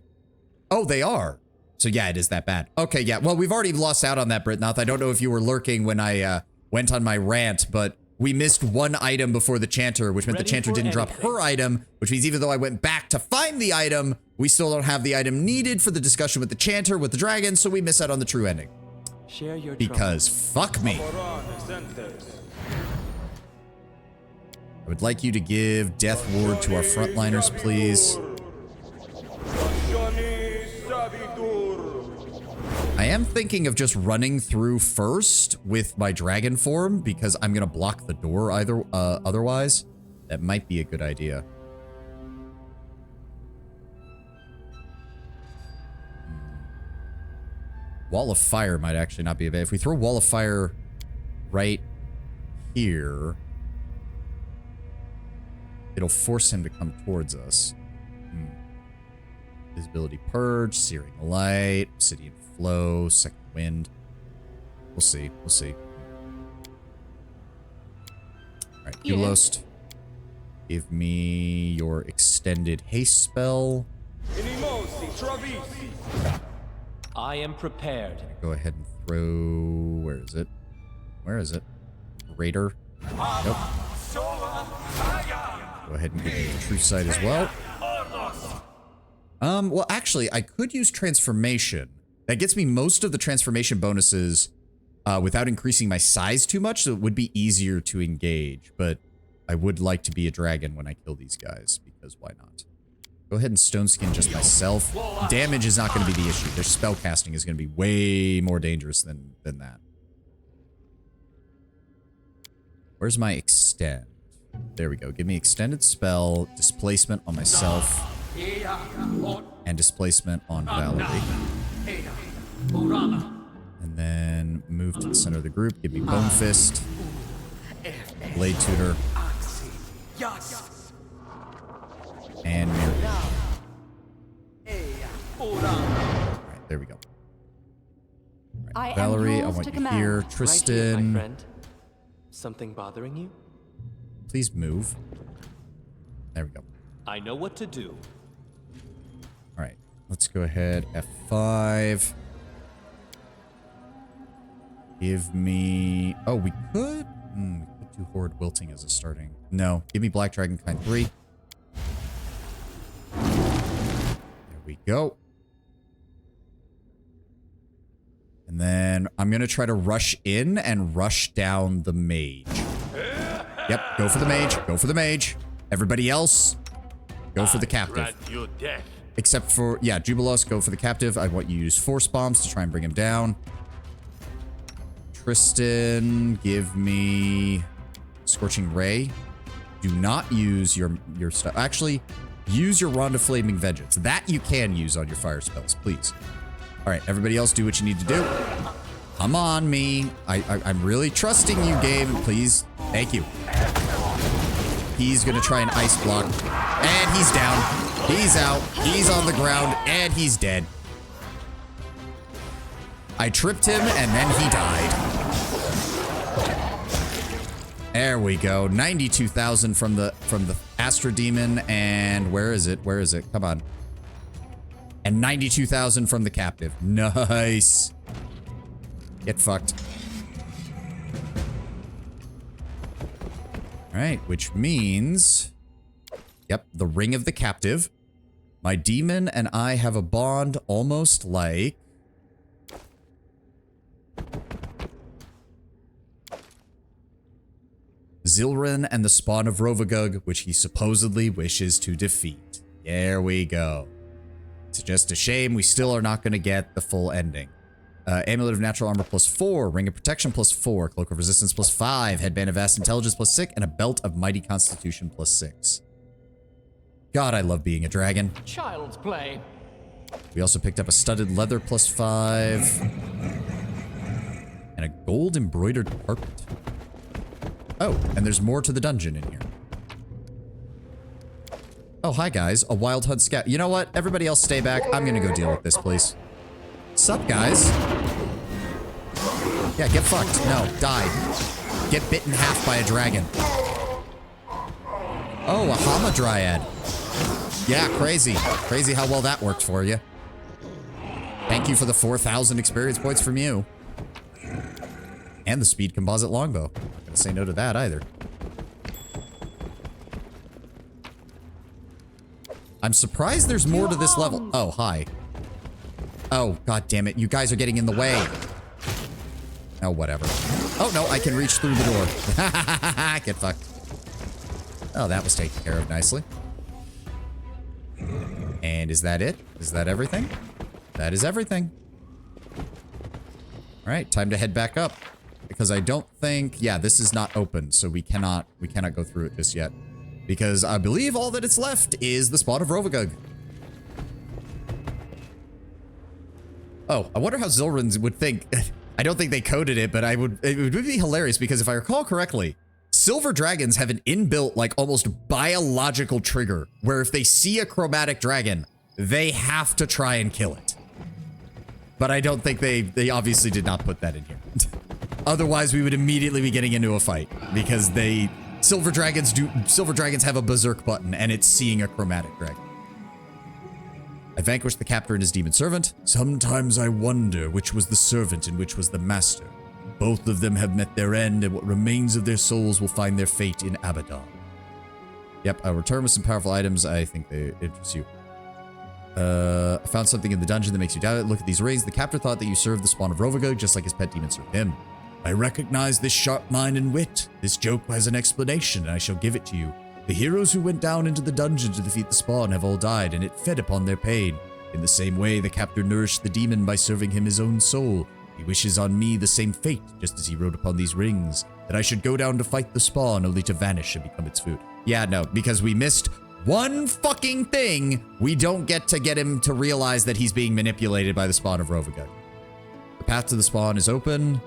Oh, they are. So yeah, it is that bad. Okay, yeah. Well, we've already lost out on that, Britnoth. I don't know if you were lurking when I went on my rant, but we missed one item before the Chanter, which meant the Chanter didn't drop her item, which means even though I went back to find the item, we still don't have the item needed for the discussion with the Chanter, with the dragon, so we miss out on the true ending. Share your Because fuck me. I would like you to give Death Ward to our frontliners, please. I am thinking of just running through first with my dragon form because I'm going to block the door otherwise. That might be a good idea. Wall of Fire might actually not be a bad. If we throw Wall of Fire right here, it'll force him to come towards us. Visibility Purge, Searing Light, Obsidian Flow, Second Wind. We'll see. We'll see. Alright, Eulost. Give me your extended haste spell. I am prepared. Go ahead and throw... Where is it? Where is it? Raider. Nope. Go ahead and give me True Sight as well. Well, actually, I could use Transformation. That gets me most of the transformation bonuses without increasing my size too much, so it would be easier to engage. But I would like to be a dragon when I kill these guys, because why not? Go ahead and Stone Skin just myself. Damage is not going to be the issue. Their spell casting is going to be way more dangerous than that. Where's my extend? There we go. Give me extended spell, displacement on myself, and displacement on Valerie. And then move to the center of the group. Give me Bone Fist, Blade Tutor, and Mirror. Alright, there we go. Right, Valerie, I want you here. Tristan. Right here, my friend. Something bothering you? Please move. There we go. I know what to do. Alright, let's go ahead. F5. Give me... Oh, we could... we could do Horde Wilting as a starting. No, give me Black Dragonkind 3. There we go. And then I'm going to try to rush in and rush down the mage. Yep, go for the mage. Go for the mage. Everybody else, go for the captive. Except for, yeah, Jubilos, go for the captive. I want you to use Force Bombs to try and bring him down. Tristan, give me Scorching Ray. Do not use your stuff. Actually, use your Wand of Flaming Vengeance. That you can use on your fire spells, please. All right, everybody else, do what you need to do. Come on, me. I'm really trusting you, game. Please. Thank you. He's going to try and ice block. And he's down. He's out. He's on the ground. And he's dead. I tripped him, and then he died. There we go. 92,000 from the Astra Demon. And where is it? Where is it? Come on. And 92,000 from the captive. Nice. Get fucked. All right, which means, yep, the Ring of the Captive. My demon and I have a bond almost like Zilrin and the Spawn of Rovagug, which he supposedly wishes to defeat. There we go. It's just a shame we still are not going to get the full ending. Amulet of Natural Armor +4, Ring of Protection +4, Cloak of Resistance +5, Headband of Vast Intelligence +6, and a Belt of Mighty Constitution +6. God, I love being a dragon. Child's play. We also picked up a Studded Leather +5. And a Gold Embroidered Carpet. Oh, and there's more to the dungeon in here. Oh, hi guys. A wild hunt scout. You know what? Everybody else stay back. I'm gonna go deal with this, please. Sup, guys? Yeah, get fucked. No, die. Get bit in half by a dragon. Oh, a Hamadryad. Yeah, crazy. Crazy how well that worked for you. Thank you for the 4,000 experience points from you. And the speed composite longbow. Not gonna say no to that either. I'm surprised there's more to this level. Oh, hi. Oh, god damn it. You guys are getting in the way. Oh, whatever. Oh, no, I can reach through the door. Get fucked. Oh, that was taken care of nicely. And is that it? Is that everything? That is everything. All right, time to head back up. Because I don't think... Yeah, this is not open, so we cannot go through it just yet. Because I believe all that it's left is the spawn of Rovagug. Oh, I wonder how Zilrans would think. I don't think they coded it, but it would be hilarious because if I recall correctly, silver dragons have an inbuilt, like almost biological trigger where if they see a chromatic dragon, they have to try and kill it. But I don't think they obviously did not put that in here. Otherwise, we would immediately be getting into a fight because silver dragons have a berserk button and it's seeing a chromatic dragon. I vanquished the captor and his demon servant. Sometimes I wonder which was the servant and which was the master. Both of them have met their end, and what remains of their souls will find their fate in Abaddon. Yep, I'll return with some powerful items. I think they interest you. I found something in the dungeon that makes you doubt it. Look at these rings. The captor thought that you served the spawn of Rovagug just like his pet demon served him. I recognize this sharp mind and wit. This joke has an explanation, and I shall give it to you. The heroes who went down into the dungeon to defeat the spawn have all died, and it fed upon their pain. In the same way, the captor nourished the demon by serving him his own soul. He wishes on me the same fate, just as he wrote upon these rings, that I should go down to fight the spawn, only to vanish and become its food. Yeah, no, because we missed one fucking thing. We don't get him to realize that he's being manipulated by the spawn of Rovagug. The path to the spawn is open.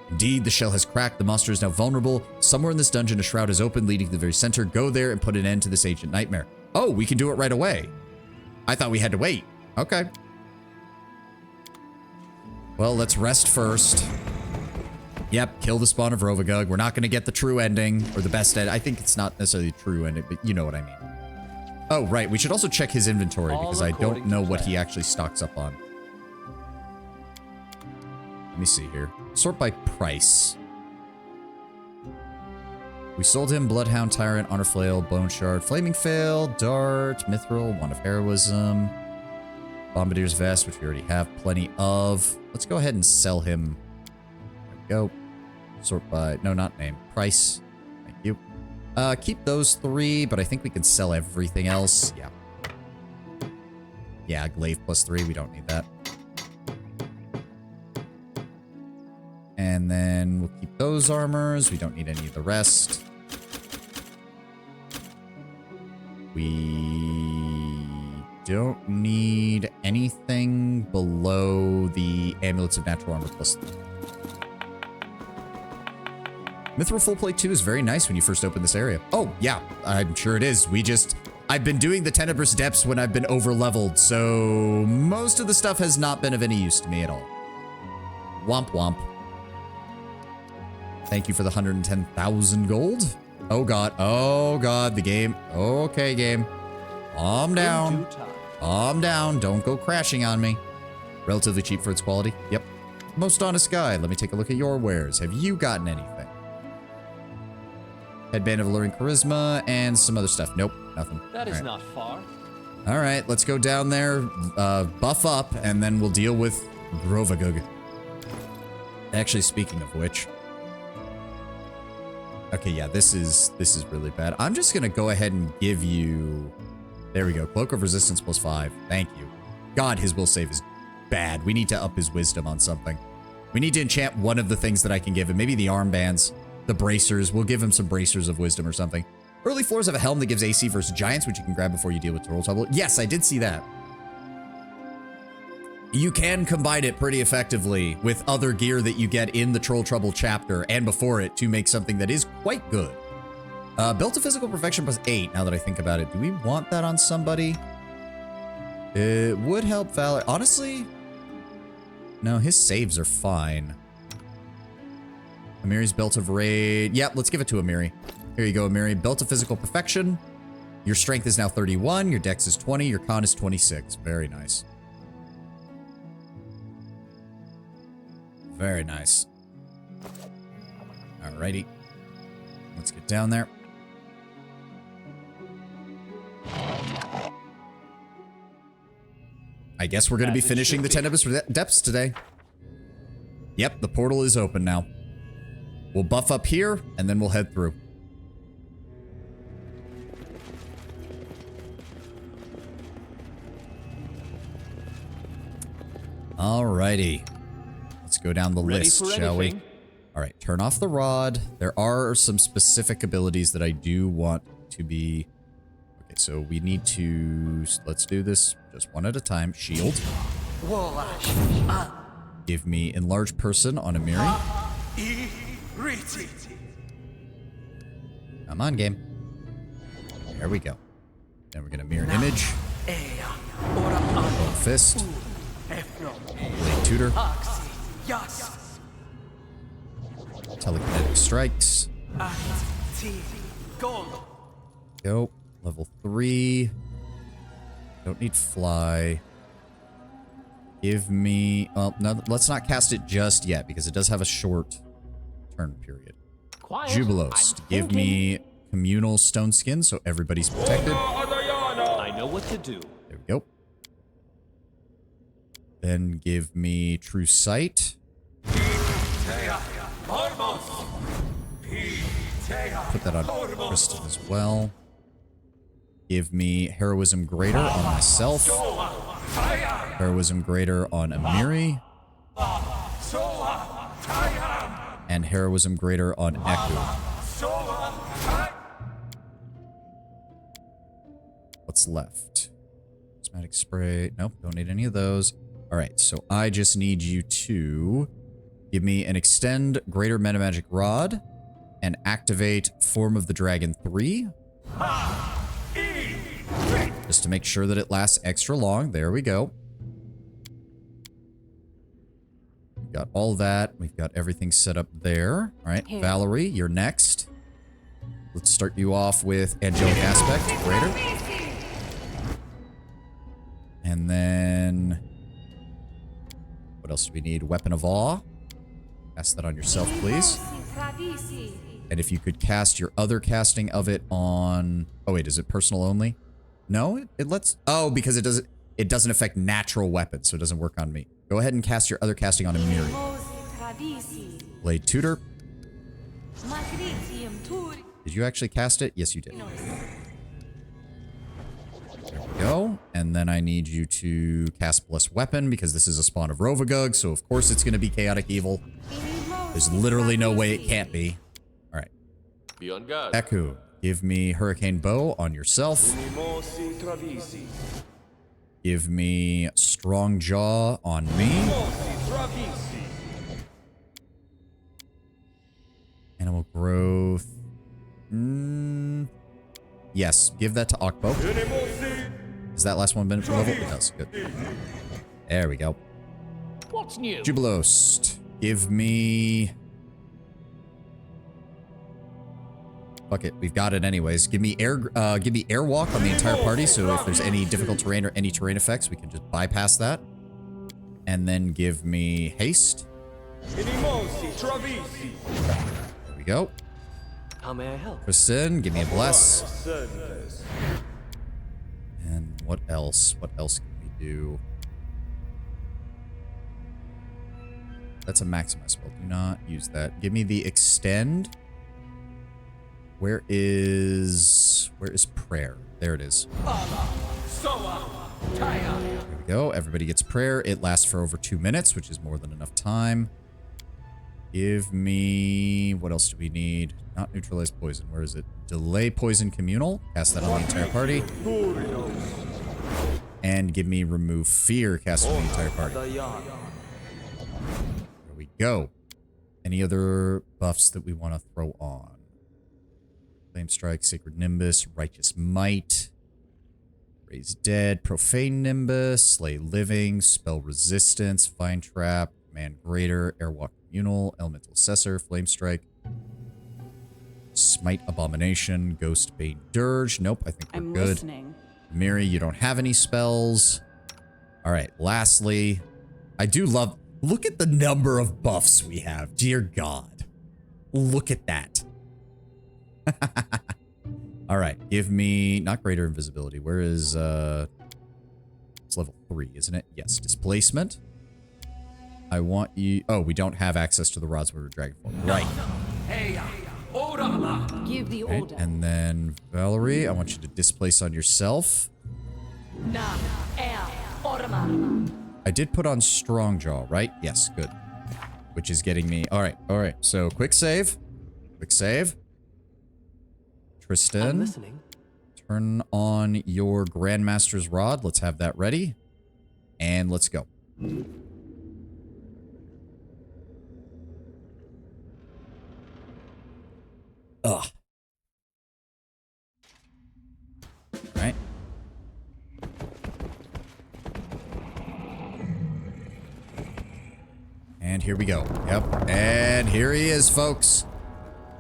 Indeed, the shell has cracked. The monster is now vulnerable. Somewhere in this dungeon, a shroud is open, leading to the very center. Go there and put an end to this ancient nightmare. Oh, we can do it right away. I thought we had to wait. Okay. Well, let's rest first. Yep, kill the spawn of Rovagug. We're not going to get the true ending, or the best end. I think it's not necessarily the true ending, but you know what I mean. Oh, right. We should also check his inventory, because I don't know what he actually stocks up on. Let me see here. Sort by price. We sold him Bloodhound, Tyrant, Honor Flail, Bone Shard, Flaming Fail, Dart, Mithril, Wand of Heroism, Bombardier's Vest, which we already have plenty of. Let's go ahead and sell him. There we go. Sort by... No, not name. Price. Thank you. Keep those 3, but I think we can sell everything else. Yeah. Yeah, Glaive +3. We don't need that. And then we'll keep those armors. We don't need any of the rest. We don't need anything below the Amulets of Natural Armor +3. Mithril Full Plate 2 is very nice when you first open this area. Oh, yeah, I'm sure it is. I've been doing the Tenebrous Depths when I've been over-leveled, so most of the stuff has not been of any use to me at all. Womp womp. Thank you for the 110,000 gold. Oh god, the game. Okay, game. Calm down. Calm down, don't go crashing on me. Relatively cheap for its quality. Yep. Most honest guy, let me take a look at your wares. Have you gotten anything? Headband of Alluring Charisma and some other stuff. Nope, nothing. That is not far. All right, let's go down there, buff up, and then we'll deal with Rovagug. Actually, speaking of which... Okay, yeah, this is really bad. I'm just gonna go ahead and give you... There we go. Cloak of Resistance +5. Thank you. God, his will save is bad. We need to up his wisdom on something. We need to enchant one of the things that I can give him. Maybe the armbands, the bracers. We'll give him some bracers of wisdom or something. Early floors have a helm that gives AC versus giants, which you can grab before you deal with troll trouble. Yes, I did see that. You can combine it pretty effectively with other gear that you get in the Troll Trouble chapter and before it to make something that is quite good. Built to physical perfection plus 8, now that I think about it. Do we want that on somebody? It would help Valor. Honestly, no, his saves are fine. Amiri's Belt of Raid. Yep, let's give it to Amiri. Here you go, Amiri. Belt of physical perfection. Your strength is now 31. Your dex is 20. Your con is 26. Very nice. Very nice. Alrighty. Let's get down there. I guess we're going to be finishing the 10 Abyss Depths today. Yep, the portal is open now. We'll buff up here, and then we'll head through. Alrighty. Let's go down the list, shall we? Alright, turn off the rod. There are some specific abilities that I do want to be... Okay, so we need to... Let's do this just one at a time. Shield. Give me Enlarge Person on Amiri. Come on, game. There we go. Then we're going to Mirror Image. Bone Fist. Blade Tutor. Telekinetic Strikes. Go. Level 3. Don't need Fly. Give me... Well, no, let's not cast it just yet, because it does have a short turn period. Quiet. Jubilos. Give me Communal Stone Skin, so everybody's protected. I know what to do. There we go. Then give me True Sight. Put that on Kristen as well. Give me Heroism Greater on myself. Heroism Greater on Amiri. And Heroism Greater on Echo. What's left? Cosmetic Spray. Nope, don't need any of those. Alright, so I just need you to give me an Extend Greater Metamagic Rod and activate Form of the Dragon 3. Just to make sure that it lasts extra long. There we go. We've got all that. We've got everything set up there. Alright, Valerie, you're next. Let's start you off with Angelic Aspect Greater. And then... What else do we need? Weapon of Awe. Cast that on yourself, please. And if you could cast your other casting of it on... Oh, wait, is it personal only? No, it lets... Oh, because it doesn't affect natural weapons, so it doesn't work on me. Go ahead and cast your other casting on Amiri. Blade Tutor. Did you actually cast it? Yes, you did. There we go. And then I need you to cast Bless Weapon, because this is a spawn of Rovagug, so of course it's going to be Chaotic Evil. There's literally no way it can't be. Alright. Be on guard. Echo, give me Hurricane Bow on yourself. Give me Strong Jaw on me. Animal Growth. Yes, give that to Akbo. Is that last one been for level? It does. Good. There we go. What's new? Jubilos. Give me... Fuck it, we've got it anyways. Give me Airwalk on the entire party, so if there's any difficult terrain or any terrain effects, we can just bypass that. And then give me Haste. There we go. How may I help? Kristen, give me a Bless. And what else? What else can we do? That's a Maximize spell. Do not use that. Give me the Extend. Where is Prayer? There it is. There we go. Everybody gets Prayer. It lasts for over 2 minutes, which is more than enough time. Give me... What else do we need? Not Neutralize Poison. Where is it? Delay Poison Communal. Cast that on the entire party. And give me Remove Fear. Cast it on the entire party. There we go. Any other buffs that we want to throw on? Flame Strike, Sacred Nimbus, Righteous Might, Raise Dead, Profane Nimbus, Slay Living, Spell Resistance, Vine Trap, Command Greater, Airwalk Communal, Elemental Assessor, Flame Strike, Smite Abomination, Ghost Bane Dirge. Nope, I think we're I'm good. listening. Miri, you don't have any spells. All right, lastly, I do love... Look at the number of buffs we have. Dear God. Look at that. All right, give me... Not Greater Invisibility. Where is... It's level 3, isn't it? Yes, Displacement. I want you... Oh, we don't have access to the Rods Word of Dragonform. Right. Give the Okay, order. and then Valerie, I want you to displace on yourself. I did put on Strongjaw, right? Yes, good. Which is getting me... All right. So, quick save. Quick save. I'm Tristan, listening. turn on your Grandmaster's Rod. Let's have that ready. And let's go. Ugh. All right. And here we go. Yep. And here he is, folks.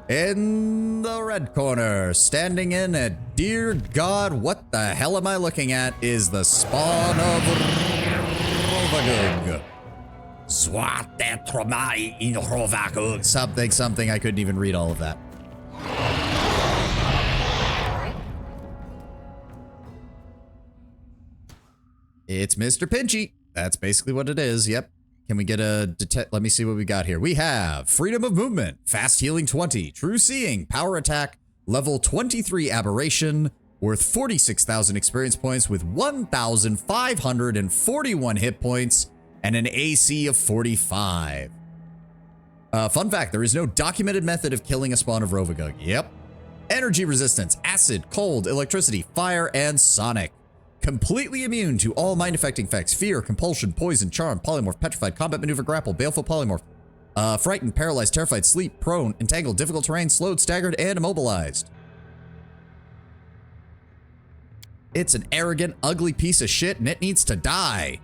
In the red corner, standing in at dear God, what the hell am I looking at? Is the spawn of Rovagug. Something. I couldn't even read all of that. It's Mr. Pinchy. That's basically what it is. Yep. Can we get a detect? Let me see what we got here. We have Freedom of Movement, Fast Healing 20, True Seeing, Power Attack, Level 23 Aberration, worth 46,000 experience points with 1,541 hit points and an AC of 45. Fun fact, there is no documented method of killing a spawn of Rovagug. Yep. Energy resistance, acid, cold, electricity, fire, and sonic. Completely immune to all mind-affecting effects. Fear, compulsion, poison, charm, polymorph, petrified, combat maneuver, grapple, baleful polymorph. Frightened, paralyzed, terrified, sleep, prone, entangled, difficult terrain, slowed, staggered, and immobilized. It's an arrogant, ugly piece of shit, and it needs to die.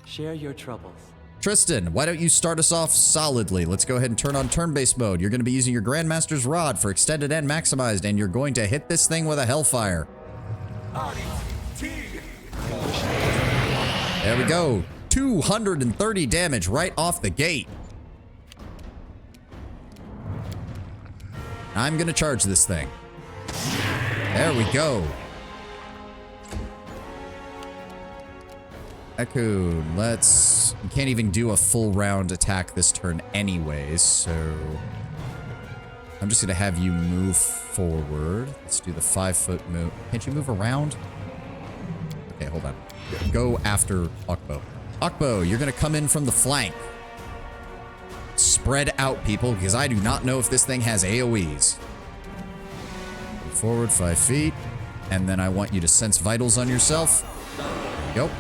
Share your troubles. Tristan, why don't you start us off solidly? Let's go ahead and turn on turn-based mode. You're going to be using your Grandmaster's Rod for extended and maximized, and you're going to hit this thing with a Hellfire. There we go. 230 damage right off the gate. I'm going to charge this thing. There we go. Echo, let's... We can't even do a full round attack this turn anyways, so... I'm just gonna have you move forward. Let's do the 5-foot move. Can't you move around? Okay, hold on. Go after Akbo. Akbo, you're gonna come in from the flank. Spread out, people, because I do not know if this thing has AoEs. Forward 5 feet, and then I want you to sense vitals on yourself. There you go.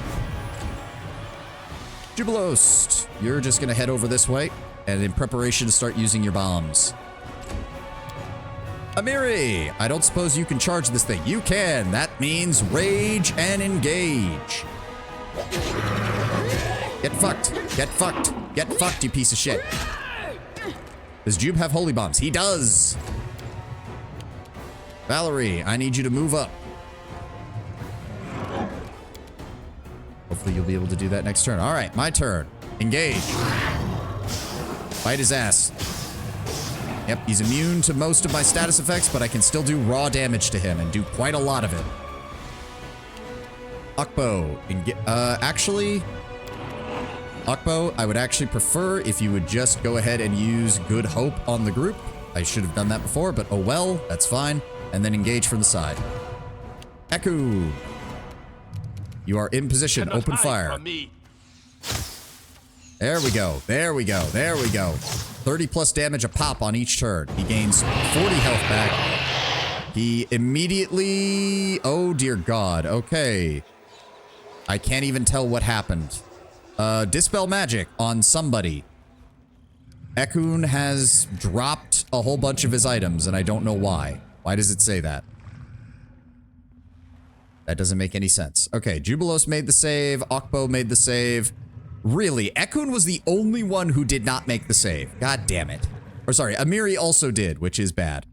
Jubilost, you're just gonna head over this way, and in preparation to start using your bombs. Amiri, I don't suppose you can charge this thing. You can. That means rage and engage. Get fucked. Get fucked. Get fucked, you piece of shit. Does Jube have holy bombs? He does. Valerie, I need you to move up. Hopefully you'll be able to do that next turn. All right, my turn. Engage. Bite his ass. Yep, he's immune to most of my status effects, but I can still do raw damage to him and do quite a lot of it. Akbo. Actually, Akbo, I would actually prefer if you would just go ahead and use Good Hope on the group. I should have done that before, but oh well, that's fine. And then engage from the side. Echo. You are in position. Open fire. There we go. There we go. There we go. 30 plus damage a pop on each turn. He gains 40 health back. He immediately... Oh, dear God. Okay. I can't even tell what happened. Dispel magic on somebody. Ekun has dropped a whole bunch of his items, and I don't know why. Why does it say that? That doesn't make any sense. Okay, Jubilos made the save. Okpo made the save. Really, Ekun was the only one who did not make the save. God damn it. Or sorry, Amiri also did, which is bad.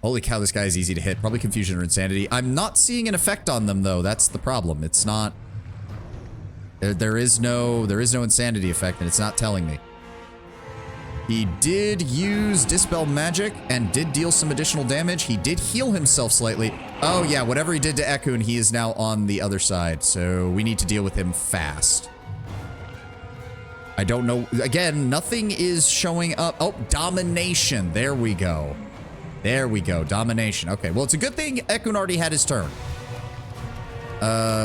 Holy cow, this guy is easy to hit. Probably confusion or insanity. I'm not seeing an effect on them, though. That's the problem. It's not... There is no insanity effect, and it's not telling me. He did use Dispel Magic and did deal some additional damage. He did heal himself slightly. Oh, yeah, whatever he did to Ekun, he is now on the other side, so we need to deal with him fast. I don't know. Again, nothing is showing up. Oh, Domination. There we go. There we go. Domination. Okay, well, it's a good thing Ekun already had his turn.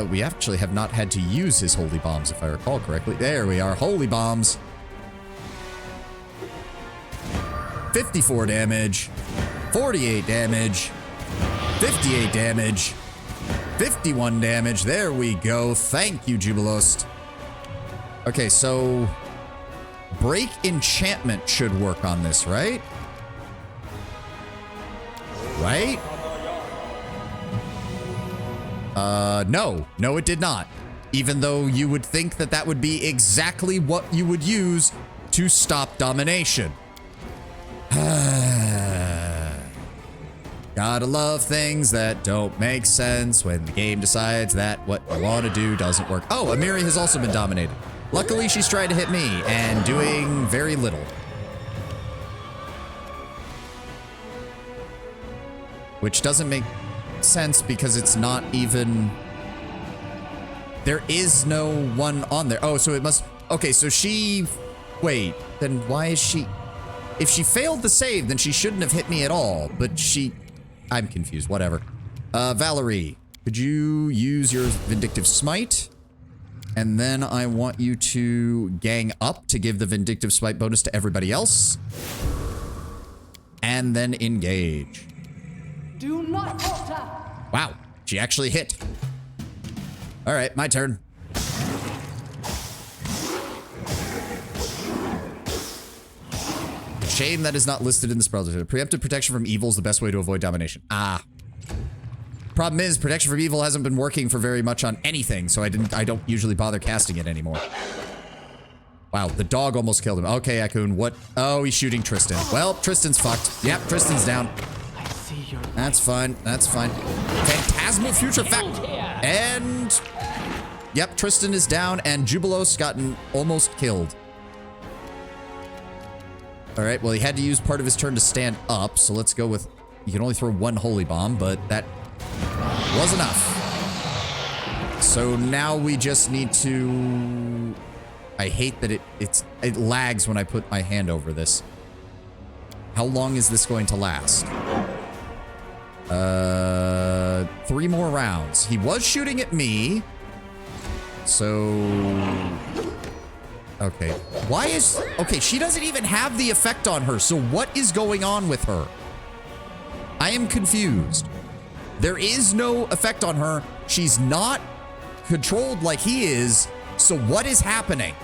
We actually have not had to use his Holy Bombs, if I recall correctly. There we are. Holy Bombs. 54 damage. 48 damage. 58 damage. 51 damage. There we go. Thank you, Jubilost. Okay, so... Break Enchantment should work on this, right? Right? No. No, it did not. Even though you would think that that would be exactly what you would use to stop Domination. Gotta love things that don't make sense when the game decides that what you want to do doesn't work. Oh, Amiri has also been dominated. Luckily, she's tried to hit me and doing very little. Which doesn't make sense because it's not even... There is no one on there. Oh, so it must... Okay, so she... Wait, then why is she... If she failed the save, then she shouldn't have hit me at all. But she... I'm confused. Whatever. Valerie, could you use your Vindictive Smite? And then I want you to gang up to give the Vindictive Smite bonus to everybody else. And then engage. Do not falter. Wow, she actually hit. All right, my turn. Shame that is not listed in the spell. Preemptive protection from evil is the best way to avoid domination. Ah. Problem is, protection from evil hasn't been working for very much on anything, so I don't usually bother casting it anymore. Wow, the dog almost killed him. Okay, Ekun, what? Oh, he's shooting Tristan. Well, Tristan's fucked. Yep, Tristan's down. That's fine. That's fine. Phantasmal Future Fact. And... Yep, Tristan is down, and Jubilos gotten almost killed. Alright, well, he had to use part of his turn to stand up, so let's go with... You can only throw one Holy Bomb, but that was enough. So now we just need to... I hate that it lags when I put my hand over this. How long is this going to last? 3 more rounds. He was shooting at me. So... Okay. Why is... Okay, she doesn't even have the effect on her, so what is going on with her? I am confused. There is no effect on her. She's not controlled like he is, so what is happening?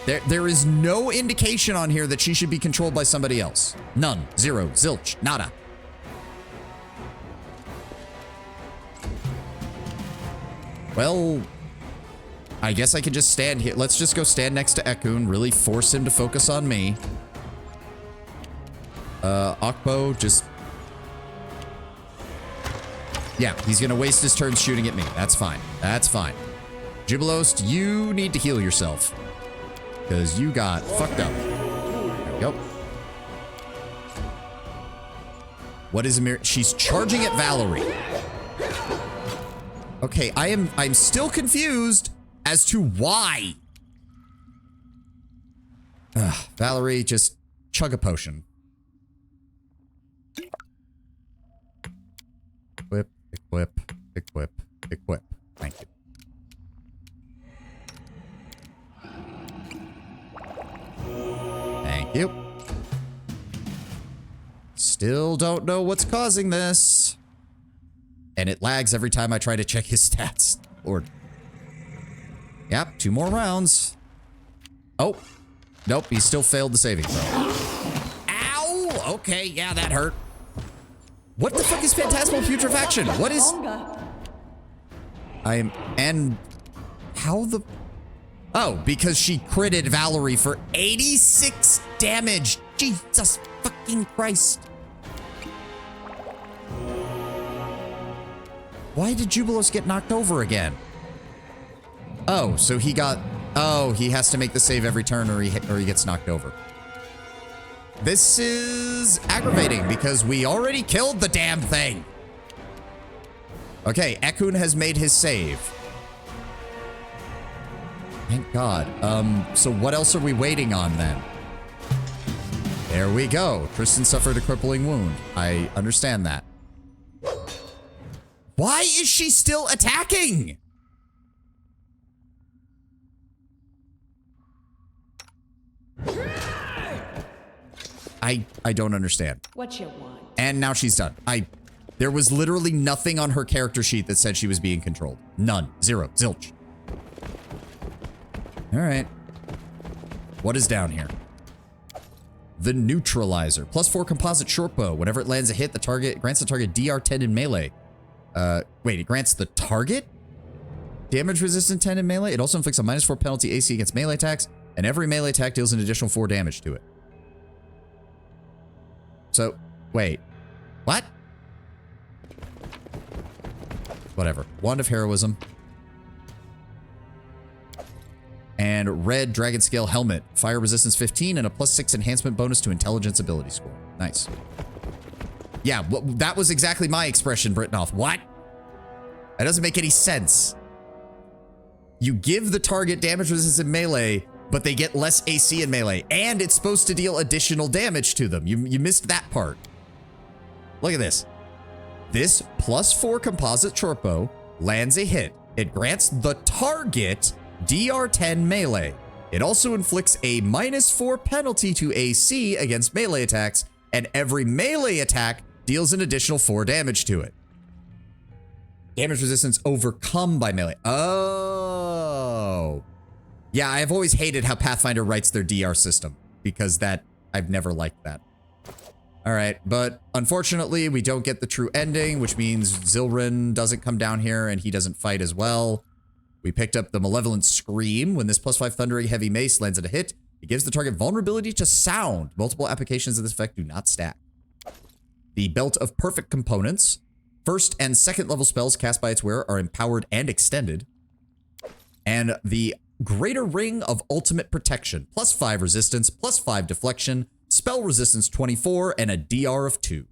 There is no indication on here that she should be controlled by somebody else. None. Zero. Zilch. Nada. Well, I guess I could just stand here. Let's just go stand next to Ekun, really force him to focus on me. Okpo, just... Yeah, he's gonna waste his turn shooting at me. That's fine. That's fine. Jubilost, you need to heal yourself. Because you got fucked up. There we go. What is Amir? She's charging at Valerie. Okay, I'm still confused as to why. Valerie, just chug a potion. Equip, equip, equip, equip. Thank you. Thank you. Still don't know what's causing this. And it lags every time I try to check his stats. Lord. Yep, 2 more rounds. Oh. Nope, he still failed the saving throw. Ow! Okay, yeah, that hurt. What the fuck is Phantasmal Putrefaction? What is... And... How the... Oh, because she critted Valerie for 86 damage. Jesus fucking Christ. Why did Jubilos get knocked over again? Oh, so he got... Oh, he has to make the save every turn or he gets knocked over. This is aggravating because we already killed the damn thing. Okay, Ekun has made his save. Thank God. So what else are we waiting on then? There we go. Tristan suffered a crippling wound. I understand that. Why is she still attacking? I don't understand. What you want? And now she's done. There was literally nothing on her character sheet that said she was being controlled. None. Zero. Zilch. All right. What is down here? The Neutralizer. +4 composite shortbow. Whenever it lands a hit, the target grants the target DR 10 in melee. Wait, it grants the target damage resistant 10 in melee. It also inflicts a -4 penalty AC against melee attacks, and every melee attack deals an additional 4 damage to it. So, wait. What? Whatever. Wand of Heroism. And red Dragon Scale Helmet. Fire resistance 15 and a +6 enhancement bonus to intelligence ability score. Nice. Yeah, that was exactly my expression, Brittanoff. What? That doesn't make any sense. You give the target damage resistance in melee, but they get less AC in melee, and it's supposed to deal additional damage to them. You missed that part. Look at this. This +4 composite shortbow lands a hit. It grants the target DR 10 melee. It also inflicts a -4 penalty to AC against melee attacks, and every melee attack deals an additional 4 damage to it. Damage resistance overcome by melee. Oh. Yeah, I've always hated how Pathfinder writes their DR system, because I've never liked that. All right, but unfortunately, we don't get the true ending, which means Zilrin doesn't come down here and he doesn't fight as well. We picked up the Malevolent Scream. When this +5 Thundering Heavy Mace lands at a hit, it gives the target vulnerability to sound. Multiple applications of this effect do not stack. The Belt of Perfect Components. First and second level spells cast by its wearer are empowered and extended. And the Greater Ring of Ultimate Protection. +5 resistance, +5 deflection, spell resistance 24, and a DR of 2.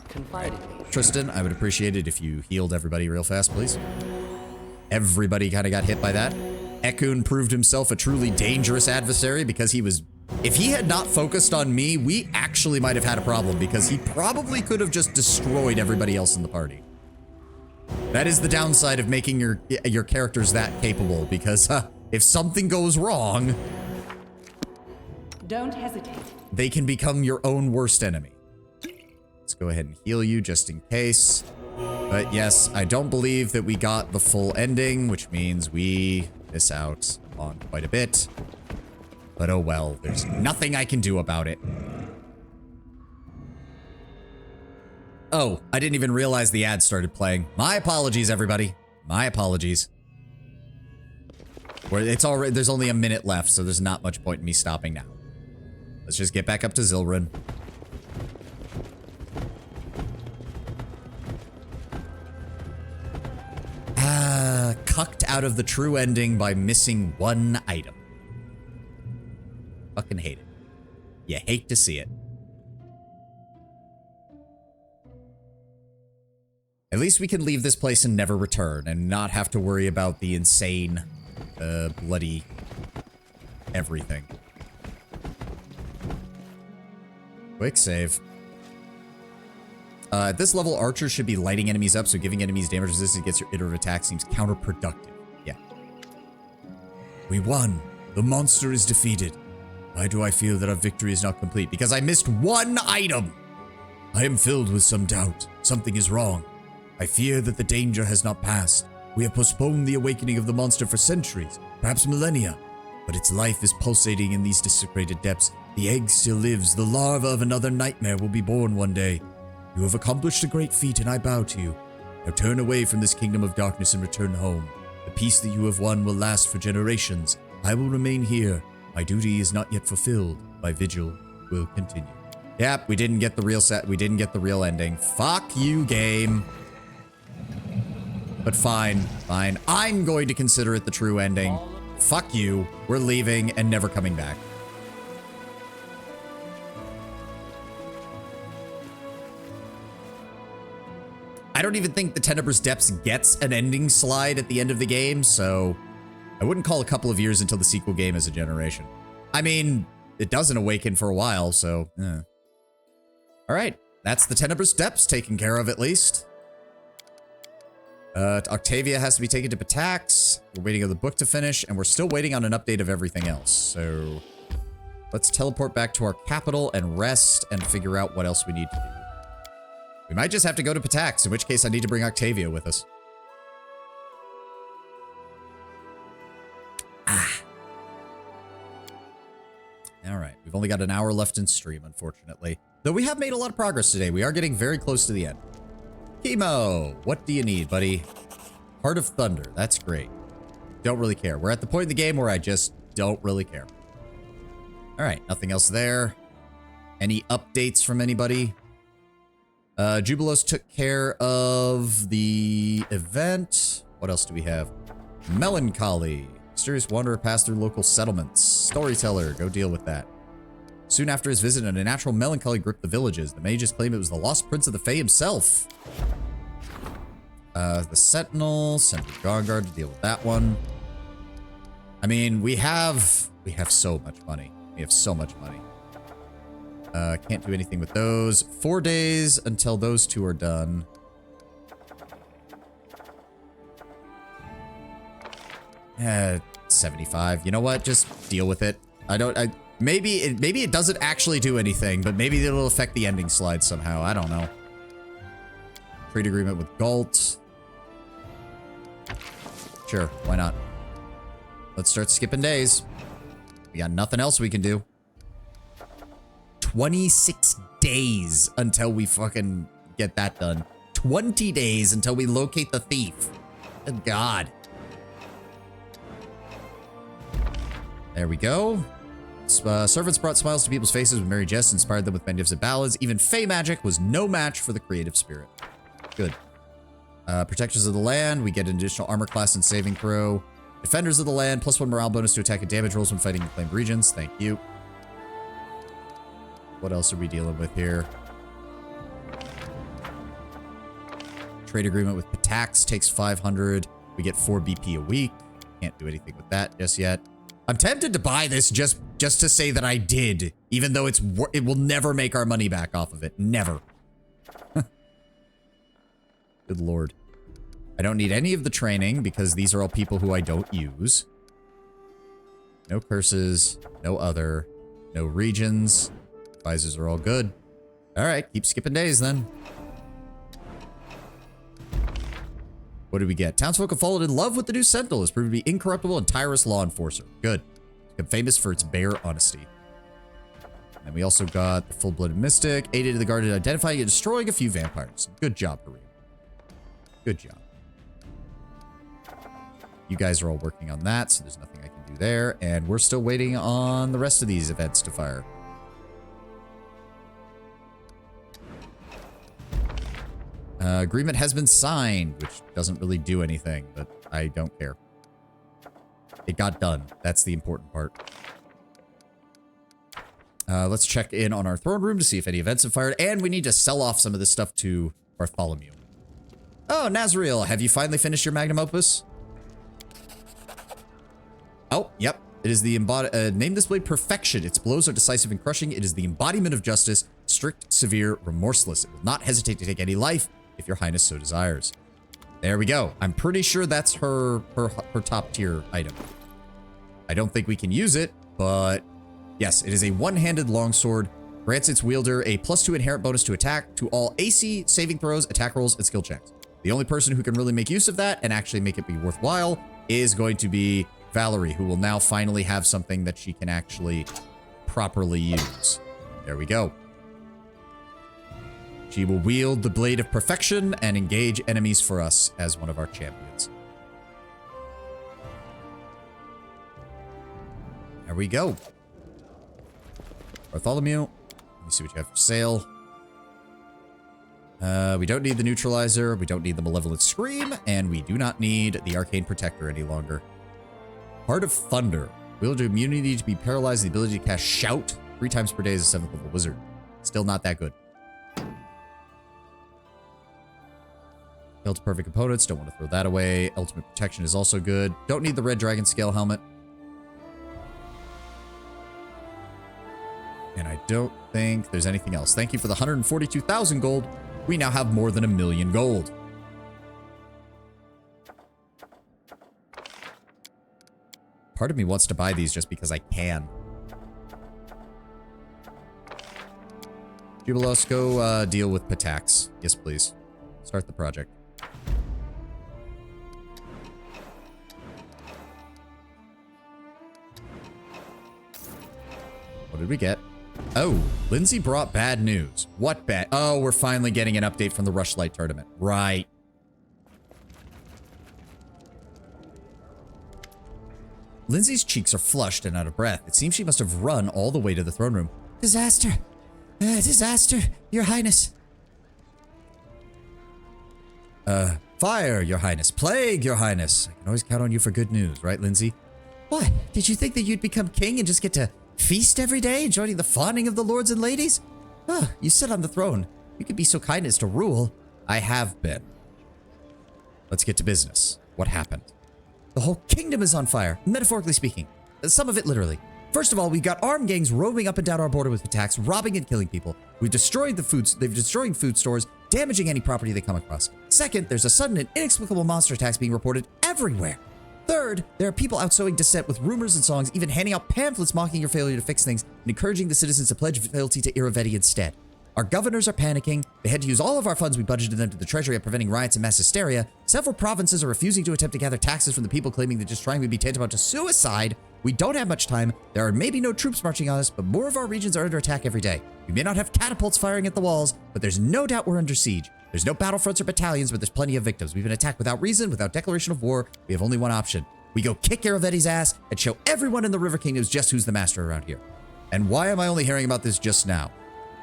Confide in me. Tristan, I would appreciate it if you healed everybody real fast, please. Everybody kind of got hit by that. Ekun proved himself a truly dangerous adversary because he was... If he had not focused on me, we actually might have had a problem because he probably could have just destroyed everybody else in the party. That is the downside of making your characters that capable, because if something goes wrong... Don't hesitate. They can become your own worst enemy. Let's go ahead and heal you just in case. But yes, I don't believe that we got the full ending, which means we miss out on quite a bit. But oh well, there's nothing I can do about it. Oh, I didn't even realize the ad started playing. My apologies, everybody. My apologies. It's already, there's only a minute left, so there's not much point in me stopping now. Let's just get back up to Zilrin. Cucked out of the true ending by missing one item. Fucking hate it. You hate to see it. At least we can leave this place and never return and not have to worry about the insane, bloody everything. Quick save. At this level, archers should be lighting enemies up, so giving enemies damage resistance against your iterative attack seems counterproductive. Yeah. We won. The monster is defeated. Why do I feel that our victory is not complete? Because I missed one item. I am filled with some doubt. Something is wrong. I fear that the danger has not passed. We have postponed the awakening of the monster for centuries, perhaps millennia. But its life is pulsating in these desecrated depths. The egg still lives. The larva of another nightmare will be born one day. You have accomplished a great feat, and I bow to you. Now turn away from this kingdom of darkness and return home. The peace that you have won will last for generations. I will remain here. My duty is not yet fulfilled. My vigil will continue. Yep, we didn't get the real set. We didn't get the real ending. Fuck you, game. But fine, fine. I'm going to consider it the true ending. Fuck you. We're leaving and never coming back. I don't even think the Tenebrous Depths gets an ending slide at the end of the game, so I wouldn't call a couple of years until the sequel game as a generation. I mean, it doesn't awaken for a while, so... All right, that's the Tenebrous Depths taken care of at least. Octavia has to be taken to Patax. We're waiting on the book to finish, and we're still waiting on an update of everything else. So let's teleport back to our capital and rest and figure out what else we need to do. We might just have to go to Patax, in which case I need to bring Octavia with us. All right, we've only got an hour left in stream, unfortunately. Though we have made a lot of progress today. We are getting very close to the end. Chemo, what do you need, buddy? Heart of Thunder, that's great. Don't really care. We're at the point in the game where I just don't really care. All right, nothing else there. Any updates from anybody? Jubilos took care of the event. What else do we have? Melancholy. Mysterious wanderer passed through local settlements. Storyteller, go deal with that. Soon after his visit, a natural melancholy gripped the villages. The mages claimed it was the lost prince of the Fae himself. The Sentinel, sent the Guard to deal with that one. I mean, we have so much money. We have so much money. Can't do anything with those. 4 days until those two are done. Eh, 75. You know what? Just deal with it. Maybe it doesn't actually do anything, but maybe it'll affect the ending slide somehow. I don't know. Trade agreement with Galt. Sure, why not? Let's start skipping days. We got nothing else we can do. 26 days until we fucking get that done. 20 days until we locate the thief. Good God. There we go. Servants brought smiles to people's faces with merry jests, inspired them with magnificent ballads. Even Fey magic was no match for the creative spirit. Good. Protectors of the land, we get an additional armor class and saving throw. Defenders of the land, +1 morale bonus to attack and damage rolls when fighting reclaimed regions. Thank you. What else are we dealing with here? Trade agreement with Patax takes 500. We get 4 BP a week. Can't do anything with that just yet. I'm tempted to buy this just to say that I did, even though it will never make our money back off of it. Never. Good Lord. I don't need any of the training because these are all people who I don't use. No curses, no other, no regions. Advisors are all good. All right, keep skipping days then. What did we get? Townsfolk have fallen in love with the new Sentinel. Has proven to be incorruptible and tireless law enforcer. Good. It's become famous for its bare honesty. And we also got the full-blooded mystic. Aided the guard in identifying and destroying a few vampires. Good job, Harim. Good job. You guys are all working on that, so there's nothing I can do there. And we're still waiting on the rest of these events to fire. Agreement has been signed, which doesn't really do anything, but I don't care. It got done. That's the important part. Let's check in on our throne room to see if any events have fired, and we need to sell off some of this stuff to Bartholomew. Oh, Nazriel, have you finally finished your magnum opus? Oh, yep. It is the name this blade Perfection. Its blows are decisive and crushing. It is the embodiment of justice, strict, severe, remorseless. It will not hesitate to take any life if your highness so desires. There we go. I'm pretty sure that's her top tier item. I don't think we can use it, but yes, it is a one-handed longsword. Grants its wielder a +2 inherent bonus to attack to all AC, saving throws, attack rolls, and skill checks. The only person who can really make use of that and actually make it be worthwhile is going to be Valerie, who will now finally have something that she can actually properly use. There we go. She will wield the Blade of Perfection and engage enemies for us as one of our champions. There we go. Bartholomew. Let me see what you have for sale. We don't need the Neutralizer. We don't need the Malevolent Scream. And we do not need the Arcane Protector any longer. Heart of Thunder. Wielder immunity to be paralyzed. The ability to cast Shout 3 times per day as a 7th level wizard. Still not that good. Hail to perfect opponents. Don't want to throw that away. Ultimate Protection is also good. Don't need the Red Dragon Scale Helmet. And I don't think there's anything else. Thank you for the 142,000 gold. We now have more than 1,000,000 gold. Part of me wants to buy these just because I can. Jubilos, go deal with Patax. Yes, please. Start the project. What did we get? Oh, Lindsay brought bad news. What bad? Oh, we're finally getting an update from the Rushlight tournament. Right. Lindsay's cheeks are flushed and out of breath. It seems she must have run all the way to the throne room. Disaster. Disaster, Your Highness. Fire, Your Highness. Plague, Your Highness. I can always count on you for good news, right, Lindsay? What? Did you think that you'd become king and just get to feast every day, joining the fawning of the lords and ladies? Oh, you sit on the throne. You could be so kind as to rule. I have been. Let's get to business. What happened? The whole kingdom is on fire, metaphorically speaking. Some of it literally. First of all, we've got armed gangs roaming up and down our border with attacks, robbing and killing people. We've destroyed the foods. They've destroyed food stores, damaging any property they come across. Second, there's a sudden and inexplicable monster attacks being reported everywhere. Third, there are people out sowing dissent with rumors and songs, even handing out pamphlets mocking your failure to fix things and encouraging the citizens to pledge fealty to Iravetti instead. Our governors are panicking. They had to use all of our funds we budgeted them to the treasury of preventing riots and mass hysteria. Several provinces are refusing to attempt to gather taxes from the people, claiming that just trying would be tantamount to suicide. We don't have much time. There are maybe no troops marching on us, but more of our regions are under attack every day. We may not have catapults firing at the walls, but there's no doubt we're under siege. There's no battlefronts or battalions, but there's plenty of victims. We've been attacked without reason, without declaration of war. We have only one option. We go kick Iravetti's ass and show everyone in the River Kingdoms just who's the master around here. And why am I only hearing about this just now?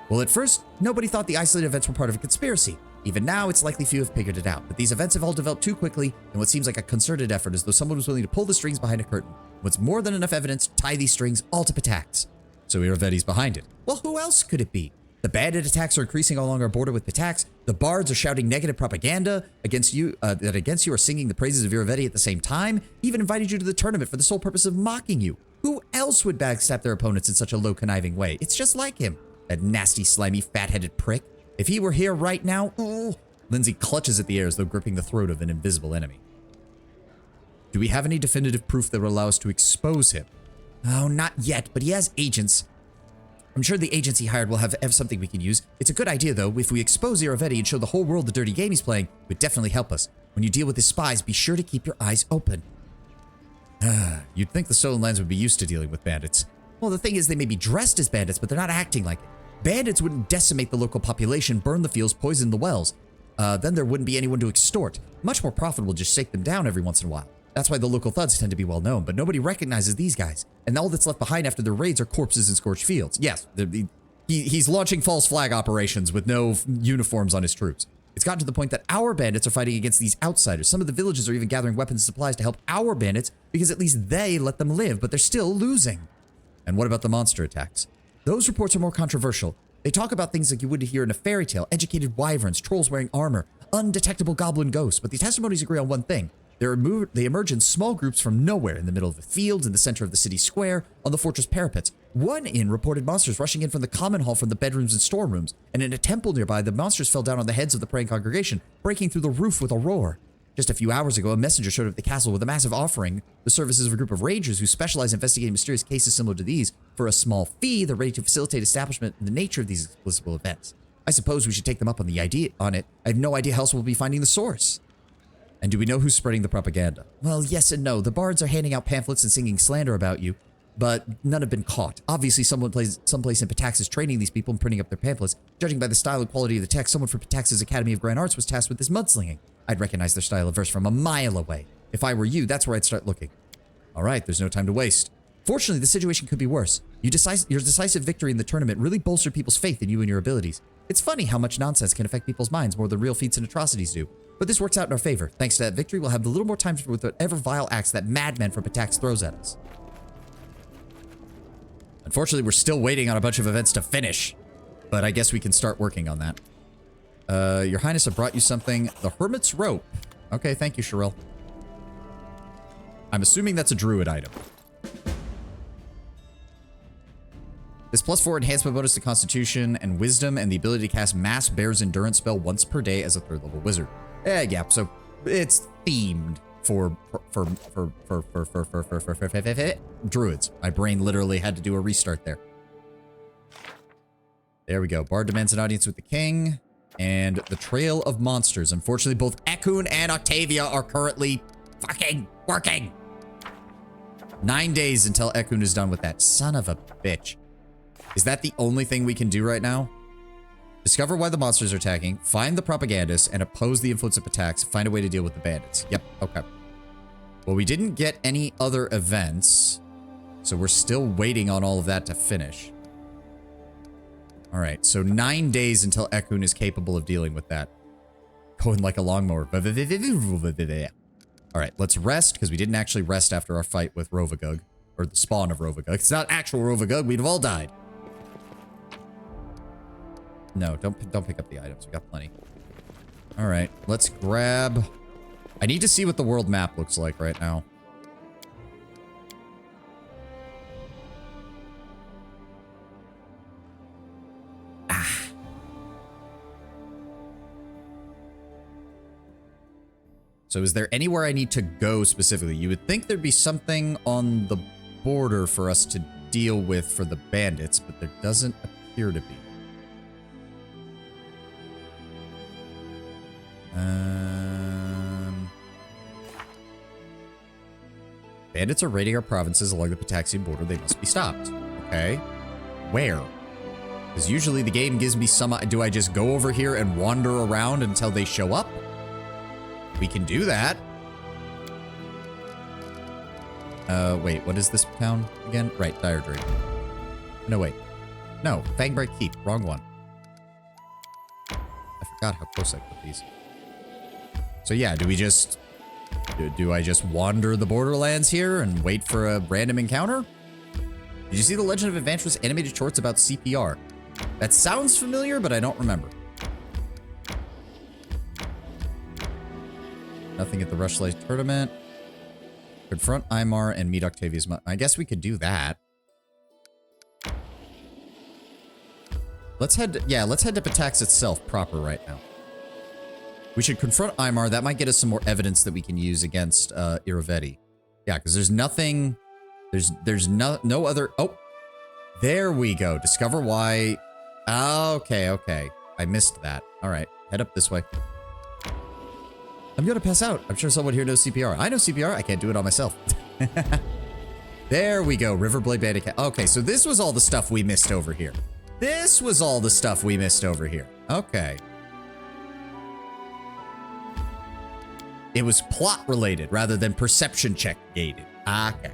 Well, at first, nobody thought the isolated events were part of a conspiracy. Even now, it's likely few have figured it out. But these events have all developed too quickly in what seems like a concerted effort, as though someone was willing to pull the strings behind a curtain. What's more than enough evidence to tie these strings all to Patax. So Iravetti's behind it. Well, who else could it be? The bandit attacks are increasing along our border with Patax. The bards are shouting negative propaganda against you, that against you are singing the praises of Iravetti at the same time. Even invited you to the tournament for the sole purpose of mocking you. Who else would backstab their opponents in such a low conniving way? It's just like him. That nasty, slimy, fat-headed prick. If he were here right now, Lindsay clutches at the air as though gripping the throat of an invisible enemy. Do we have any definitive proof that will allow us to expose him? Oh, not yet, but he has agents. I'm sure the agents he hired will have something we can use. It's a good idea, though. If we expose Iravetti and show the whole world the dirty game he's playing, it would definitely help us. When you deal with his spies, be sure to keep your eyes open. You'd think the Stolen Lands would be used to dealing with bandits. Well, the thing is, they may be dressed as bandits, but they're not acting like it. Bandits wouldn't decimate the local population, burn the fields, poison the wells. Then there wouldn't be anyone to extort. Much more profitable to just shake them down every once in a while. That's why the local thugs tend to be well known, but nobody recognizes these guys. And all that's left behind after their raids are corpses and scorched fields. Yes, he's launching false flag operations with no uniforms on his troops. It's gotten to the point that our bandits are fighting against these outsiders. Some of the villages are even gathering weapons and supplies to help our bandits because at least they let them live, but they're still losing. And what about the monster attacks? Those reports are more controversial. They talk about things like you would hear in a fairy tale, educated wyverns, trolls wearing armor, undetectable goblin ghosts, but the testimonies agree on one thing. They emerge in small groups from nowhere in the middle of the fields, in the center of the city square, on the fortress parapets. One inn reported monsters rushing in from the common hall from the bedrooms and storerooms, and in a temple nearby, the monsters fell down on the heads of the praying congregation, breaking through the roof with a roar. Just a few hours ago, a messenger showed up at the castle with a massive offering, the services of a group of rangers who specialize in investigating mysterious cases similar to these. For a small fee, they're ready to facilitate establishment and the nature of these explicable events. I suppose we should take them up on the idea on it. I have no idea how else we'll be finding the source. And do we know who's spreading the propaganda? Well, yes and no. The bards are handing out pamphlets and singing slander about you, but none have been caught. Obviously, someplace in Patax is training these people and printing up their pamphlets. Judging by the style and quality of the text, someone from Patax's Academy of Grand Arts was tasked with this mudslinging. I'd recognize their style of verse from a mile away. If I were you, that's where I'd start looking. All right, there's no time to waste. Fortunately, the situation could be worse. Your decisive victory in the tournament really bolstered people's faith in you and your abilities. It's funny how much nonsense can affect people's minds more than real feats and atrocities do. But this works out in our favor. Thanks to that victory, we'll have a little more time with whatever vile acts that madman from Patax throws at us. Unfortunately, we're still waiting on a bunch of events to finish. But I guess we can start working on that. Your Highness, I brought you something. The Hermit's Rope. Okay, thank you, Sherelle. I'm assuming that's a druid item. This +4 enhancement bonus to Constitution and Wisdom and the ability to cast Mass Bear's Endurance spell once per day as a 3rd level wizard. Yeah, so it's themed for druids. My brain literally had to do a restart there. There we go. Bard demands an audience with the king and the Trail of Monsters. Unfortunately, both Ekun and Octavia are currently fucking working. 9 days until Ekun is done with that. Son of a bitch. Is that the only thing we can do right now? Discover why the monsters are attacking, find the propagandists, and oppose the influence of attacks. Find a way to deal with the bandits. Yep, okay. Well, we didn't get any other events, so we're still waiting on all of that to finish. All right, so 9 days until Ekun is capable of dealing with that. Going like a lawnmower. All right, let's rest, because we didn't actually rest after our fight with Rovagug, or the spawn of Rovagug. It's not actual Rovagug, we'd have all died. No, don't pick up the items. We got plenty. All right, let's grab... I need to see what the world map looks like right now. So is there anywhere I need to go specifically? You would think there'd be something on the border for us to deal with for the bandits, but there doesn't appear to be. Bandits are raiding our provinces along the Pataxian border. They must be stopped. Okay. Where? Because usually the game gives me some... Do I just go over here and wander around until they show up? We can do that. Wait, what is this town again? Right, Dire Drake. No, wait. No, Fangbreak Keep. Wrong one. I forgot how close I put these. So yeah, do we just... Do I just wander the borderlands here and wait for a random encounter? Did you see the Legend of Adventurous animated shorts about CPR? That sounds familiar, but I don't remember. Nothing at the Rushlight tournament. Confront Aymar and meet Octavia's mother. I guess we could do that. Let's head to Patax itself proper right now. We should confront Aymar. That might get us some more evidence that we can use against Irovetti. Yeah, because there's nothing... There's no other... Oh! There we go. Discover why... Okay. I missed that. Alright, head up this way. I'm gonna pass out. I'm sure someone here knows CPR. I know CPR. I can't do it on myself. There we go. Riverblade Bandit. Okay, so this was all the stuff we missed over here. Okay. It was plot related rather than perception check gated. Okay.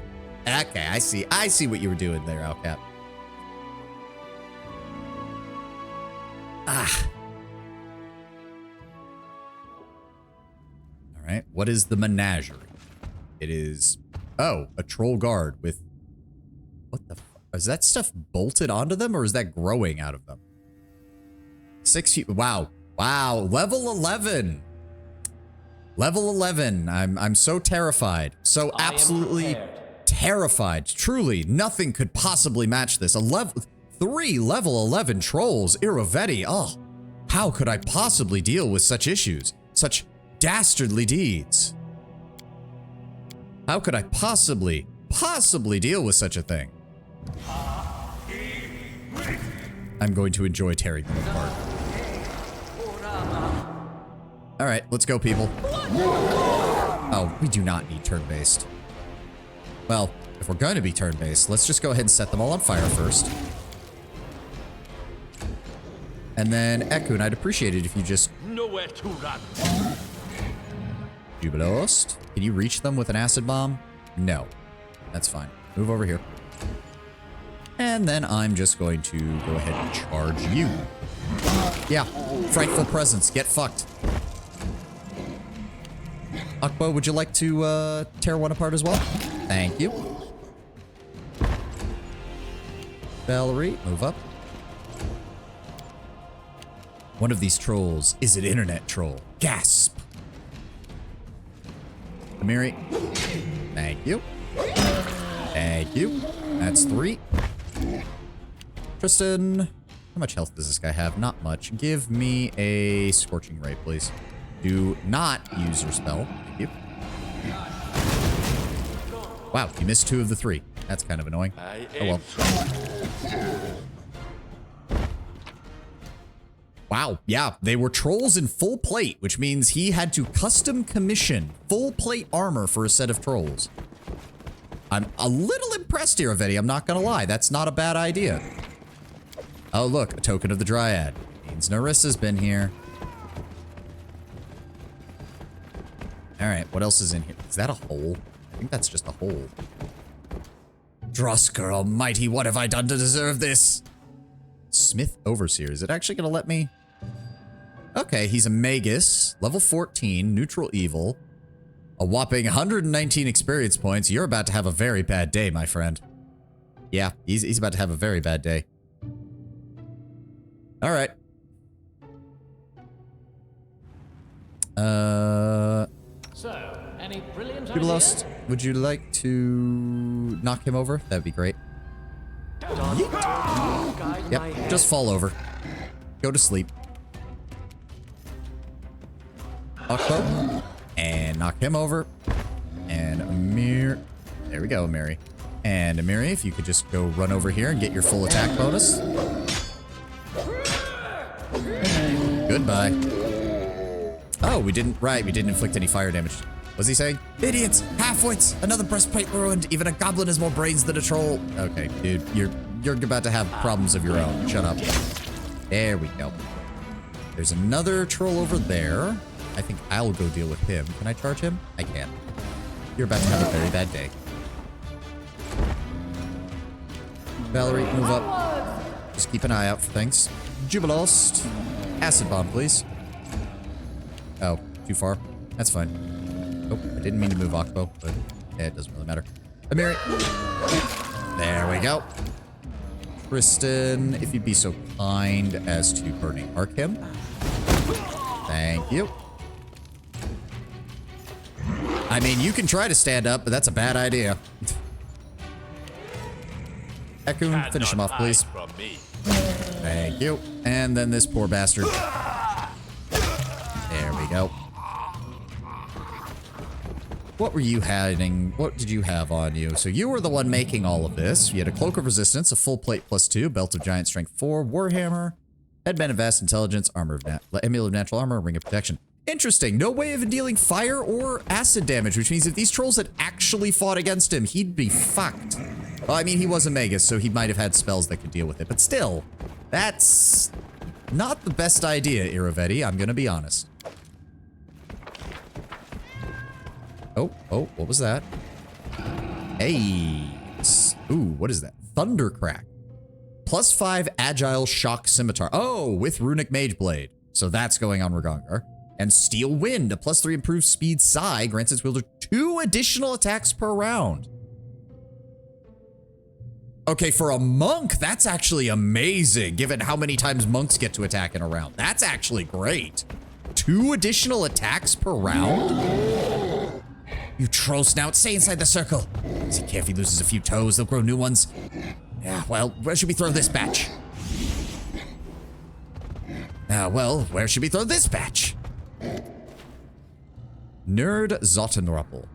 I see what you were doing there, Alcap. All right. What is the menagerie? It is... Oh, a troll guard with... What the fuck? Is that stuff bolted onto them or is that growing out of them? 6 feet... Wow. Level 11. Level 11. I'm so terrified. So absolutely terrified. Truly, nothing could possibly match this. 3 level 11 trolls. Irovetti. Oh, how could I possibly deal with such issues? Such dastardly deeds. How could I possibly deal with such a thing? I'm going to enjoy tearing them apart. All right, let's go, people. Oh, we do not need turn-based. Well, if we're going to be turn-based, let's just go ahead and set them all on fire first. And then, Ekun, I'd appreciate it if you just... Nowhere to run. Jubilost. Can you reach them with an acid bomb? No. That's fine. Move over here. And then I'm just going to go ahead and charge you. Yeah. Frightful presence. Get fucked. Akbo, would you like to tear one apart as well? Thank you. Valerie, move up. One of these trolls is an internet troll. Gasp. Amiri. Thank you. Thank you. That's 3. Tristan. How much health does this guy have? Not much. Give me a Scorching Ray, please. Do not use your spell. Thank you. Wow, you missed 2 of the 3. That's kind of annoying. Oh well. Wow, yeah, they were trolls in full plate, which means he had to custom commission full plate armor for a set of trolls. I'm a little impressed here, Avetti, I'm not gonna lie. That's not a bad idea. Oh, look, a token of the Dryad. Means Narissa's been here. Alright, what else is in here? Is that a hole? I think that's just a hole. Drosker almighty, what have I done to deserve this? Smith Overseer, is it actually gonna let me? Okay, he's a Magus, level 14, neutral evil. A whopping 119 experience points. You're about to have a very bad day, my friend. Yeah, he's about to have a very bad day. Alright. So, any brilliant Lost, would you like to knock him over? That'd be great. Yep, just fall over. Go to sleep. Akbo. And knock him over. And Amir. There we go, Amiri. And Amiri, if you could just go run over here and get your full attack bonus. Goodbye. Oh, we didn't inflict any fire damage. What's he saying? Idiots! Halfwits! Another breastplate ruined! Even a goblin has more brains than a troll! Okay, dude, you're about to have problems of your own. Shut up. There we go. There's another troll over there. I think I'll go deal with him. Can I charge him? I can. You're about to have a very bad day. Valerie, move up. Just keep an eye out for things. Jubilost. Acid bomb, please. Oh, too far. That's fine. Oh, I didn't mean to move Akbo, but yeah, it doesn't really matter. Amiri. There we go. Tristan, if you'd be so kind as to Burning Arc him. Thank you. I mean, you can try to stand up, but that's a bad idea. Ekun, finish him off, please. Thank you. And then this poor bastard. There we go. What were you hiding? What did you have on you? So you were the one making all of this. You had a Cloak of Resistance, a full plate +2, Belt of Giant Strength 4, Warhammer, Headband of Vast Intelligence, Amulet of Natural Armor, Ring of Protection. Interesting. No way of dealing fire or acid damage, which means if these trolls had actually fought against him, he'd be fucked. Well, I mean, he was a Magus, so he might have had spells that could deal with it. But still, that's not the best idea, Iravetti. I'm gonna be honest. Oh, what was that? Hey. Ooh, what is that? Thundercrack. +5 Agile Shock Scimitar. Oh, with Runic Mage Blade. So that's going on Ragongar. And Steel Wind, a +3 improved speed Psy, grants its wielder 2 additional attacks per round. Okay, for a monk, that's actually amazing, given how many times monks get to attack in a round. That's actually great. 2 additional attacks per round? You troll snout, stay inside the circle. Does he care if he loses a few toes? They'll grow new ones. Yeah, well, where should we throw this batch? Well, where should we throw this batch? Nerd Zottenruppel.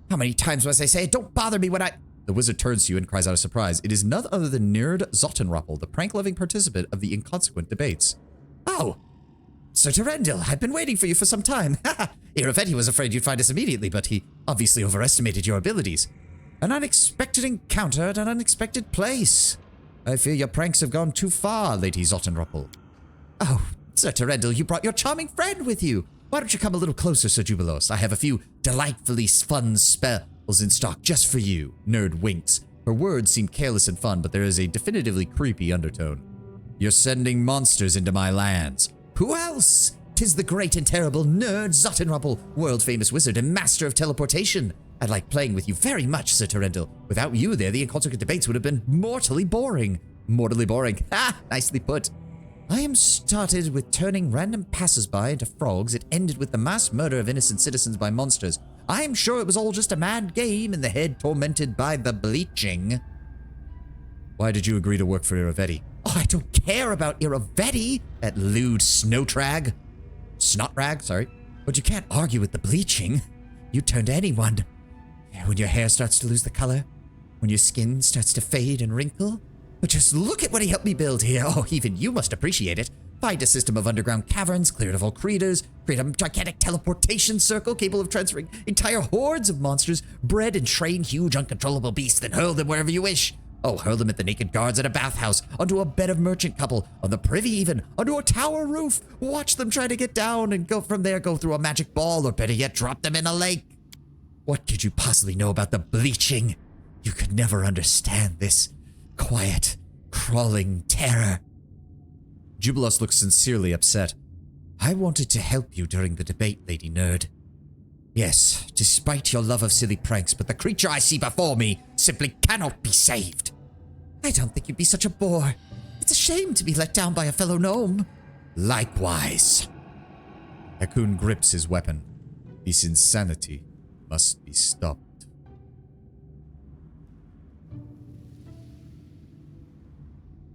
How many times must I say it? Don't bother me when I... The wizard turns to you and cries out of surprise. It is none other than Nerd Zottenruppel, the prank-loving participant of the inconsequent debates. Oh, Sir Terendil, I've been waiting for you for some time. Iravetti was afraid you'd find us immediately, but he obviously overestimated your abilities. An unexpected encounter at an unexpected place. I fear your pranks have gone too far, Lady Zottenruppel. Oh, Sir Terendil, you brought your charming friend with you. Why don't you come a little closer, Sir Jubilos? I have a few delightfully fun spells in stock just for you. Nerd winks. Her words seem careless and fun, but there is a definitively creepy undertone. You're sending monsters into my lands. Who else? 'Tis the great and terrible Nerd Zottenruppel, world-famous wizard and master of teleportation. I'd like playing with you very much, Sir Terendil. Without you there, the inconsequent debates would have been mortally boring. Mortally boring. Ha! Nicely put. I am started with turning random passers-by into frogs. It ended with the mass murder of innocent citizens by monsters. I am sure it was all just a mad game in the head tormented by the bleaching. Why did you agree to work for Iravetti? Oh, I don't care about Iravetti, that lewd snotrag. Snotrag, sorry. But you can't argue with the bleaching. You turn to anyone. When your hair starts to lose the color, when your skin starts to fade and wrinkle. But just look at what he helped me build here. Oh, even you must appreciate it. Find a system of underground caverns, cleared of all creators, create a gigantic teleportation circle capable of transferring entire hordes of monsters, bred and train huge uncontrollable beasts, then hurl them wherever you wish. Oh, hurl them at the naked guards at a bathhouse, onto a bed of merchant couple, on the privy even, onto a tower roof. Watch them try to get down and go from there, go through a magic ball, or better yet, drop them in a lake. What could you possibly know about the bleaching? You could never understand this quiet, crawling terror. Jubilos looks sincerely upset. I wanted to help you during the debate, Lady Nerd. Yes, despite your love of silly pranks, but the creature I see before me simply cannot be saved. I don't think you'd be such a bore. It's a shame to be let down by a fellow gnome. Likewise. Akun grips his weapon. This insanity must be stopped.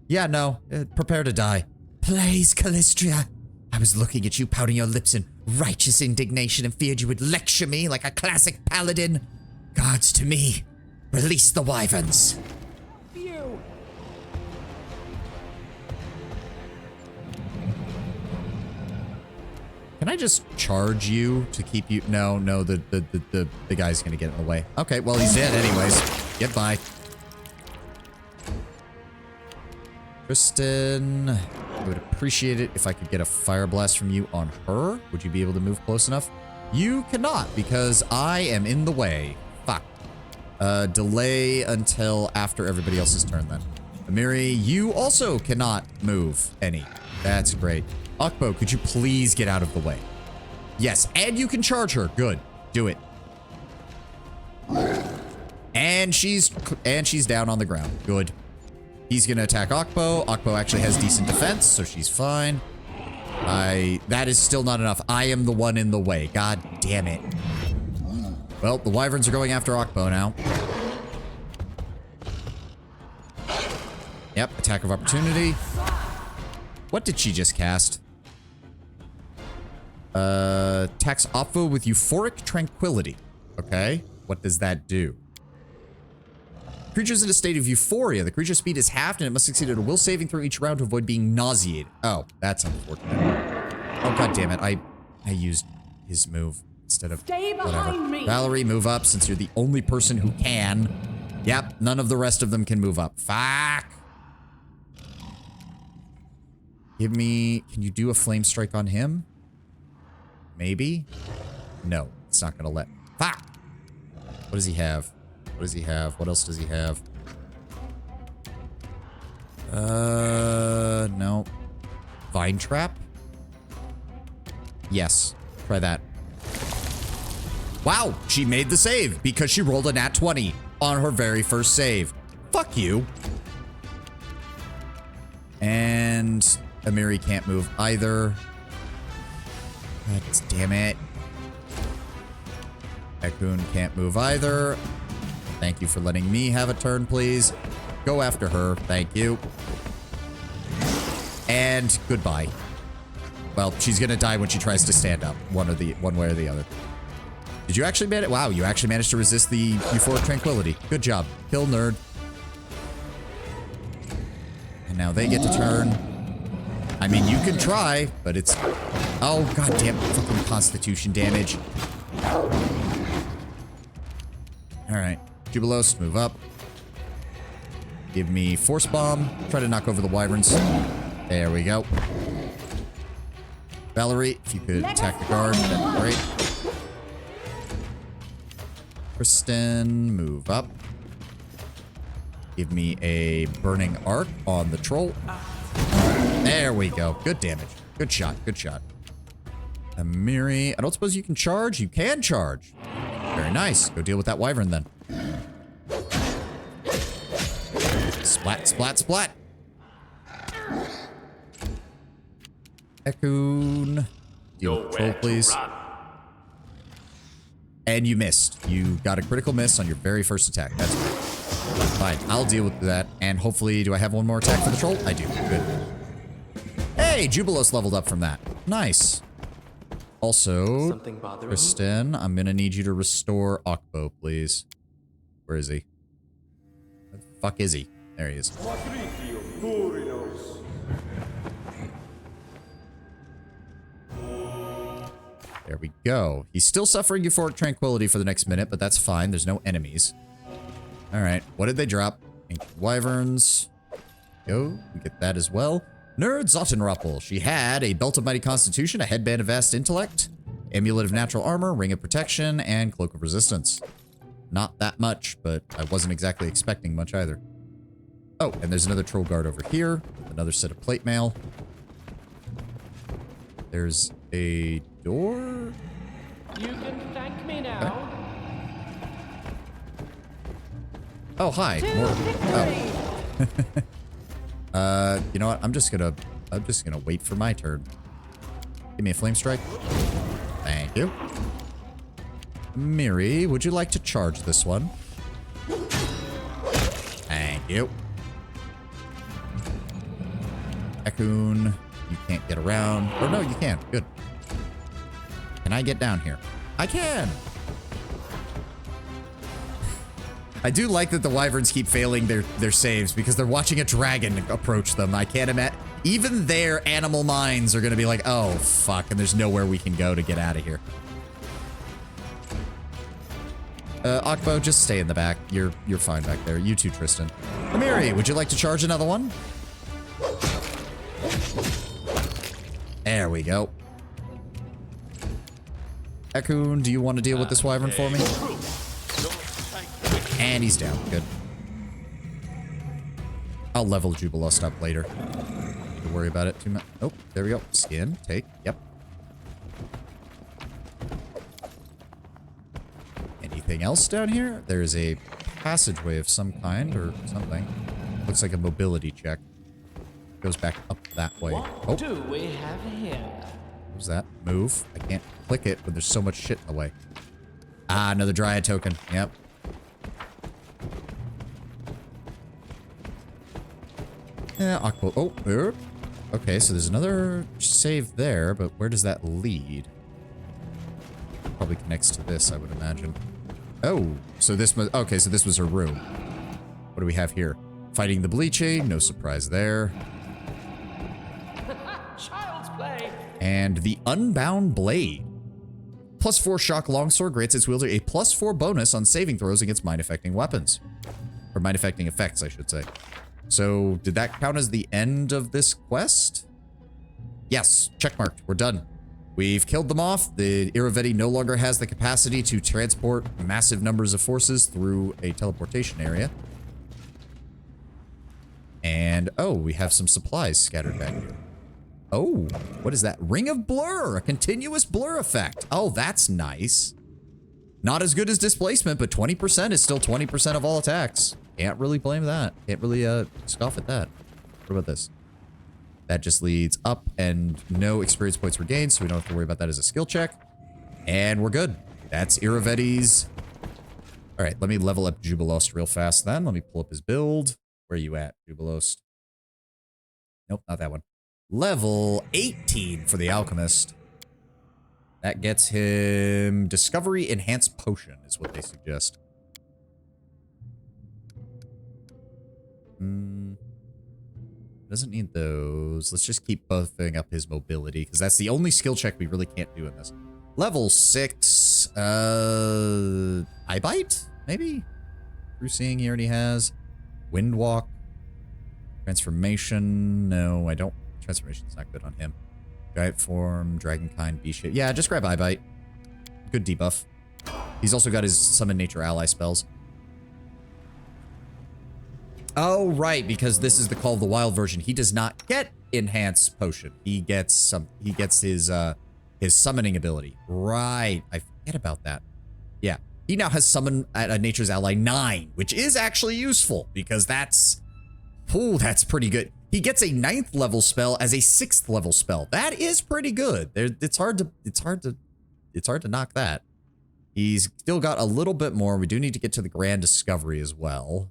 Yeah, no. Prepare to die. Please, Callistria. I was looking at you pouting your lips in righteous indignation and feared you would lecture me like a classic paladin. Guards to me. Release the wyverns. You. Can I just charge you to keep you? No, the guy's gonna get in the way. Okay, well, he's dead anyways. Get by. Kristen, I would appreciate it if I could get a fire blast from you on her. Would you be able to move close enough? You cannot because I am in the way. Fuck. Delay until after everybody else's turn then. Amiri, you also cannot move any. That's great. Akbo, could you please get out of the way? Yes, and you can charge her. Good. Do it. And she's down on the ground. Good. He's gonna attack Akbo. Akbo actually has decent defense, so she's fine. That is still not enough. I am the one in the way. God damn it. Well, the wyverns are going after Akbo now. Yep, attack of opportunity. What did she just cast? Attacks Oppo with Euphoric Tranquility. Okay, what does that do? Creature's in a state of euphoria. The creature's speed is halved and it must succeed at a will saving throw each round to avoid being nauseated. Oh, that's unfortunate. Oh, god damn it. I used his move instead of Stay whatever. behind me. Valerie, move up since you're the only person who can. Yep, none of the rest of them can move up. Fuck. Give me... Can you do a flame strike on him? Maybe? No, it's not gonna let... Fuck! What does he have? What does he have? What else does he have? No. Vine Trap? Yes. Try that. Wow, she made the save because she rolled a nat 20 on her very first save. Fuck you. And Amiri can't move either. God damn it. Ekun can't move either. Thank you for letting me have a turn, please. Go after her. Thank you. And goodbye. Well, she's gonna die when she tries to stand up. One way or the other. Did you actually manage? Wow, you actually managed to resist the Euphoric Tranquility. Good job. Kill nerd. And now they get to turn. I mean, you can try, but it's... Oh, goddamn fucking constitution damage. Alright. Jubilos, move up. Give me Force Bomb. Try to knock over the wyverns. There we go. Valerie, if you could attack the guard, that'd be great. Kristen, move up. Give me a Burning Arc on the troll. There we go. Good damage. Good shot. Good shot. Amiri, I don't suppose you can charge? You can charge. Very nice. Go deal with that wyvern then. Splat, splat, splat. Ekun. Deal with troll, please. And you missed. You got a critical miss on your very first attack. That's great. Fine. I'll deal with that. And hopefully, do I have one more attack for the troll? I do. Good. Hey, Jubilos leveled up from that. Nice. Also, Kristen, I'm going to need you to restore Akbo, please. Where is he? Where the fuck is he? There he is. There we go. He's still suffering euphoric tranquility for the next minute, but that's fine. There's no enemies. All right. What did they drop? Ancient Wyverns. Go. We get that as well. Nerd Zottenruppel. She had a Belt of Mighty Constitution, a Headband of Vast Intellect, Amulet of Natural Armor, Ring of Protection, and Cloak of Resistance. Not that much, but I wasn't exactly expecting much either. Oh, and there's another Troll Guard over here. Another set of plate mail. There's a door? You can thank me now. Okay. Oh, hi. More. Oh. You know what? I'm just gonna wait for my turn. Give me a flame strike. Thank you. Miri, would you like to charge this one? Thank you. Ekun, you can't get around. Or no, you can. Good. Can I get down here? I can! I do like that the wyverns keep failing their saves because they're watching a dragon approach them. I can't imagine. Even their animal minds are going to be like, oh, fuck, and there's nowhere we can go to get out of here. Akbo, just stay in the back. You're fine back there. You too, Tristan. Amiri, would you like to charge another one? There we go. Ekun, do you want to deal with this wyvern for me? And he's down. Good. I'll level Jubilust up later. Don't need to worry about it too much. Oh, there we go. Skin. Take. Yep. Anything else down here? There's a passageway of some kind or something. Looks like a mobility check. Goes back up that way. What do we have here? What was that? Move. I can't click it, but there's so much shit in the way. Ah, another Dryad token. Yep. Yeah, Akbo. Oh, okay, so there's another save there, but where does that lead? Probably connects to this, I would imagine. Oh, so this was... Okay, so this was her room. What do we have here? Fighting the Liches. No surprise there. Child's play. And the Unbound Blade. +4 shock longsword grants its wielder a +4 bonus on saving throws against mind-affecting weapons. Or mind-affecting effects, I should say. So, did that count as the end of this quest? Yes, checkmarked. We're done. We've killed them off. The Irovetti no longer has the capacity to transport massive numbers of forces through a teleportation area. And, oh, we have some supplies scattered back here. Oh, what is that? Ring of Blur, a continuous blur effect. Oh, that's nice. Not as good as displacement, but 20% is still 20% of all attacks. Can't really blame that. Can't really scoff at that. What about this? That just leads up and no experience points were gained, so we don't have to worry about that as a skill check. And we're good. That's Irovetti's. All right, let me level up Jubilost real fast then. Let me pull up his build. Where are you at, Jubilost? Nope, not that one. Level 18 for the Alchemist. That gets him Discovery Enhanced Potion is what they suggest. Doesn't need those. Let's just keep buffing up his mobility, because that's the only skill check we really can't do in this. Level 6, Eye Bite, maybe? True Seeing he already has. Wind Walk. Transformation, no, I don't. Transformation's not good on him. Giant Form, Dragonkind, B-Shape. Yeah, just grab Eye Bite. Good debuff. He's also got his Summon Nature Ally spells. Oh, right, because this is the Call of the Wild version. He does not get Enhanced Potion. He gets his summoning ability. Right. I forget about that. Yeah. He now has Summon at a Nature's Ally 9, which is actually useful because that's pretty good. He gets a 9th level spell as a 6th level spell. That is pretty good. It's hard to knock that. He's still got a little bit more. We do need to get to the Grand Discovery as well.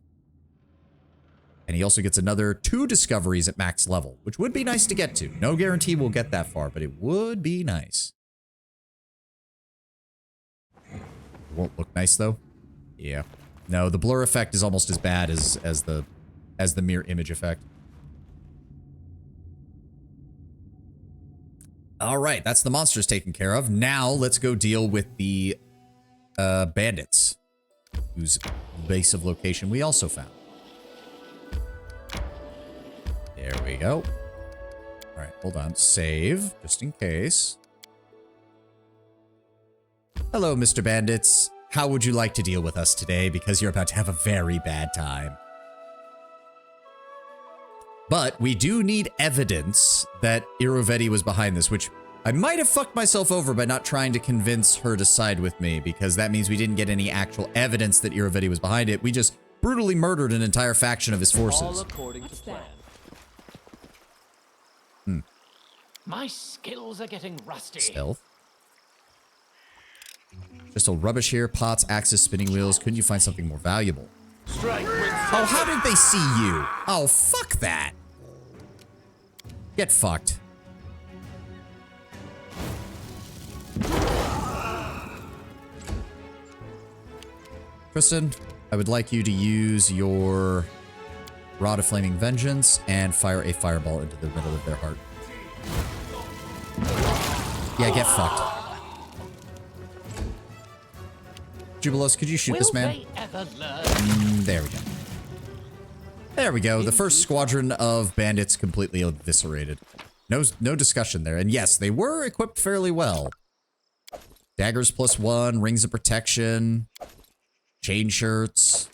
And he also gets another 2 discoveries at max level, which would be nice to get to. No guarantee we'll get that far, but it would be nice. It won't look nice though. Yeah. No, the blur effect is almost as bad as the mirror image effect. All right, that's the monsters taken care of. Now let's go deal with the bandits, whose base of location we also found. There we go. All right, hold on. Save, just in case. Hello, Mr. Bandits. How would you like to deal with us today? Because you're about to have a very bad time. But we do need evidence that Irovetti was behind this, which I might have fucked myself over by not trying to convince her to side with me, because that means we didn't get any actual evidence that Irovetti was behind it. We just brutally murdered an entire faction of his forces. All according to plan. My skills are getting rusty. Stealth. Just a rubbish here. Pots, axes, spinning wheels. Couldn't you find something more valuable? Strike Oh, how did they see you? Oh, fuck that. Get fucked. Tristan, I would like you to use your Rod of Flaming Vengeance and fire a fireball into the middle of their heart. Yeah, get fucked. Jubilos, could you shoot this man? Will they ever learn? There we go. There we go. The first squadron of bandits completely eviscerated. No discussion there. And yes, they were equipped fairly well. Daggers +1, rings of protection, chain shirts.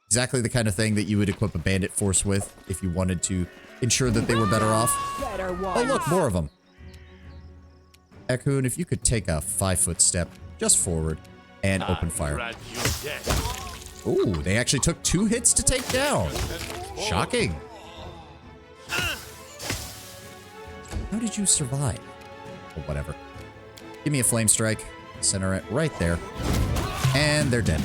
Exactly the kind of thing that you would equip a bandit force with if you wanted to ensure that they were better off. Oh, look, more of them. Ekun, if you could take a 5-foot step just forward and open fire. Ooh, they actually took 2 hits to take down. Shocking. How did you survive? Or whatever. Give me a flame strike. Center it right there. And they're dead.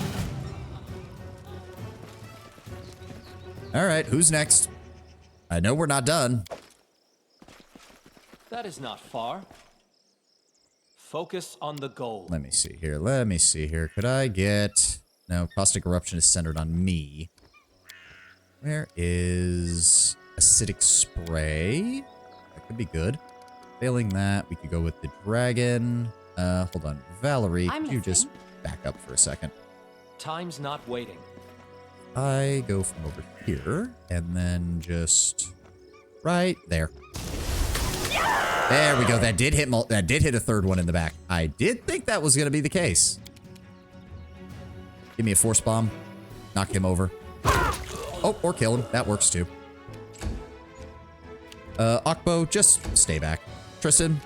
All right, who's next? I know we're not done. That is not far. Focus on the goal. Let me see here. Let me see here. Could I get... No, Caustic Eruption is centered on me. Where is Acidic Spray? That could be good. Failing that, we could go with the dragon. Hold on. Valerie, could you just back up for a second? Time's not waiting. I go from over here, and then just right there. There we go. That did hit a third one in the back. I did think that was going to be the case. Give me a force bomb. Knock him over. Oh, or kill him. That works too. Akbo, just stay back. Tristan,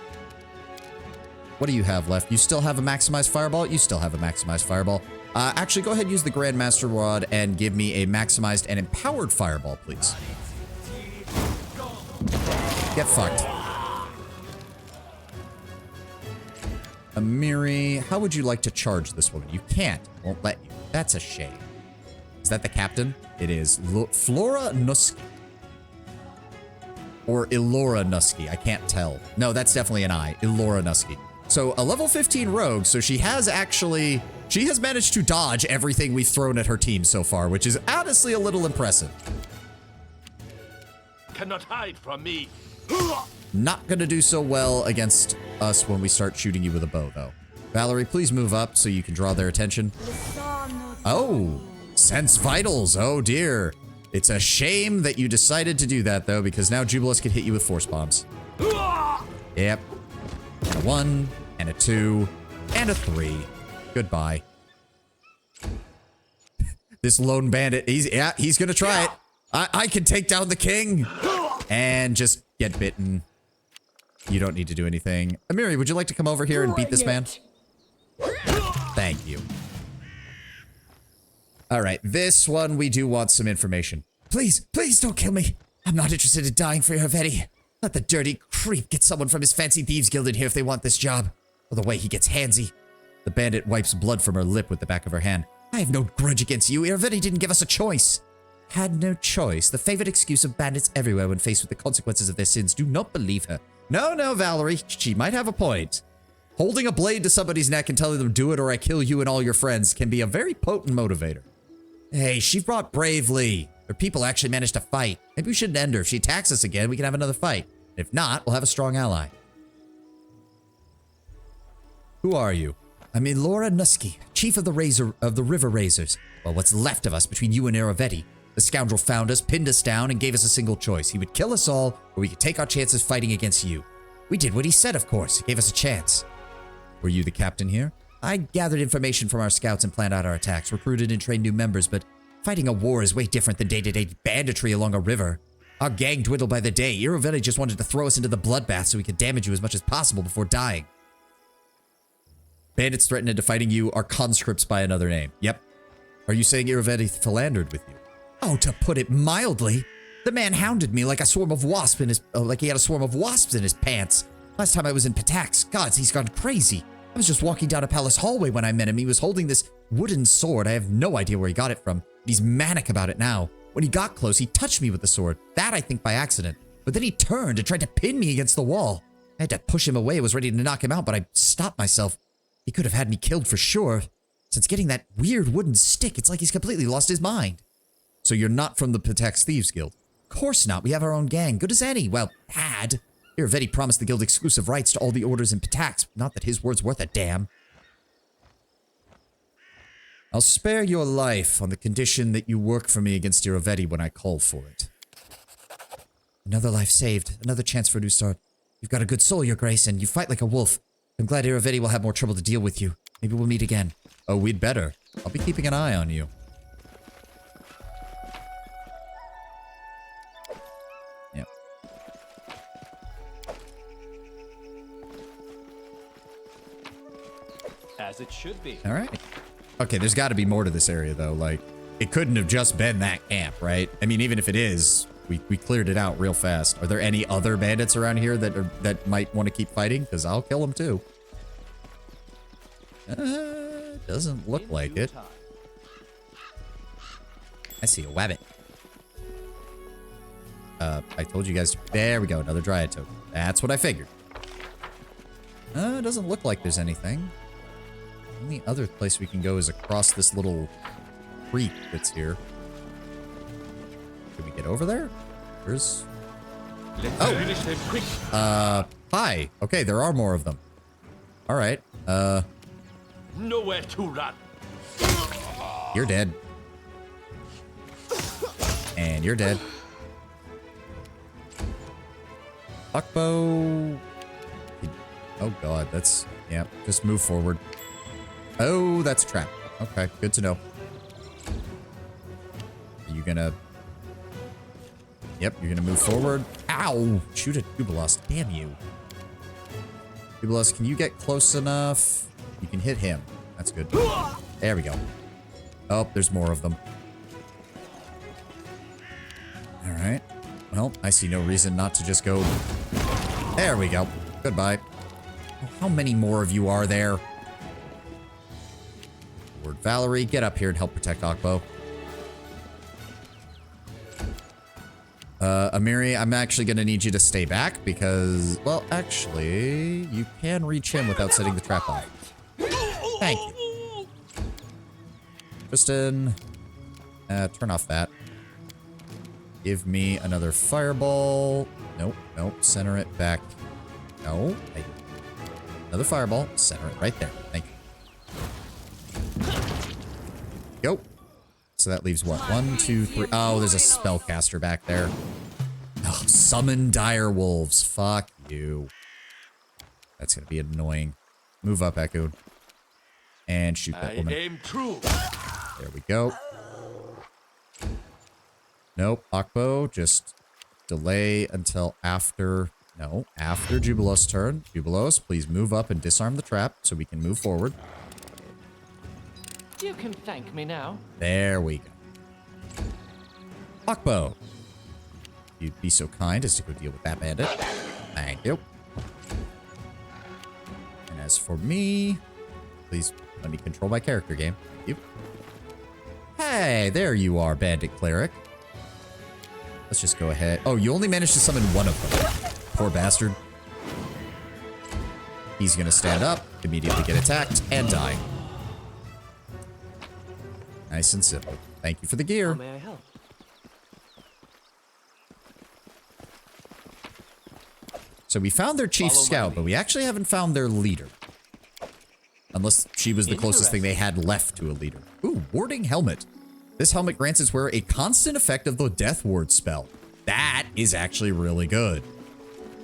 what do you have left? You still have a maximized fireball? You still have a maximized fireball. Actually, go ahead and use the Grandmaster Rod and give me a maximized and empowered fireball, please. Get fucked. Amiri, how would you like to charge this woman? You can't. Won't let you. That's a shame. Is that the captain? It is. Flora Nuski. Or Ilora Nuski. I can't tell. No, that's definitely an I. Ilora Nuski. So a level 15 rogue, so she has actually... She has managed to dodge everything we've thrown at her team so far, which is honestly a little impressive. cannot hide from me. Not gonna do so well against us when we start shooting you with a bow, though. Valerie, please move up so you can draw their attention. Oh, sense vitals. Oh dear. It's a shame that you decided to do that, though, because now Jubilus can hit you with force bombs. Yep. A 1, and a 2, and a 3. Goodbye. This lone bandit, he's gonna try it. I can take down the king. And just get bitten. You don't need to do anything. Amiri, would you like to come over here and beat this man? Thank you. All right, this one we do want some information. Please, please don't kill me. I'm not interested in dying for Irvetti. Let the dirty creep get someone from his fancy thieves guild in here if they want this job. Or the way he gets handsy. The bandit wipes blood from her lip with the back of her hand. I have no grudge against you. Irvetti didn't give us a choice. Had no choice. The favorite excuse of bandits everywhere when faced with the consequences of their sins. Do not believe her. No, no, Valerie. She might have a point. Holding a blade to somebody's neck and telling them do it or I kill you and all your friends can be a very potent motivator. Hey, she fought bravely. Her people actually managed to fight. Maybe we shouldn't end her. If she attacks us again, we can have another fight. If not, we'll have a strong ally. Who are you? I'm Elora Nusky, chief of the River Razors. Well, what's left of us between you and Iravetti? The scoundrel found us, pinned us down, and gave us a single choice. He would kill us all, or we could take our chances fighting against you. We did what he said, of course. He gave us a chance. Were you the captain here? I gathered information from our scouts and planned out our attacks, recruited and trained new members, but fighting a war is way different than day-to-day banditry along a river. Our gang dwindled by the day. Iravetti just wanted to throw us into the bloodbath so we could damage you as much as possible before dying. Bandits threatened into fighting you are conscripts by another name. Yep. Are you saying Iravetti philandered with you? Oh, to put it mildly, the man hounded me like a swarm of wasps in his, like he had a swarm of wasps in his pants. Last time I was in Patax, gods, he's gone crazy. I was just walking down a palace hallway when I met him. He was holding this wooden sword. I have no idea where he got it from. He's manic about it now. When he got close, he touched me with the sword. That, I think, by accident. But then he turned and tried to pin me against the wall. I had to push him away. I was ready to knock him out, but I stopped myself. He could have had me killed for sure. Since getting that weird wooden stick, it's like he's completely lost his mind. So you're not from the Patax Thieves Guild? Of course not. We have our own gang. Good as any. Well, had. Iravetti promised the guild exclusive rights to all the orders in Patax. Not that his word's worth a damn. I'll spare your life on the condition that you work for me against Iravetti when I call for it. Another life saved. Another chance for a new start. You've got a good soul, Your Grace, and you fight like a wolf. I'm glad Iravetti will have more trouble to deal with you. Maybe we'll meet again. Oh, we'd better. I'll be keeping an eye on you. Yep. As it should be. All right. Okay, there's got to be more to this area, though. Like, it couldn't have just been that camp, right? I mean, even if it is, we cleared it out real fast. Are there any other bandits around here that might want to keep fighting? Because I'll kill them, too. Doesn't look like it. I see a wabbit. I told you guys. There we go. Another dryad token. That's what I figured. It doesn't look like there's anything. The only other place we can go is across this little creek that's here. Can we get over there? There's... Let's finish them quick. Hi. Okay, there are more of them. All right. Nowhere to run. You're dead. And you're dead. Buckbow. Oh god, that's... Yeah, just move forward. Oh, that's a trap. Okay, good to know. Are you gonna... Yep, you're gonna move forward. Ow! Shoot a Jubilus. Damn you. Jubilus, can you get close enough? You can hit him. That's good. There we go. Oh, there's more of them. Alright. Well, I see no reason not to just go... There we go. Goodbye. How many more of you are there? Lord Valerie, get up here and help protect Akbo. Amiri, I'm actually gonna need you to stay back because, well, actually, you can reach him without setting the trap off. Thank you. Tristan, turn off that. Give me another fireball. Nope, nope. Center it back. No. Another fireball. Center it right there. Thank you. Go. So that leaves what? 1, 2, 3. Oh, there's a spellcaster back there. Oh, summon dire wolves. Fuck you. That's gonna be annoying. Move up, Echo. And shoot that woman. Aim true. There we go. Nope, Akbo, just delay until after... No, after Jubilos' turn. Jubilos, please move up and disarm the trap so we can move forward. You can thank me now. There we go. Akbo, you'd be so kind as to go deal with that bandit. Thank you. And as for me, please let me control my character game. Thank you. Hey, there you are, Bandit Cleric. Let's just go ahead. Oh, you only managed to summon one of them. Poor bastard. He's gonna stand up, immediately get attacked, and die. Nice and simple. Thank you for the gear. How may I help? So we found their chief Follow my scout, lead. but we actually haven't found their leader. Unless she was the closest thing they had left to a leader. Ooh, warding helmet. This helmet grants its wearer a constant effect of the death ward spell. That is actually really good.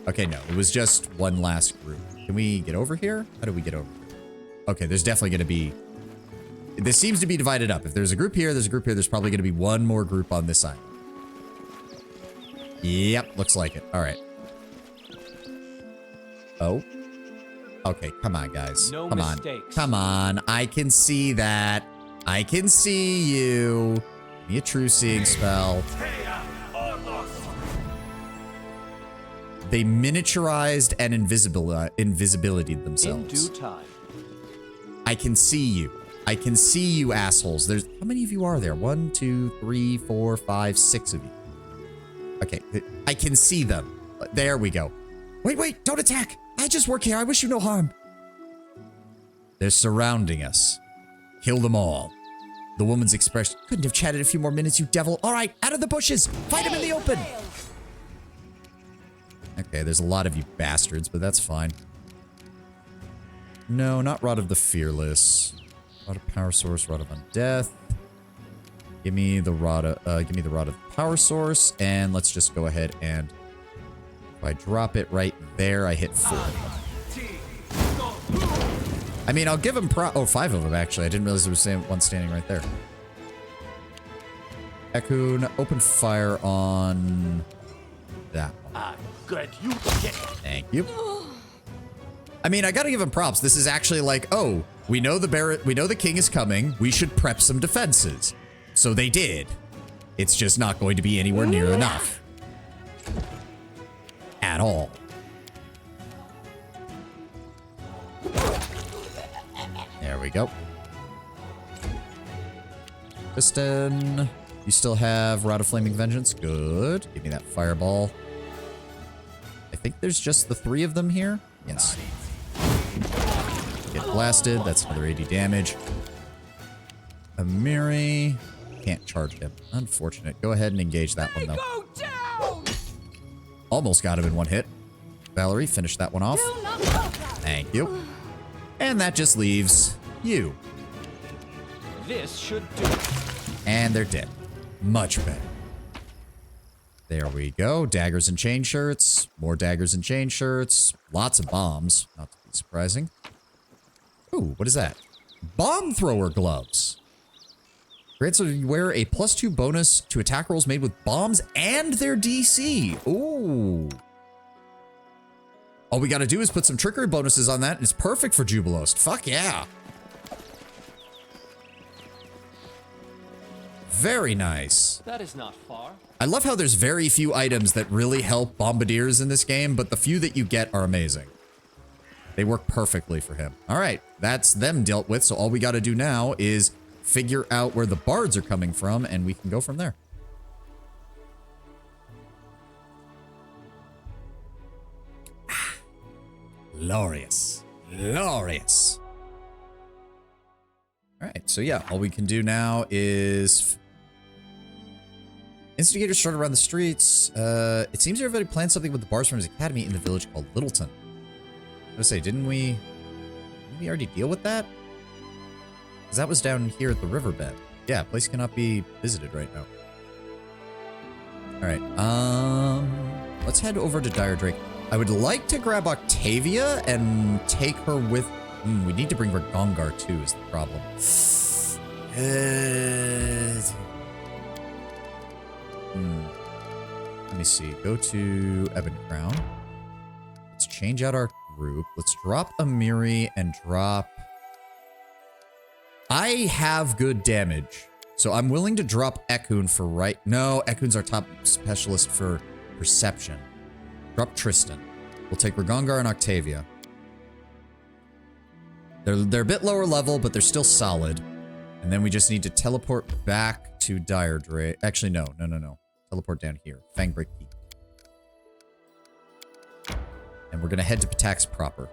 Okay, no, it was just one last group. Can we get over here? How do we get over here? Okay, there's definitely going to be... This seems to be divided up. If there's a group here, there's a group here. There's probably going to be one more group on this side. Yep, looks like it. All right. Oh. Okay, come on, guys. No come mistakes. on. Come on. I can see that. I can see you. Give me a true seeing spell. They miniaturized and invisibility themselves. In due time. I can see you. I can see you assholes. There's how many of you are there? 1, 2, 3, 4, 5, 6 of you. Okay, I can see them. There we go. Wait, don't attack. I just work here. I wish you no harm. They're surrounding us. Kill them all. The woman's expression. Couldn't have chatted a few more minutes, you devil. All right, out of the bushes. Fight him in the open. Okay, there's a lot of you bastards, but that's fine. No, not Rod of the Fearless. Rod of Power Source, Rod of Undeath. Give me the Rod of the Power Source, and let's just go ahead and if I drop it right there, I hit 4. I mean, I'll give him 5 of them actually. I didn't realize there was one standing right there. Ekun, open fire on that one. Good, you get it. Thank you. I mean, I gotta give him props. This is actually like, oh, we know the king is coming. We should prep some defenses. So they did. It's just not going to be anywhere near enough. At all. There we go. Kristen, you still have Rod of Flaming Vengeance. Good. Give me that fireball. I think there's just the 3 of them here. Yes. Get blasted. That's another 80 damage. Amiri. Can't charge him. Unfortunate. Go ahead and engage that one, though. Go down! Almost got him in one hit. Valerie, finish that one off. Do not falter. Thank you. And that just leaves you. This should do it. And they're dead. Much better. There we go. Daggers and chain shirts. More daggers and chain shirts. Lots of bombs. Not to be surprising. Ooh, what is that? Bomb thrower gloves. Grants you wear a +2 bonus to attack rolls made with bombs and their DC. Ooh. All we gotta do is put some trickery bonuses on that, and it's perfect for Jubilos. Fuck yeah. Very nice. That is not far. I love how there's very few items that really help bombardiers in this game, but the few that you get are amazing. They work perfectly for him. All right, that's them dealt with, so all we gotta do now is figure out where the bards are coming from, and we can go from there. Glorious. Glorious. All right, so yeah, all we can do now is Instigators strut around the streets. It seems everybody planned something with the Barstorm's Academy in the village called Littleton. I was gonna say, didn't we already deal with that? Because that was down here at the riverbed. Yeah, place cannot be visited right now. Alright, let's head over to Dire Drake. I would like to grab Octavia and take her with... we need to bring Ragongar too, is the problem. Let me see. Go to Ebon Crown. Let's change out our group. Let's drop Amiri and drop... I have good damage. So I'm willing to drop Ekun for right... No, Ekun's our top specialist for perception. Drop Tristan. We'll take Ragongar and Octavia. They're a bit lower level, but they're still solid. And then we just need to teleport back to Dire Drake. Actually, no. Teleport down here. Fangbreak Keep. And we're going to head to Patax proper.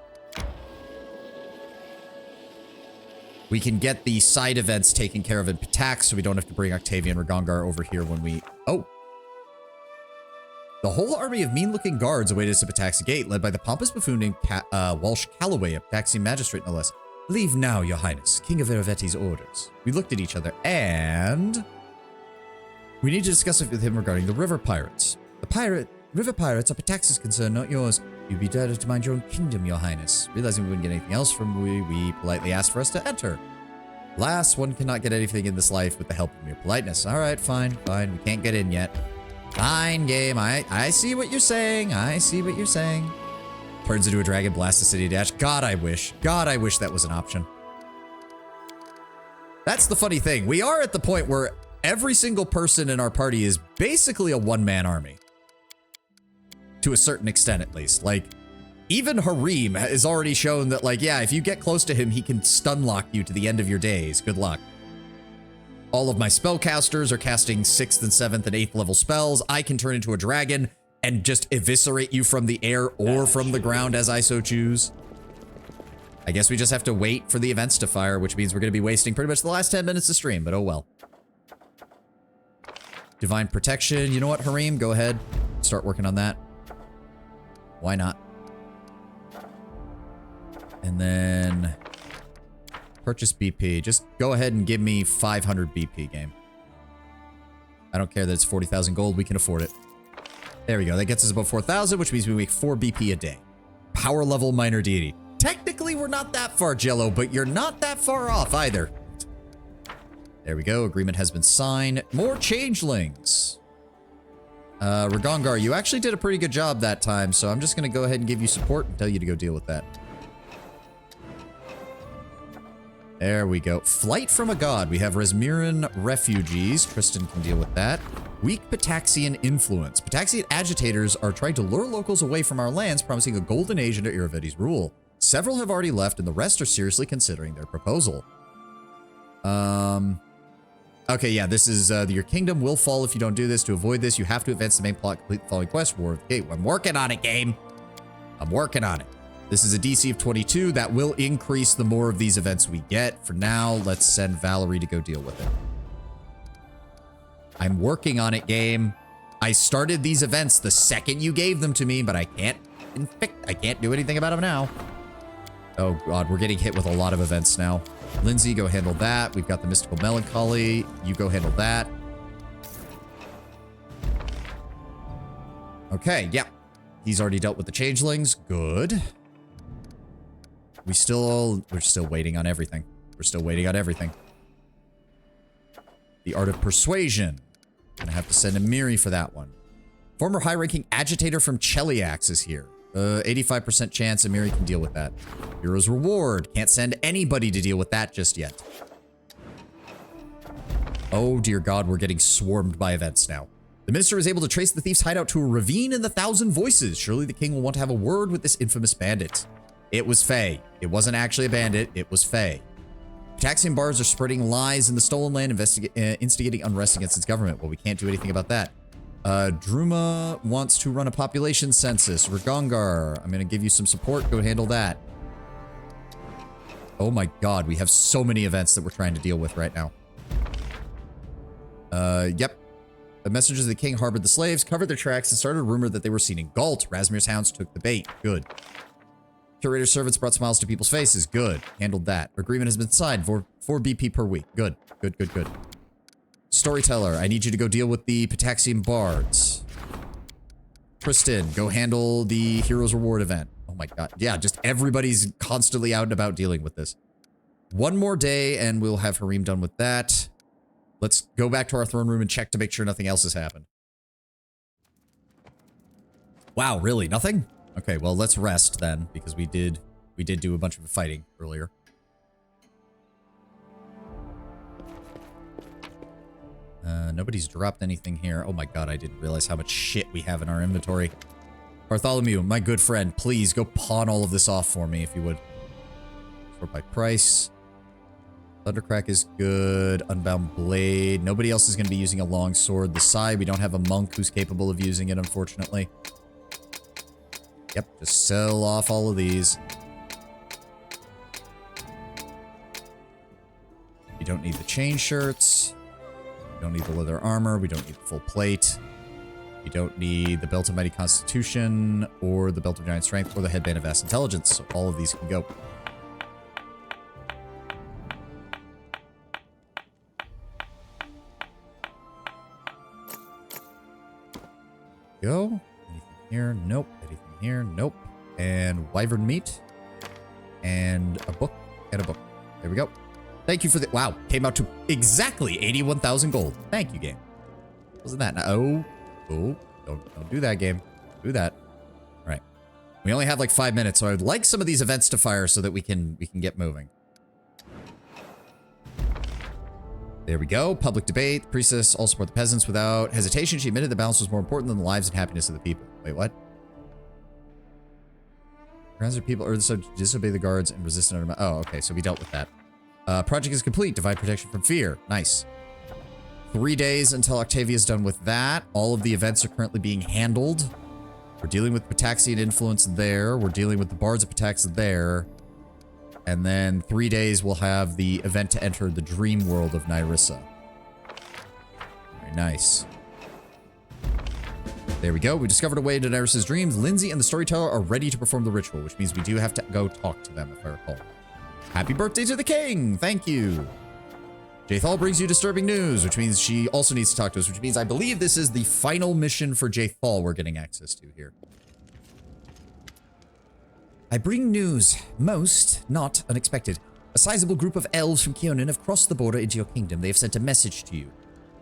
We can get the side events taken care of in Patax, so we don't have to bring Octavia and Ragongar over here when we... Oh! The whole army of mean-looking guards awaited us at Patax Gate, led by the pompous buffoon named Walsh Calloway, a Pataxian magistrate no less. Leave now, your highness. King of Eravetti's orders. We looked at each other, and... we need to discuss it with him regarding the river pirates. River pirates are Patax's concern, not yours. You'd be better to mind your own kingdom, your highness. Realizing we wouldn't get anything else from we politely asked for us to enter. Alas, one cannot get anything in this life with the help of mere politeness. Alright, fine. We can't get in yet. Fine, game. I see what you're saying. Turns into a dragon, blasts the city dash. God, I wish that was an option. That's the funny thing. We are at the point where every single person in our party is basically a one-man army. To a certain extent, at least. Like, even Harim has already shown that, like, yeah, if you get close to him, he can stun lock you to the end of your days. Good luck. All of my spellcasters are casting 6th and 7th and 8th level spells. I can turn into a dragon and just eviscerate you from the air or from the ground as I so choose. I guess we just have to wait for the events to fire, which means we're going to be wasting pretty much the last 10 minutes of stream, but oh well. Divine Protection. You know what, Harim? Go ahead. Start working on that. Why not? And then purchase BP. Just go ahead and give me 500 BP, game. I don't care that it's 40,000 gold. We can afford it. There we go. That gets us above 4,000, which means we make 4 BP a day. Power level minor deity. Technically, we're not that far, Jello, but you're not that far off either. There we go. Agreement has been signed. More changelings. Ragongar, you actually did a pretty good job that time, so I'm just going to go ahead and give you support and tell you to go deal with that. There we go. Flight from a god. We have Resmiran refugees. Tristan can deal with that. Weak Pataxian influence. Pataxian agitators are trying to lure locals away from our lands, promising a golden age under Iravetti's rule. Several have already left, and the rest are seriously considering their proposal. Okay, yeah, this is, your kingdom will fall if you don't do this. To avoid this, you have to advance the main plot, complete the following quest. War of the Gate. I'm working on it, game. I'm working on it. This is a DC of 22. That will increase the more of these events we get. For now, let's send Valerie to go deal with it. I'm working on it, game. I started these events the second you gave them to me, but I can't do anything about them now. Oh, God, we're getting hit with a lot of events now. Lindsay, go handle that. We've got the Mystical Melancholy. You go handle that. Okay, yeah. He's already dealt with the changelings. Good. We're still waiting on everything. We're still waiting on everything. The Art of Persuasion. Gonna have to send Amiri for that one. Former high-ranking agitator from Cheliax is here. 85% chance Amiri can deal with that. Hero's Reward. Can't send anybody to deal with that just yet. Oh, dear God, we're getting swarmed by events now. The minister is able to trace the thief's hideout to a ravine in the Thousand Voices. Surely the king will want to have a word with this infamous bandit. It was Faye. It wasn't actually a bandit. It was Faye. Pataxian bards are spreading lies in the stolen land, instigating unrest against its government. Well, we can't do anything about that. Druma wants to run a population census. Ragongar, I'm going to give you some support. Go handle that. Oh my God, we have so many events that we're trying to deal with right now. Yep. The messengers of the king harbored the slaves, covered their tracks, and started a rumor that they were seen in Galt. Razmir's hounds took the bait. Good. Curator's servants brought smiles to people's faces. Good. Handled that. Agreement has been signed for 4 BP per week. Good. Good, good, good. Storyteller, I need you to go deal with the Pataxian bards. Tristan, go handle the Heroes Reward event. Oh my god. Yeah, just everybody's constantly out and about dealing with this. One more day and we'll have Harim done with that. Let's go back to our throne room and check to make sure nothing else has happened. Wow, really? Nothing? Okay, well, let's rest then, because we did do a bunch of fighting earlier. Nobody's dropped anything here. Oh my god, I didn't realize how much shit we have in our inventory. Bartholomew, my good friend, please go pawn all of this off for me, if you would. Sort by price. Thundercrack is good. Unbound Blade. Nobody else is going to be using a long sword. The Sai, we don't have a monk who's capable of using it, unfortunately. Yep, just sell off all of these. You don't need the chain shirts. You don't need the leather armor. We don't need the full plate. You don't need the Belt of Mighty Constitution, or the Belt of Giant Strength, or the Headband of Vast Intelligence. So all of these can go. Go. Anything here? Nope. Anything here? Nope. And wyvern meat. And a book. And a book. There we go. Thank you for the... Wow. Came out to exactly 81,000 gold. Thank you, game. Wasn't that... Oh. Oh. Don't do that, game. Do that. All right. We only have like 5 minutes, so I would like some of these events to fire so that we can get moving. There we go. Public debate. The priestess all support the peasants without hesitation. She admitted the balance was more important than the lives and happiness of the people. Wait, what? Grounds of people urged to disobey the guards and resist under... Oh, okay. So we dealt with that. Project is complete. Divide protection from fear. Nice. 3 days until Octavia's done with that. All of the events are currently being handled. We're dealing with Pataxian influence there. We're dealing with the Bards of Patax there. And then 3 days we'll have the event to enter the dream world of Nyrissa. Very nice. There we go. We discovered a way to Nyrissa's dreams. Lindsay and the storyteller are ready to perform the ritual, which means we do have to go talk to them, if I recall. Happy birthday to the king! Thank you! Jaethal brings you disturbing news, which means she also needs to talk to us, which means I believe this is the final mission for Jaethal we're getting access to here. I bring news, most not unexpected. A sizable group of elves from Keonan have crossed the border into your kingdom. They have sent a message to you.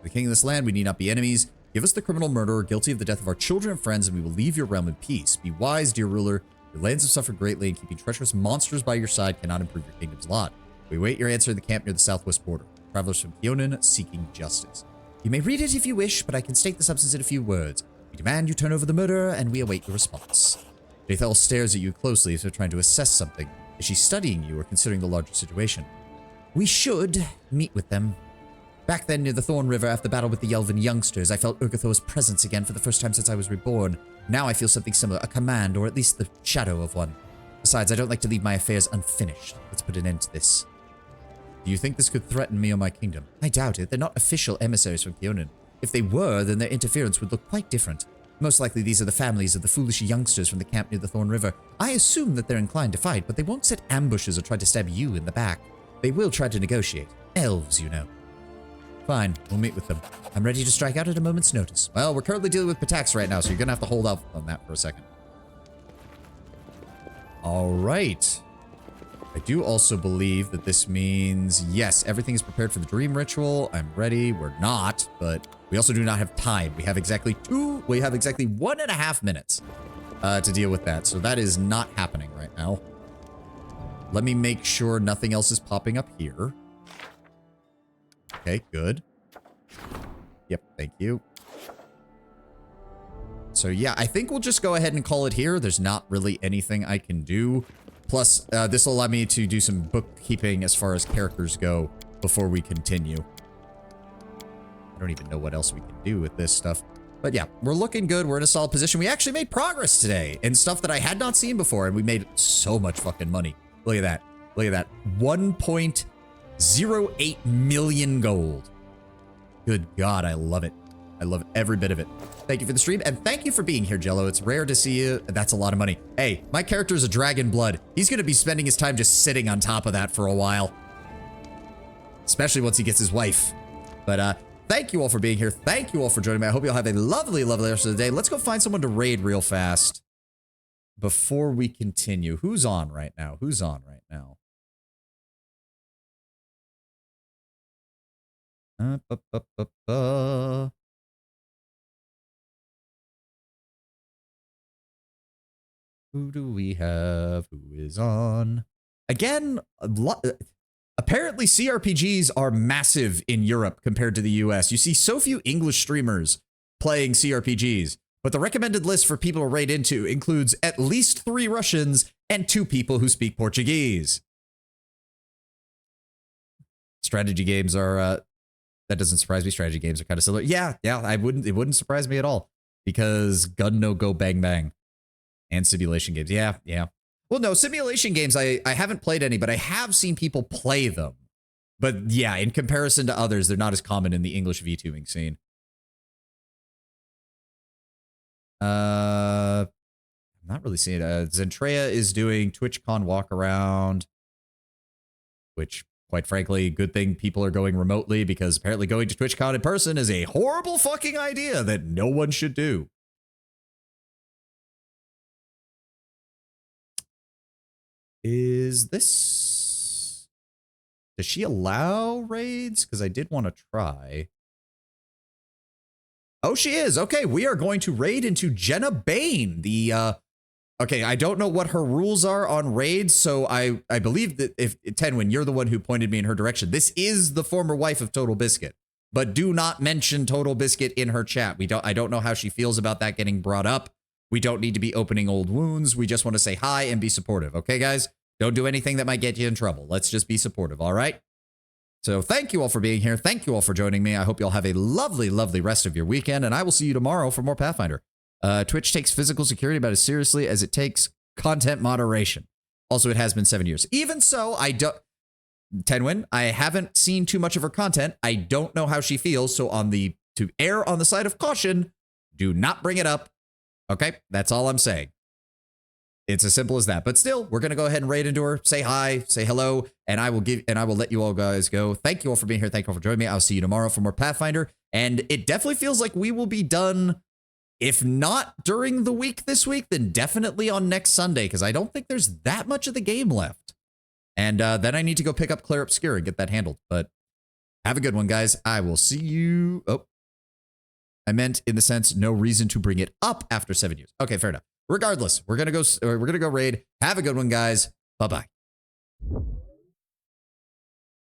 The king of this land, we need not be enemies. Give us the criminal murderer guilty of the death of our children and friends, and we will leave your realm in peace. Be wise, dear ruler. Your lands have suffered greatly, and keeping treacherous monsters by your side cannot improve your kingdom's lot. We await your answer in the camp near the southwest border. Travelers from Keonan seeking justice. You may read it if you wish, but I can state the substance in a few words. We demand you turn over the murderer, and we await your response. Jaethal stares at you closely as if trying to assess something. Is she studying you or considering the larger situation? We should meet with them. Back then near the Thorn River after the battle with the Elven youngsters, I felt Urgatho's presence again for the first time since I was reborn. Now I feel something similar, a command, or at least the shadow of one. Besides, I don't like to leave my affairs unfinished. Let's put an end to this. Do you think this could threaten me or my kingdom? I doubt it. They're not official emissaries from Keonan. If they were, then their interference would look quite different. Most likely these are the families of the foolish youngsters from the camp near the Thorn River. I assume that they're inclined to fight, but they won't set ambushes or try to stab you in the back. They will try to negotiate. Elves, you know. Fine, we'll meet with them. I'm ready to strike out at a moment's notice. Well, we're currently dealing with Patax right now, so you're gonna have to hold off on that for a second. All right. I do also believe that this means, yes, everything is prepared for the dream ritual. I'm ready. We're not, but we also do not have time. We have exactly 1.5 minutes to deal with that. So that is not happening right now. Let me make sure nothing else is popping up here. Okay, good. Yep, thank you. So yeah, I think we'll just go ahead and call it here. There's not really anything I can do. Plus, this will allow me to do some bookkeeping as far as characters go before we continue. I don't even know what else we can do with this stuff. But yeah, we're looking good. We're in a solid position. We actually made progress today in stuff that I had not seen before, and we made so much fucking money. Look at that. Look at that. 1.08 million gold. Good God, I love it. I love every bit of it. Thank you for the stream, and thank you for being here, Jello. It's rare to see you. That's a lot of money. Hey, my character is a dragon blood. He's going to be spending his time just sitting on top of that for a while. Especially once he gets his wife. But thank you all for being here. Thank you all for joining me. I hope you all have a lovely, lovely rest of the day. Let's go find someone to raid real fast before we continue. Who's on right now? Who's on right now? Who do we have? Who is on? Again, apparently CRPGs are massive in Europe compared to the US. You see so few English streamers playing CRPGs, but the recommended list for people to raid into includes at least 3 Russians and 2 people who speak Portuguese. Strategy games are, that doesn't surprise me. Strategy games are kind of similar. Yeah, it wouldn't surprise me at all because gun no go bang bang. And simulation games. Yeah. Well, no, simulation games, I haven't played any, but I have seen people play them. But yeah, in comparison to others, they're not as common in the English VTubing scene. I'm not really seeing it. Zentrea is doing TwitchCon walk around, which, quite frankly, good thing people are going remotely because apparently going to TwitchCon in person is a horrible fucking idea that no one should do. Is this... Does she allow raids? Because I did want to try. Oh, she is. Okay, we are going to raid into Jenna Bane. The, okay, I don't know what her rules are on raids, so I believe that if, Tenwin, you're the one who pointed me in her direction. This is the former wife of Total Biscuit. But do not mention Total Biscuit in her chat. I don't know how she feels about that getting brought up. We don't need to be opening old wounds. We just want to say hi and be supportive. Okay, guys? Don't do anything that might get you in trouble. Let's just be supportive, all right? So thank you all for being here. Thank you all for joining me. I hope you all have a lovely, lovely rest of your weekend, and I will see you tomorrow for more Pathfinder. Twitch takes physical security about as seriously as it takes content moderation. Also, it has been 7 years. Even so, Tenwin, I haven't seen too much of her content. I don't know how she feels, so to err on the side of caution, do not bring it up. Okay, that's all I'm saying. It's as simple as that. But still, we're gonna go ahead and raid into her, say hi, say hello, and I will let you all guys go. Thank you all for being here. Thank you all for joining me. I'll see you tomorrow for more Pathfinder. And it definitely feels like we will be done, if not during the week this week, then definitely on next Sunday, because I don't think there's that much of the game left. And then I need to go pick up Claire Obscure and get that handled. But have a good one, guys. I will see you. Oh. I meant in the sense, no reason to bring it up after 7 years. Okay, fair enough. Regardless, we're gonna go raid. Have a good one, guys. Bye-bye.